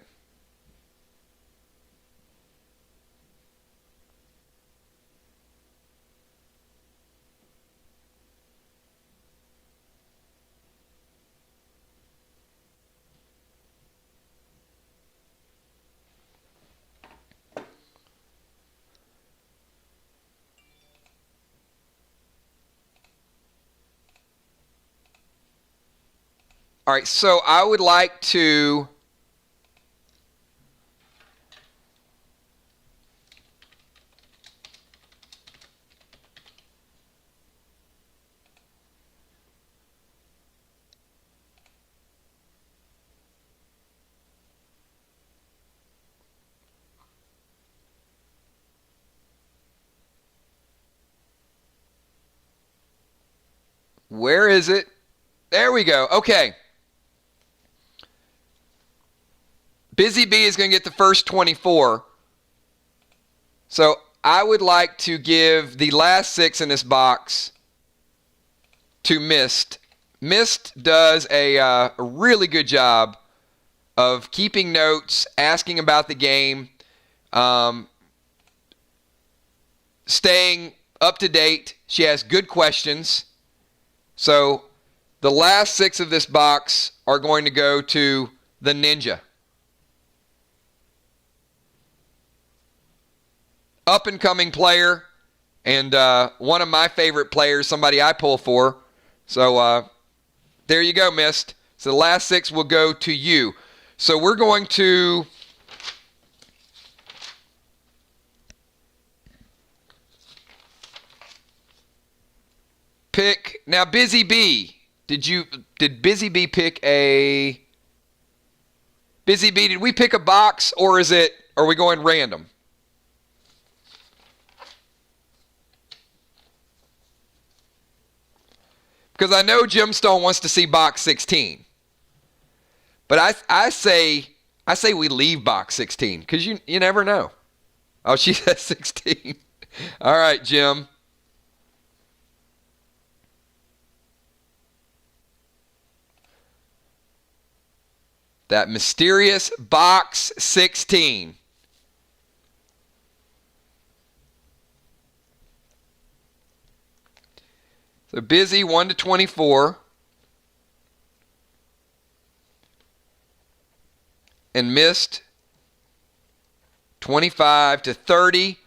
All right, so I would like to where is it? There we go. Okay. Busy Bee is going to get the first 24. So I would like to give the last 6 in this box to Mist. Mist does a really good job of keeping notes, asking about the game, staying up to date. She has good questions. So the last 6 of this box are going to go to the Ninja. Up-and-coming player, and one of my favorite players, somebody I pull for. So there you go, Mist. So the last 6 will go to you. So we're going to pick now. Busy Bee, did Busy Bee pick a Busy Bee? Did we pick a box, or are we going random? Because I know Gemstone wants to see box 16. But I say we leave box 16 because you never know. Oh, she says 16. All right, Jim. That mysterious box 16. So Busy 1 to 24. And Mist 25 to 30.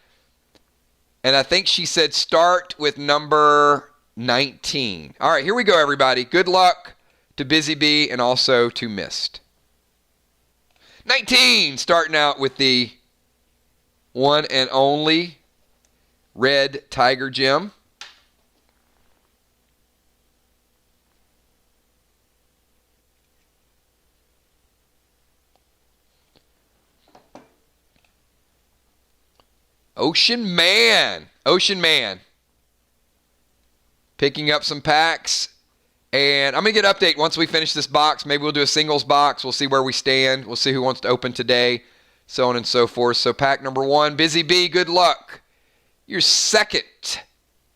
And I think she said start with number 19. All right, here we go, everybody. Good luck to Busy Bee and also to Mist. 19, starting out with the one and only red Tiger Gem. Ocean Man. Ocean Man. Picking up some packs. And I'm going to get an update once we finish this box. Maybe we'll do a singles box. We'll see where we stand. We'll see who wants to open today. So on and so forth. So pack number 1. Busy Bee, good luck. Your second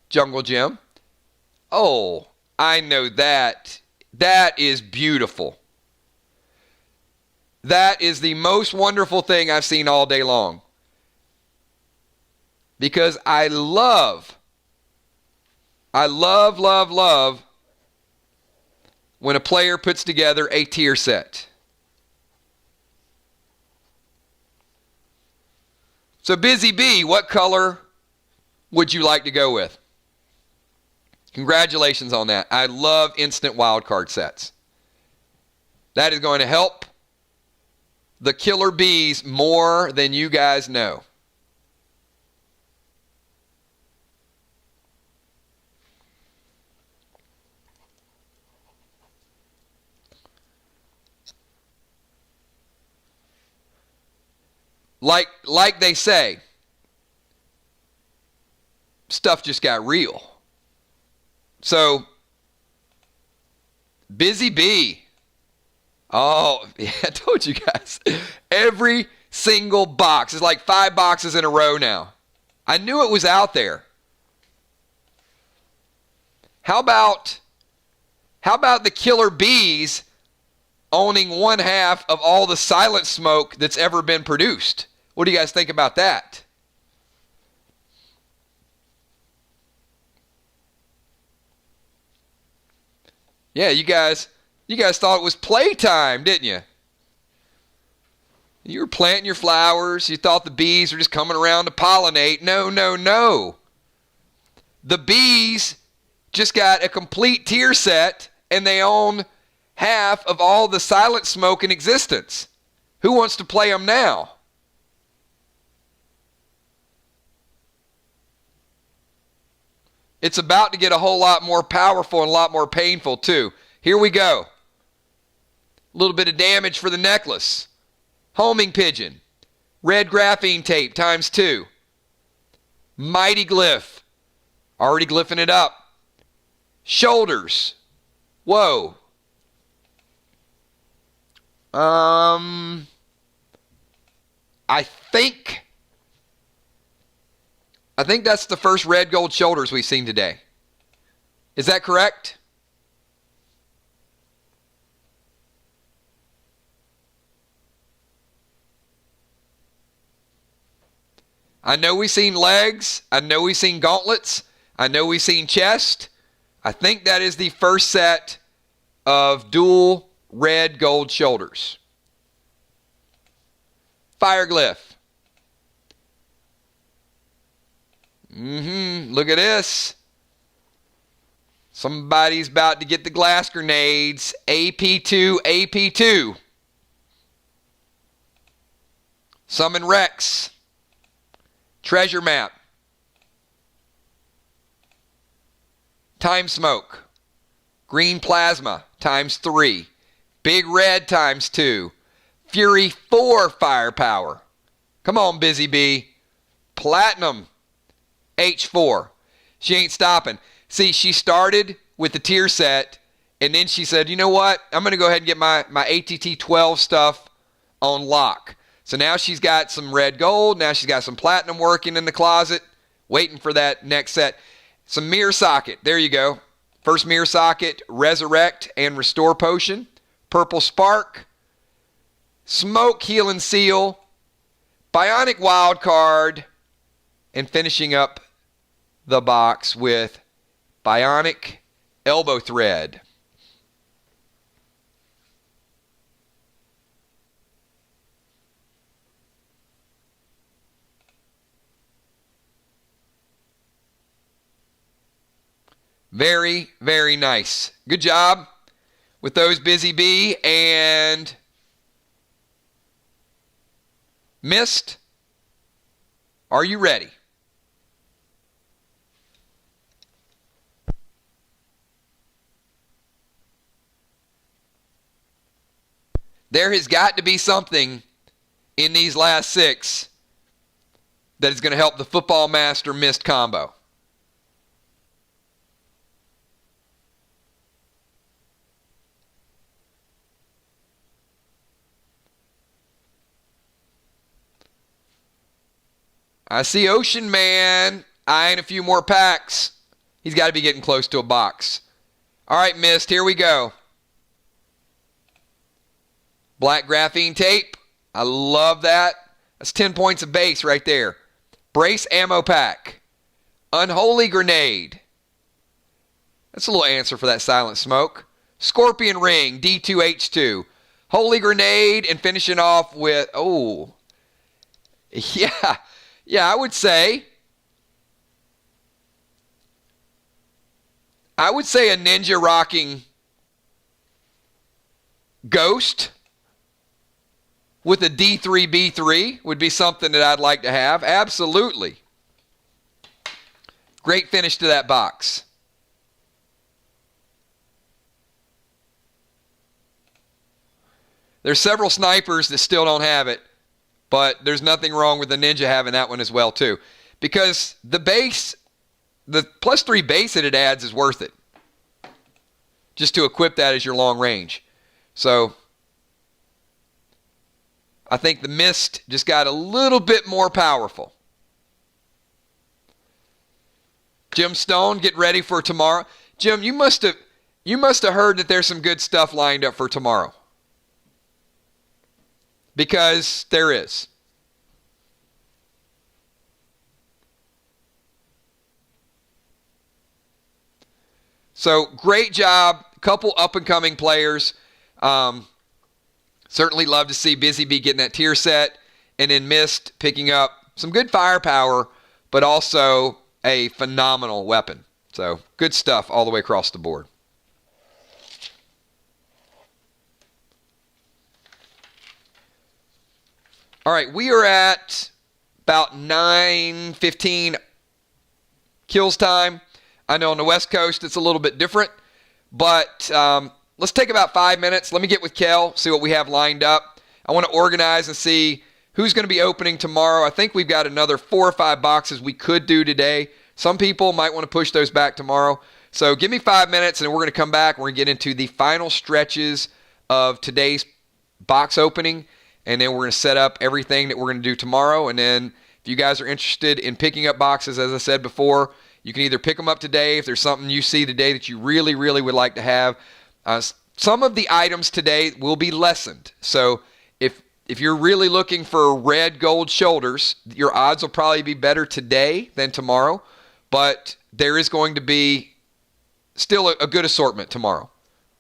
Jungle Gem. Oh, I know that. That is beautiful. That is the most wonderful thing I've seen all day long. Because I love when a player puts together a tier set. So Busy Bee, what color would you like to go with? Congratulations on that. I love instant wildcard sets. That is going to help the killer bees more than you guys know. Like they say, stuff just got real. So, Busy Bee. Oh, yeah, I told you guys. Every single box. It's like 5 boxes in a row now. I knew it was out there. How about the killer bees owning 1/2 of all the silent smoke that's ever been produced? What do you guys think about that? Yeah, you guys thought it was playtime, didn't you? You were planting your flowers. You thought the bees were just coming around to pollinate. No, no, no. The bees just got a complete tier set, and they own 1/2 of all the silent smoke in existence. Who wants to play them now? It's about to get a whole lot more powerful and a lot more painful, too. Here we go. A little bit of damage for the necklace. Homing pigeon. Red graphene tape times 2. Mighty glyph. Already glyphing it up. Shoulders. Whoa. I think that's the first red gold shoulders we've seen today. Is that correct? I know we've seen legs. I know we've seen gauntlets. I know we've seen chest. I think that is the first set of dual red gold shoulders. Fire glyph. Look at this. Somebody's about to get the glass grenades. AP2, AP2. Summon Rex. Treasure map. Time smoke. Green plasma times 3. Big red times 2. Fury 4 firepower. Come on, Busy Bee. Platinum. H4. She ain't stopping. See, she started with the tier set, and then she said, you know what? I'm going to go ahead and get my ATT 12 stuff on lock. So now she's got some red gold. Now she's got some platinum working in the closet, waiting for that next set. Some mirror socket. There you go. First mirror socket, resurrect and restore potion. Purple spark. Smoke, heal, and seal. Bionic wild card. And finishing up the box with Bionic elbow thread. Very, very nice. Good job with those, Busy Bee. And Mist, are you ready? There has got to be something in these last 6 that is going to help the Football Master Mist combo. I see Ocean Man eyeing a few more packs. He's got to be getting close to a box. All right, Mist, here we go. Black graphene tape. I love that. That's 10 points of base right there. Brace ammo pack. Unholy grenade. That's a little answer for that silent smoke. Scorpion ring, D2H2. Holy grenade, and finishing off with, oh, yeah, I would say a ninja rocking ghost with a D3B3 would be something that I'd like to have. Absolutely. Great finish to that box. There's several snipers that still don't have it, but there's nothing wrong with the ninja having that one as well too. Because the base, the +3 base that it adds is worth it. Just to equip that as your long range. So I think the Mist just got a little bit more powerful. Jim Stone, get ready for tomorrow. Jim, you must have heard that there's some good stuff lined up for tomorrow. Because there is. So great job. Couple up-and-coming players. Certainly love to see Busy Bee getting that tier set. And then Mist picking up some good firepower, but also a phenomenal weapon. So good stuff all the way across the board. All right, we are at about 9:15 kills time. I know on the West Coast it's a little bit different, but let's take about 5 minutes. Let me get with Kel, see what we have lined up. I want to organize and see who's going to be opening tomorrow. I think we've got another 4 or 5 boxes we could do today. Some people might want to push those back tomorrow. So give me 5 minutes and we're going to come back. We're going to get into the final stretches of today's box opening. And then we're going to set up everything that we're going to do tomorrow. And then if you guys are interested in picking up boxes, as I said before, you can either pick them up today if there's something you see today that you really, really would like to have. Some of the items today will be lessened. So if you're really looking for red gold shoulders, your odds will probably be better today than tomorrow. But there is going to be still a good assortment tomorrow.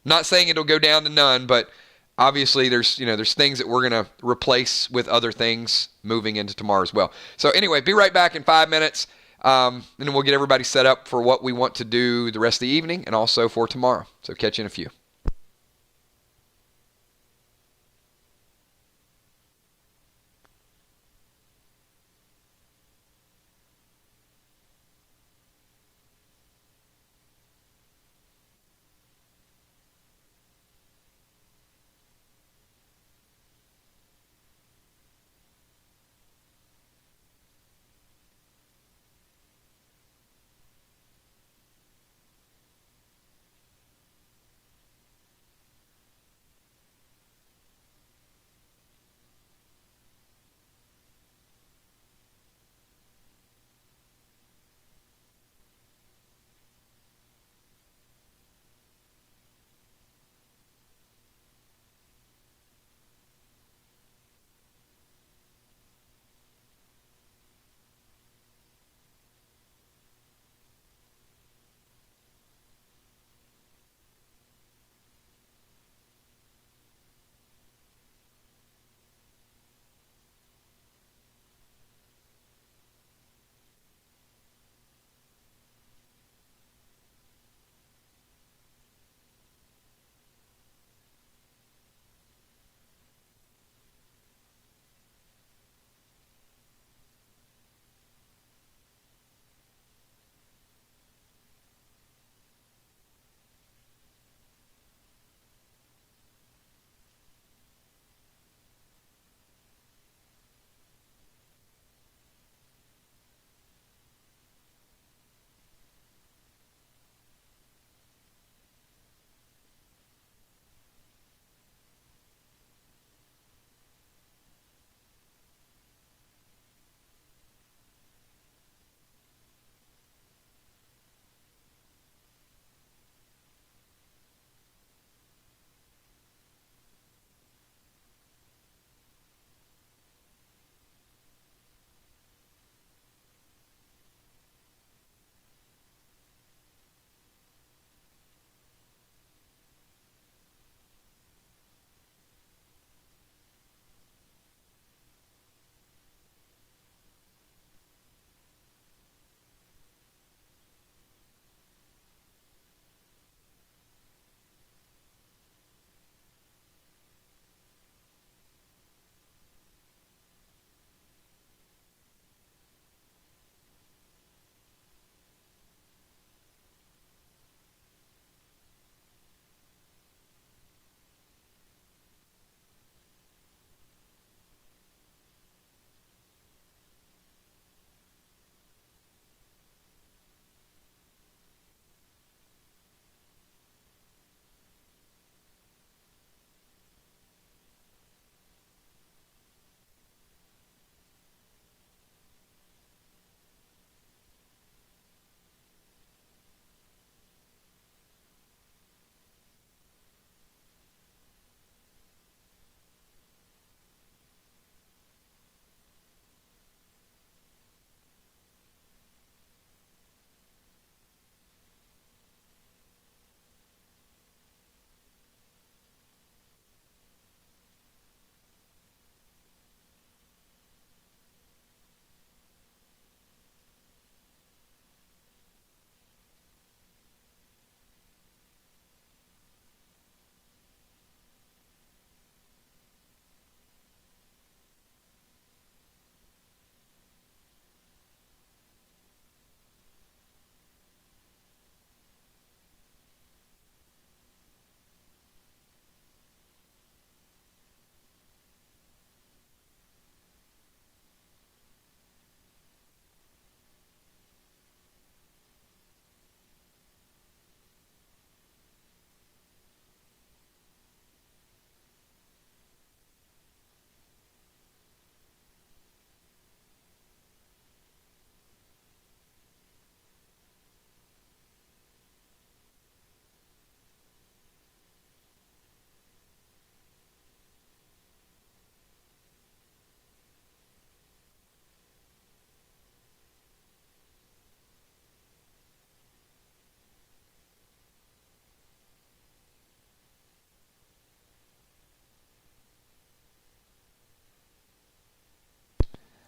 Not saying it'll go down to none, but obviously there's things that we're going to replace with other things moving into tomorrow as well. So anyway, be right back in 5 minutes, and then we'll get everybody set up for what we want to do the rest of the evening and also for tomorrow. So catch you in a few.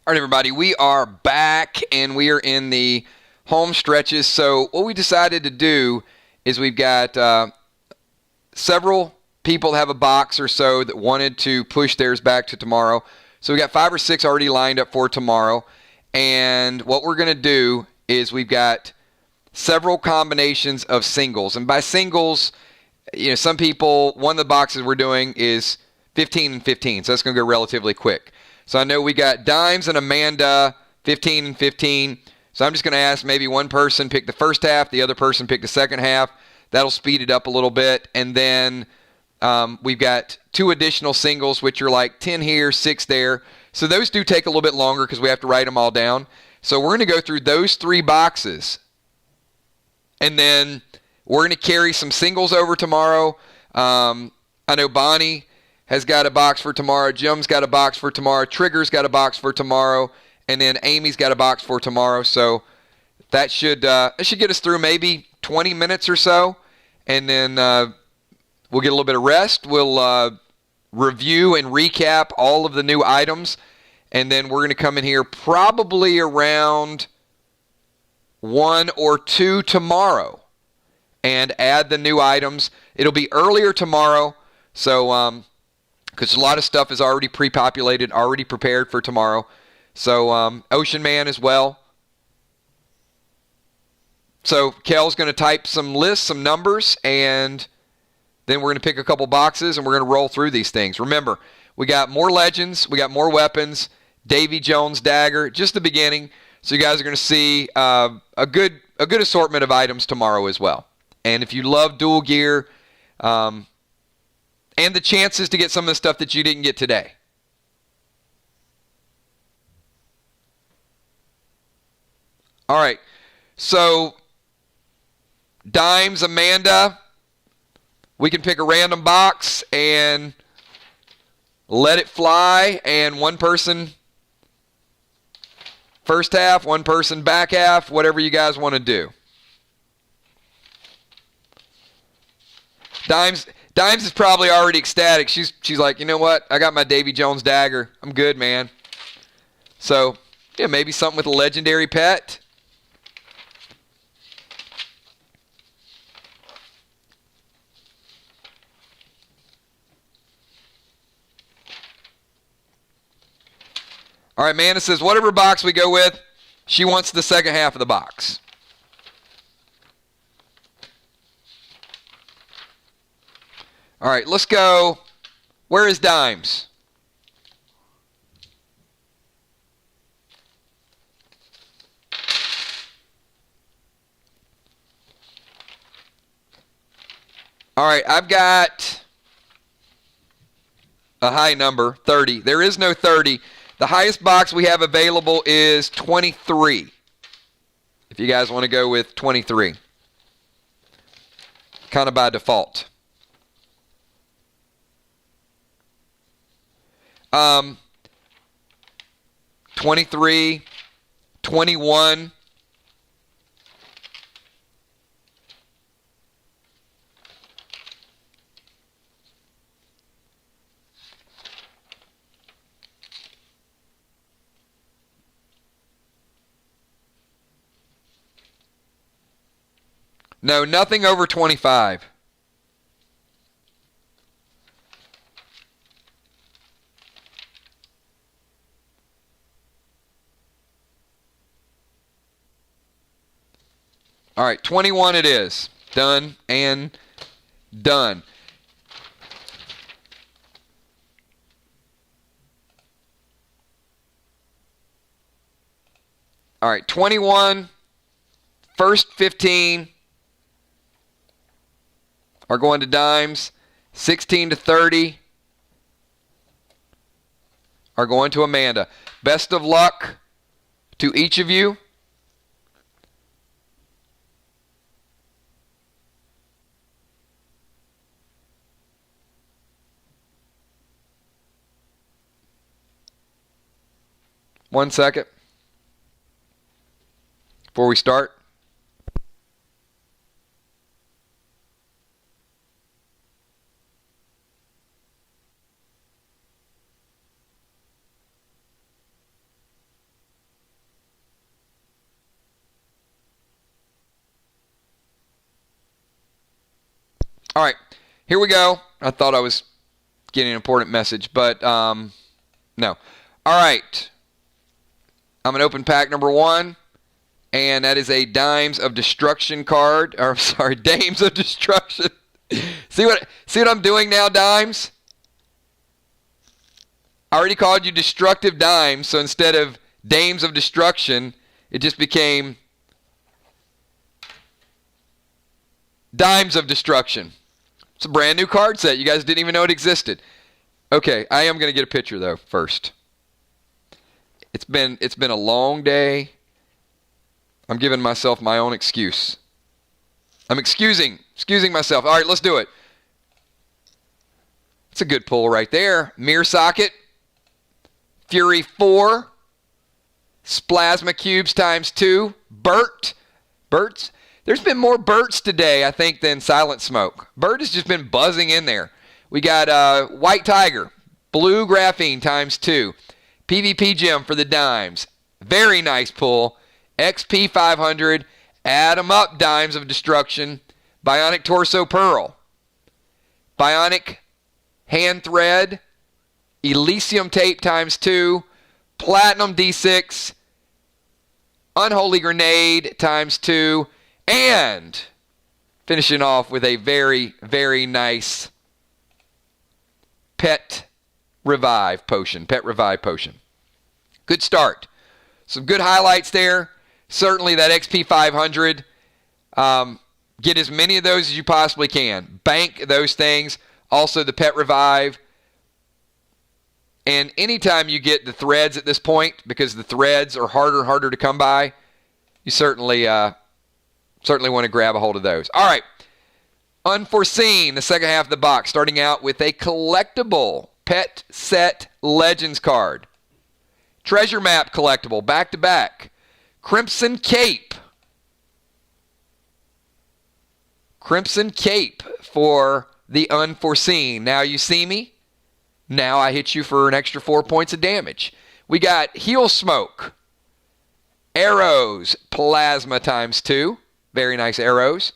All right, everybody, we are back, and we are in the home stretches. So what we decided to do is we've got several people have a box or so that wanted to push theirs back to tomorrow. So we got 5 or 6 already lined up for tomorrow. And what we're going to do is we've got several combinations of singles. And by singles, some people, one of the boxes we're doing is 15 and 15. So that's going to go relatively quick. So I know we got Dimes and Amanda, 15 and 15. So I'm just going to ask maybe one person pick the first half, the other person pick the second half. That'll speed it up a little bit. And then we've got 2 additional singles, which are like 10 here, 6 there. So those do take a little bit longer because we have to write them all down. So we're going to go through those 3 boxes. And then we're going to carry some singles over tomorrow. I know Bonnie has got a box for tomorrow. Jim's got a box for tomorrow. Trigger's got a box for tomorrow. And then Amy's got a box for tomorrow. So that should get us through maybe 20 minutes or so. And then we'll get a little bit of rest. We'll review and recap all of the new items. And then we're going to come in here probably around 1 or 2 tomorrow and add the new items. It'll be earlier tomorrow. So because a lot of stuff is already pre-populated, already prepared for tomorrow. So Ocean Man as well. So Kel's going to type some lists, some numbers, and then we're going to pick a couple boxes, and we're going to roll through these things. Remember, we got more legends, we got more weapons, Davy Jones dagger, just the beginning. So you guys are going to see a good assortment of items tomorrow as well. And if you love dual gear, and the chances to get some of the stuff that you didn't get today. All right, so Dimes, Amanda, we can pick a random box and let it fly, and one person first half, one person back half, whatever you guys want to do. Dimes is probably already ecstatic. She's like, you know what? I got my Davy Jones dagger. I'm good, man. So, yeah, maybe something with a legendary pet. All right, Amanda says, whatever box we go with, she wants the second half of the box. All right, let's go. Where is Dimes? All right, I've got a high number, 30. There is no 30. The highest box we have available is 23. If you guys want to go with 23. Kind of by default. 23, 21. No, nothing over 25. All right, 21 it is. Done and done. All right, 21, first 15 are going to Dimes. 16 to 30 are going to Amanda. Best of luck to each of you. One second before we start. All right, here we go. I thought I was getting an important message, but no. All right. I'm going to open pack number 1, and that is a Dimes of Destruction card. Or, I'm sorry, Dames of Destruction. See what I'm doing now, Dimes? I already called you Destructive Dimes, so instead of Dames of Destruction, it just became Dimes of Destruction. It's a brand new card set. You guys didn't even know it existed. Okay, I am going to get a picture, though, first. It's been a long day. I'm giving myself my own excuse. I'm excusing myself. All right, let's do it. It's a good pull right there. Mirror Socket. Fury 4. Splasma Cubes times 2. Berts. There's been more Berts today, I think, than Silent Smoke. Bert has just been buzzing in there. We got White Tiger. Blue Graphene times 2. PvP Gem for the Dimes. Very nice pull. XP 500. Add 'em up, Dimes of Destruction. Bionic Torso Pearl. Bionic Hand Thread. Elysium Tape times 2. Platinum D6. Unholy Grenade times 2. And finishing off with a very, very nice Pet Revive Potion. Good start. Some good highlights there. Certainly that XP 500. Get as many of those as you possibly can. Bank those things. Also the Pet Revive. And anytime you get the threads at this point, because the threads are harder and harder to come by, you certainly want to grab a hold of those. All right. Unforeseen, the second half of the box, starting out with a collectible Pet Set Legends card. Treasure Map collectible, back-to-back. Crimson Cape. Crimson Cape for the Unforeseen. Now you see me. Now I hit you for an extra 4 points of damage. We got Heal Smoke. Arrows, Plasma times 2. Very nice arrows.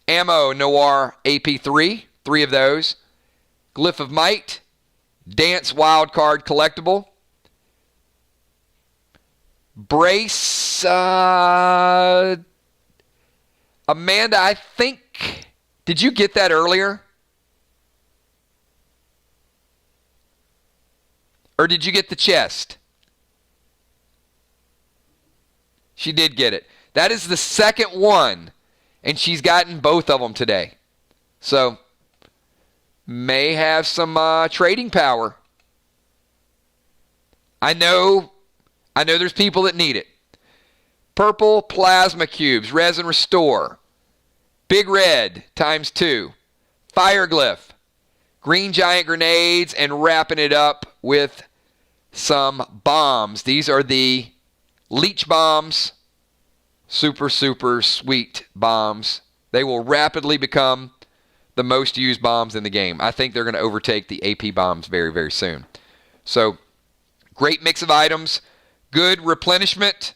Ammo Noir AP3. 3 of those. Glyph of Might. Dance Wildcard collectible. Brace. Amanda, I think. Did you get that earlier? Or did you get the chest? She did get it. That is the second one. And she's gotten both of them today. So, may have some trading power. I know there's people that need it. Purple Plasma Cubes, Resin Restore. Big Red times 2. Fire Glyph. Green Giant Grenades, and wrapping it up with some bombs. These are the Leech Bombs. Super, super sweet bombs. They will rapidly become the most used bombs in the game. I think they're going to overtake the AP bombs very, very soon. So, great mix of items. Good replenishment.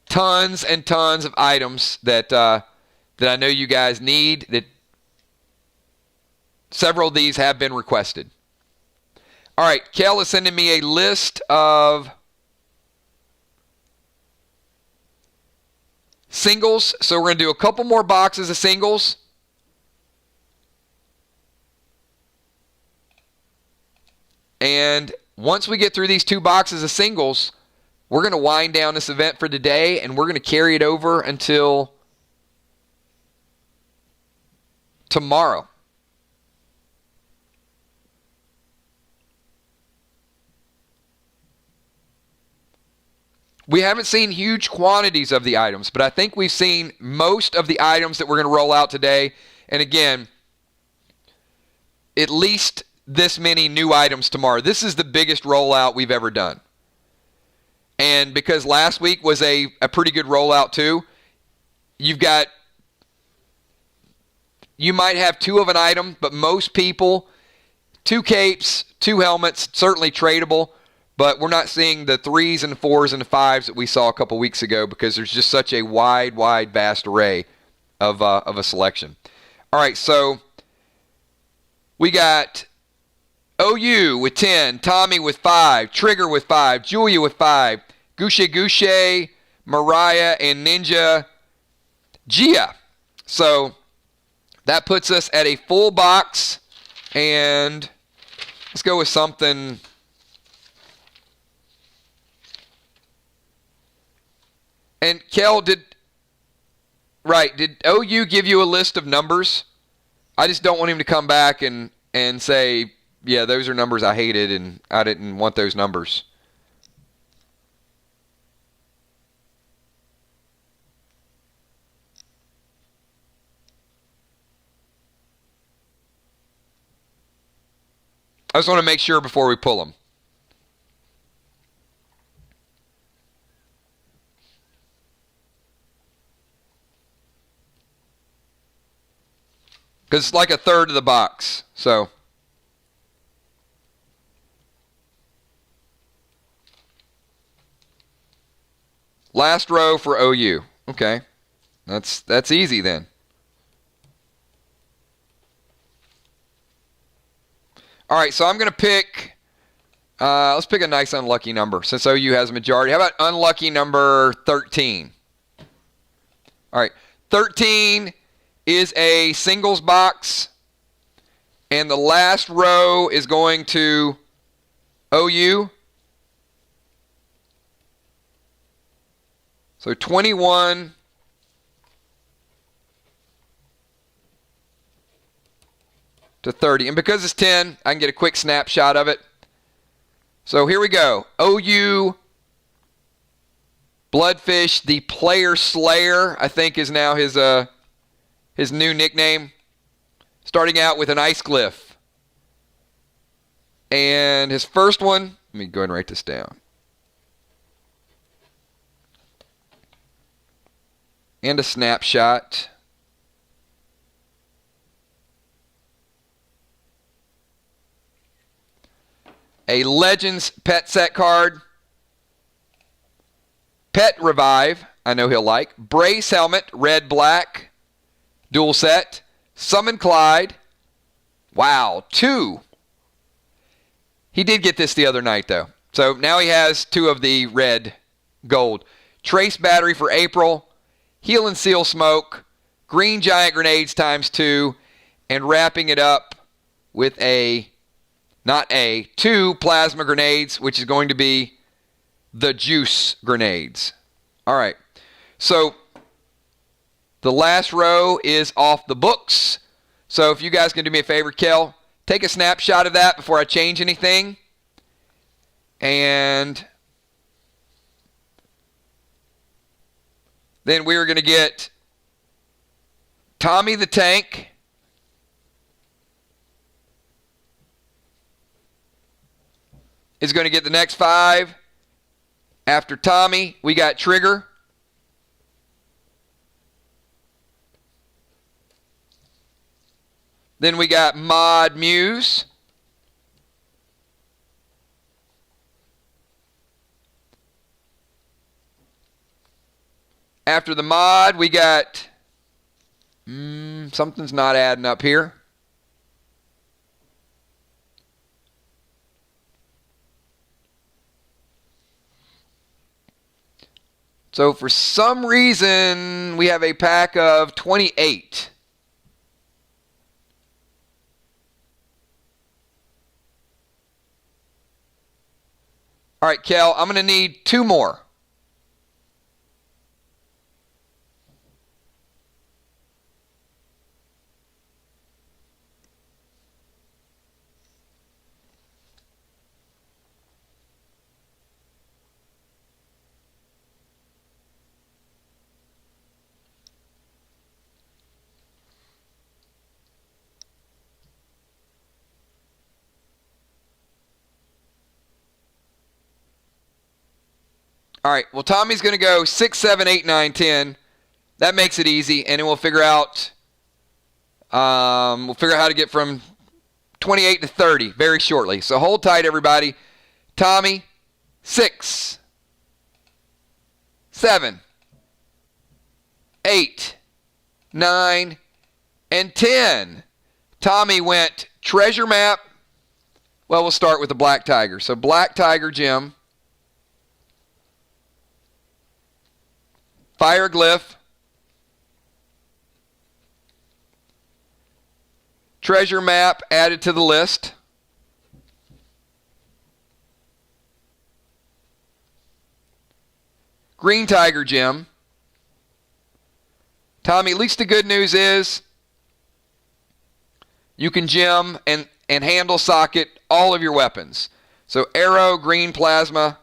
Tons and tons of items that I know you guys need. That several of these have been requested. All right, Kel is sending me a list of singles. So we're going to do a couple more boxes of singles. And once we get through these 2 boxes of singles, we're going to wind down this event for today, and we're going to carry it over until tomorrow. We haven't seen huge quantities of the items, but I think we've seen most of the items that we're going to roll out today. And again, at least this many new items tomorrow. This is the biggest rollout we've ever done. And because last week was a pretty good rollout too, you might have 2 of an item, but most people, 2 capes, 2 helmets, certainly tradable. But we're not seeing the 3s and 4s and 5s that we saw a couple weeks ago because there's just such a wide, vast array of a selection. All right, so we got OU with 10, Tommy with 5, Trigger with 5, Julia with 5, Gouche, Mariah, and Ninja Gia. So that puts us at a full box, and let's go with something. And Kel, did OU give you a list of numbers? I just don't want him to come back and say, yeah, those are numbers I hated and I didn't want those numbers. I just want to make sure before we pull them. Because it's like a third of the box. So last row for OU. Okay. That's easy then. All right, so I'm going to pick, let's pick a nice unlucky number since OU has a majority. How about unlucky number 13? All right, 13 is a singles box, and the last row is going to OU. So 21 to 30. And because it's 10, I can get a quick snapshot of it. So here we go. OU Bloodfish, the Player Slayer, I think is now his new nickname. Starting out with an ice glyph. And his first one, let me go ahead and write this down. And a snapshot. A Legends pet set card. Pet Revive, I know he'll like. Brace helmet, red, black. Dual set. Summon Clyde. Wow, 2. He did get this the other night, though. So now he has 2 of the red gold. Trace battery for April. Heal and Seal Smoke. Green Giant Grenades ×2. And wrapping it up with two Plasma Grenades, which is going to be the Juice Grenades. All right. So the last row is off the books. So if you guys can do me a favor, Kel, take a snapshot of that before I change anything. And then we are going to get Tommy the Tank. Is going to get the next 5. After Tommy, we got Trigger. Then we got Mod Muse. After the Mod, we got... something's not adding up here. So for some reason, we have a pack of 28. All right, Kel, I'm going to need 2 more. All right, well, Tommy's going to go 6, 7, 8, 9, 10. That makes it easy, and then we'll figure out how to get from 28 to 30 very shortly. So hold tight, everybody. Tommy, 6, 7, 8, 9, and 10. Tommy went treasure map. Well, we'll start with the black tiger. So black tiger, Jim. Fire glyph. Treasure map added to the list. Green tiger, Jim. Tommy, at least the good news is you can gem and handle socket all of your weapons. So arrow, green plasma,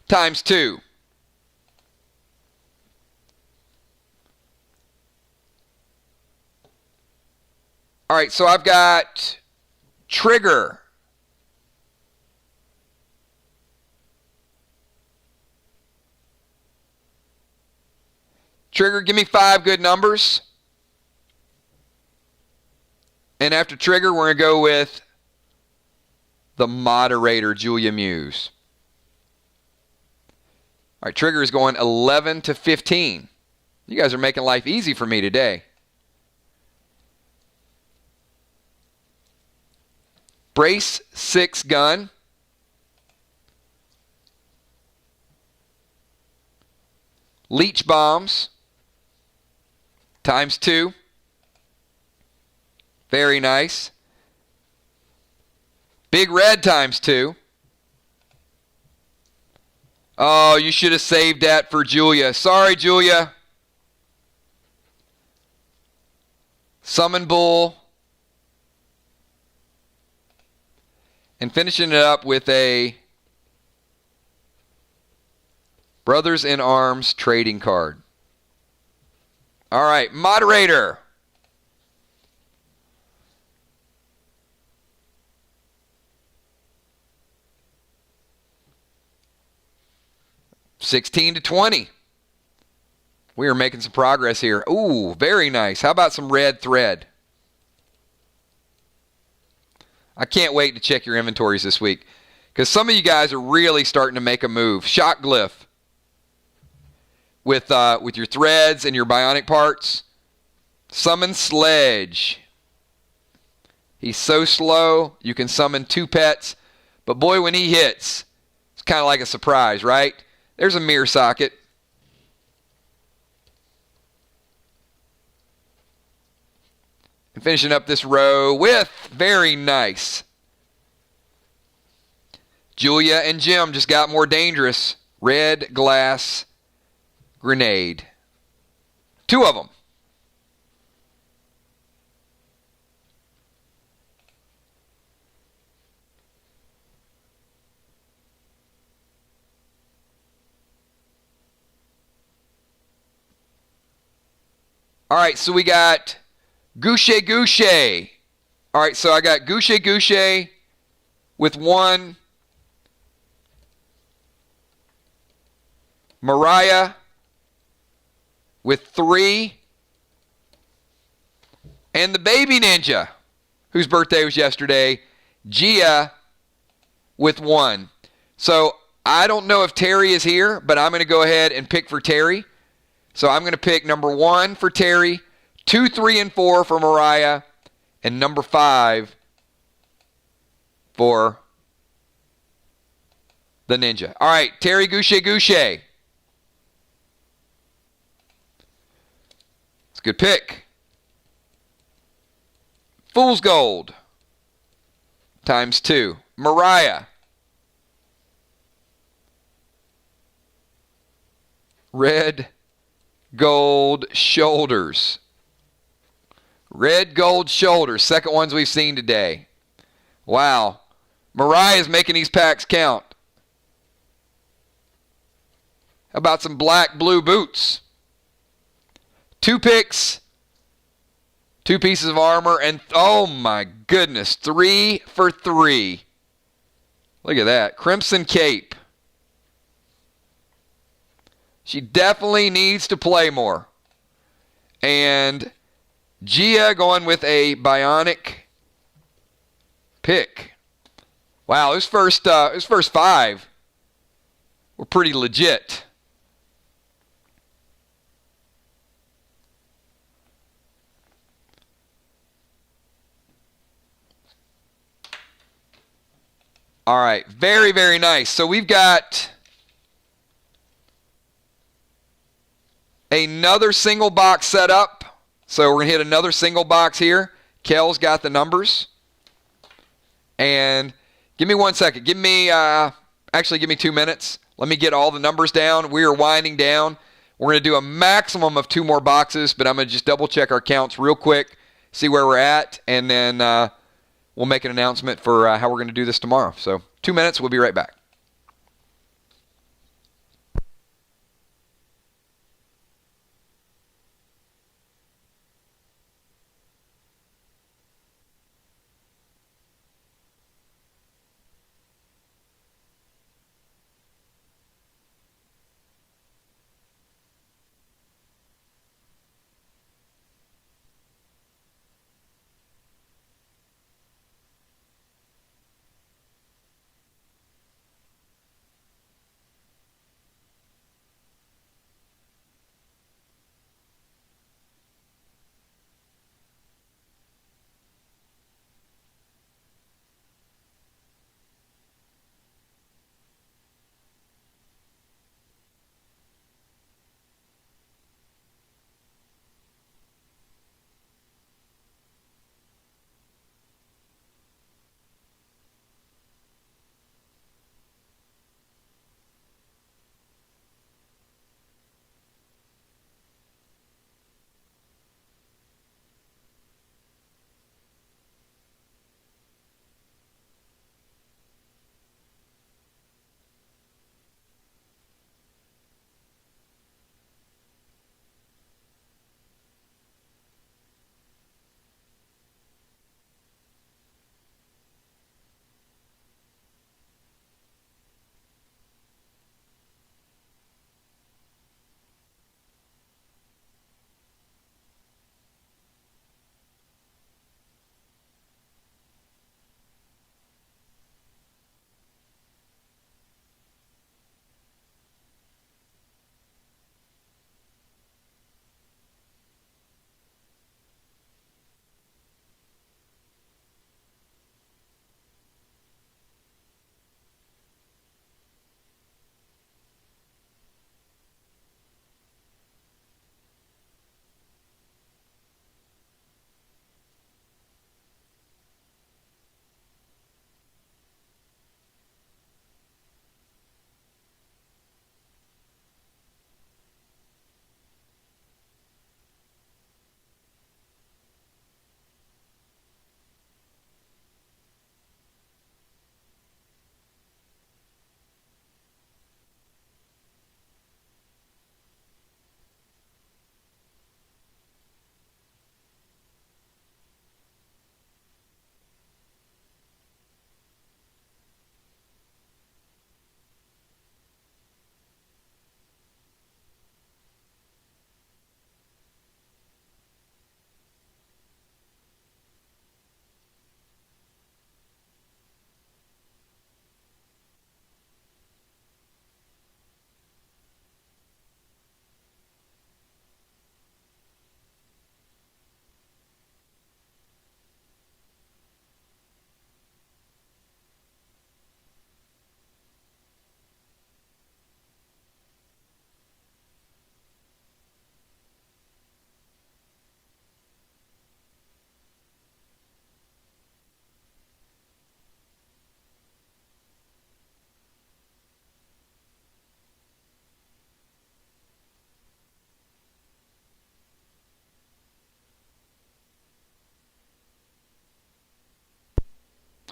times 2. All right, so I've got trigger. Trigger, give me 5 good numbers. And after trigger, we're going to go with the moderator, Julia Muse. All right, trigger is going 11 to 15. You guys are making life easy for me today. Brace 6 gun. Leech bombs times 2. Very nice. Big red times 2. Oh, you should have saved that for Julia. Sorry, Julia. Summon bull. And finishing it up with a Brothers in Arms trading card. All right, moderator. $16 to $20. We are making some progress here. Ooh, very nice. How about some red thread? I can't wait to check your inventories this week because some of you guys are really starting to make a move. Shock glyph with your threads and your bionic parts. Summon sledge. He's so slow, you can summon 2 pets. But boy, when he hits, it's kind of like a surprise, right? There's a mirror socket. And finishing up this row with, very nice, Julia and Jim just got more dangerous. Red glass grenade. 2 of them. All right, so we got Goucher Goucher. All right, so I got Goucher Goucher with 1. Mariah with 3. And the baby ninja, whose birthday was yesterday, Gia with 1. So I don't know if Terry is here, but I'm going to go ahead and pick for Terry. So I'm going to pick number 1 for Terry, 2, 3, and 4 for Mariah, and number 5 for the ninja. All right, Terry Goucher Goucher. It's a good pick. Fool's Gold times 2. Mariah. Red gold shoulders. Red gold shoulders. Second ones we've seen today. Wow. Mariah's making these packs count. How about some black blue boots? 2 picks. 2 pieces of armor. And oh my goodness. 3 for 3. Look at that. Crimson cape. She definitely needs to play more. And Gia going with a bionic pick. Wow, his first 5 were pretty legit. All right. Very, very nice. So we've got another single box set up. So we're going to hit another single box here. Kel's got the numbers. And give me 1 second. Give me 2 minutes. Let me get all the numbers down. We are winding down. We're going to do a maximum of 2 more boxes, but I'm going to just double check our counts real quick, see where we're at, and then we'll make an announcement for how we're going to do this tomorrow. So 2 minutes. We'll be right back.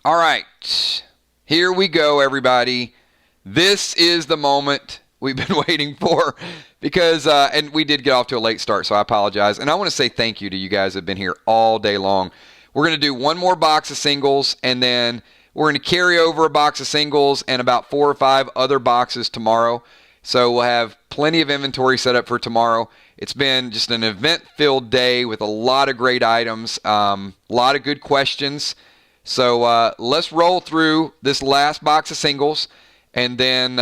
All right, here we go, everybody. This is the moment we've been waiting for because, and we did get off to a late start, so I apologize. And I want to say thank you to you guys that have been here all day long. We're going to do one more box of singles, and then we're going to carry over a box of singles and about 4 or 5 other boxes tomorrow. So we'll have plenty of inventory set up for tomorrow. It's been just an event-filled day with a lot of great items, a lot of good questions. So let's roll through this last box of singles, and then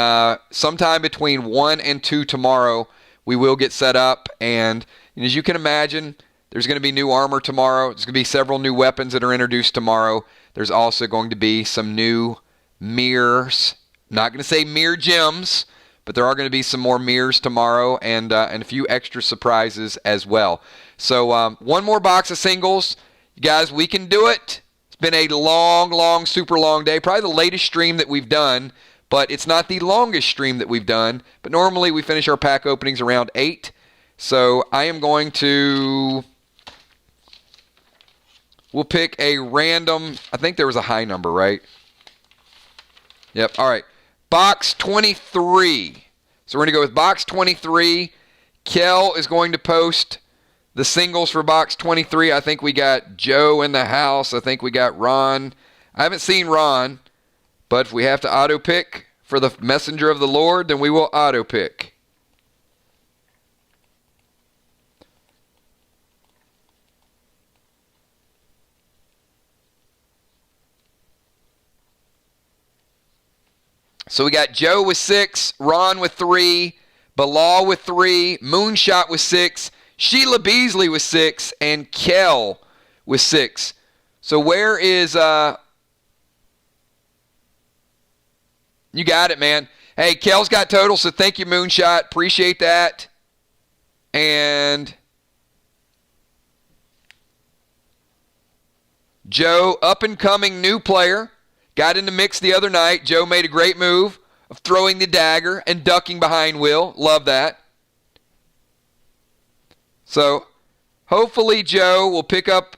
sometime between 1 and 2 tomorrow, we will get set up. And as you can imagine, there's going to be new armor tomorrow. There's going to be several new weapons that are introduced tomorrow. There's also going to be some new mirrors. Not going to say mirror gems, but there are going to be some more mirrors tomorrow and a few extra surprises as well. So one more box of singles. You guys, we can do it. It's been a long, super long day. Probably the latest stream that we've done, but it's not the longest stream that we've done. But normally we finish our pack openings around 8. So I am going to... We'll pick a random... I think there was a high number, right? Yep, all right. Box 23. So we're going to go with box 23. Kel is going to post the singles for box 23. I think we got Joe in the house. I think we got Ron. I haven't seen Ron, but if we have to auto pick for the messenger of the Lord, then we will auto pick. So we got Joe with 6, Ron with 3, Bilal with 3, Moonshot with 6, Sheila Beasley with 6, and Kel with 6. So where is... You got it, man. Hey, Kel's got total, so thank you, Moonshot. Appreciate that. And... Joe, up-and-coming new player. Got in the mix the other night. Joe made a great move of throwing the dagger and ducking behind Will. Love that. So hopefully Joe will pick up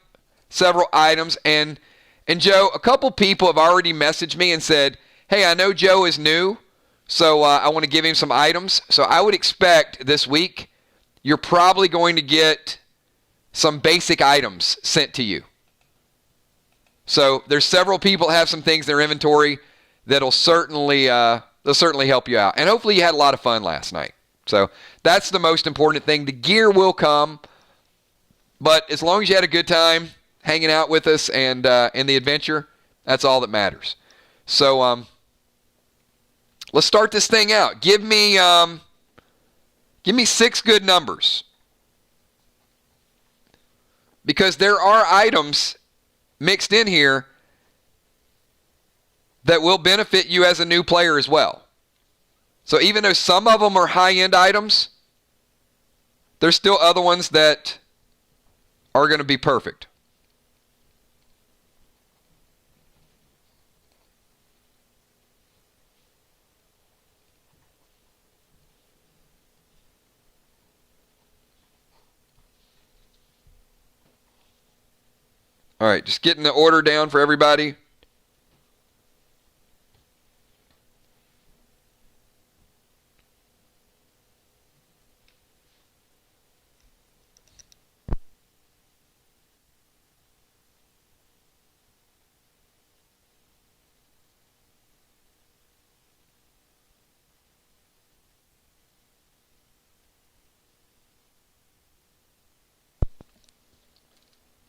several items. And Joe, a couple people have already messaged me and said, hey, I know Joe is new, so I want to give him some items. So I would expect this week you're probably going to get some basic items sent to you. So there's several people that have some things in their inventory that'll certainly help you out. And hopefully you had a lot of fun last night. So that's the most important thing. The gear will come, but as long as you had a good time hanging out with us and in the adventure, that's all that matters. So let's start this thing out. Give me 6 good numbers, because there are items mixed in here that will benefit you as a new player as well. So even though some of them are high-end items, there's still other ones that are going to be perfect. All right, just getting the order down for everybody.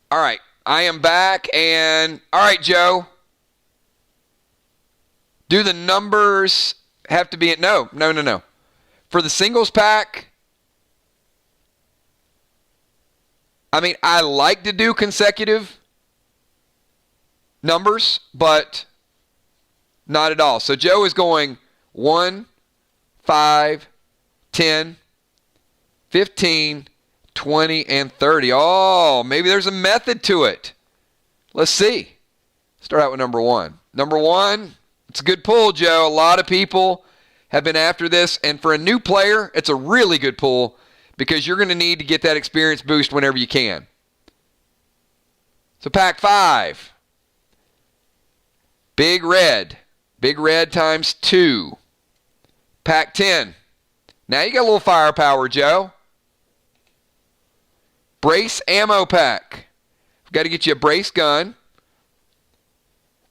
All right. I am back, and all right, Joe. Do the numbers have to be no. For the singles pack, I mean, I like to do consecutive numbers, but not at all. So Joe is going 1, 5, 10, 15, 20, and 30. Oh, maybe there's a method to it. Let's see. Start out with number 1. Number 1, it's a good pull, Joe. A lot of people have been after this, and for a new player, it's a really good pull because you're going to need to get that experience boost whenever you can. So pack 5. Big red. Big red times 2. Pack 10. Now you got a little firepower, Joe. Brace ammo pack. We've got to get you a brace gun,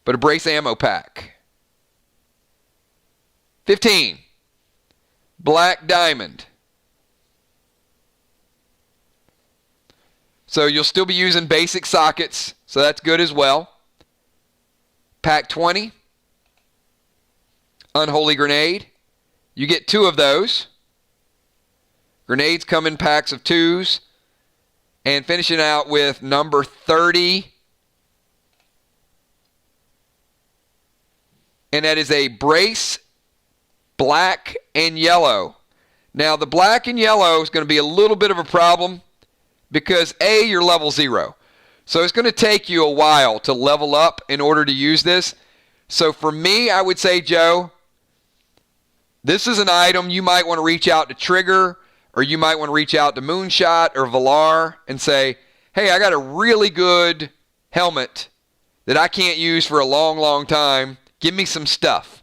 but a brace ammo pack. 15. Black diamond. So you'll still be using basic sockets, so that's good as well. Pack 20. Unholy grenade. You get 2 of those. Grenades come in packs of 2s. And finishing out with number 30. and that is a brace black and yellow. Now, the black and yellow is going to be a little bit of a problem because, A, you're level 0. So it's going to take you a while to level up in order to use this. So for me, I would say, Joe, this is an item you might want to reach out to Trigger, or you might want to reach out to Moonshot or Valar and say, hey, I got a really good helmet that I can't use for a long, long time. Give me some stuff.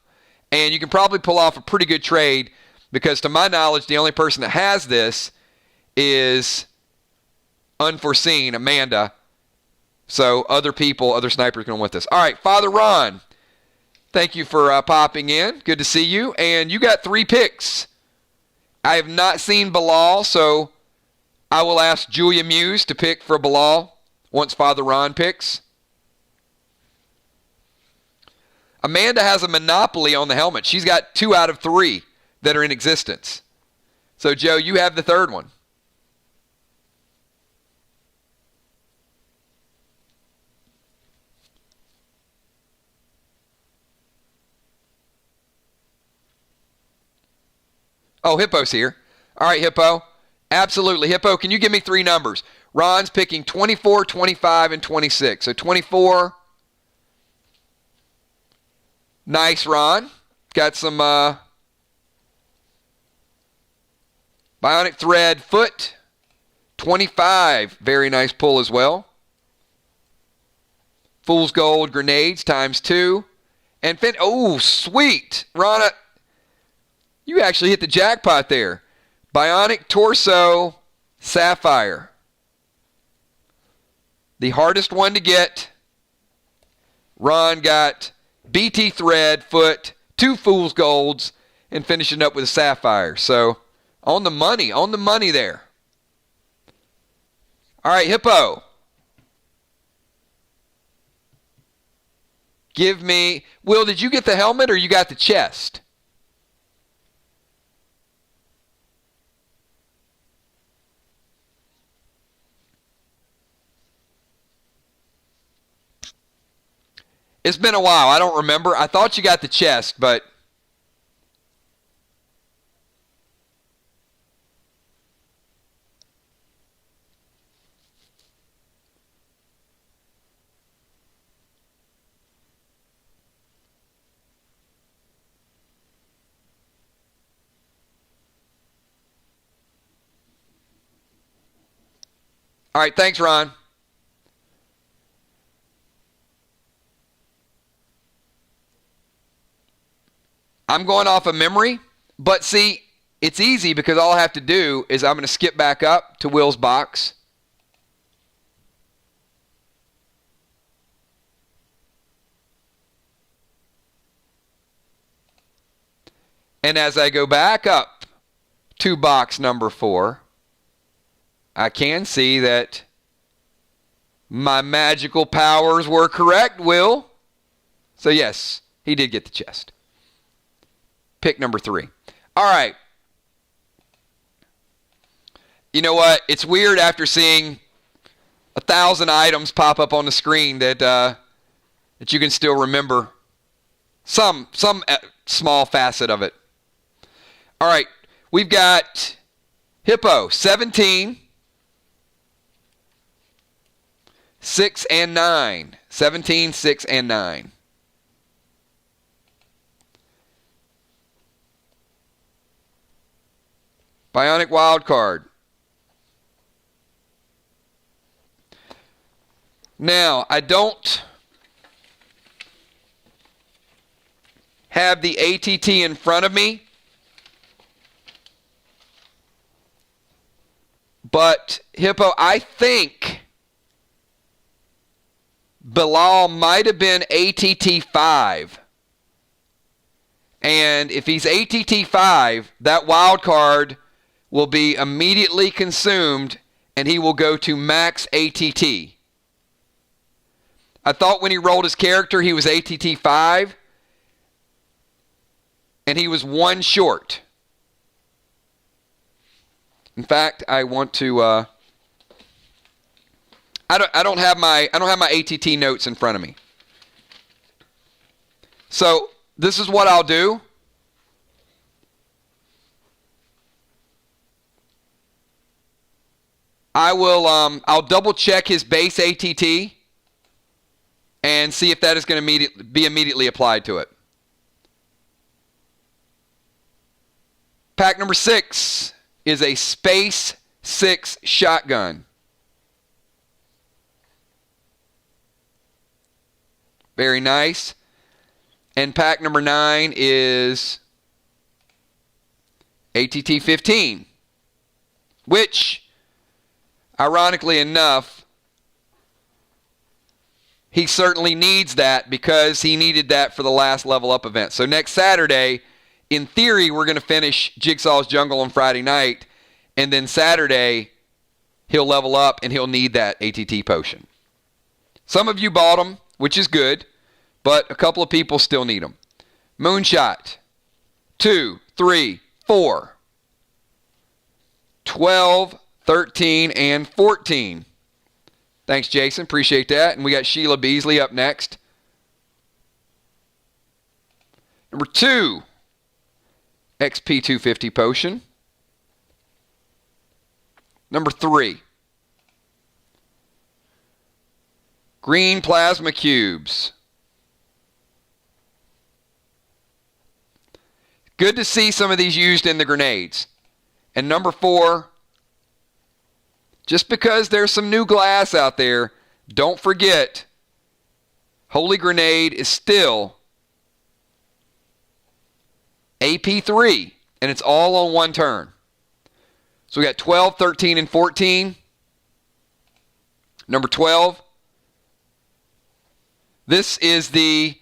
And you can probably pull off a pretty good trade because, to my knowledge, the only person that has this is Unforeseen, Amanda. So other people, other snipers going with us. All right, Father Ron, thank you for popping in. Good to see you. And you got 3 picks. I have not seen Bilal, so I will ask Julia Muse to pick for Bilal once Father Ron picks. Amanda has a monopoly on the helmet. She's got 2 out of 3 that are in existence. So, Joe, you have the 3rd one. Oh, Hippo's here. All right, Hippo. Absolutely. Hippo, can you give me 3 numbers? Ron's picking 24, 25, and 26. So 24. Nice, Ron. Got some bionic thread foot. 25. Very nice pull as well. Fool's Gold grenades times 2. And oh, sweet. Ron, you actually hit the jackpot there. Bionic Torso Sapphire. The hardest one to get. Ron got BT Thread, Foot, 2 Fool's Golds, and finishing up with a Sapphire. So, on the money there. All right, Hippo. Give me, Will, did you get the helmet or you got the chest? It's been a while. I don't remember. I thought you got the chest, but all right, thanks, Ron. I'm going off of memory, but see, it's easy because all I have to do is I'm going to skip back up to Will's box. And as I go back up to box number 4, I can see that my magical powers were correct, Will. So yes, he did get the chest. Pick number 3. All right. You know what? It's weird after seeing 1,000 items pop up on the screen that you can still remember some small facet of it. All right. We've got Hippo, 17, 6, and 9. 17, 6, and 9. Bionic wild card. Now, I don't have the ATT in front of me, but Hippo, I think Bilal might have been ATT 5. And if he's ATT 5, that wild card will be immediately consumed and he will go to max ATT. I thought when he rolled his character he was ATT 5 and he was 1 short. In fact, I want to I don't have my ATT notes in front of me. So this is what I'll do. I'll double check his base ATT and see if that is going to be immediately applied to it. Pack number 6 is a Space 6 shotgun. Very nice. And pack number 9 is ATT 15, which, ironically enough, he certainly needs that because he needed that for the last level up event. So next Saturday, in theory, we're going to finish Jigsaw's Jungle on Friday night, and then Saturday, he'll level up and he'll need that ATT potion. Some of you bought them, which is good, but a couple of people still need them. Moonshot, 2, 3, 4, 12, 13, and 14. Thanks, Jason. Appreciate that. And we got Sheila Beasley up next. Number 2, XP 250 potion. Number 3, green plasma cubes. Good to see some of these used in the grenades. And number 4, just because there's some new glass out there, don't forget, Holy Grenade is still AP3, and it's all on one turn. So we got 12, 13, and 14. Number 12. This is the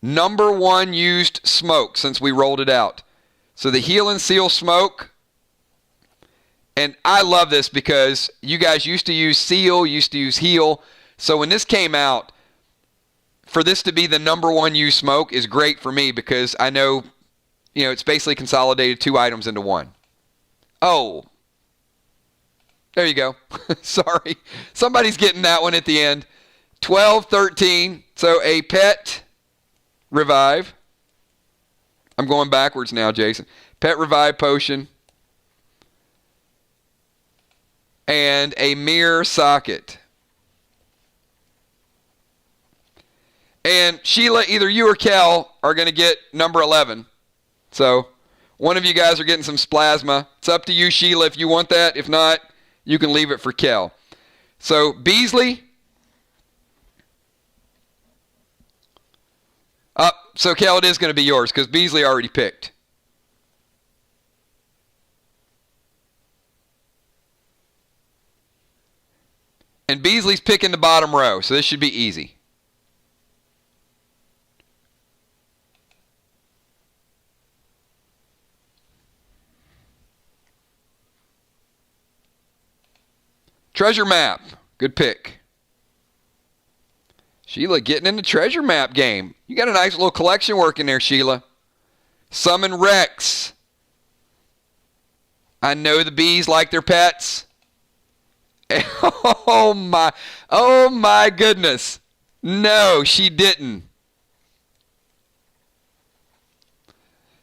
number 1 used smoke since we rolled it out. So the Heal and Seal smoke. And I love this because you guys used to use Seal, used to use Heal. So when this came out, for this to be the number 1 used smoke is great for me because I know, it's basically consolidated 2 items into one. Oh, there you go. Sorry. Somebody's getting that one at the end. 12, 13. So a pet revive. I'm going backwards now, Jason. Pet revive potion. And a mirror socket. And Sheila, either you or Kel are going to get number 11. So one of you guys are getting some splasma. It's up to you, Sheila, if you want that. If not, you can leave it for Kel. So Beasley. So Kel, it is going to be yours because Beasley already picked. And Beasley's picking the bottom row, so this should be easy. Treasure map. Good pick. Sheila getting in the treasure map game. You got a nice little collection working there, Sheila. Summon Rex. I know the bees like their pets. Oh my goodness. No, she didn't.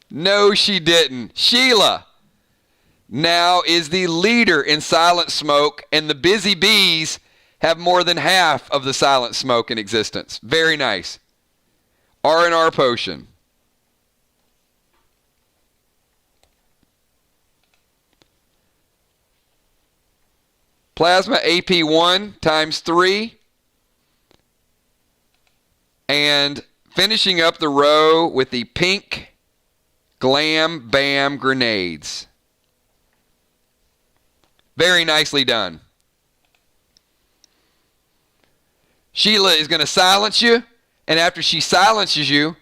No, she didn't. Sheila now is the leader in silent smoke, and the busy bees have more than half of the silent smoke in existence. Very nice. R&R potion. Plasma AP1 times 3. And finishing up the row with the pink Glam Bam grenades. Very nicely done. Sheila is going to silence you, and after she silences you,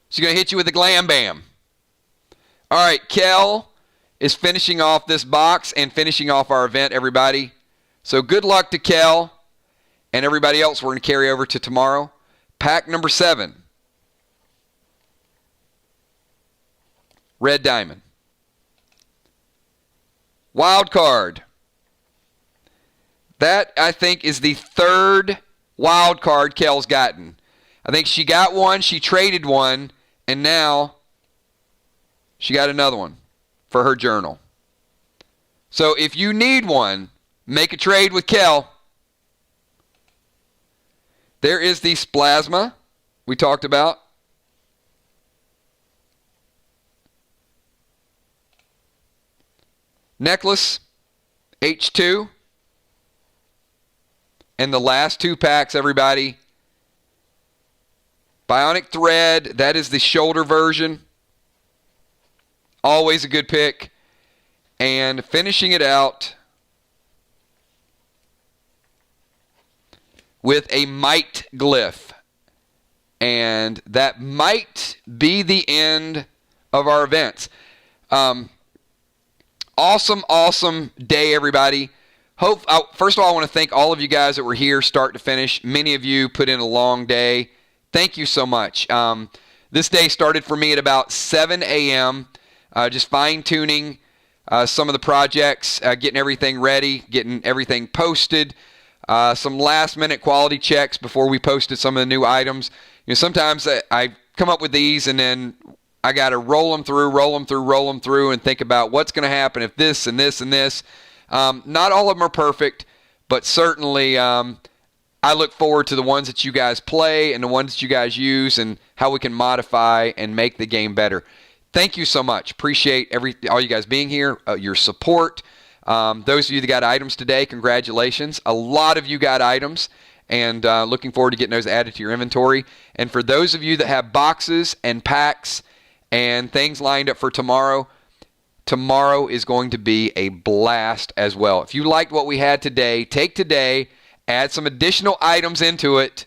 she's going to hit you with a Glam Bam. All right, Kel is finishing off this box and finishing off our event, everybody. So good luck to Kel and everybody else. We're going to carry over to tomorrow. Pack number 7. Red Diamond. Wild card. That, I think, is the 3rd wild card Kel's gotten. I think she got one, she traded one, and now she got another one for her journal. So if you need one, make a trade with Kel. There is the Splasma we talked about. Necklace, H2. And the last 2 packs, everybody. Bionic Thread, that is the shoulder version. Always a good pick. And finishing it out with a Might Glyph. And that might be the end of our events. Awesome day, everybody. First of all, I want to thank all of you guys that were here start to finish. Many of you put in a long day. Thank you so much. This day started for me at about 7 a.m., just fine-tuning some of the projects, getting everything ready, getting everything posted, some last-minute quality checks before we posted some of the new items. You know, sometimes I come up with these and then I got to roll them through, and think about what's going to happen if this and this and this. Not all of them are perfect, but certainly I look forward to the ones that you guys play and the ones that you guys use and how we can modify and make the game better. Thank you so much. Appreciate all you guys being here, your support. Those of you that got items today, congratulations. A lot of you got items, and looking forward to getting those added to your inventory. And for those of you that have boxes and packs and things lined up for tomorrow, tomorrow is going to be a blast as well. If you liked what we had today, take today, add some additional items into it,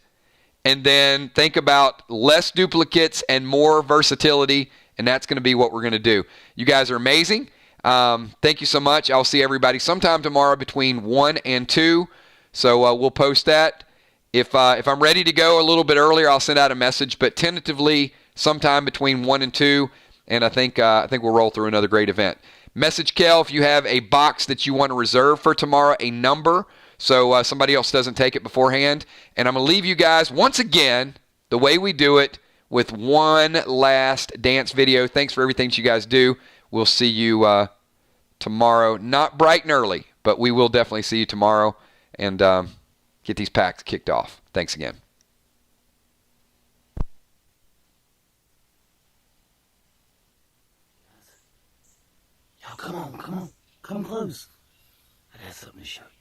and then think about less duplicates and more versatility, and that's going to be what we're going to do. You guys are amazing. Thank you so much. I'll see everybody sometime tomorrow between 1 and 2, so we'll post that. If I'm ready to go a little bit earlier, I'll send out a message, but tentatively sometime between 1 and 2, and I think we'll roll through another great event. Message Kel if you have a box that you want to reserve for tomorrow, a number, so somebody else doesn't take it beforehand. And I'm going to leave you guys, once again, the way we do it, with one last dance video. Thanks for everything that you guys do. We'll see you tomorrow. Not bright and early, but we will definitely see you tomorrow and get these packs kicked off. Thanks again. Y'all, come on. Come close. I got something to show you.